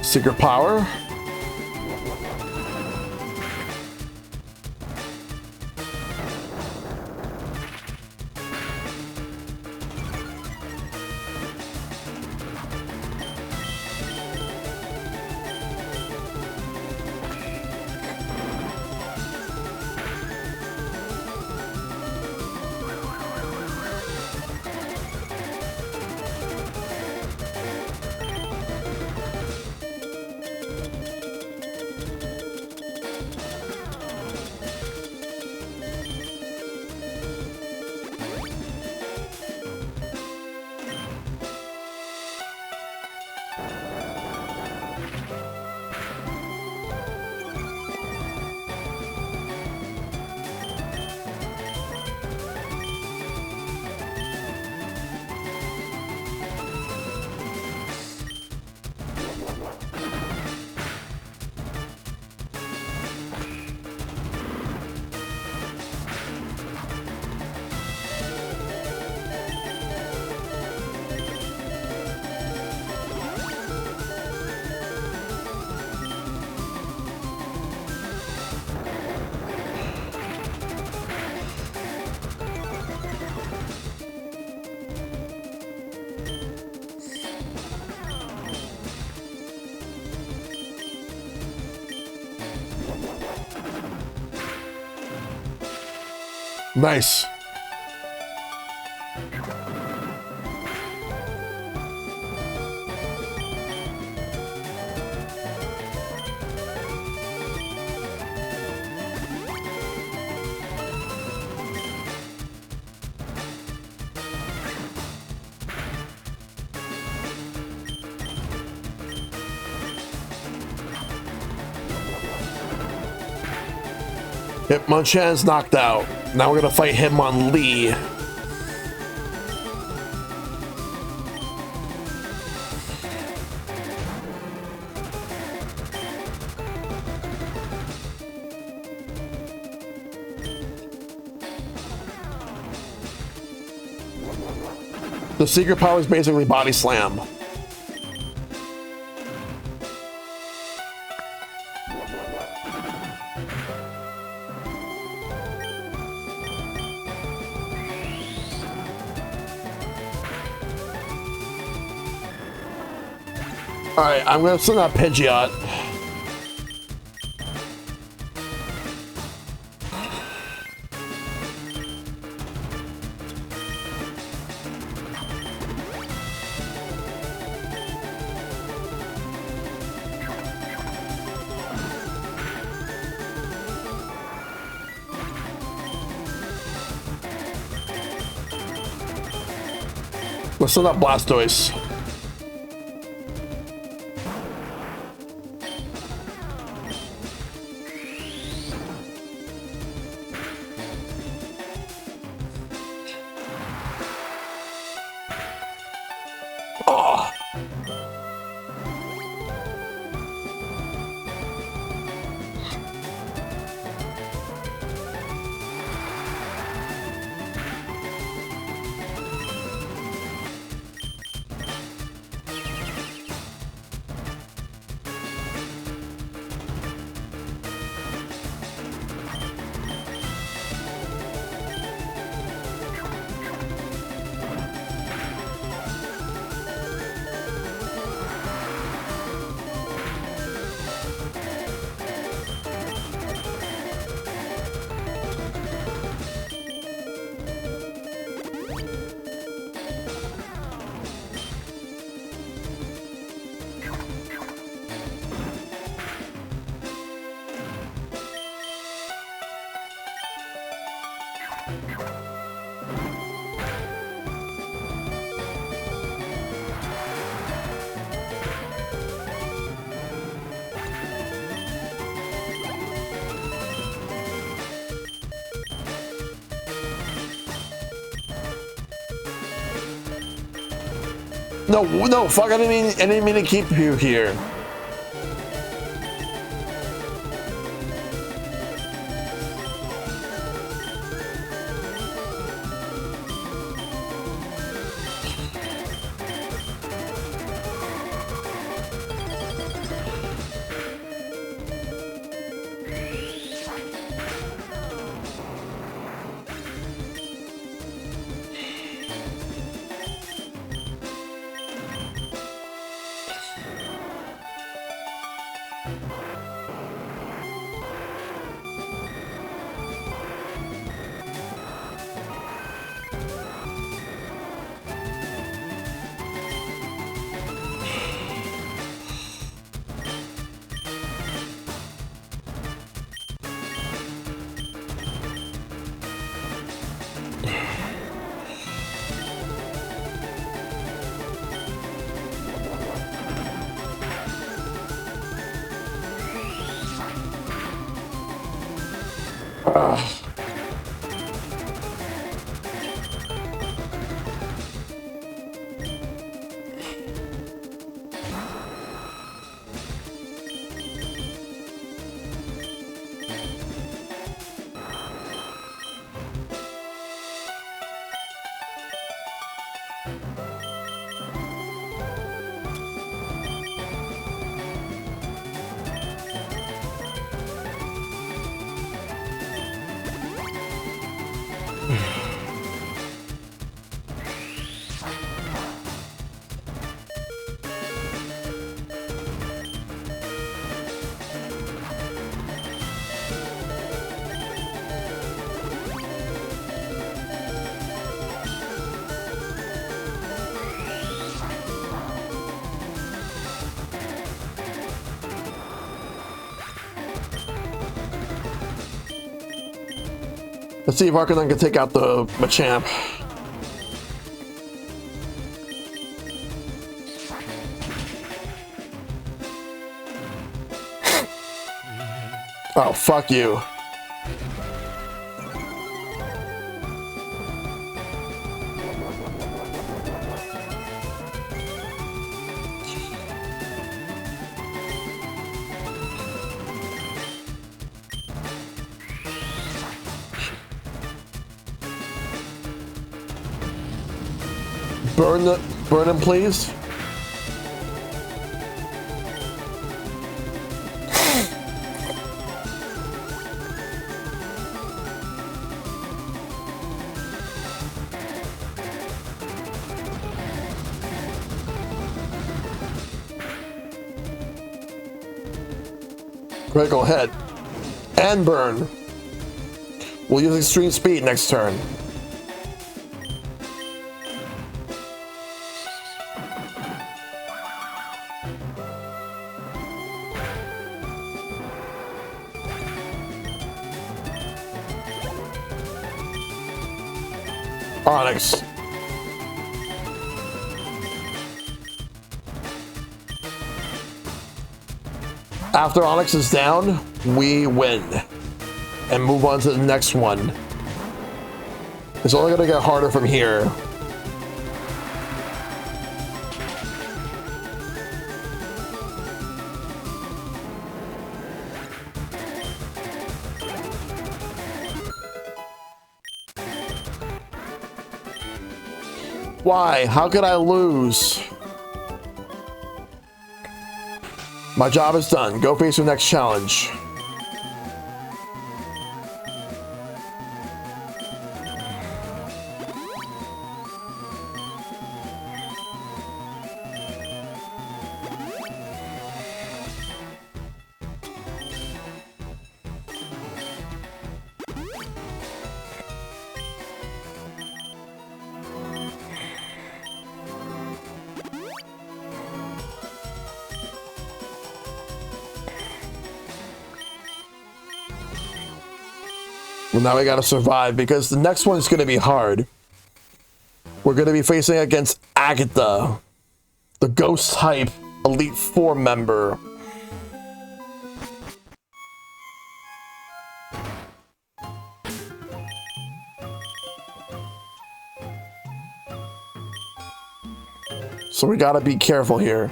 Secret Power. Nice. Yep, Munchan's knocked out. Now we're gonna fight him on Lee. The secret power is basically body slam. Alright, I'm gonna send out Pidgeot. Let's send out Blastoise. No, fuck, I didn't mean to keep you here. Let's see if Arcanine can take out the Machamp. Oh, fuck you. Burn him, please. Critical hit. And burn. We'll use extreme speed next turn. Onyx. After Onyx is down, we win and move on to the next one. It's only going to get harder from here. Why? How could I lose? My job is done. Go face your next challenge. Well, now we gotta survive because the next one's gonna be hard. We're gonna be facing against Agatha, the ghost type Elite Four member. So we gotta be careful here.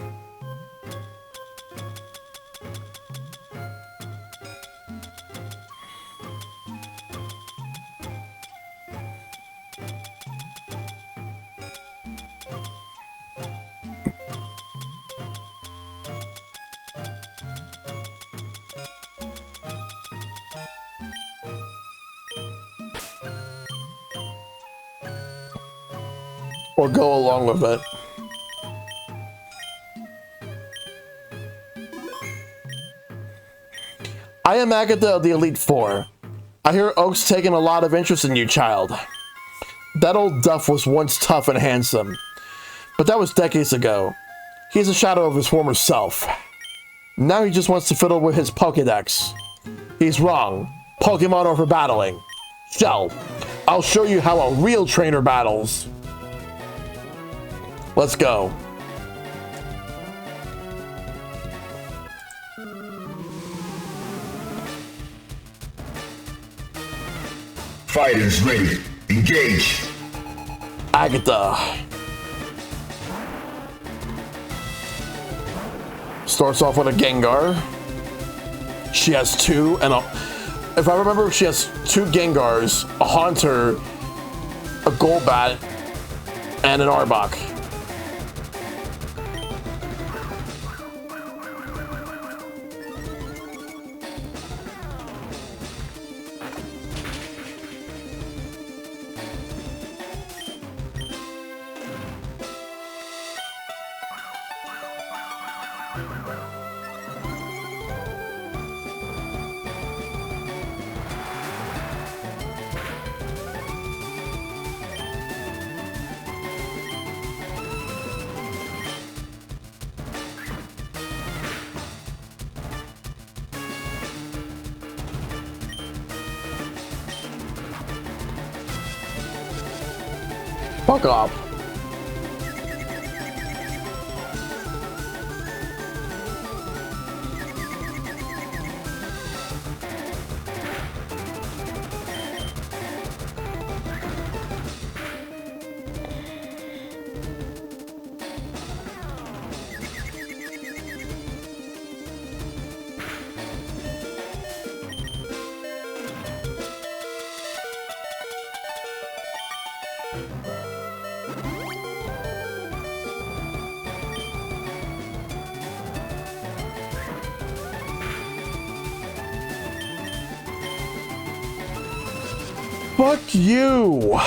Or go along with it. I am Agatha of the Elite Four. I hear Oak's taken a lot of interest in you, child. That old duff was once tough and handsome, but that was decades ago. He's a shadow of his former self. Now he just wants to fiddle with his Pokédex. He's wrong. Pokemon are for battling. Shell, I'll show you how a real trainer battles. Let's go. Fighters ready. Engage. Agatha. Starts off with a Gengar. She has two, and if I remember, she has two Gengars, a Haunter, a Golbat, and an Arbok. Fuck off. Fuck you!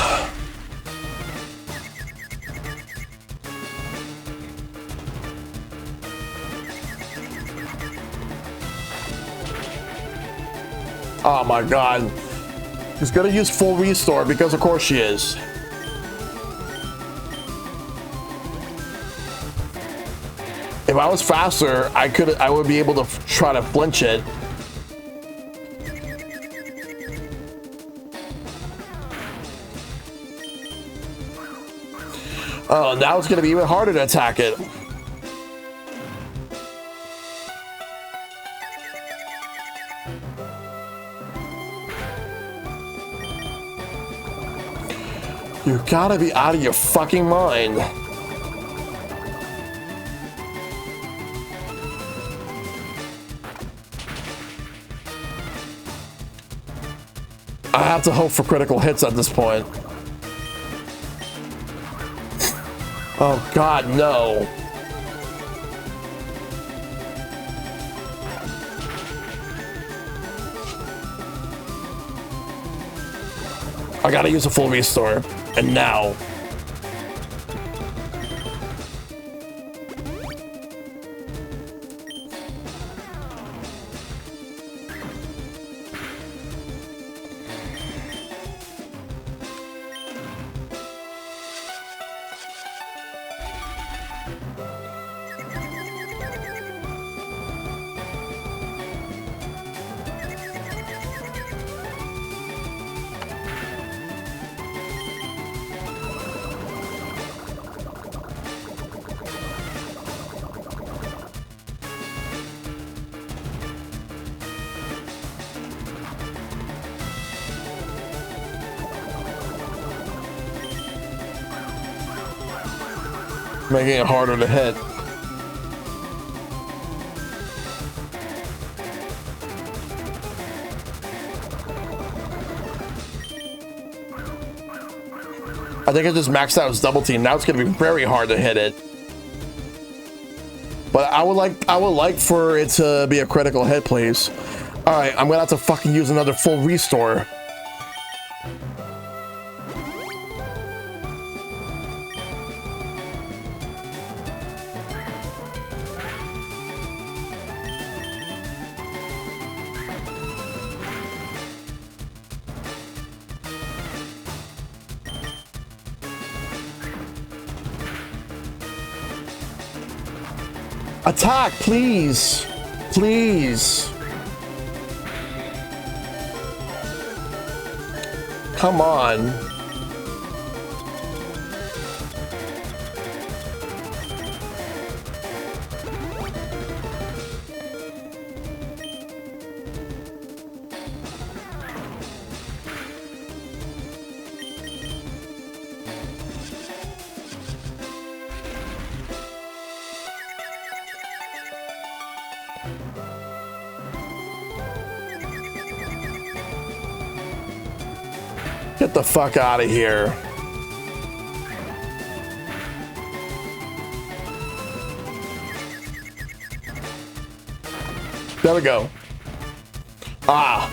Oh my god. She's gonna use full restore because of course she is. If I was faster, I would be able to try to flinch it. Oh, now it's going to be even harder to attack it. You gotta be out of your fucking mind. I have to hope for critical hits at this point. Oh god, no. I gotta use a full restore. And now. Making it harder to hit. I think I just maxed out his double team. Now it's going to be very hard to hit it. But I would like for it to be a critical hit, please. All right, I'm going to have to fucking use another full restore. Attack, please. Please. Come on. Get the fuck out of here. There we go. Ah,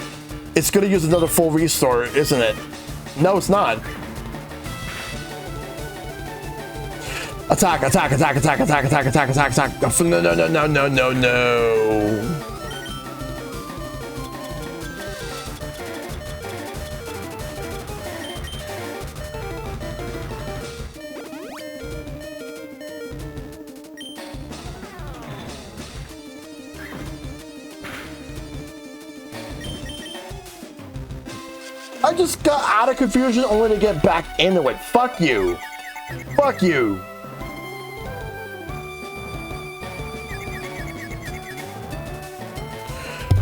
it's gonna use another full restore, isn't it? No, it's not. Attack, attack, attack, attack, attack, attack, attack, attack, attack. No, no, no, no, no, no, no. I just got out of confusion only to get back into it. Fuck you. Fuck you.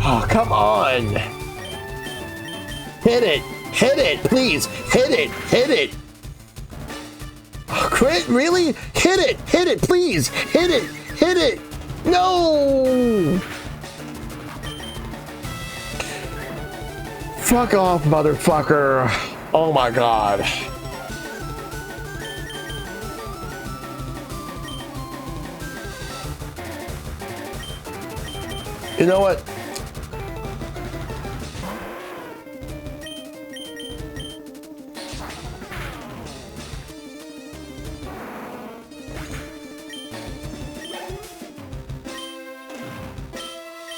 Oh, come on. Hit it. Hit it, please. Hit it. Hit it. Oh, crit? Really? Hit it. Hit it, please. Hit it. Hit it. No. Fuck off, motherfucker. Oh my god. You know what?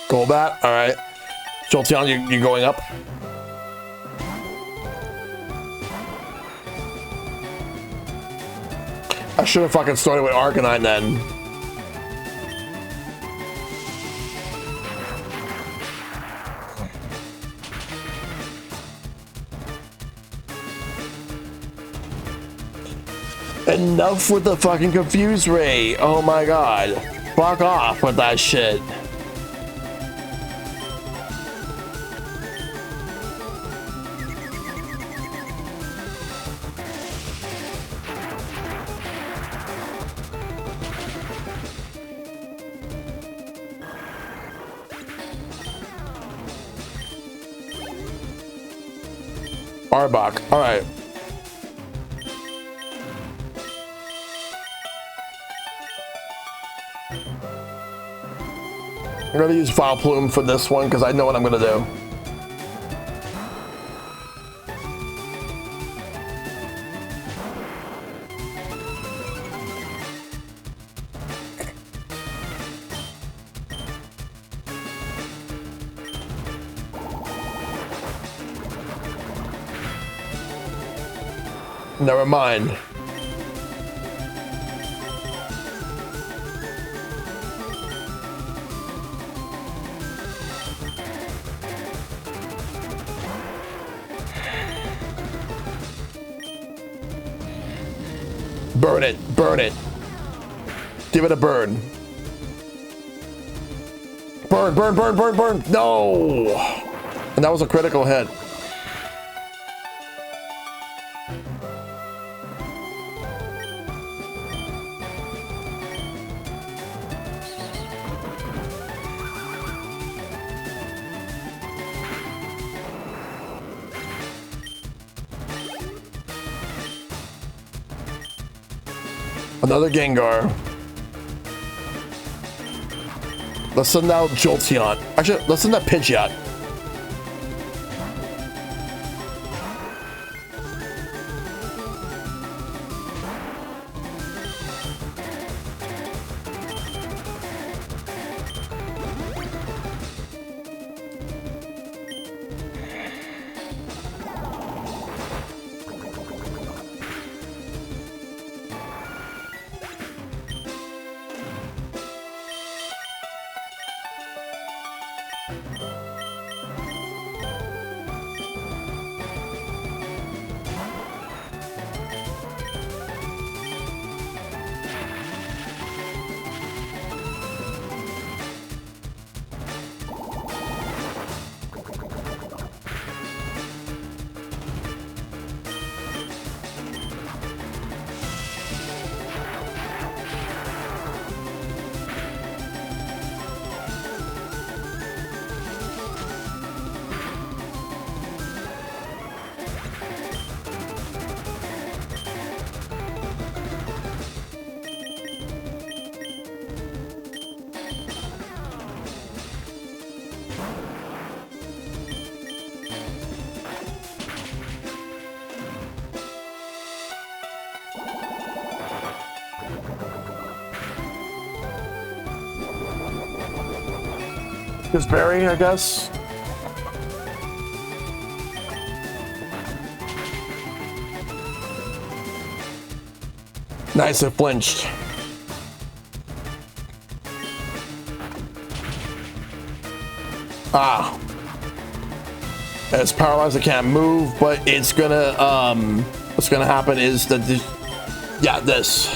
Golbat, all right. Jolteon, you're going up. I should have fucking started with Arcanine then. Enough with the fucking Confuse Ray. Oh my god. Fuck off with that shit. Arbok, all right. I'm gonna use File Plume for this one because I know what I'm gonna do. Never mind. Burn it, burn it. Give it a burn. Burn, burn, burn, burn, burn. No. And that was a critical hit. Another Gengar. Let's send out Jolteon. Actually, let's send out Pidgeot. This berry, I guess. Nice, it flinched. Ah. It's paralyzed, it can't move, but it's gonna, what's gonna happen is that Yeah, this.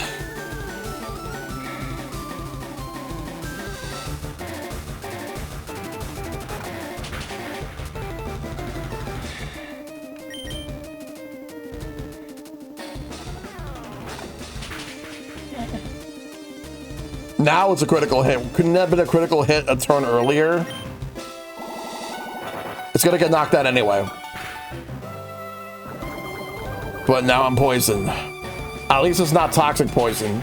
Now it's a critical hit. Couldn't that have been a critical hit a turn earlier? It's gonna get knocked out anyway. But now I'm poisoned. At least it's not toxic poison.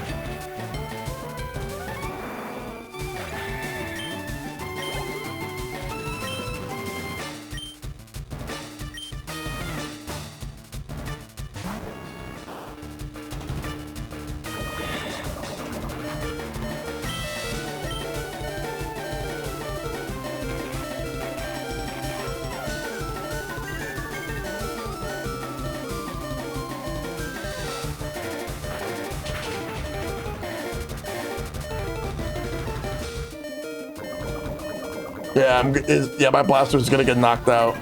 Yeah, my blaster is gonna get knocked out.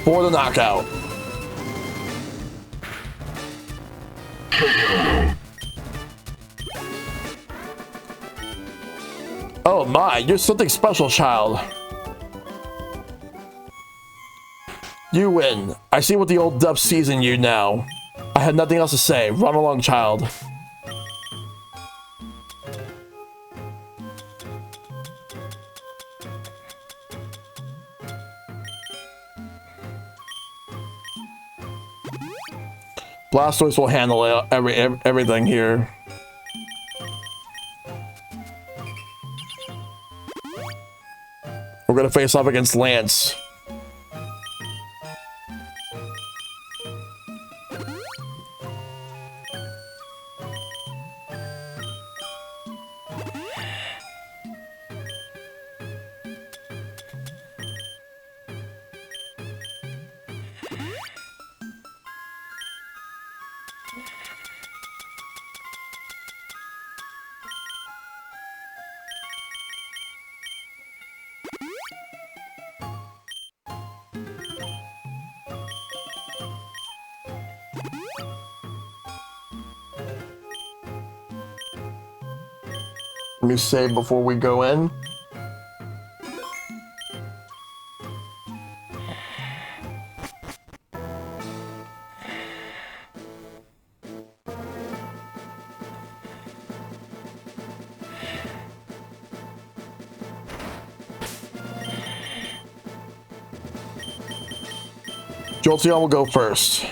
For the knockout. Oh my, you're something special, child. You win. I see what the old dub sees in you now. I had nothing else to say. Run along, child. Blastoise will handle everything here. We're gonna face off against Lance. Let me save before we go in. Jolteon will go first.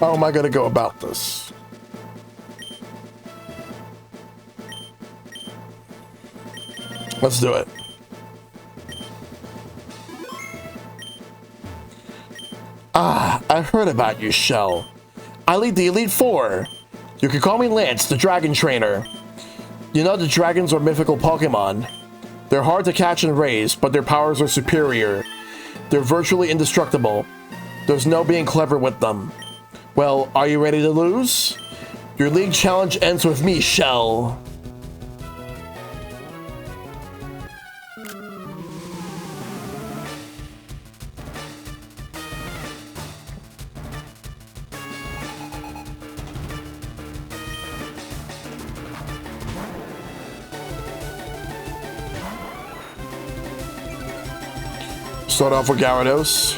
How am I going to go about this? Let's do it. Ah, I heard about you, Shell. I lead the Elite Four. You can call me Lance, the Dragon Trainer. You know the dragons are mythical Pokemon. They're hard to catch and raise, but their powers are superior. They're virtually indestructible. There's no being clever with them. Well, are you ready to lose? Your league challenge ends with me, Shell. Start off with Gyarados.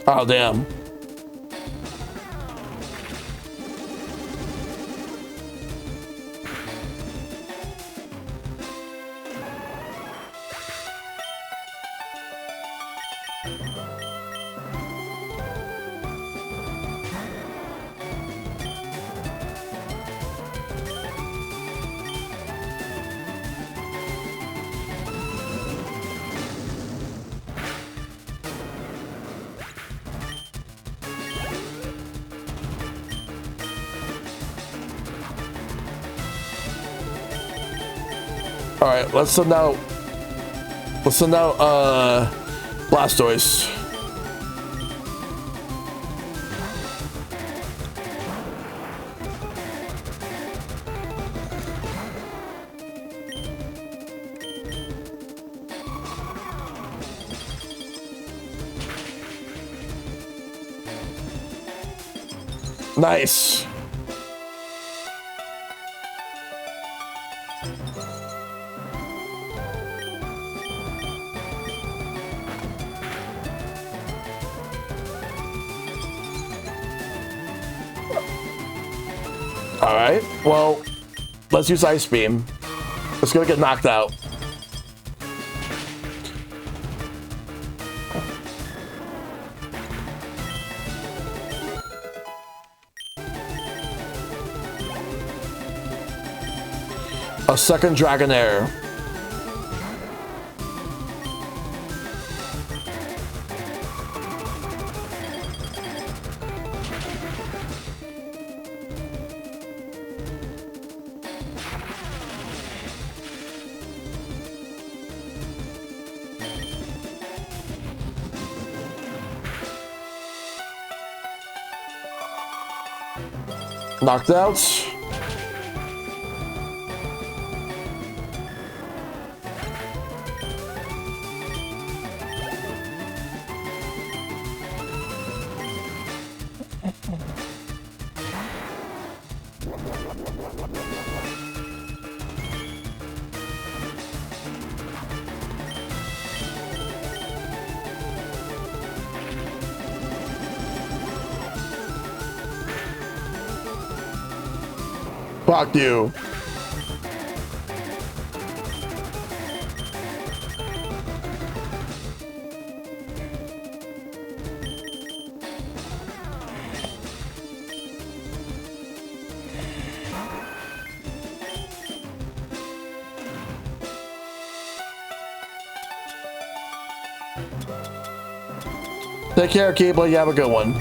Oh, damn. All right, let's send out Blastoise. Nice. Alright, well, let's use Ice Beam. It's gonna get knocked out. A second Dragonair. Knocked out. Fuck you. Take care, Keyblade. You have a good one.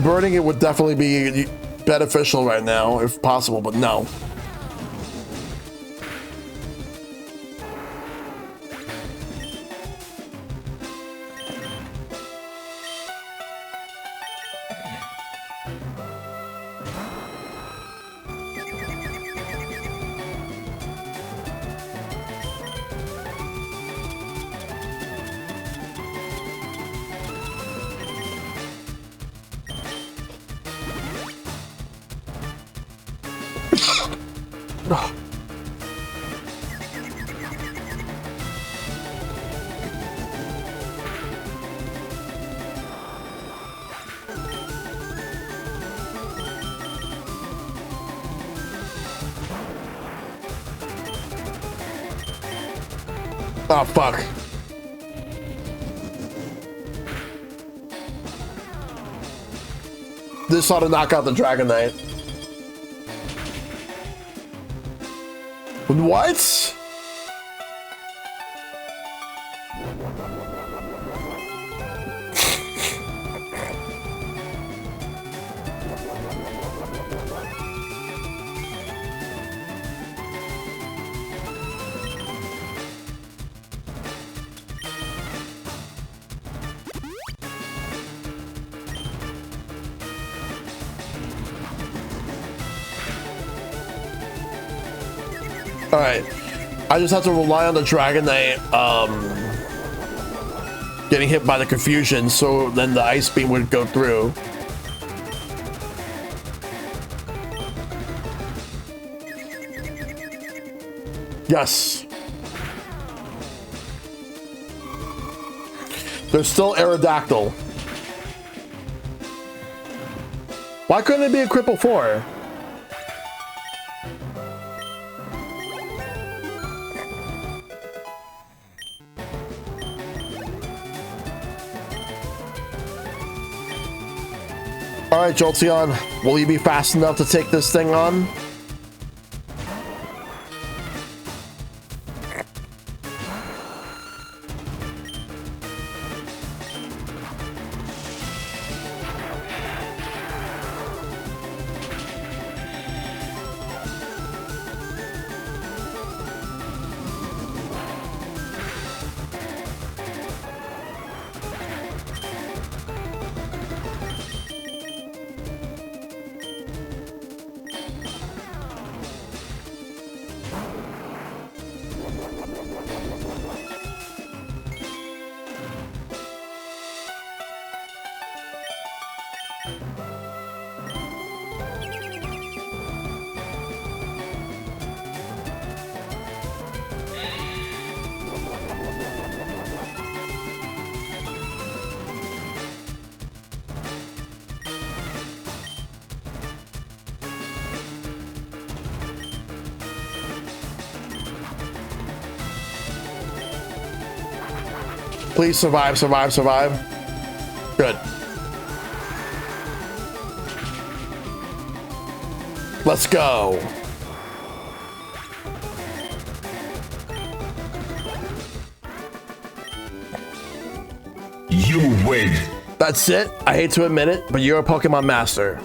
Burning it would definitely be beneficial right now, if possible, but no. Oh, fuck. This ought to knock out the Dragon Knight. What? All right, I just have to rely on the Dragon Knight getting hit by the confusion, so then the ice beam would go through. Yes. There's still Aerodactyl. Why couldn't it be a Cripple 4? All right, Jolteon, will you be fast enough to take this thing on? Please survive, survive, survive. Good. Let's go. You win. That's it. I hate to admit it, but you're a Pokemon master.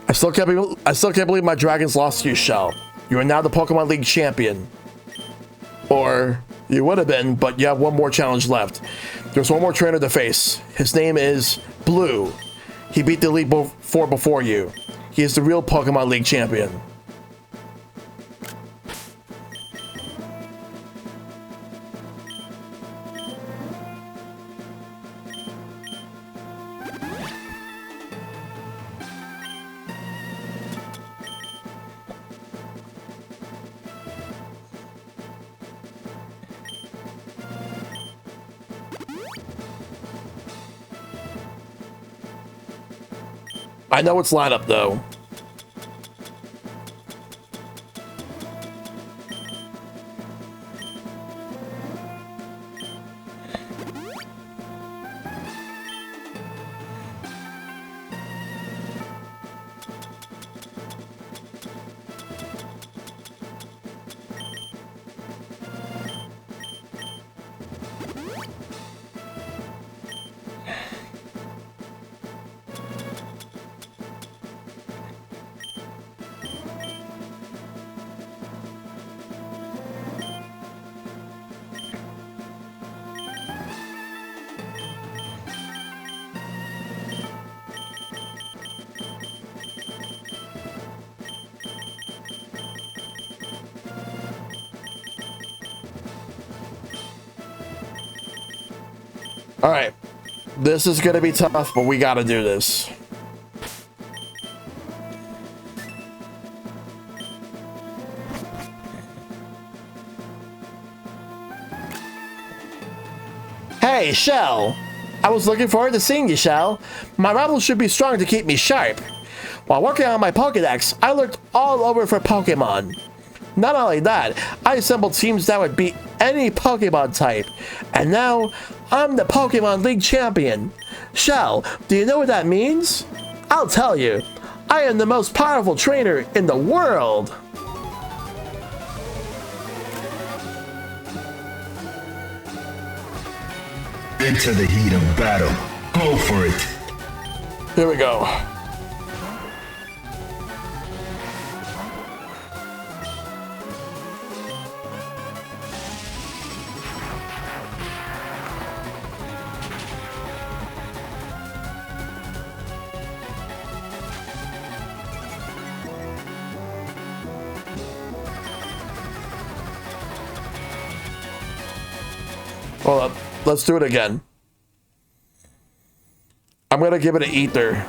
I still can't believe my dragons lost to you, Shell. You are now the Pokemon League champion. Or you would have been, but you have one more challenge left. There's one more trainer to face. His name is Blue. He beat the League 4 before you. He is the real Pokemon League champion. I know its lineup though. All right. This is gonna be tough, but we gotta do this. Hey, Shell! I was looking forward to seeing you, Shell. My rivals should be strong to keep me sharp. While working on my Pokédex, I looked all over for Pokémon. Not only that, I assembled teams that would beat any Pokemon type. And now, I'm the Pokémon League champion. Shell, do you know what that means? I'll tell you. I am the most powerful trainer in the world. Into the heat of battle. Go for it. Here we go. Hold up. Let's do it again. I'm gonna give it an ether.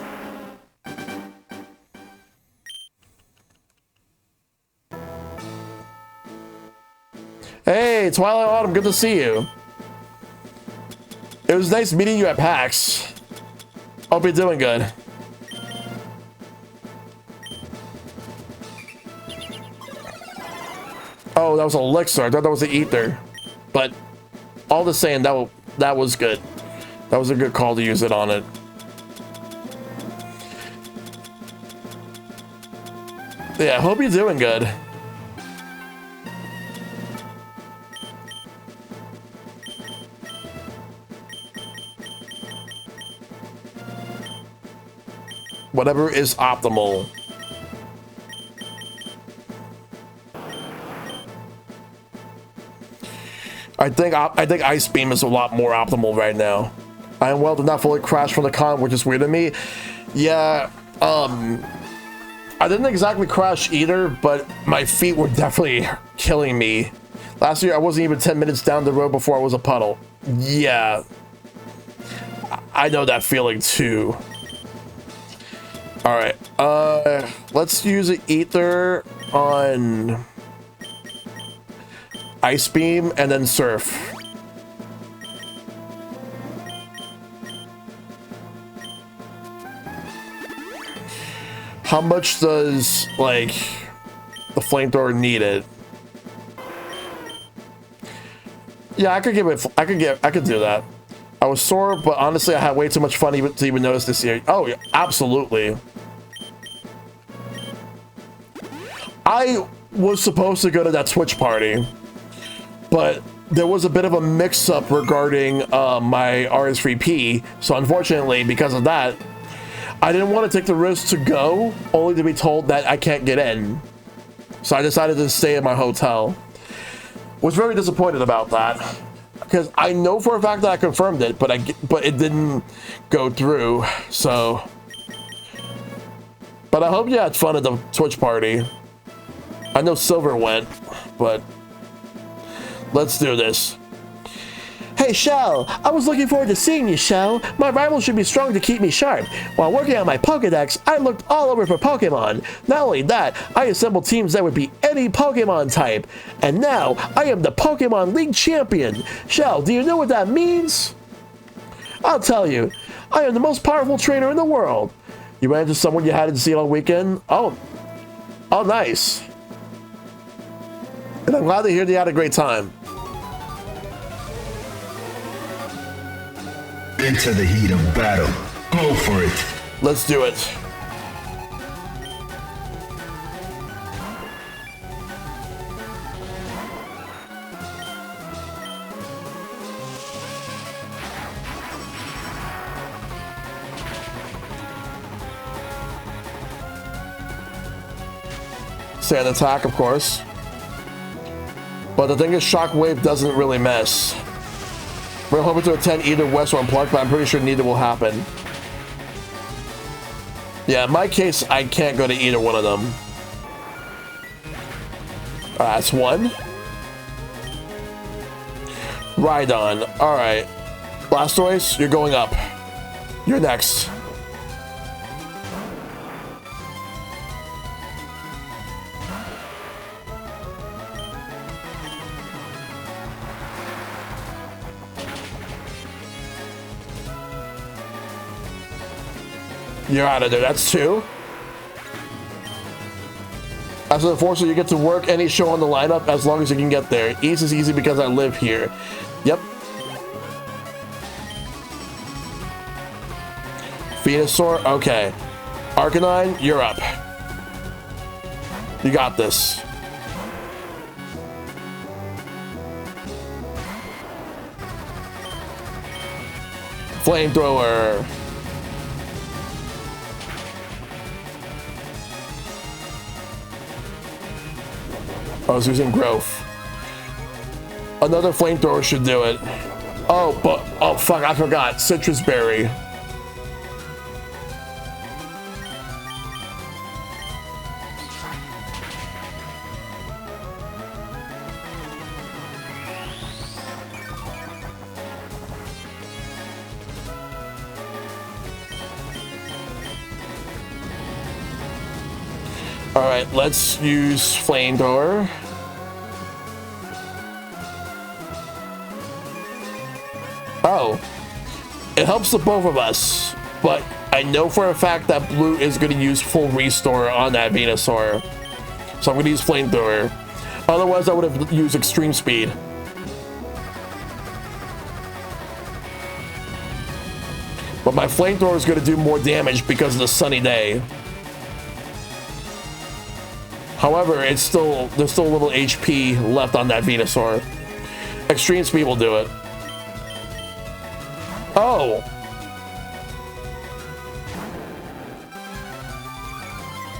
Hey, Twilight Autumn, good to see you. It was nice meeting you at PAX. Hope you're doing good. Oh, that was an elixir. I thought that was an ether. But all the same, that was good. That was a good call to use it on it. Yeah, hope you're doing good. Whatever is optimal. I think Ice Beam is a lot more optimal right now. I am well did not fully crash from the con, which is weird to me. Yeah, I didn't exactly crash either, but my feet were definitely killing me. Last year, I wasn't even 10 minutes down the road before I was a puddle. Yeah, I know that feeling too. All right, let's use an ether on Ice Beam and then Surf. How much does, like, the flamethrower need it? Yeah, I could do that. I was sore, but honestly, I had way too much fun to even notice this year. Oh, yeah, absolutely. I was supposed to go to that Twitch party, but there was a bit of a mix-up regarding my RSVP, so unfortunately, because of that, I didn't want to take the risk to go, only to be told that I can't get in. So I decided to stay at my hotel. Was very disappointed about that, because I know for a fact that I confirmed it, but it didn't go through. So, but I hope you had fun at the Twitch party. I know Silver went, but let's do this. Hey, Shell! I was looking forward to seeing you, Shell. My rivals should be strong to keep me sharp. While working on my Pokédex, I looked all over for Pokémon. Not only that, I assembled teams that would beat any Pokémon type. And now, I am the Pokémon League champion. Shell, do you know what that means? I'll tell you. I am the most powerful trainer in the world. You ran into someone you hadn't seen all weekend? Oh, nice. And I'm glad to hear they had a great time. Into the heat of battle. Go for it. Let's do it. Sand attack, of course. But the thing is, Shockwave doesn't really miss. We're hoping to attend either West or Unplugged, but I'm pretty sure neither will happen. Yeah, in my case, I can't go to either one of them. That's one. Rhydon. Alright. Blastoise, you're going up. You're next. You're out of there. That's 2. As an enforcer, you get to work any show on the lineup as long as you can get there. Ease is easy because I live here. Yep. Venusaur, okay. Arcanine, you're up. You got this. Flamethrower. I was using growth. Another flamethrower should do it. Oh, but oh fuck, I forgot. Citrus berry. All right, let's use flamethrower. Oh, it helps the both of us, but I know for a fact that blue is going to use full restore on that Venusaur, so I'm going to use flamethrower. Otherwise, I would have used extreme speed. But my flamethrower is going to do more damage because of the sunny day. However, there's still a little HP left on that Venusaur. Extreme speed will do it. Oh.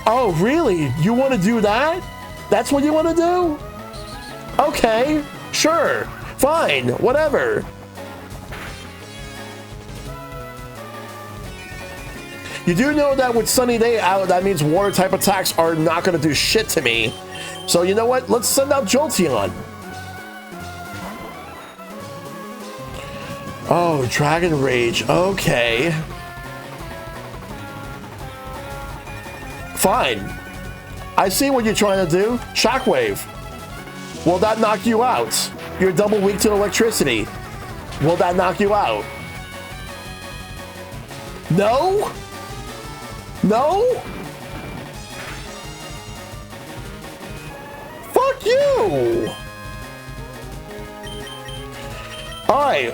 Oh, really? You want to do that? That's what you want to do? Okay, sure, fine, whatever. You do know that with sunny day out, that means water type attacks are not going to do shit to me. So you know what? Let's send out Jolteon. Oh, Dragon Rage. Okay. Fine. I see what you're trying to do. Shockwave. Will that knock you out? You're double weak to electricity. Will that knock you out? No? No? Fuck you! Alright.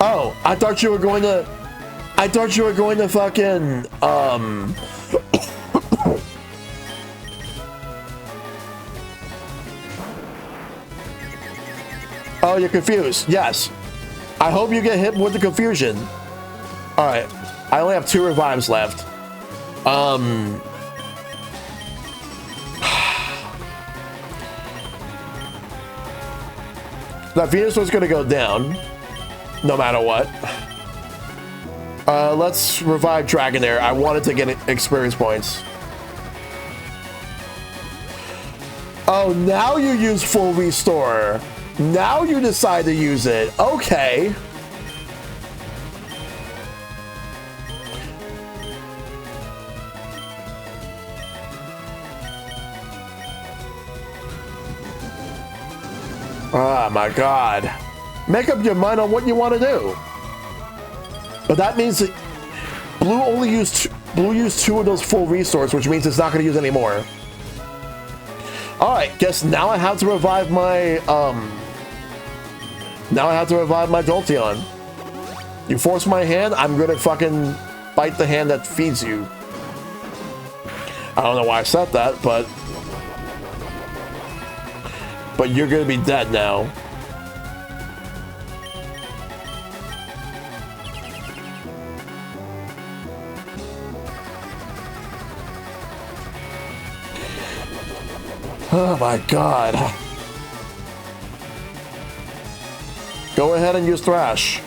Oh, I thought you were going to fucking, Oh, you're confused. Yes. I hope you get hit with the confusion. Alright. I only have 2 revives left. That Venusaur's gonna go down. No matter what. Let's revive Dragonair. I wanted to get experience points. Oh, now you use full restore. Now you decide to use it. Okay. Oh my god. Make up your mind on what you want to do. But that means that Blue used 2 of those full restores, which means it's not going to use any more. Alright, guess now I have to revive my, Jolteon. You force my hand, I'm gonna fucking bite the hand that feeds you. I don't know why I said that, but you're gonna be dead now. Oh my god. Go ahead and use Thrash.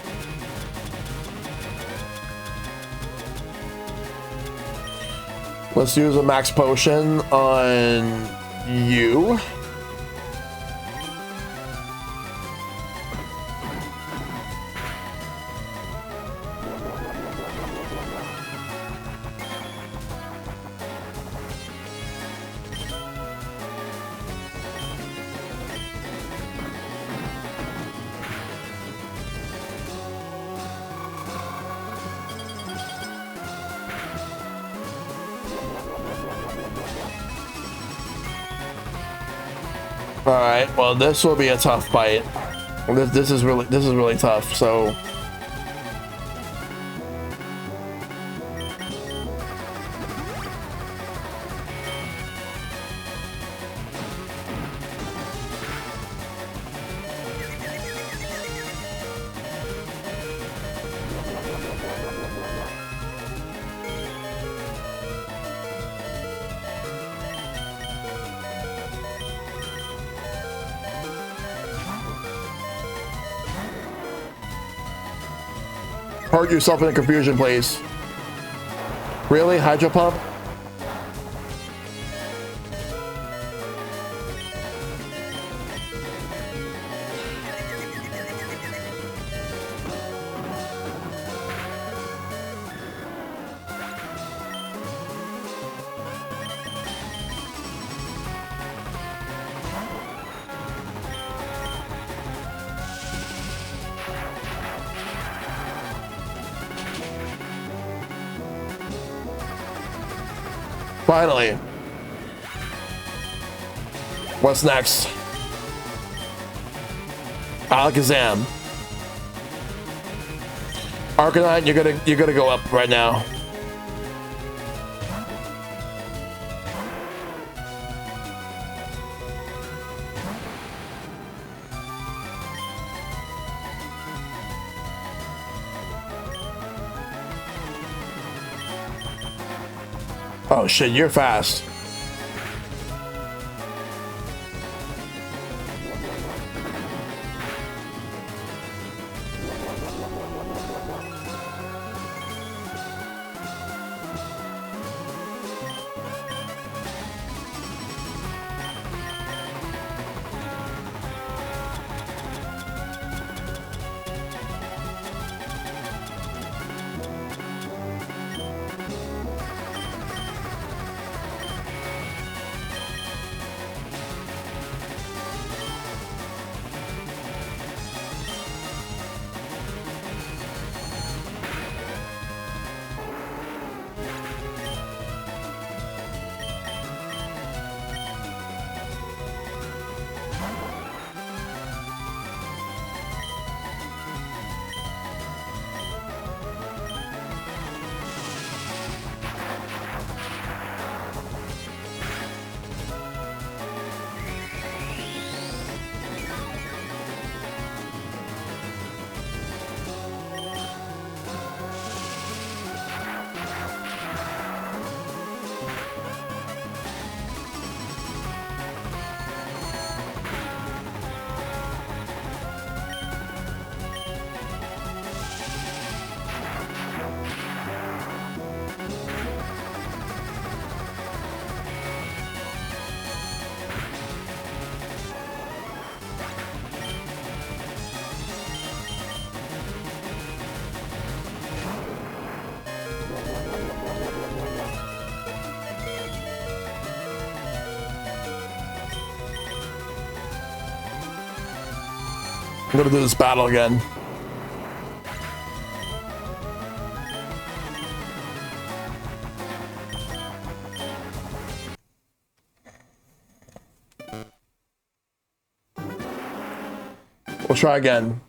Let's use a max potion on you. All right. Well, this will be a tough fight. This is really tough. So. Hurt yourself in confusion, please. Really? Hydro pump? Finally. What's next? Alakazam. Arcanine, you're gonna go up right now. Oh shit, you're fast. I'm gonna do this battle again. We'll try again.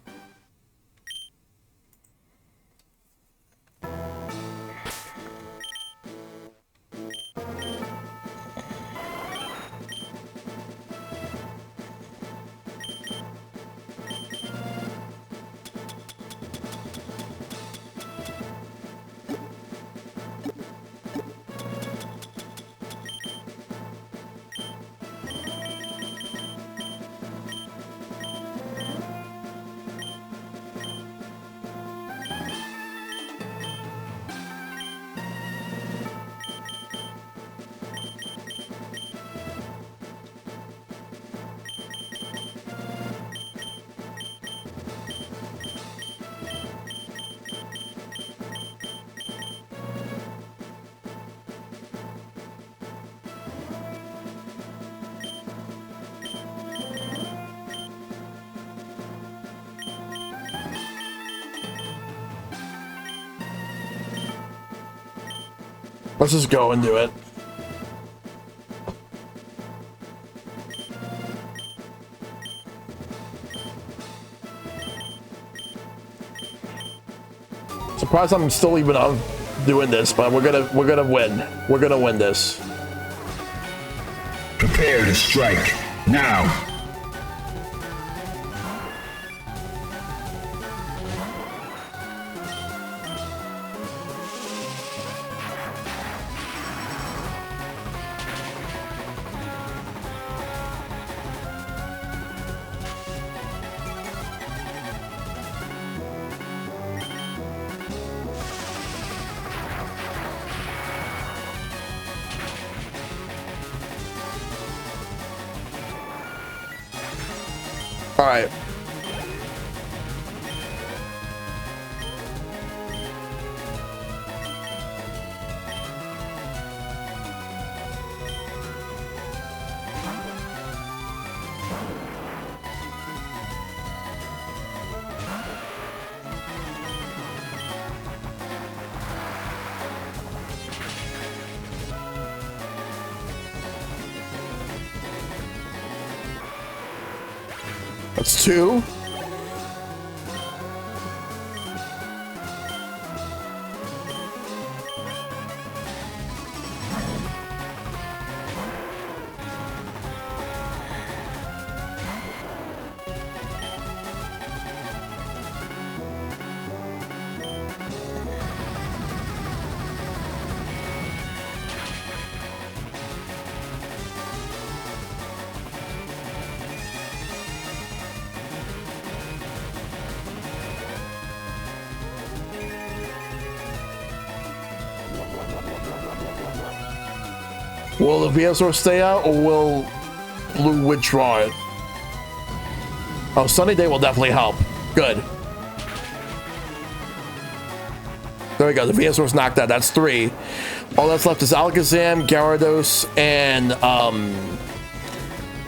Let's just go and do it. Surprised I'm still even on doing this, but we're gonna win. We're gonna win this. Prepare to strike now. All right. That's 2. Will the Venusaur stay out, or will Blue withdraw it? Oh, Sunny Day will definitely help. Good. There we go. The Venusaur's knocked out. That's 3. All that's left is Alakazam, Gyarados, and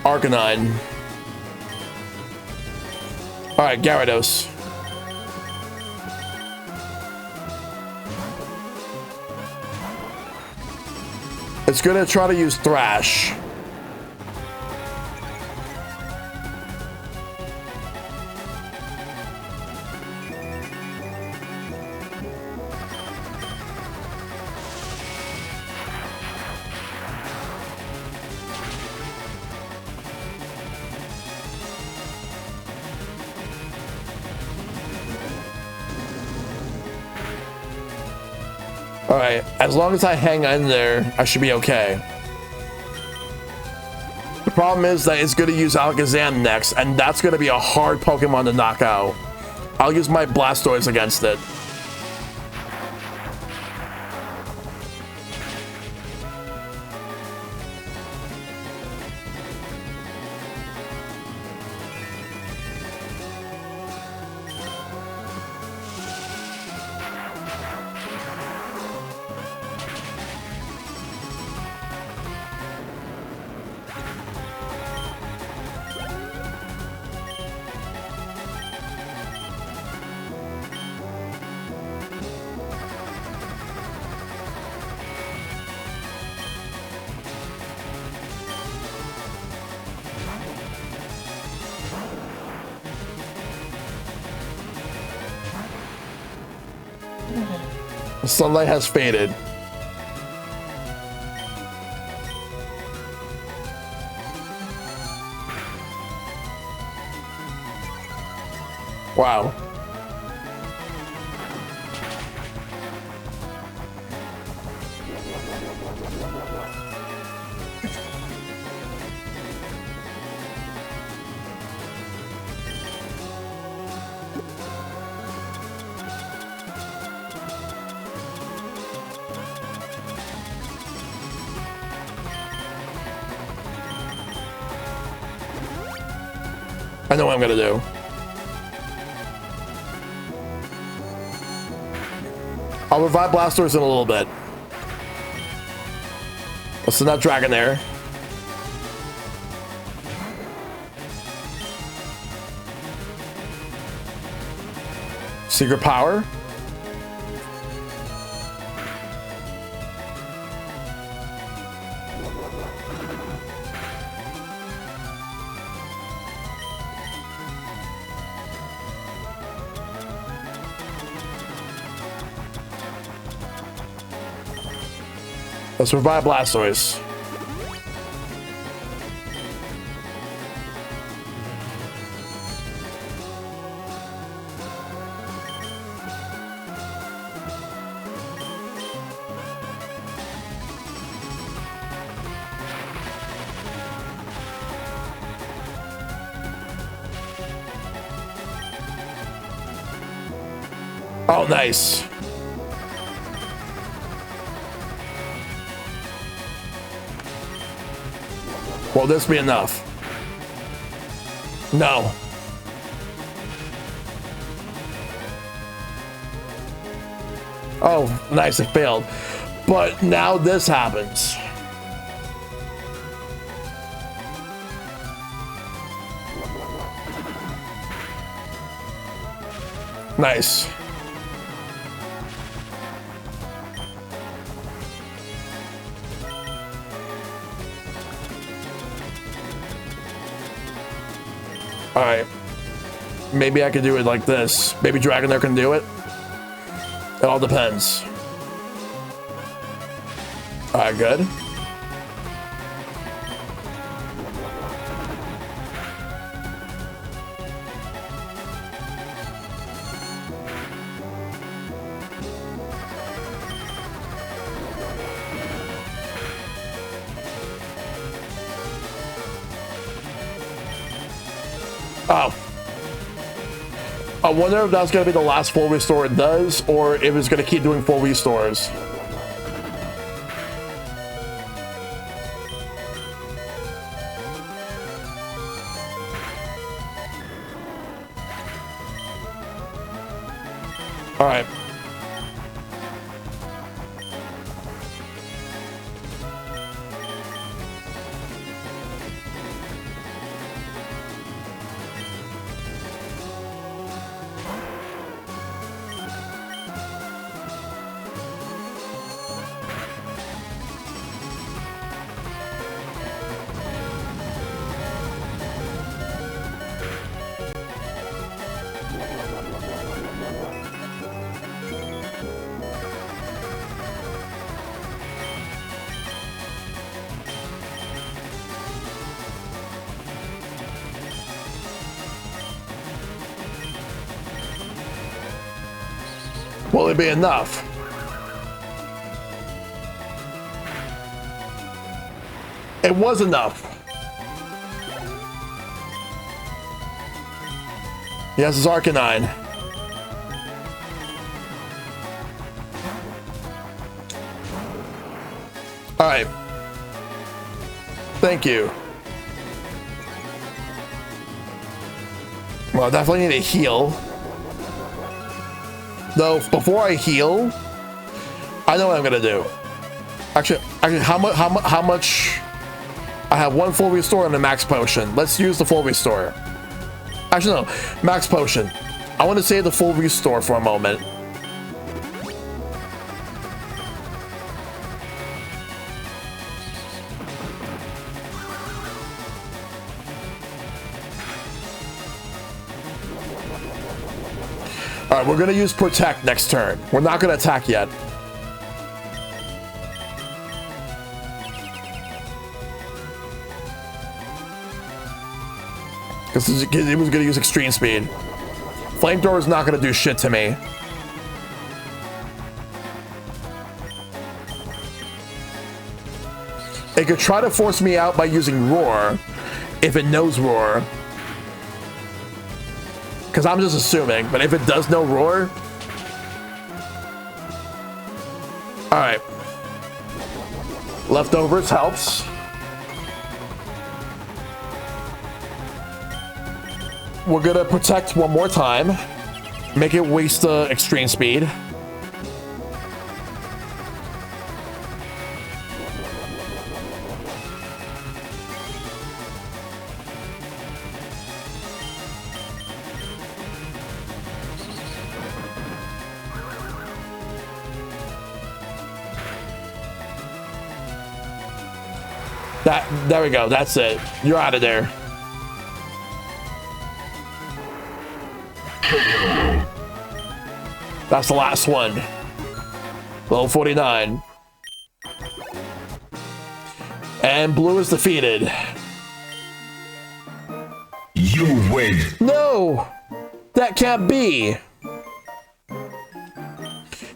Arcanine. All right, Gyarados. It's gonna try to use Thrash. All right, as long as I hang in there, I should be okay. The problem is that it's going to use Alakazam next, and that's going to be a hard Pokemon to knock out. I'll use my Blastoise against it. The sunlight has faded. Wow. I know what I'm gonna do. I'll revive Blastoise in a little bit. Let's send that dragon there. Secret power. Let's revive Blastoise. Oh, nice. Will this be enough? No. Oh, nice, it failed. But now this happens. Nice. All right, maybe I could do it like this. Maybe Dragonair can do it. It all depends. All right, good. Oh. I wonder if that's going to be the last full restore it does, or if it's going to keep doing full restores. All right. Will it be enough? It was enough. Yes, it's Arcanine. All right. Thank you. Well, I definitely need a heal. Though, before I heal, I know what I'm gonna do. Actually, how much? I have one full restore and a max potion. Let's use the full restore. Actually, no, max potion. I want to save the full restore for a moment. All right, we're gonna use Protect next turn. We're not gonna attack yet. Because he was gonna use Extreme Speed. Flamethrower is not gonna do shit to me. It could try to force me out by using Roar, if it knows Roar. Because I'm just assuming, but if it does know Roar... Alright. Leftovers helps. We're gonna Protect one more time. Make it waste the Extreme Speed. There we go, that's it. You're out of there. That's the last one. Level 49. And blue is defeated. You win. No! That can't be!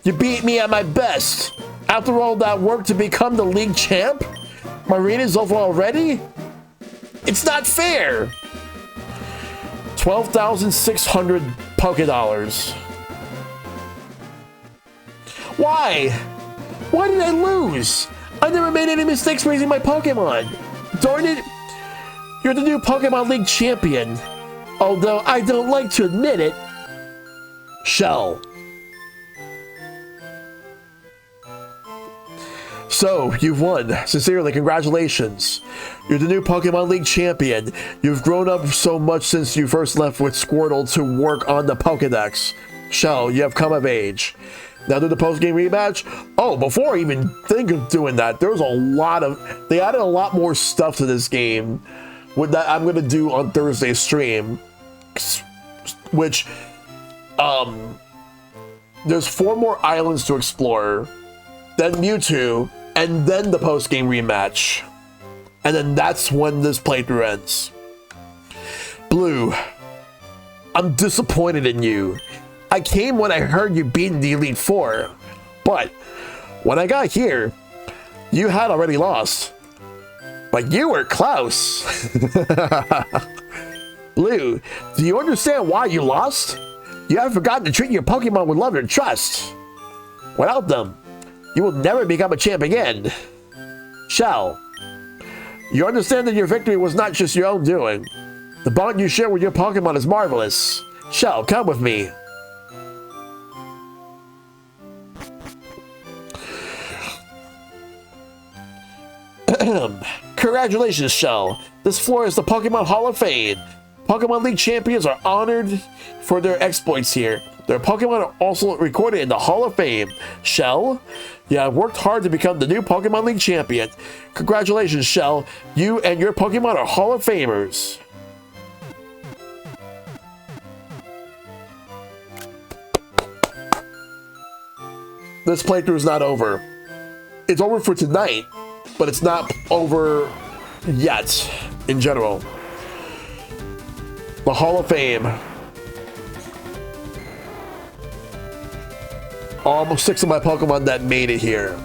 You beat me at my best! After all that work to become the league champ? My reign is over already? It's not fair! 12,600 Poké Dollars. Why? Why did I lose? I never made any mistakes raising my Pokemon. Darn it! You're the new Pokemon League champion. Although I don't like to admit it. Shell. So, you've won. Sincerely, congratulations. You're the new Pokemon League champion. You've grown up so much since you first left with Squirtle to work on the Pokedex. Shell, you have come of age. Now do the post-game rematch. Oh, before I even think of doing that, there's a lot of... They added a lot more stuff to this game. With that, I'm going to do on Thursday's stream. Which, there's 4 more islands to explore. Then Mewtwo. And then the post-game rematch. And then that's when this playthrough ends. Blue, I'm disappointed in you. I came when I heard you beating the Elite Four. But when I got here, you had already lost. But you were close. Blue, do you understand why you lost? You have forgotten to treat your Pokemon with love and trust. Without them, you will never become a champ again. Shell, you understand that your victory was not just your own doing. The bond you share with your Pokemon is marvelous. Shell, come with me. Congratulations, Shell. This floor is the Pokemon Hall of Fame. Pokemon League champions are honored for their exploits here. Their Pokemon are also recorded in the Hall of Fame. Shell, you have worked hard to become the new Pokemon League champion. Congratulations, Shell. You and your Pokemon are Hall of Famers. This playthrough is not over. It's over for tonight, but it's not over yet in general. The Hall of Fame. Almost 6 of my Pokemon that made it here.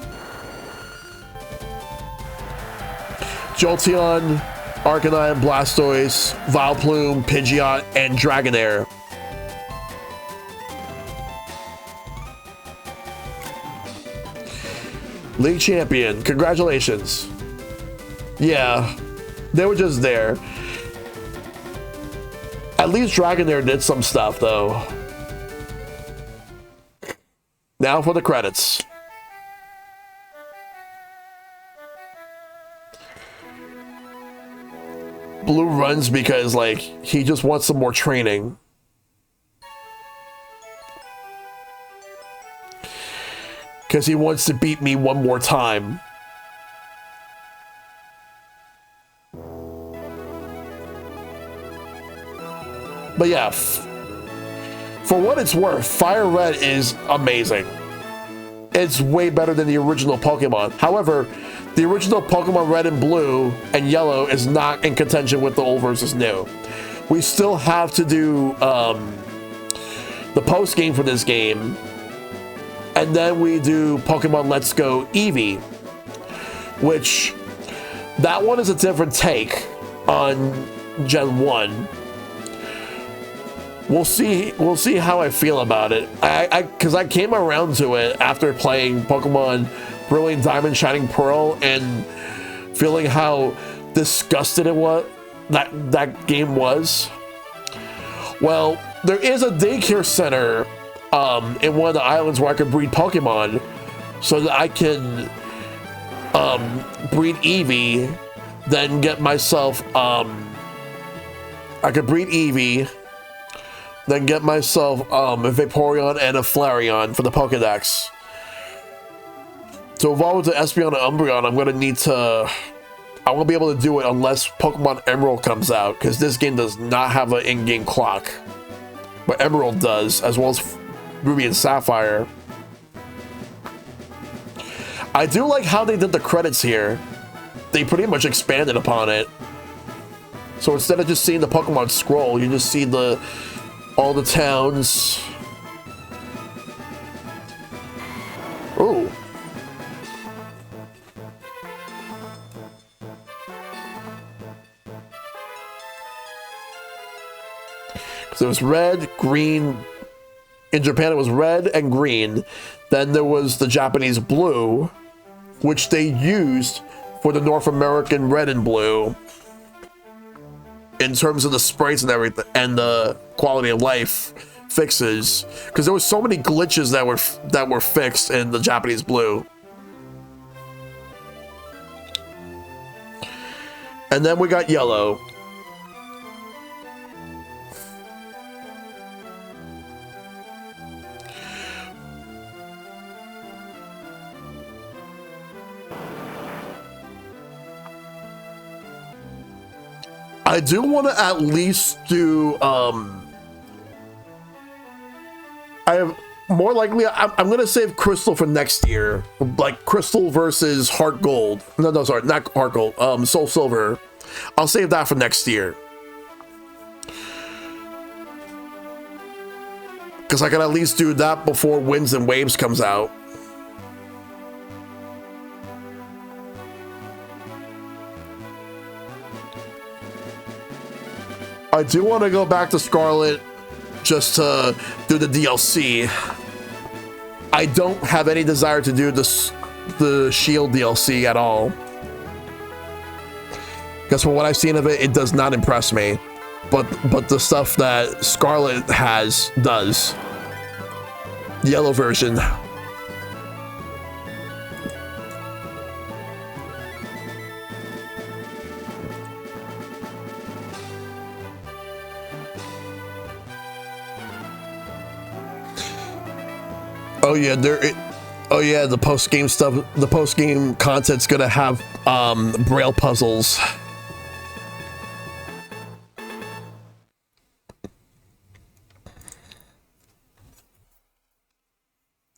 Jolteon, Arcanine, Blastoise, Vileplume, Pidgeot, and Dragonair. League champion, congratulations. Yeah, they were just there. At least Dragonair did some stuff, though. Now for the credits. Blue runs because, like, he just wants some more training. Because he wants to beat me one more time. But yeah, for what it's worth, FireRed is amazing. It's way better than the original Pokemon. However, the original Pokemon Red and Blue and Yellow is not in contention with the old versus new. We still have to do the post game for this game. And then we do Pokemon Let's Go Eevee, which that one is a different take on Gen 1. We'll see how I feel about it. Because I came around to it after playing Pokemon Brilliant Diamond, Shining Pearl, and feeling how disgusted it was that game was. Well, there is a daycare center in one of the islands where I could breed Pokemon, so that I can breed Eevee, then get myself I could breed Eevee. Then get myself a Vaporeon and a Flareon for the Pokedex. To evolve into Espeon and Umbreon, I'm going to need to... I won't be able to do it unless Pokemon Emerald comes out, because this game does not have an in-game clock. But Emerald does, as well as Ruby and Sapphire. I do like how they did the credits here. they pretty much expanded upon it. So instead of just seeing the Pokemon scroll, you just see all the towns. Ooh. So it was red, green. In Japan, it was red and green. Then there was the Japanese blue, which they used for the North American red and blue in terms of the sprites and everything, and the quality of life fixes, because there were so many glitches that were fixed in the Japanese blue. And then we got yellow. I do want to at least do, I have more likely, I'm going to save Crystal for next year. Like Crystal versus Heart Gold. No, sorry, not Heart Gold, Soul Silver. I'll save that for next year. Because I can at least do that before Winds and Waves comes out. I do want to go back to Scarlet just to do the DLC. I don't have any desire to do the Shield DLC at all. Because from what I've seen of it, it does not impress me. But the stuff that Scarlet has does. The yellow version. Oh yeah, the post-game stuff, the post-game content's gonna have braille puzzles.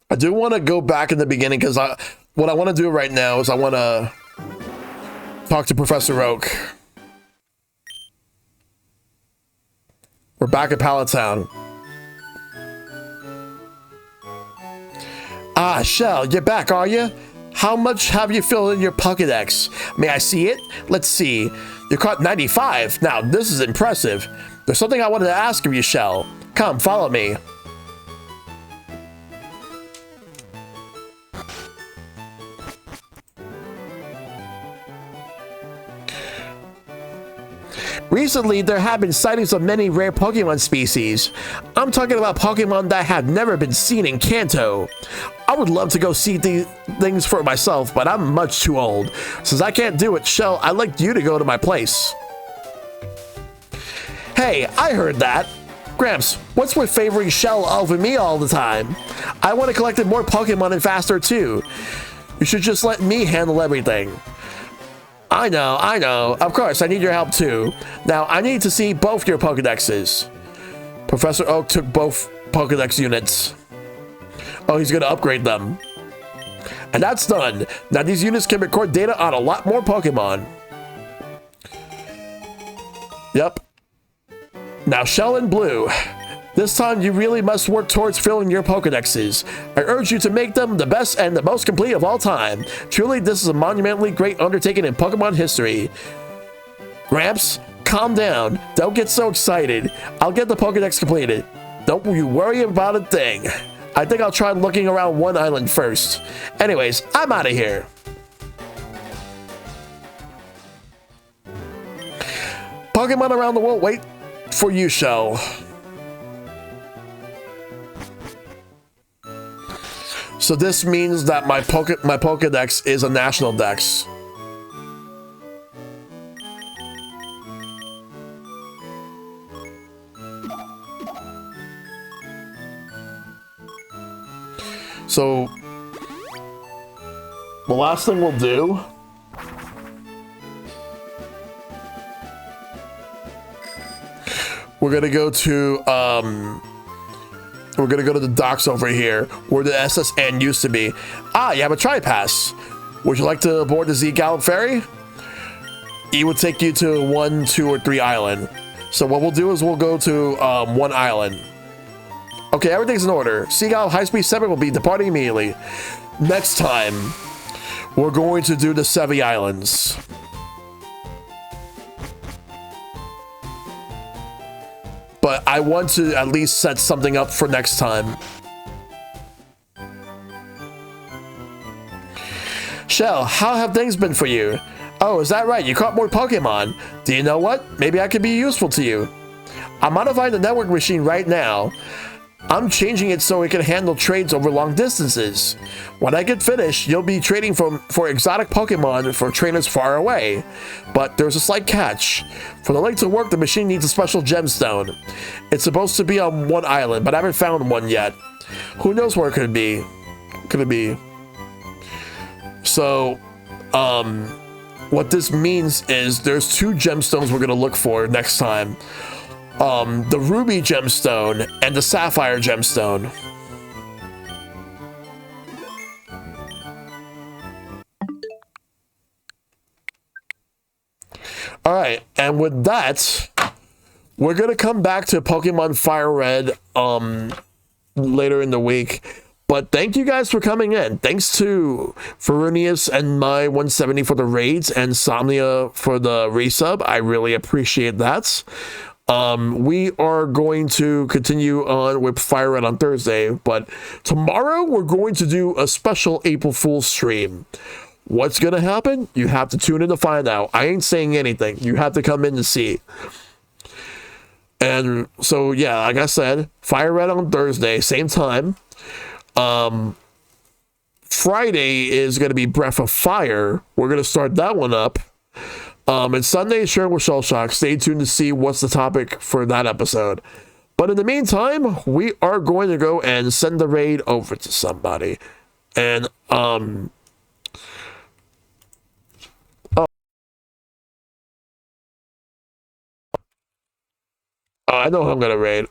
I do want to go back in the beginning, because what I want to do right now is I want to talk to Professor Oak. We're back at Pallet Town. Ah, Shell, you're back, are you? How much have you filled in your Pokédex? May I see it? Let's see. You caught 95. Now, this is impressive. There's something I wanted to ask of you, Shell. Come, follow me. Recently, there have been sightings of many rare Pokemon species. I'm talking about Pokemon that have never been seen in Kanto. I would love to go see these things for myself, but I'm much too old. Since I can't do it, Shell, I'd like you to go to my place. Hey, I heard that. Gramps, what's with favoring Shell over me all the time? I want to collect more Pokemon and faster too. You should just let me handle everything. I know. Of course, I need your help too. Now, I need to see both your Pokedexes. Professor Oak took both Pokedex units. Oh, he's gonna upgrade them. And that's done. Now these units can record data on a lot more Pokemon. Yep. Now Shell and Blue. This time you really must work towards filling your Pokedexes. I urge you to make them the best and the most complete of all time. Truly, this is a monumentally great undertaking in Pokemon history. Gramps, calm down. Don't get so excited. I'll get the Pokedex completed. Don't you worry about a thing. I think I'll try looking around one island first. Anyways, I'm out of here. Pokemon around the world wait for you, Shell. So this means that my Pokedex is a national dex. So the last thing we'll do we're gonna go to the docks over here where the SSN used to be. Ah, you have a tri-pass. Would you like to board the Z Gallop Ferry? it would take you to 1, 2, or 3 island. So what we'll do is we'll go to 1 island. Okay, everything's in order. Seagull High Speed 7 will be departing immediately. Next time, we're going to do the Sevi Islands. But I want to at least set something up for next time. Shell, how have things been for you? Oh, is that right? You caught more Pokemon. Do you know what? Maybe I could be useful to you. I'm modifying the network machine right now. I'm changing it so it can handle trades over long distances. When I get finished, you'll be trading for exotic Pokemon for trainers far away. But there's a slight catch. For the link to work, the machine needs a special gemstone. It's supposed to be on 1 island, but I haven't found one yet. Who knows where it could be? Could it be? So, what this means is there's 2 gemstones we're gonna look for next time. The Ruby gemstone and the Sapphire gemstone. All right, and with that, we're gonna come back to Pokemon FireRed later in the week. But thank you guys for coming in. Thanks to Ferunius and my 170 for the raids and Somnia for the resub. I really appreciate that. We are going to continue on with FireRed on Thursday, but tomorrow we're going to do a special April Fool's stream. What's going to happen? You have to tune in to find out. I ain't saying anything. You have to come in to see. And so, yeah, like I said, FireRed on Thursday, same time. Friday is going to be Breath of Fire. We're going to start that one up. And Sunday, sharing with Shell Shock. Stay tuned to see what's the topic for that episode. But in the meantime, we are going to go and send the raid over to somebody. And, I know who I'm going to raid.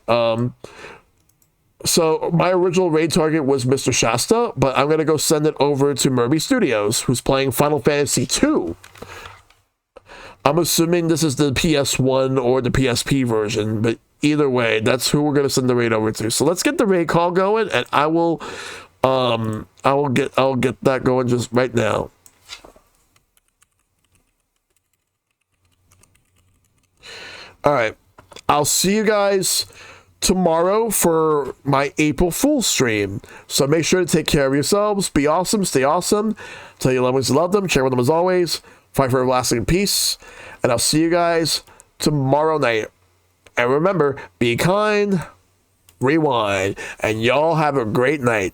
So my original raid target was Mr. Shasta, but I'm going to go send it over to Murby Studios, who's playing Final Fantasy II. I'm assuming this is the PS1 or the PSP version, but either way, that's who we're going to send the raid over to. So let's get the raid call going, and I'll get that going just right now. All right. I'll see you guys tomorrow for my April Fool's stream. So make sure to take care of yourselves. Be awesome. Stay awesome. Tell your loved ones you love them. Share with them as always. Fight for everlasting peace. And I'll see you guys tomorrow night. And remember, be kind, rewind, and y'all have a great night.